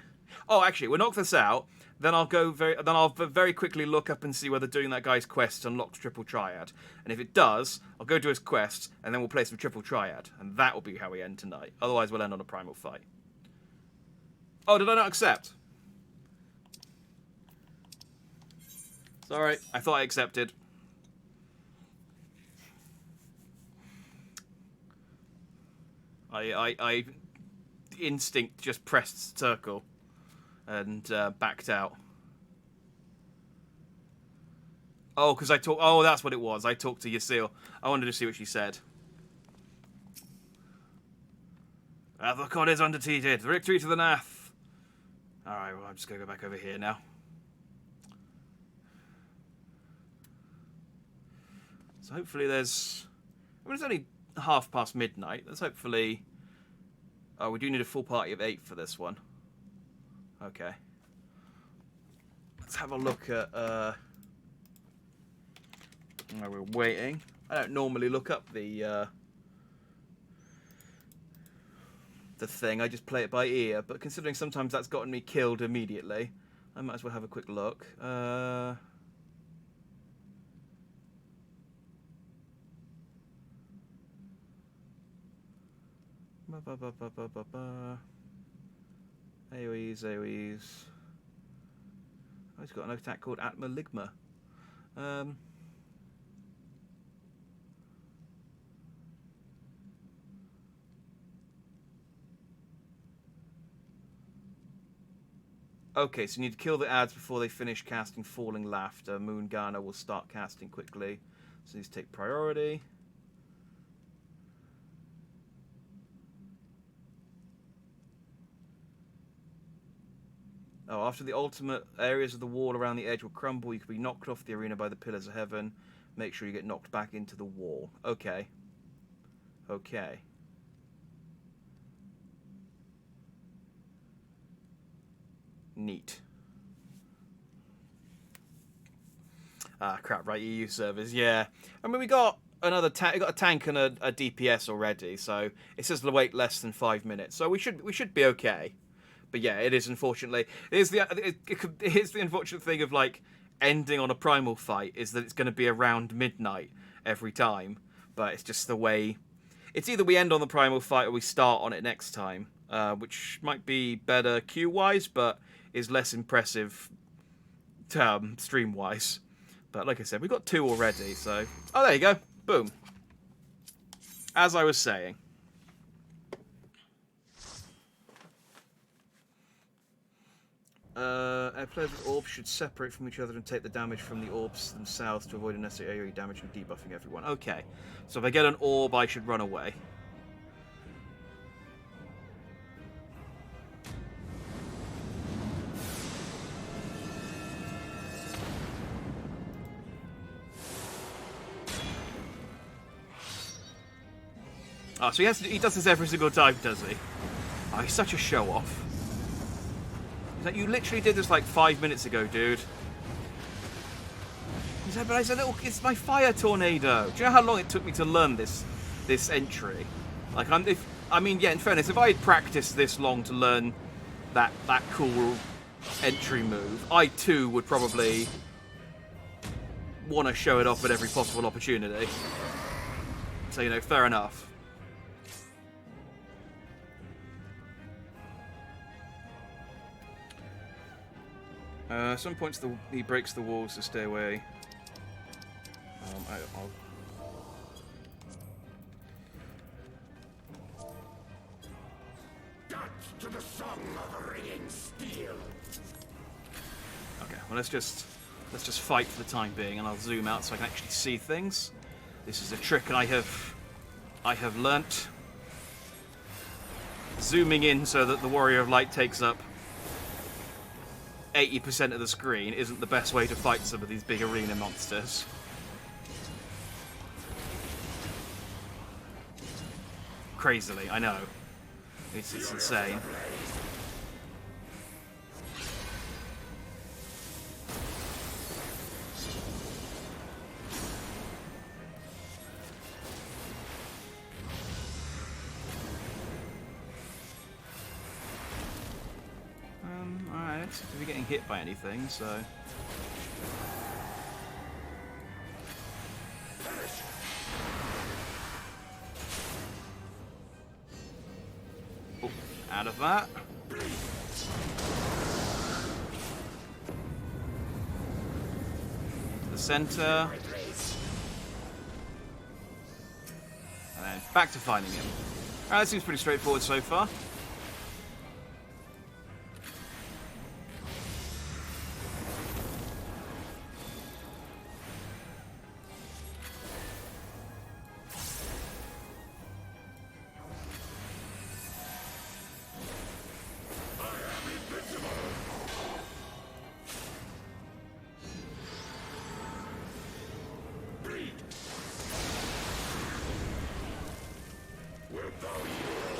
Oh, actually, we'll knock this out. Then I'll very quickly look up and see whether doing that guy's quest unlocks Triple Triad. And if it does, I'll go do his quest, and then we'll play some Triple Triad. And that will be how we end tonight. Otherwise, we'll end on a primal fight. Oh, did I not accept? Sorry, I thought I accepted. I instinct just pressed circle and backed out. Oh, because I talked... Oh, that's what it was. I talked to Yassil. I wanted to see what she said. The god is undefeated. Victory to the Nath. Alright, well, I'm just going to go back over here now. So hopefully there's... I mean, it's only midnight. There's hopefully... Oh, we do need a full party of 8 for this one. Okay. Let's have a look at... While we're waiting. I don't normally look up the thing. I just play it by ear. But considering sometimes that's gotten me killed immediately, I might as well have a quick look. AoEs. Oh, he's got an attack called Atma Ligma. Okay, so you need to kill the ads before they finish casting Falling Laughter. Moongana will start casting quickly, so these take priority. Oh, after the ultimate, areas of the wall around the edge will crumble. You can be knocked off the arena by the pillars of heaven. Make sure you get knocked back into the wall. Okay. Okay. Neat. Ah, crap, right, EU servers, yeah. I mean, we got another we got a tank and a DPS already, so it says to wait less than 5 minutes. So we should be okay. But yeah, it is unfortunately. Here's the unfortunate thing of like ending on a primal fight is that it's going to be around midnight every time. But it's just the way. It's either we end on the primal fight or we start on it next time, which might be better queue-wise, but is less impressive stream-wise. But like I said, we've got 2 already, so... Oh, there you go. Boom. As I was saying. Players with orbs should separate from each other and take the damage from the orbs themselves to avoid unnecessary AoE damage and debuffing everyone. Okay. So if I get an orb, I should run away. Oh, so he does this every single time, does he? Oh, he's such a show-off. He's like, you literally did this like 5 minutes ago, dude. He's like, but it's my fire tornado. Do you know how long it took me to learn this entry? Like, I mean, yeah, in fairness, if I had practiced this long to learn that cool entry move, I too would probably want to show it off at every possible opportunity. So, you know, fair enough. At some points he breaks the walls to stay away. To the song of ringing steel. Okay, well let's just fight for the time being, and I'll zoom out so I can actually see things. This is a trick I have learnt. Zooming in so that the Warrior of Light takes up 80% of the screen isn't the best way to fight some of these big arena monsters. Crazily, I know. It's insane. seem to be getting hit by anything, so... Oh, out of that. The center. And then back to finding him. Alright, that seems pretty straightforward so far.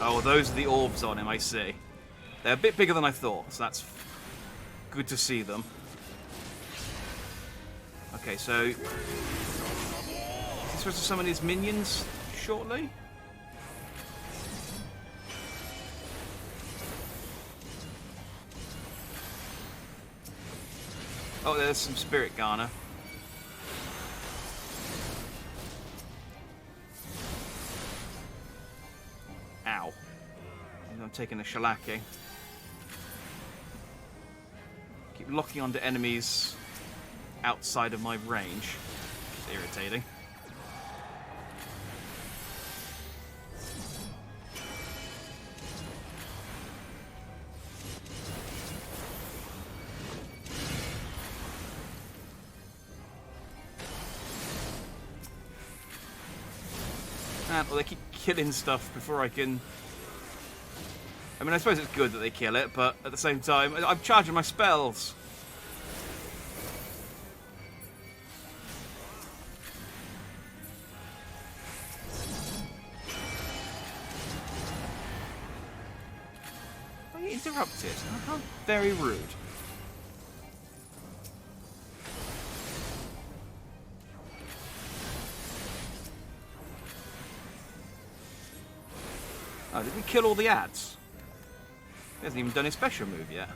Oh, those are the orbs on him, I see. They're a bit bigger than I thought, so that's good to see them. Okay, so... Is he supposed to summon his minions shortly? Oh, there's some Spirit Garner. Ow. I'm taking a shellacking. Keep locking onto enemies outside of my range. It's irritating. Well, they keep killing stuff before I can... I mean, I suppose it's good that they kill it, but at the same time, I'm charging my spells. Are you interrupted? How very rude. Oh, did we kill all the ads? He hasn't even done his special move yet.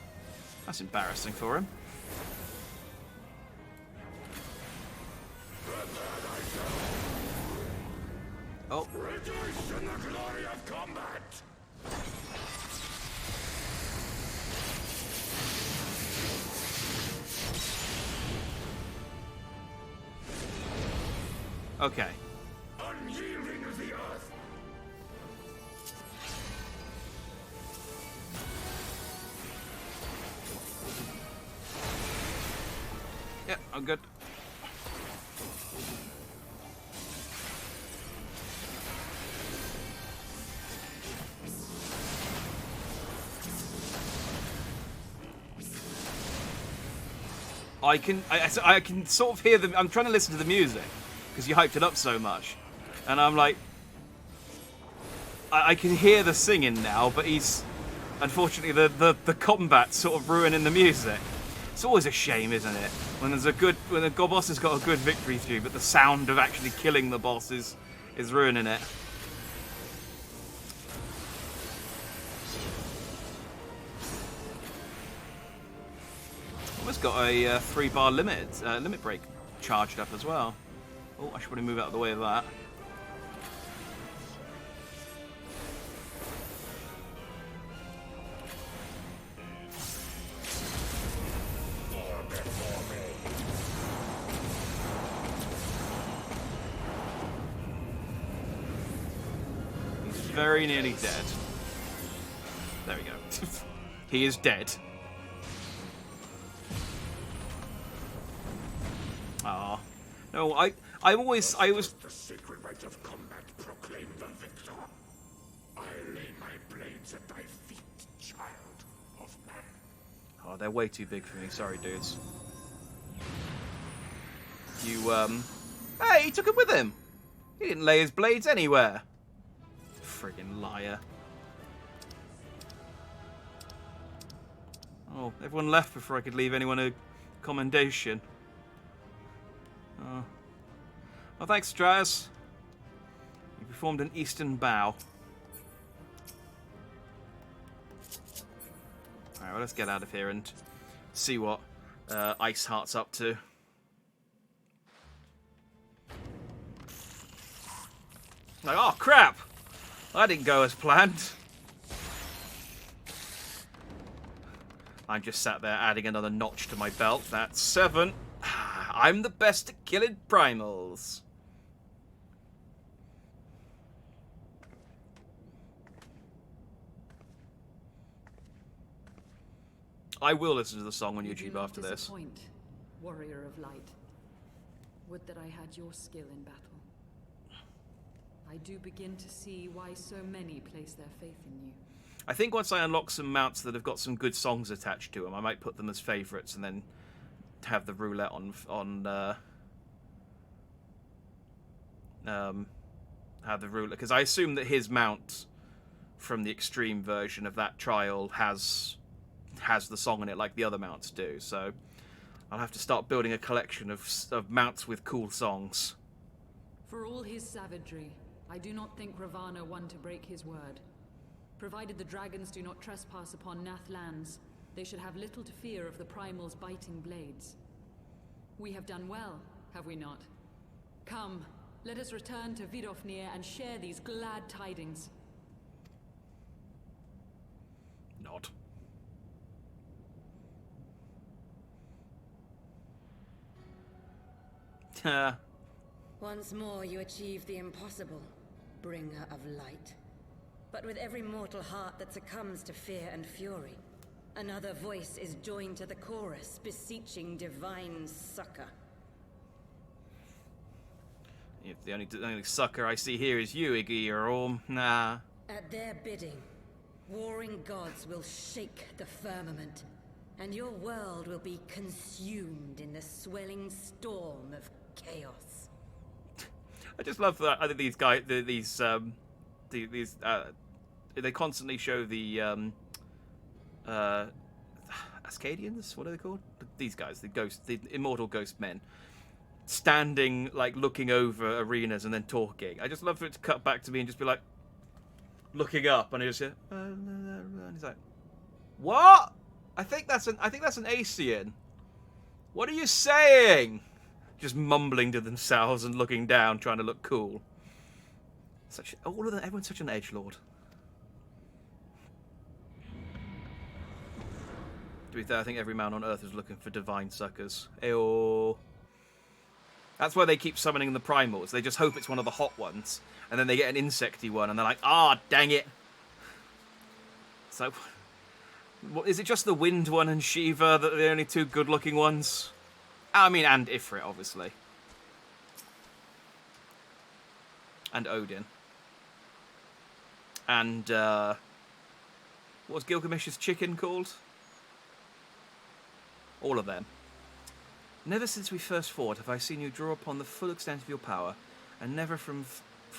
That's embarrassing for him. Oh. Rejoice in the glory of combat! Okay. Unyielding of the earth! Yeah, I'm good. I can sort of hear them. I'm trying to listen to the music because you hyped it up so much, and I'm like, I can hear the singing now, but unfortunately the combat's sort of ruining the music. It's always a shame, isn't it? When the boss has got a good victory through, but the sound of actually killing the boss is ruining it. Almost got a 3-bar limit break charged up as well. Oh, I should probably move out of the way of that. He's very nearly dead. There we go. He is dead. Ah, no, I was. The sacred rite of combat proclaim the victor. I lay my blades at thy feet, child of man. Oh, they're way too big for me. Sorry, dudes. Hey, he took him with him. He didn't lay his blades anywhere. Friggin' liar. Oh, everyone left before I could leave anyone a commendation. Oh. Well, thanks, Stratus. You performed an eastern bow. Alright, well, let's get out of here and see what Iceheart's up to. Like, oh crap! That didn't go as planned. I'm just sat there adding another notch to my belt. That's 7. I'm the best at killing primals. I will listen to the song on YouTube after this. Warrior of light. Would that I had your skill in battle. I do begin to see why so many place their faith in you. I think once I unlock some mounts that have got some good songs attached to them, I might put them as favourites and then have the roulette have the roulette, because I assume that his mount from the extreme version of that trial has the song in it like the other mounts do. So I'll have to start building a collection of mounts with cool songs. For all his savagery, I do not think Ravana one to break his word. Provided the dragons do not trespass upon Nath lands, they should have little to fear of the primals' biting blades. We have done well, have we not? Come, let us return to Vidofnir and share these glad tidings. Not. Once more you achieve the impossible, bringer of light. But with every mortal heart that succumbs to fear and fury, another voice is joined to the chorus, beseeching divine succor. If the only sucker I see here is you, Iggy, or nah. At their bidding, warring gods will shake the firmament, and your world will be consumed in the swelling storm of chaos. I just love that. I think these guys, they constantly show the Ascadians. What are they called? These guys, the immortal ghost men, standing like looking over arenas and then talking. I just love for it to cut back to me and just be like looking up, and I just hear, and he's like, "What? I think that's an Aesian. What are you saying?" Just mumbling to themselves and looking down, trying to look cool. Everyone's such an edgelord. To be fair, I think every man on Earth is looking for divine suckers. Ayo. That's why they keep summoning the primals. They just hope it's one of the hot ones, and then they get an insecty one, and they're like, "Ah, dang it!" So, is it just the wind one and Shiva that are the only two good-looking ones? I mean, and Ifrit, obviously. And Odin. And, what was Gilgamesh's chicken called? All of them. Never since we first fought have I seen you draw upon the full extent of your power, and never from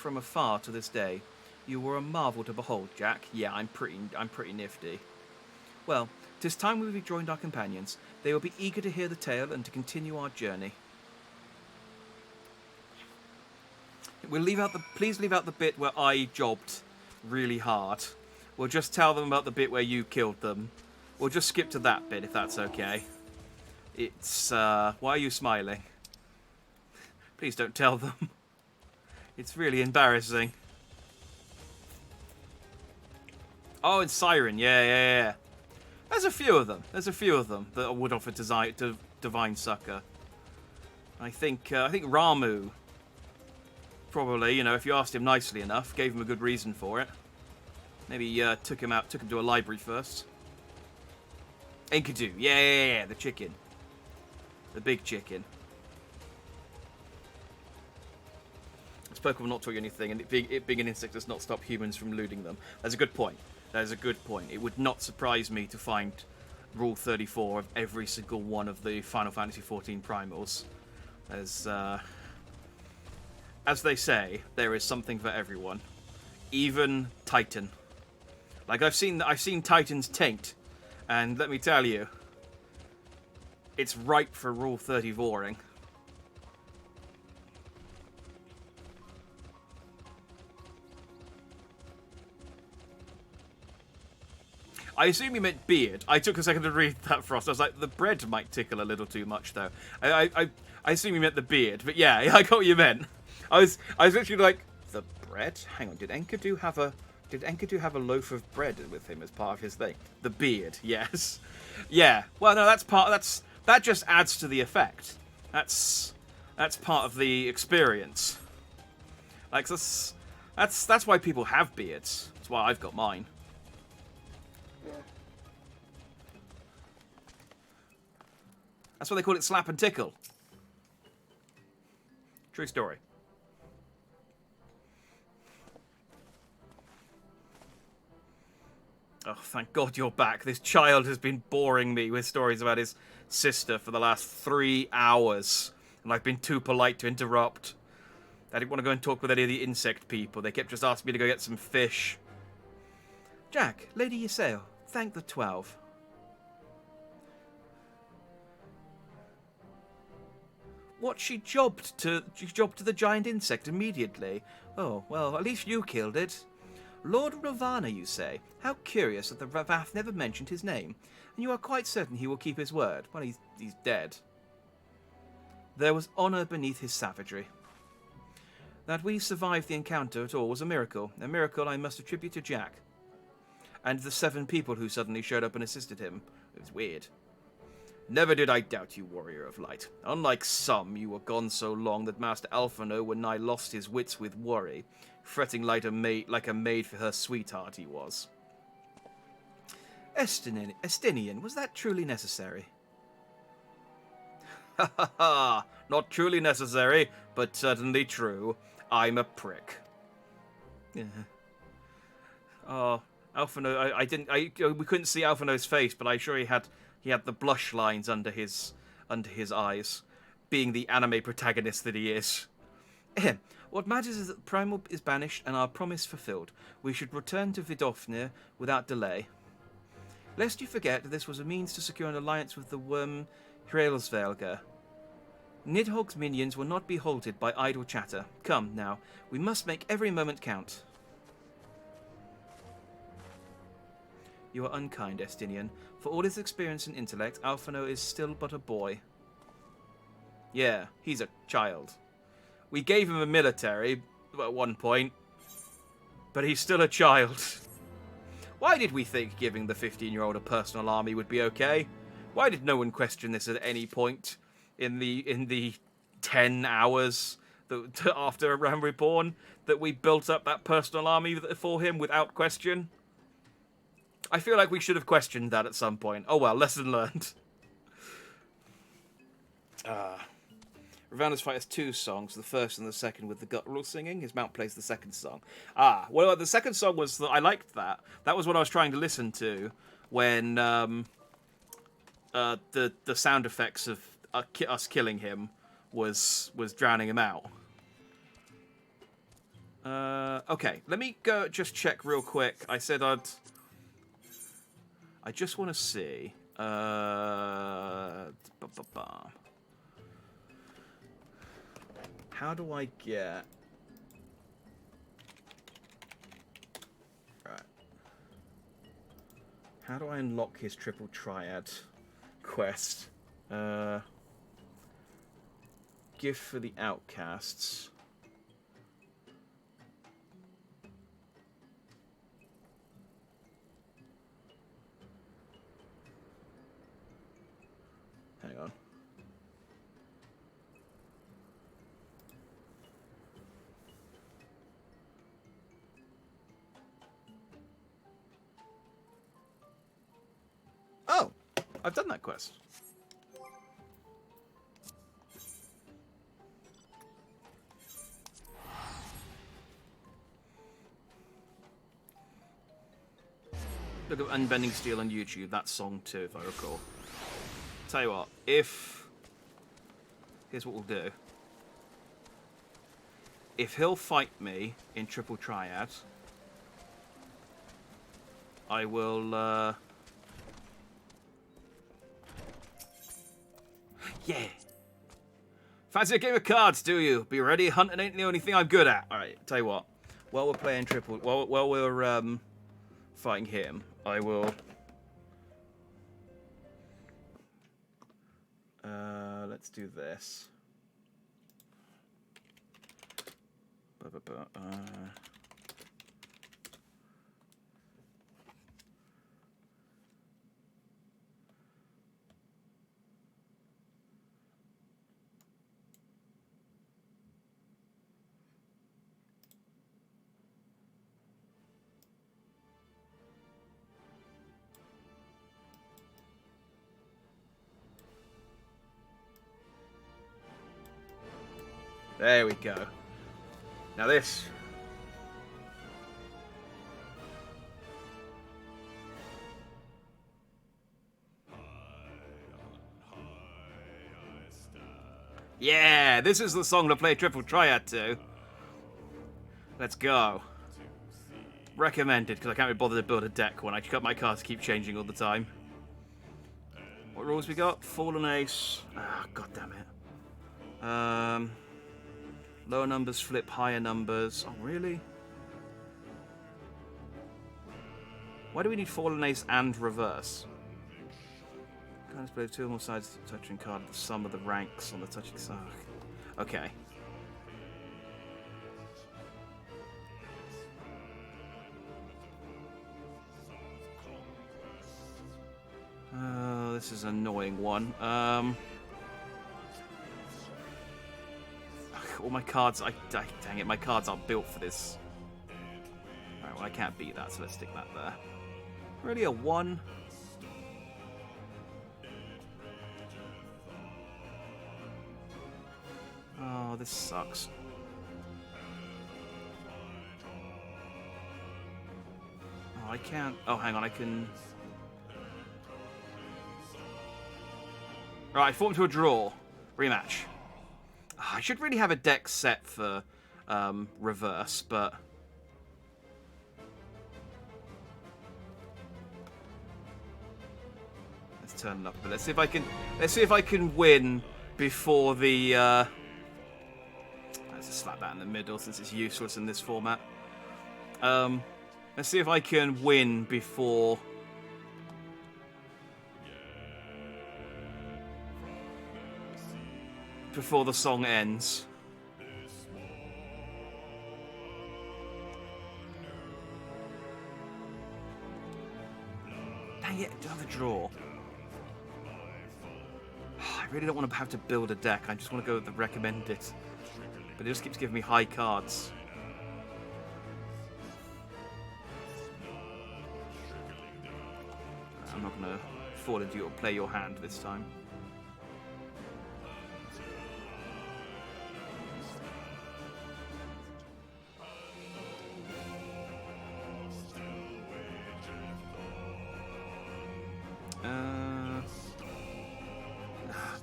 afar to this day. You were a marvel to behold, Jack. Yeah, I'm pretty nifty. Well, 'tis time we rejoined our companions. They will be eager to hear the tale and to continue our journey. Please leave out the bit where I jobbed really hard. We'll just tell them about the bit where you killed them. We'll just skip to that bit if that's okay. It's, why are you smiling? Please don't tell them. It's really embarrassing. Oh, and Siren, yeah. There's a few of them that would offer divine succor. I think Ramu probably, if you asked him nicely enough, gave him a good reason for it. Maybe took him to a library first. Enkidu, yeah, the chicken. The big chicken. I spoke of not taught you anything, and it being an insect does not stop humans from looting them. That's a good point. That is a good point. It would not surprise me to find Rule 34 of every single one of the Final Fantasy XIV primals. As they say, there is something for everyone. Even Titan. Like, I've seen Titan's taint, and let me tell you, it's ripe for Rule 34ing. I assume you meant beard. I took a second to read that, Frost. I was like, the bread might tickle a little too much, though. I assume you meant the beard, but yeah, I got what you meant. I was literally like, the bread? Hang on, did Enkidu have a loaf of bread with him as part of his thing? The beard, yes. Yeah. Well, no, that just adds to the effect. That's part of the experience. Like that's why people have beards. That's why I've got mine. That's why they call it slap and tickle. True story. Oh, thank God you're back. This child has been boring me with stories about his sister for the last 3 hours. And I've been too polite to interrupt. I didn't want to go and talk with any of the insect people. They kept just asking me to go get some fish. Jack, Lady Yaseo, thank the 12. What, she jobbed to the giant insect immediately? Oh, well, at least you killed it. Lord Ravana, you say? How curious that the Ravath never mentioned his name. And you are quite certain he will keep his word. Well, he's dead. There was honour beneath his savagery. That we survived the encounter at all was a miracle I must attribute to Jack. And the 7 people who suddenly showed up and assisted him. It was weird. Never did I doubt you, Warrior of Light. Unlike some, you were gone so long that Master Alphino would nigh lost his wits with worry, fretting like a maid for her sweetheart he was. Estinian, was that truly necessary? Ha ha ha! Not truly necessary, but certainly true. I'm a prick. Yeah. Oh, Alphino, we couldn't see Alphino's face, but I'm sure he had the blush lines under his eyes, being the anime protagonist that he is. What matters is that the Primal is banished and our promise fulfilled. We should return to Vidofnir without delay. Lest you forget that this was a means to secure an alliance with the worm Hraelsvelger. Nidhogg's minions will not be halted by idle chatter. Come, now, we must make every moment count. You are unkind, Estinian. For all his experience and intellect, Alphino is still but a boy. Yeah, he's a child. We gave him a military at one point, but he's still a child. Why did we think giving the 15-year-old a personal army would be okay? Why did no one question this at any point in the 10 hours after Ram Reborn that we built up that personal army for him without question? I feel like we should have questioned that at some point. Oh well, lesson learned. Ravana's fight has 2 songs, the first and the second with the guttural singing. His mount plays the second song. Well, the second song was... I liked that. That was what I was trying to listen to when the sound effects of us killing him was drowning him out. Okay, let me go just check real quick. I said I just want to see... How do I get... Right. How do I unlock his triple triad quest? Gift for the outcasts. Hang on. Oh, I've done that quest. Look at Unbending Steel on YouTube, that song too, if I recall. Tell you what, here's what we'll do. If he'll fight me in Triple Triad, I will, yeah. Fancy a game of cards, do you? Be ready, hunting ain't the only thing I'm good at. Alright, tell you what. While we're playing while we're fighting him, I will let's do this. There we go. Now this. Yeah, this is the song to play Triple Triad to. Let's go. Recommended, because I can't be bothered to build a deck when my cards keep changing all the time. What rules we got? Fallen Ace. Ah, god damn it. Lower numbers flip higher numbers. Oh, really? Why do we need Fallen Ace and Reverse? Cards play two or more sides of the touching card, the sum of the ranks on the touching side. Okay. This is an annoying one. All my cards, dang it, my cards aren't built for this. Alright, well I can't beat that, so let's stick that there. Really a 1? Oh, this sucks. Oh, I can't... Oh, hang on, I can... Right, I formed to a draw. Rematch. Oh, I should really have a deck set for reverse, but... Let's turn it up. But let's see if I can win before the... Let's just slap that in the middle since it's useless in this format. Let's see if I can win before... Before the song ends. Dang it, another draw. I really don't want to have to build a deck. I just want to go with the recommended. But it just keeps giving me high cards. I'm not going to fall into your play your hand this time.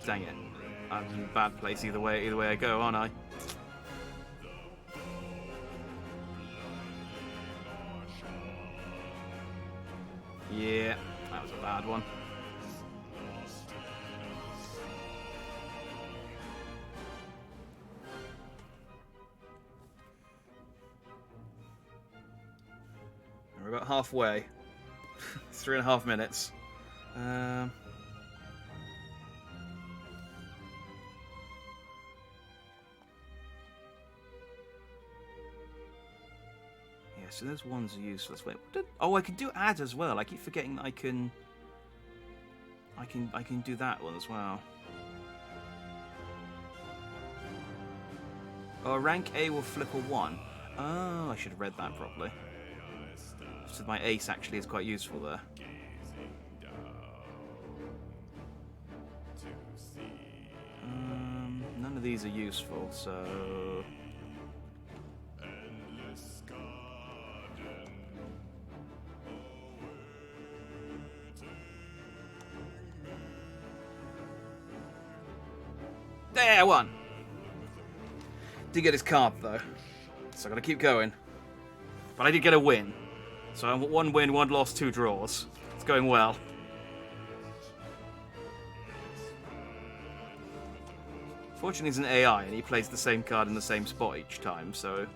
Dang it. I'm in a bad place either way I go, aren't I? Yeah, that was a bad one. We're about halfway. 3.5 minutes. So those ones are useless. Wait, oh, I can do add as well. I keep forgetting that I can do that one as well. Oh, rank A will flip a 1. Oh, I should have read that properly. So my ace actually is quite useful there. None of these are useful, so... There, one. Did get his card though, so I gotta keep going. But I did get a win, so I'm 1 win, 1 loss, 2 draws. It's going well. Fortunately, he's an AI and he plays the same card in the same spot each time, so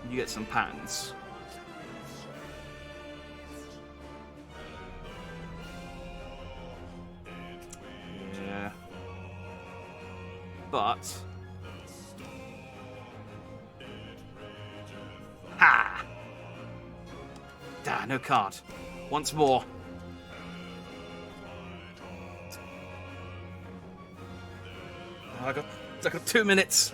you get some patterns. Yeah. but... Ha! No card. Once more. I got 2 minutes.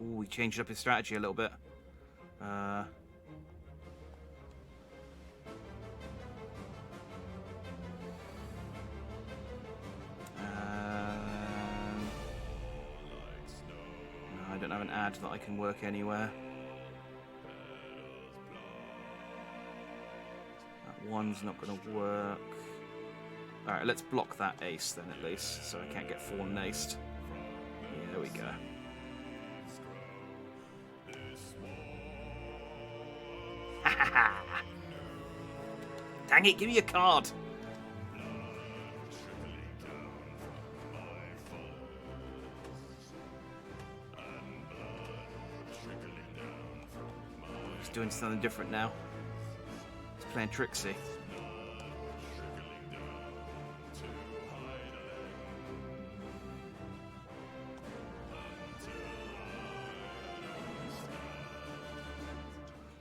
Ooh, he changed up his strategy a little bit. I don't have an ad that I can work anywhere. That one's not going to work. Alright, let's block that ace then at least, so I can't get fallen aced. Yeah, there we go. Dang it, give me a card! He's doing something different now. He's playing Trixie.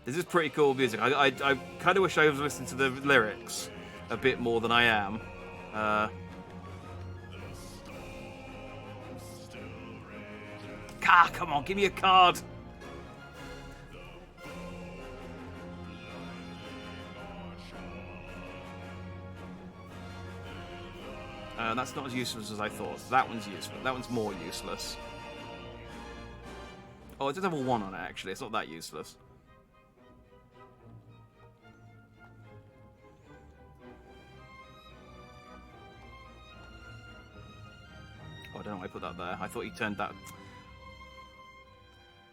This is pretty cool music. I kind of wish I was listening to the lyrics a bit more than I am. Come on, give me a card. That's not as useless as I thought. That one's useful. That one's more useless. Oh, it does have a 1 on it, actually. It's not that useless. Oh, I don't know why I put that there. I thought he turned that...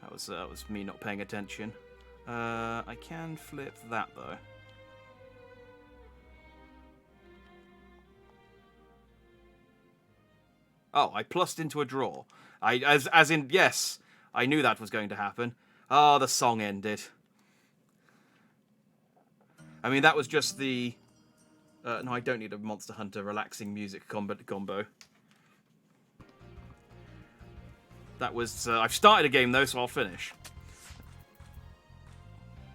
That was me not paying attention. I can flip that, though. Oh, I plussed into a draw. As in, yes, I knew that was going to happen. Oh, the song ended. I mean, that was just the... no, I don't need a Monster Hunter relaxing music combo. That was... I've started a game, though, so I'll finish.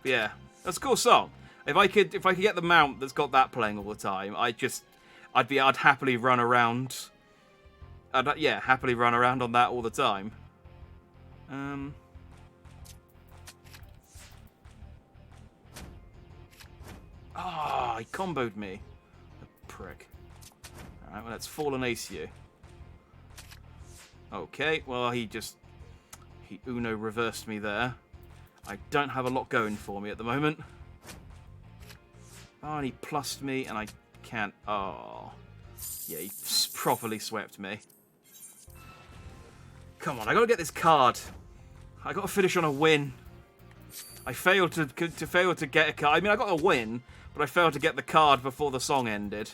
But yeah, that's a cool song. If I could get the mount that's got that playing all the time, I'd happily run around... happily run around on that all the time. He comboed me. The prick. Alright, well, let's fall and ace you. Okay, well, he Uno reversed me there. I don't have a lot going for me at the moment. Oh, and he plussed me, and I can't... Oh. Yeah, he properly swept me. Come on, I gotta get this card. I gotta finish on a win. I failed to get a card. I mean, I got a win, but I failed to get the card before the song ended.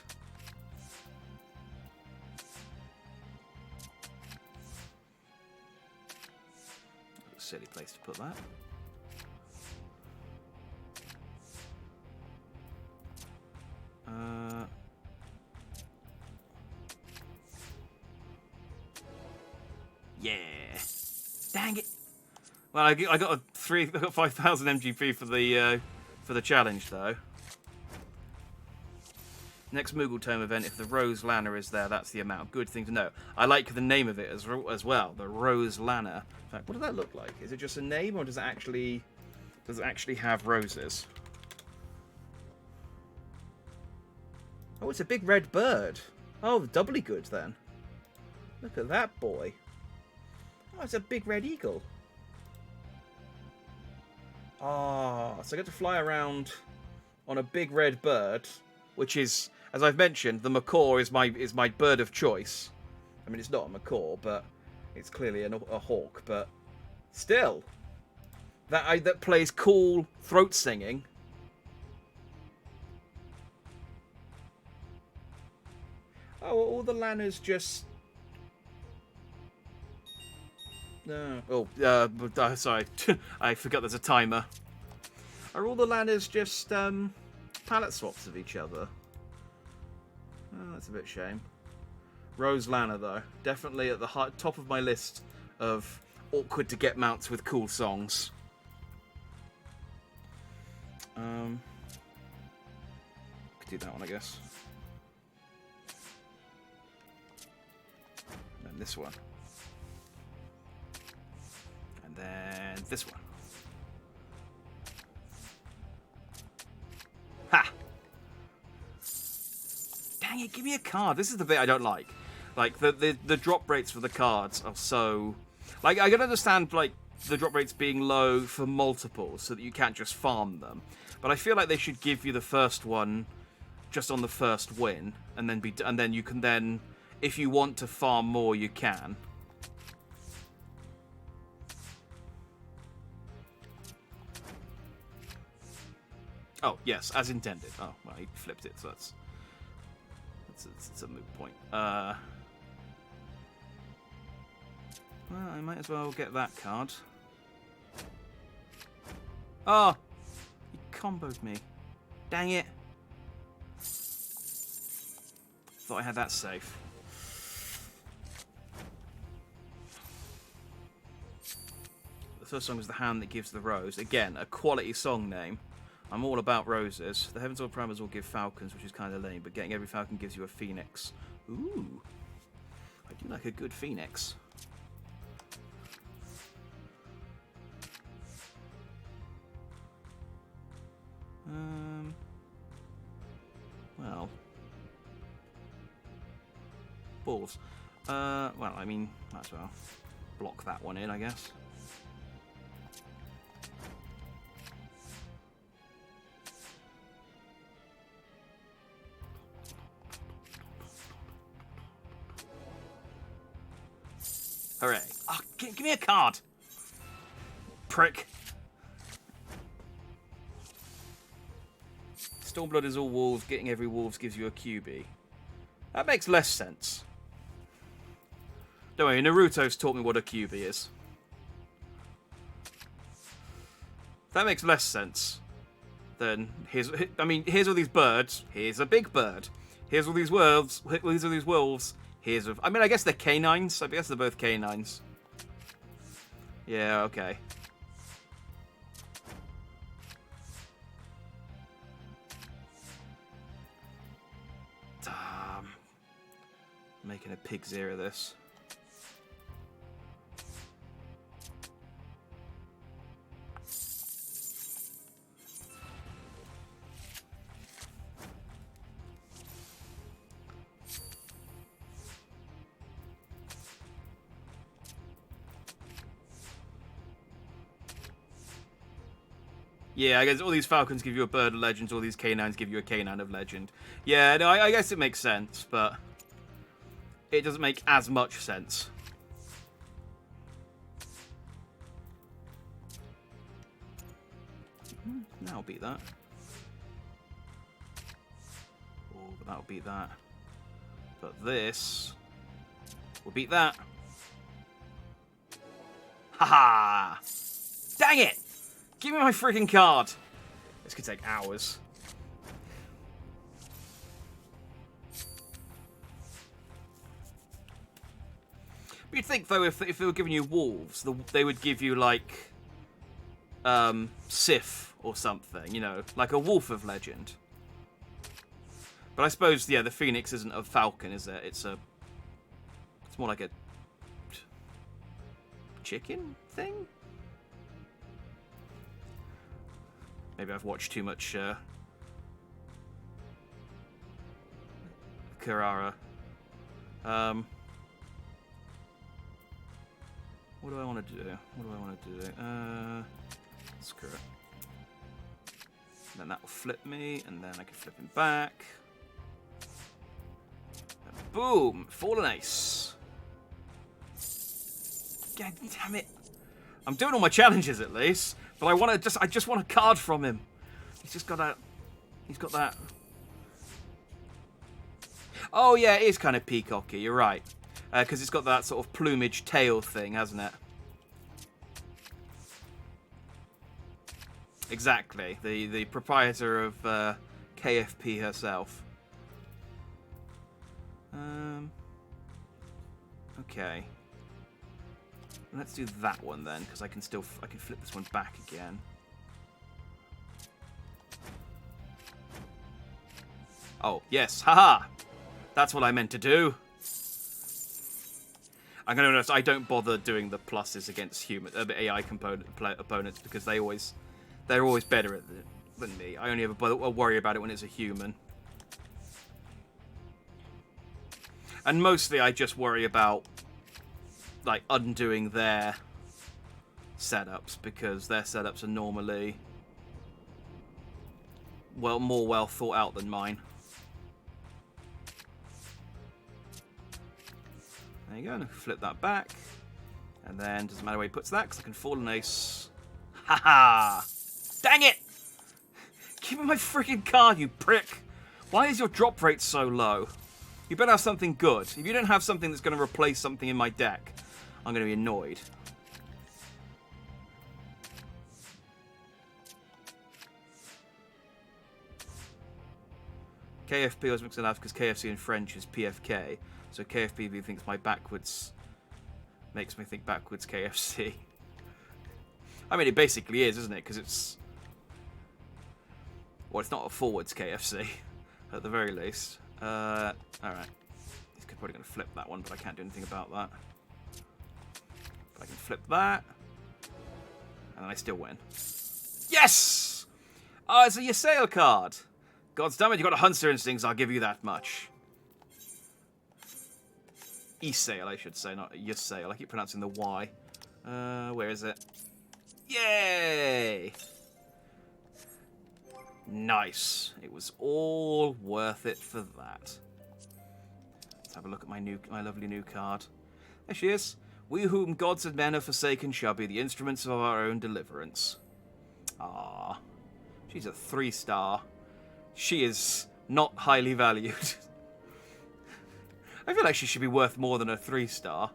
Silly place to put that. Yeah. Dang it. Well, I got 5,000 MGP for the challenge though. Next Moogle Tome event, if the Rose Lanner is there, that's the amount. Good thing to know. I like the name of it as well, the Rose Lanner. In fact, what does that look like? Is it just a name, or does it actually have roses? Oh, it's a big red bird. Oh, doubly good then. Look at that boy. Oh, it's a big red eagle. Ah, so I get to fly around on a big red bird, which is, as I've mentioned, the macaw is my bird of choice. I mean, it's not a macaw, but it's clearly a hawk. But still, that plays cool throat singing. Oh, are all the Lanners just... sorry. I forgot there's a timer. Are all the Lanners just palette swaps of each other? Oh, that's a bit shame. Rose Lana, though. Definitely at the top of my list of awkward to get mounts with cool songs. Could do that one, I guess. And then this one. And then this one. Ha! Dang it, give me a card. This is the bit I don't like. Like, the drop rates for the cards are so... Like, I can understand, like, the drop rates being low for multiples so that you can't just farm them. But I feel like they should give you the first one just on the first win. And then you can then, if you want to farm more, you can. Oh, yes, as intended. Oh, well, he flipped it, so that's a moot point. Well, I might as well get that card. Oh! He comboed me. Dang it. Thought I had that safe. The first song was The Hand That Gives the Rose. Again, a quality song name. I'm all about roses. The Heavens or Parameters will give falcons, which is kind of lame, but getting every falcon gives you a phoenix. Ooh. I do like a good phoenix. Well. Balls. Well, I mean, might as well block that one in, I guess. Hooray. Oh, give me a card! Prick. Stormblood is all wolves. Getting every wolves gives you a QB. That makes less sense. Don't worry, Naruto's taught me what a QB is. That makes less sense than here's all these birds. Here's a big bird. Here's all these wolves. These are these wolves. Here's a... I mean, I guess they're canines. I guess they're both canines. Yeah, okay. Making a pig's ear of this. Yeah, I guess all these falcons give you a bird of legend, all these canines give you a canine of legend. Yeah, no, I guess it makes sense, but it doesn't make as much sense. That'll beat that. Oh, but that'll beat that. But this will beat that. Haha! Dang it! Give me my freaking card! This could take hours. But you'd think, though, if they were giving you wolves, they would give you, like, Sif or something, you know, like a wolf of legend. But I suppose, yeah, the phoenix isn't a falcon, is it? It's more like a chicken thing? Maybe I've watched too much Carrara. What do I want to do? What do I want to do? Screw it. And then that will flip me, and then I can flip him back. And boom! Fallen ace. God damn it! I'm doing all my challenges at least, but I just want a card from him. He's just got that. He's got that. Oh yeah, it is kind of peacocky. You're right. Because it's got that sort of plumage tail thing, hasn't it? Exactly. The proprietor of KFP herself. Okay. Let's do that one then, because I can flip this one back again. Oh, yes, haha! That's what I meant to do. I'm gonna notice I don't bother doing the pluses against AI opponents because they're always better at it than me. I only ever worry about it when it's a human. And mostly I just worry about like undoing their setups because their setups are normally more well thought out than mine. There you go, flip that back. And then, doesn't matter where he puts that, because I can fall an ace. Haha! Dang it! Give me my freaking card, you prick! Why is your drop rate so low? You better have something good. If you don't have something that's going to replace something in my deck, I'm going to be annoyed. KFP always makes it laugh because KFC in French is PFK. So KFP thinks my backwards makes me think backwards KFC. I mean, it basically is, isn't it? Because it's... Well, it's not a forwards KFC, at the very least. Alright. He's probably going to flip that one, but I can't do anything about that. But I can flip that. And I still win. Yes! Oh, it's a Ysayle card! God damn it, you got a Hunter Instincts, I'll give you that much. Ysayle, I should say, not Ysayle. I keep pronouncing the Y. Where is it? Yay! Nice. It was all worth it for that. Let's have a look at my lovely new card. There she is. We whom gods and men have forsaken shall be the instruments of our own deliverance. Ah, she's a 3-star. She is not highly valued. I feel like she should be worth more than a 3-star.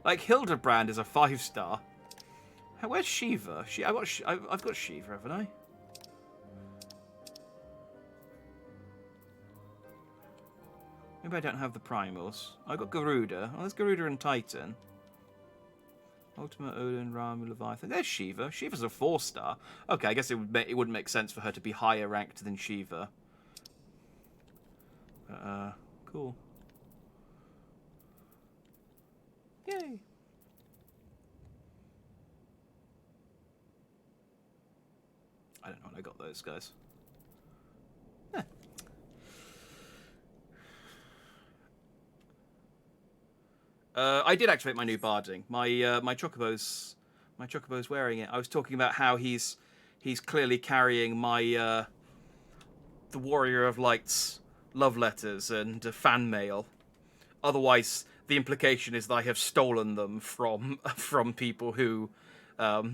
Like Hildebrand is a 5-star. Where's Shiva? I've got Shiva, haven't I? Maybe I don't have the primals. I've got Garuda. Oh, there's Garuda and Titan. Ultimate Odin, Ram, Leviathan. There's Shiva. Shiva's a 4-star. Okay, I guess it wouldn't make sense for her to be higher ranked than Shiva. Cool. Yay. I don't know when I got those guys. Eh. I did activate my new barding. My Chocobo's wearing it. I was talking about how he's clearly carrying my the Warrior of Light's love letters and fan mail. Otherwise, the implication is that I have stolen them from people who out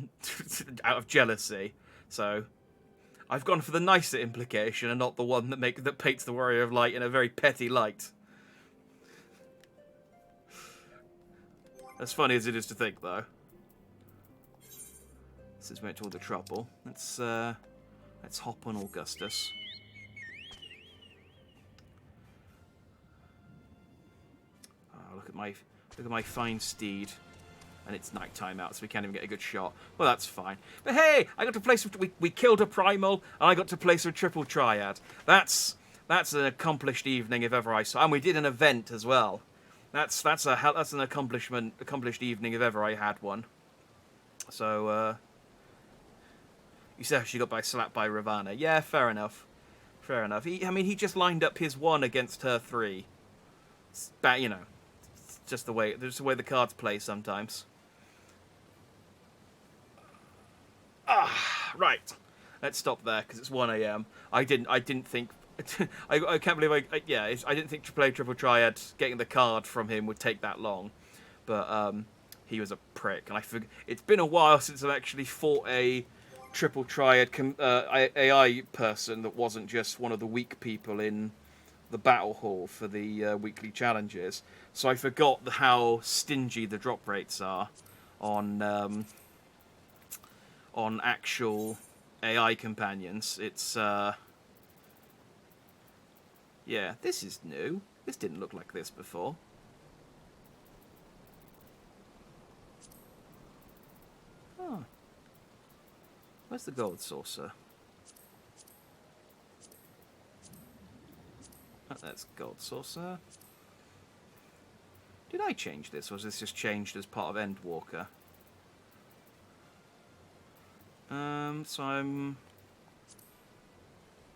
of jealousy. So I've gone for the nicer implication and not the one that paints the Warrior of Light in a very petty light. As funny as it is to think, though. Since we went to all the trouble, let's hop on Augustus. Oh, look at my fine steed, and it's nighttime out, so we can't even get a good shot. Well, that's fine. But hey, I got to play some. We killed a primal, and I got to play some triple triad. That's an accomplished evening if ever I saw. And we did an event as well. That's an accomplished evening if ever I had one. So you said she got slapped by Ravana. Yeah, fair enough. Fair enough. He just lined up his 1 against her 3. But you know, it's just the way the cards play sometimes. Right. Let's stop there because it's 1 AM. I didn't think. I can't believe I didn't think to play Triple Triad getting the card from him would take that long, but he was a prick, and it's been a while since I've actually fought a Triple Triad AI person that wasn't just one of the weak people in the battle hall for the weekly challenges. So I forgot how stingy the drop rates are on actual AI companions. It's Yeah, this is new. This didn't look like this before. Oh. Where's the gold saucer? Oh, that's gold saucer. Did I change this, or was this just changed as part of Endwalker? So I'm...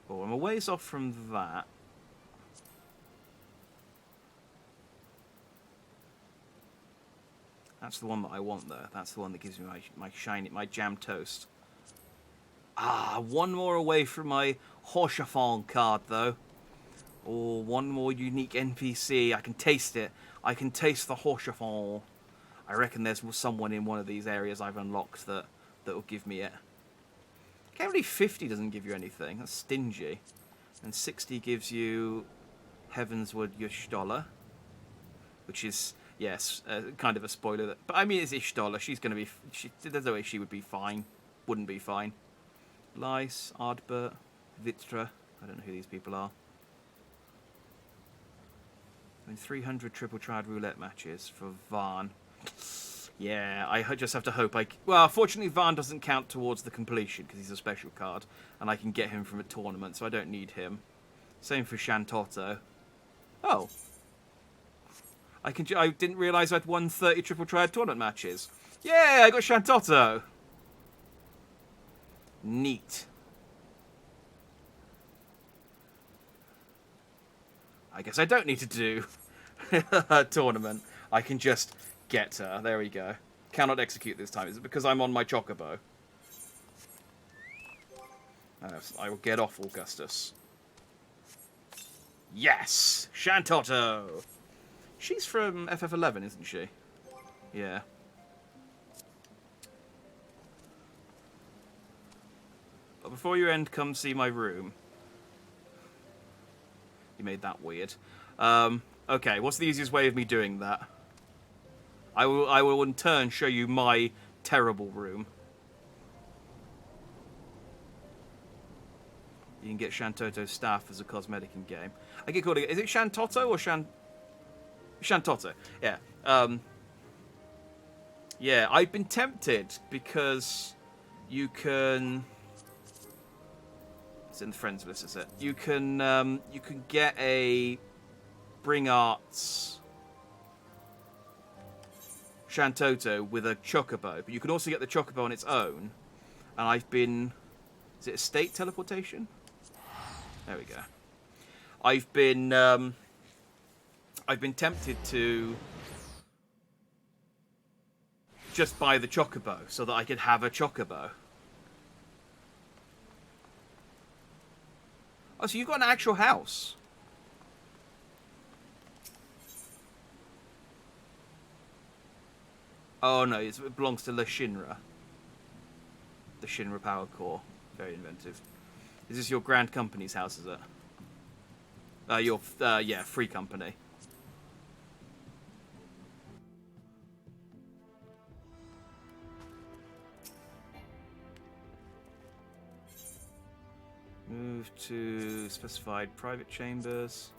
Oh, I'm a ways off from that. That's the one that I want, though. That's the one that gives me my shiny, my jam toast. Ah, one more away from my Horsefon card, though. Or one more unique NPC. I can taste it. I can taste the Horsefon. I reckon there's someone in one of these areas I've unlocked that will give me it. I can't believe 50 doesn't give you anything. That's stingy. And 60 gives you Heavensward Y'shtola, which is, yes, kind of a spoiler. But I mean, it's Y'shtola. She's going to be... there's no way she would be fine. Wouldn't be fine. Lyse, Ardbert, Vitra. I don't know who these people are. I mean, 300 triple triad roulette matches for Varn. Yeah, I just have to hope well, fortunately, Varn doesn't count towards the completion because he's a special card, and I can get him from a tournament, so I don't need him. Same for Shantotto. Oh. I didn't realise I'd won 30 triple triad tournament matches. Yeah, I got Shantotto. Neat. I guess I don't need to do a tournament. I can just get her. There we go. Cannot execute this time. Is it because I'm on my chocobo? I will get off Augustus. Yes! Shantotto! She's from FF11, isn't she? Yeah. But before you end, come see my room. You made that weird. Okay, what's the easiest way of me doing that? I will in turn show you my terrible room. You can get Shantotto's staff as a cosmetic in game. I get called. Is it Shantotto or Shantotto? Yeah. Yeah, I've been tempted because you can. It's in the friends list, is it? You can get a Bring Arts Shantotto with a chocobo, but you can also get the chocobo on its own. And I've been... Is it a state teleportation? There we go. I've been tempted to just buy the chocobo so that I could have a chocobo. Oh, so you've got an actual house. Oh no, it belongs to the Shinra. The Shinra Power Core. Very inventive. Is this your Grand Company's house, is it? Yeah, free company. Move to specified private chambers.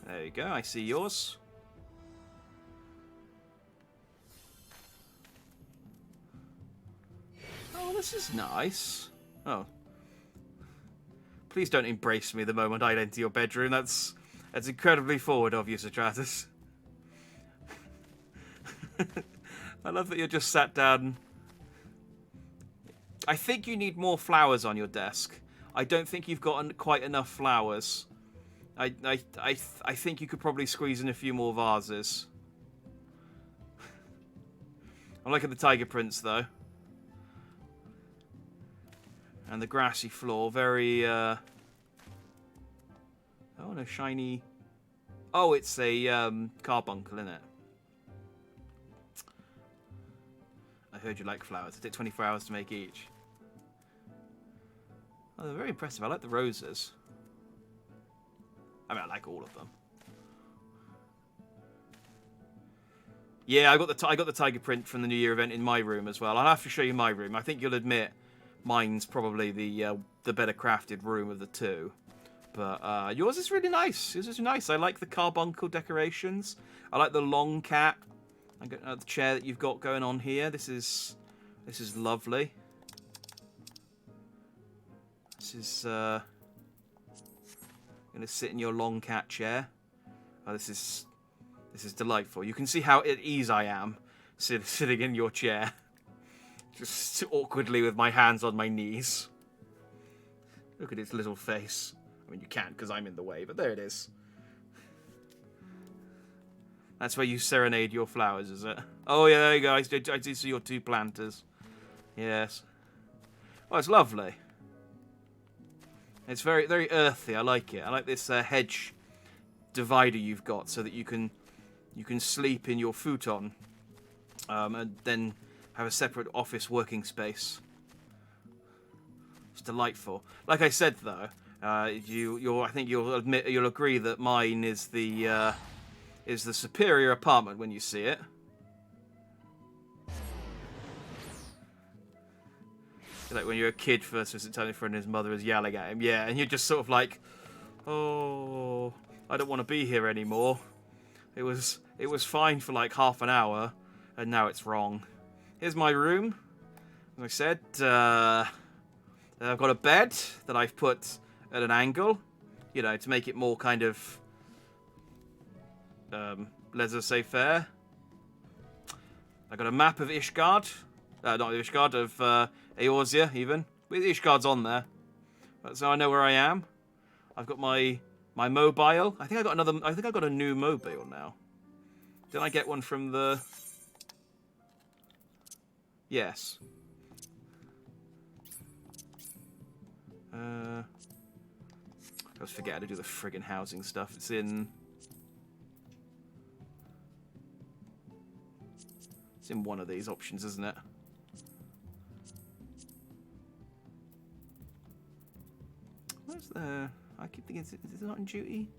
There you go, I see yours. Oh, this is nice. Oh. Please don't embrace me the moment I enter your bedroom. That's incredibly forward of you, Sotratus. I love that you're just sat down. I think you need more flowers on your desk. I don't think you've got quite enough flowers. I think you could probably squeeze in a few more vases. I'm liking the tiger prints, though. And the grassy floor, very, Oh, no, shiny... Oh, it's a, carbuncle, isn't it? I heard you like flowers. It took 24 hours to make each. Oh, they're very impressive. I like the roses. I mean, I like all of them. Yeah, I got the tiger print from the New Year event in my room as well. I'll have to show you my room. I think you'll admit mine's probably the better crafted room of the two. But yours is really nice. Yours is nice. I like the carbuncle decorations. I like the long cat. I got the chair that you've got going on here. This is lovely. This is gonna sit in your long cat chair. Oh, this is delightful. You can see how at ease I am sitting in your chair, just awkwardly with my hands on my knees. Look at its little face. I mean, you can't because I'm in the way, but there it is. That's where you serenade your flowers, is it? Oh, yeah, there you go. I do see your 2 planters. Yes. Oh, it's lovely. It's very, very earthy. I like it. I like this hedge divider you've got so that you can sleep in your futon and then have a separate office working space. It's delightful. Like I said, though, I think you'll agree that mine is the superior apartment when you see it. Like when you're a kid first visit telling a friend his mother is yelling at him, yeah, and you're just sort of like, oh, I don't want to be here anymore. It was fine for like half an hour, and now it's wrong. Here's my room. As I said, I've got a bed that I've put at an angle, you know, to make it more kind of laissez-faire. I got a map of Ishgard, not Ishgard, of Eorzea even. With Ishgard's on there, so I know where I am. I've got my mobile. I think I got a new mobile now. Didn't I get one from the? Yes. I always forget how to do the friggin' housing stuff. It's in one of these options, isn't it? Where's the? I keep thinking, is it not in duty?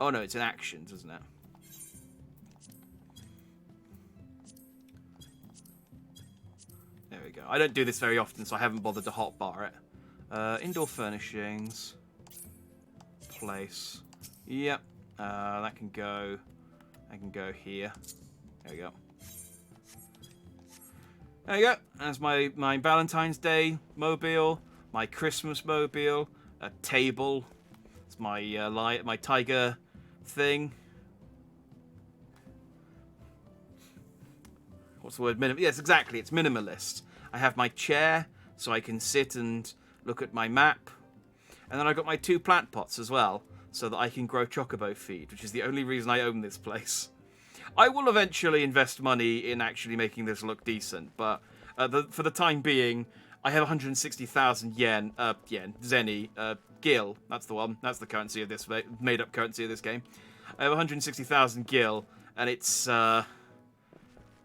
Oh no, it's in actions, isn't it? There we go. I don't do this very often, so I haven't bothered to hotbar it. Indoor furnishings. Place. Yep. That can go. I can go here. There we go. There you go. That's my Valentine's Day mobile. My Christmas mobile. A table. It's my my tiger thing. What's the word? Yes, exactly. It's minimalist. I have my chair, so I can sit and look at my map. And then I've got my 2 plant pots as well, so that I can grow chocobo feed, which is the only reason I own this place. I will eventually invest money in actually making this look decent, but for the time being, I have 160,000 zenny, gil. That's the one. That's the currency of this, made-up currency of this game. I have 160,000 gil, and it's that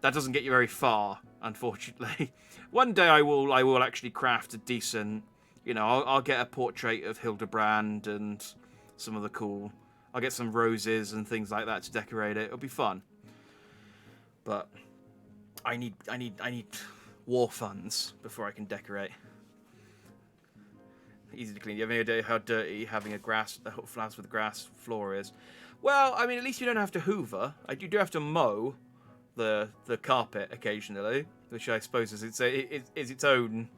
doesn't get you very far, unfortunately. One day I will actually craft a decent, you know, I'll get a portrait of Hildebrand and some of the cool. I'll get some roses and things like that to decorate it. It'll be fun. But I need war funds before I can decorate. Easy to clean. You have any idea how dirty having a house with grass floor is? Well, I mean, at least you don't have to hoover. You do have to mow the carpet occasionally, which I suppose is its own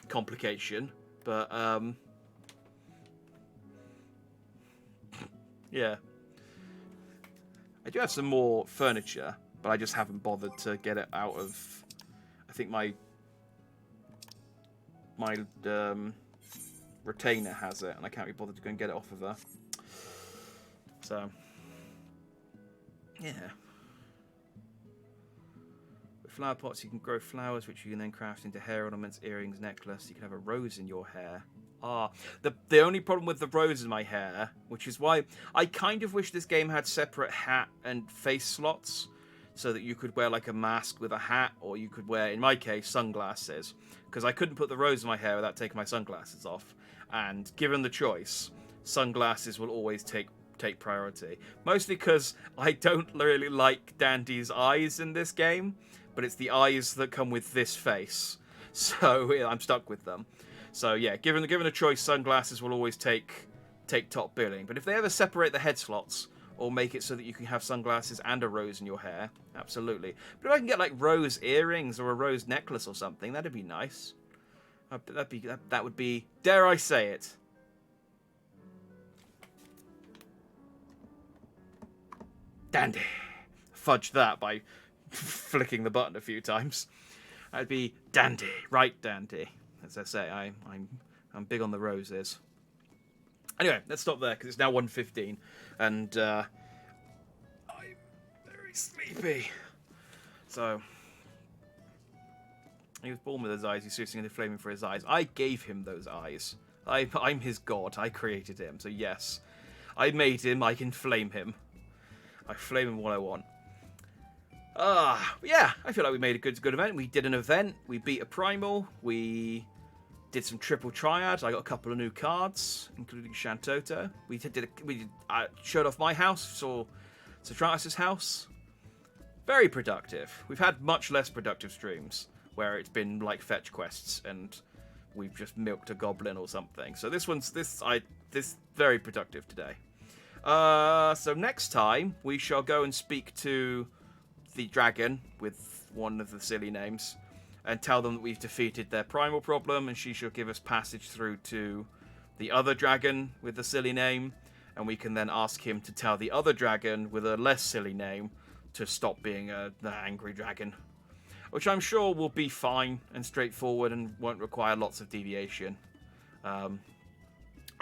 complication. But yeah, I do have some more furniture, but I just haven't bothered to get it out of. I think my retainer has it, and I can't be bothered to go and get it off of her. So yeah. With flower pots, you can grow flowers, which you can then craft into hair ornaments, earrings, necklace. You can have a rose in your hair. The only problem with the rose in my hair, which is why I kind of wish this game had separate hat and face slots, so that you could wear like a mask with a hat, or you could wear, in my case, sunglasses, because I couldn't put the rose in my hair without taking my sunglasses off. And given the choice, sunglasses will always take priority. Mostly because I don't really like Dandy's eyes in this game, but it's the eyes that come with this face, so I'm stuck with them. So yeah, given a choice, sunglasses will always take top billing. But if they ever separate the head slots or make it so that you can have sunglasses and a rose in your hair, absolutely. But if I can get like rose earrings or a rose necklace or something, that'd be nice. That would be, dare I say it, dandy. Fudge that by flicking the button a few times. That'd be dandy, right dandy. As I say, I'm big on the roses. Anyway, let's stop there because it's now 1:15 and I'm very sleepy. So he was born with those eyes. He's seriously going to flame him for his eyes. I gave him those eyes. I'm his god. I created him. So yes, I made him. I can flame him. I flame him what I want. Yeah, I feel like we made a good event. We did an event. We beat a primal. We did some triple triad. I got a couple of new cards, including Shantoto. We showed off my house, saw Sotratus' house. Very productive. We've had much less productive streams where it's been like fetch quests and we've just milked a goblin or something. So this very productive today. So next time we shall go and speak to the dragon with one of the silly names and tell them that we've defeated their primal problem, and she shall give us passage through to the other dragon with the silly name, and we can then ask him to tell the other dragon with a less silly name to stop being the angry dragon, which I'm sure will be fine and straightforward and won't require lots of deviation. I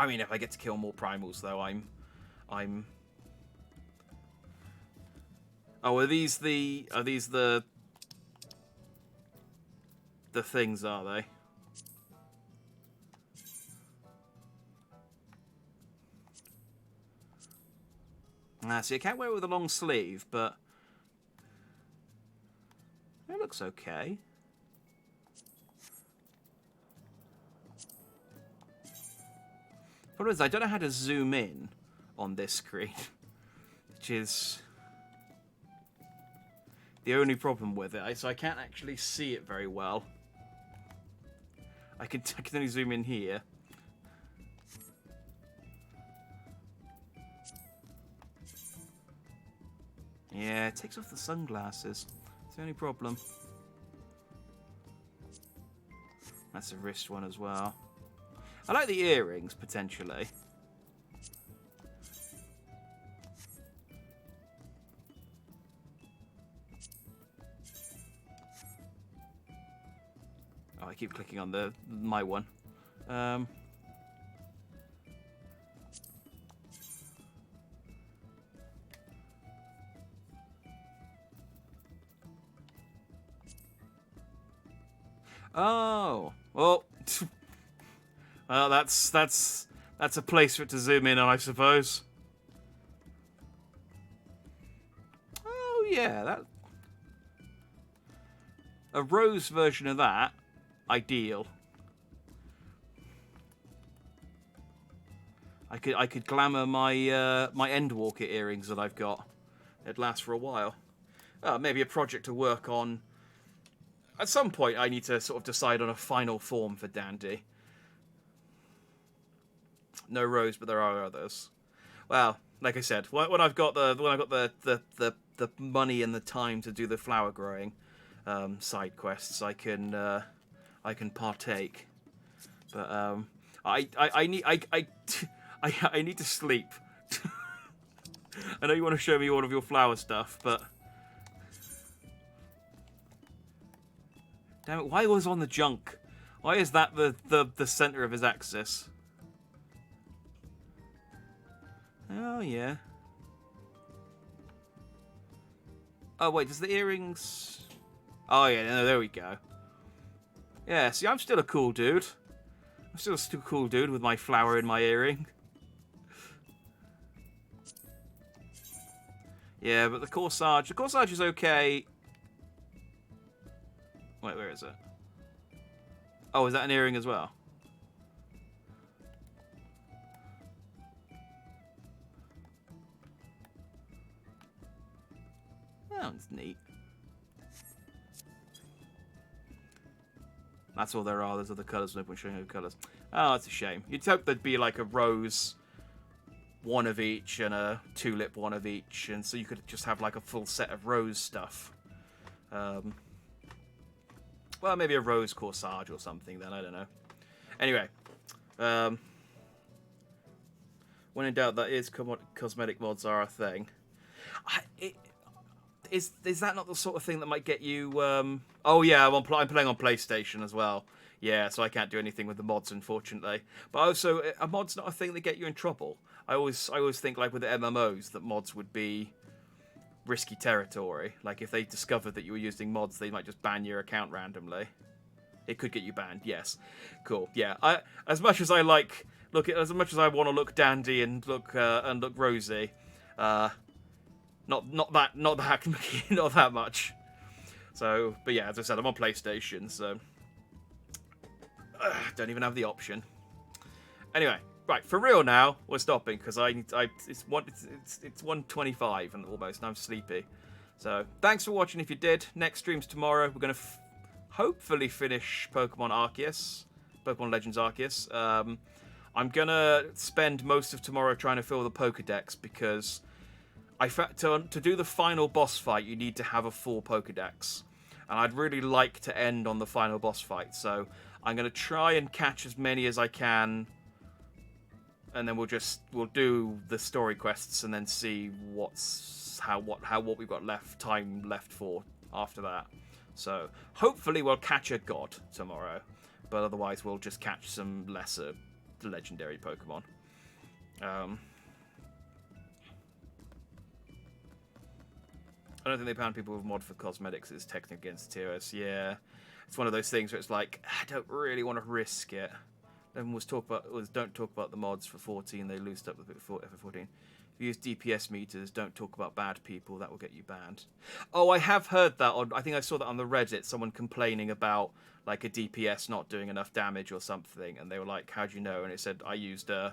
mean, if I get to kill more primals though, I'm Oh, are these the things, are they? See, I can't wear it with a long sleeve, but it looks okay. Problem is, I don't know how to zoom in on this screen, which is the only problem with it. So I can't actually see it very well. I can only zoom in here. Yeah, it takes off the sunglasses. It's the only problem. That's a wrist one as well. I like the earrings, potentially. Oh, I keep clicking on my one. Oh, well, well, that's a place for it to zoom in on, I suppose. Oh yeah, a rose version of that, ideal. I could glamour my my Endwalker earrings that I've got. It'd last for a while. Maybe a project to work on. At some point, I need to sort of decide on a final form for Dandy. No rose, but there are others. Well, like I said, when I've got the money and the time to do the flower growing side quests, I can partake. But I need to sleep. I know you want to show me all of your flower stuff, but damn it, why was on the junk? Why is that the center of his axis? Oh, yeah. Oh, wait, does the earrings... Oh, yeah, no, there we go. Yeah, see, I'm still a cool dude. I'm still a cool dude with my flower in my earring. Yeah, but the corsage is okay. Wait, where is it? Oh, is that an earring as well? That one's neat. That's all there are. There's other colours, no point showing other colours. Oh, it's a shame. You'd hope there'd be like a rose, one of each, and a tulip, one of each, and so you could just have like a full set of rose stuff. Well, maybe a rose corsage or something then, I don't know. Anyway, when in doubt, that is cosmetic mods are a thing. Is that not the sort of thing that might get you... Oh yeah, I'm playing on PlayStation as well. Yeah, so I can't do anything with the mods, unfortunately. But also, a mod's not a thing that get you in trouble. I always think, like with the MMOs, that mods would be risky territory. Like if they discovered that you were using mods, they might just ban your account randomly. It could get you banned. Yes, cool. Yeah, as much as I like as much as I want to look dandy and look rosy, not that much. So, but yeah, as I said, I'm on PlayStation, so don't even have the option. Anyway, right, for real now, we're stopping because it's 1:25 and almost, and I'm sleepy. So, thanks for watching. If you did, next stream's tomorrow. We're gonna hopefully finish Pokemon Legends Arceus. I'm gonna spend most of tomorrow trying to fill the Pokedex because to do the final boss fight, you need to have a full Pokedex, and I'd really like to end on the final boss fight. So I'm gonna try and catch as many as I can, and then we'll do the story quests and then see what we've got time left for after that. So hopefully we'll catch a god tomorrow, but otherwise we'll just catch some lesser legendary Pokemon. I don't think they ban people with mod for cosmetics. It's technically against TOS. Yeah, it's one of those things where it's like, I don't really want to risk it. Everyone don't talk about the mods for 14. They loosened up a bit for 14. If you use DPS meters, don't talk about bad people. That will get you banned. Oh, I have heard that. I think I saw that on the Reddit. Someone complaining about like a DPS not doing enough damage or something, and they were like, "How do you know?" And it said, "I used I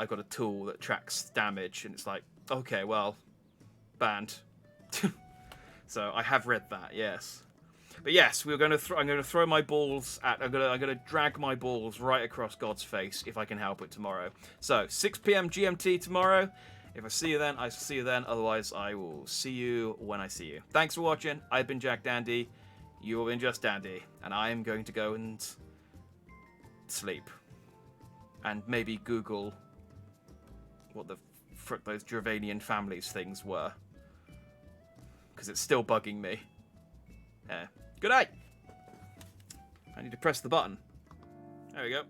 got a tool that tracks damage," and it's like, okay, well, banned. So I have read that, yes. But yes, I'm going to throw my balls at. I'm going to drag my balls right across God's face if I can help it tomorrow. So 6 p.m. GMT tomorrow. If I see you then, I see you then. Otherwise, I will see you when I see you. Thanks for watching. I've been Jack Dandy. You have been Just Dandy, and I am going to go and sleep, and maybe Google what the frick those Dravanian families things were, because it's still bugging me. Good night. I need to press the button. There we go.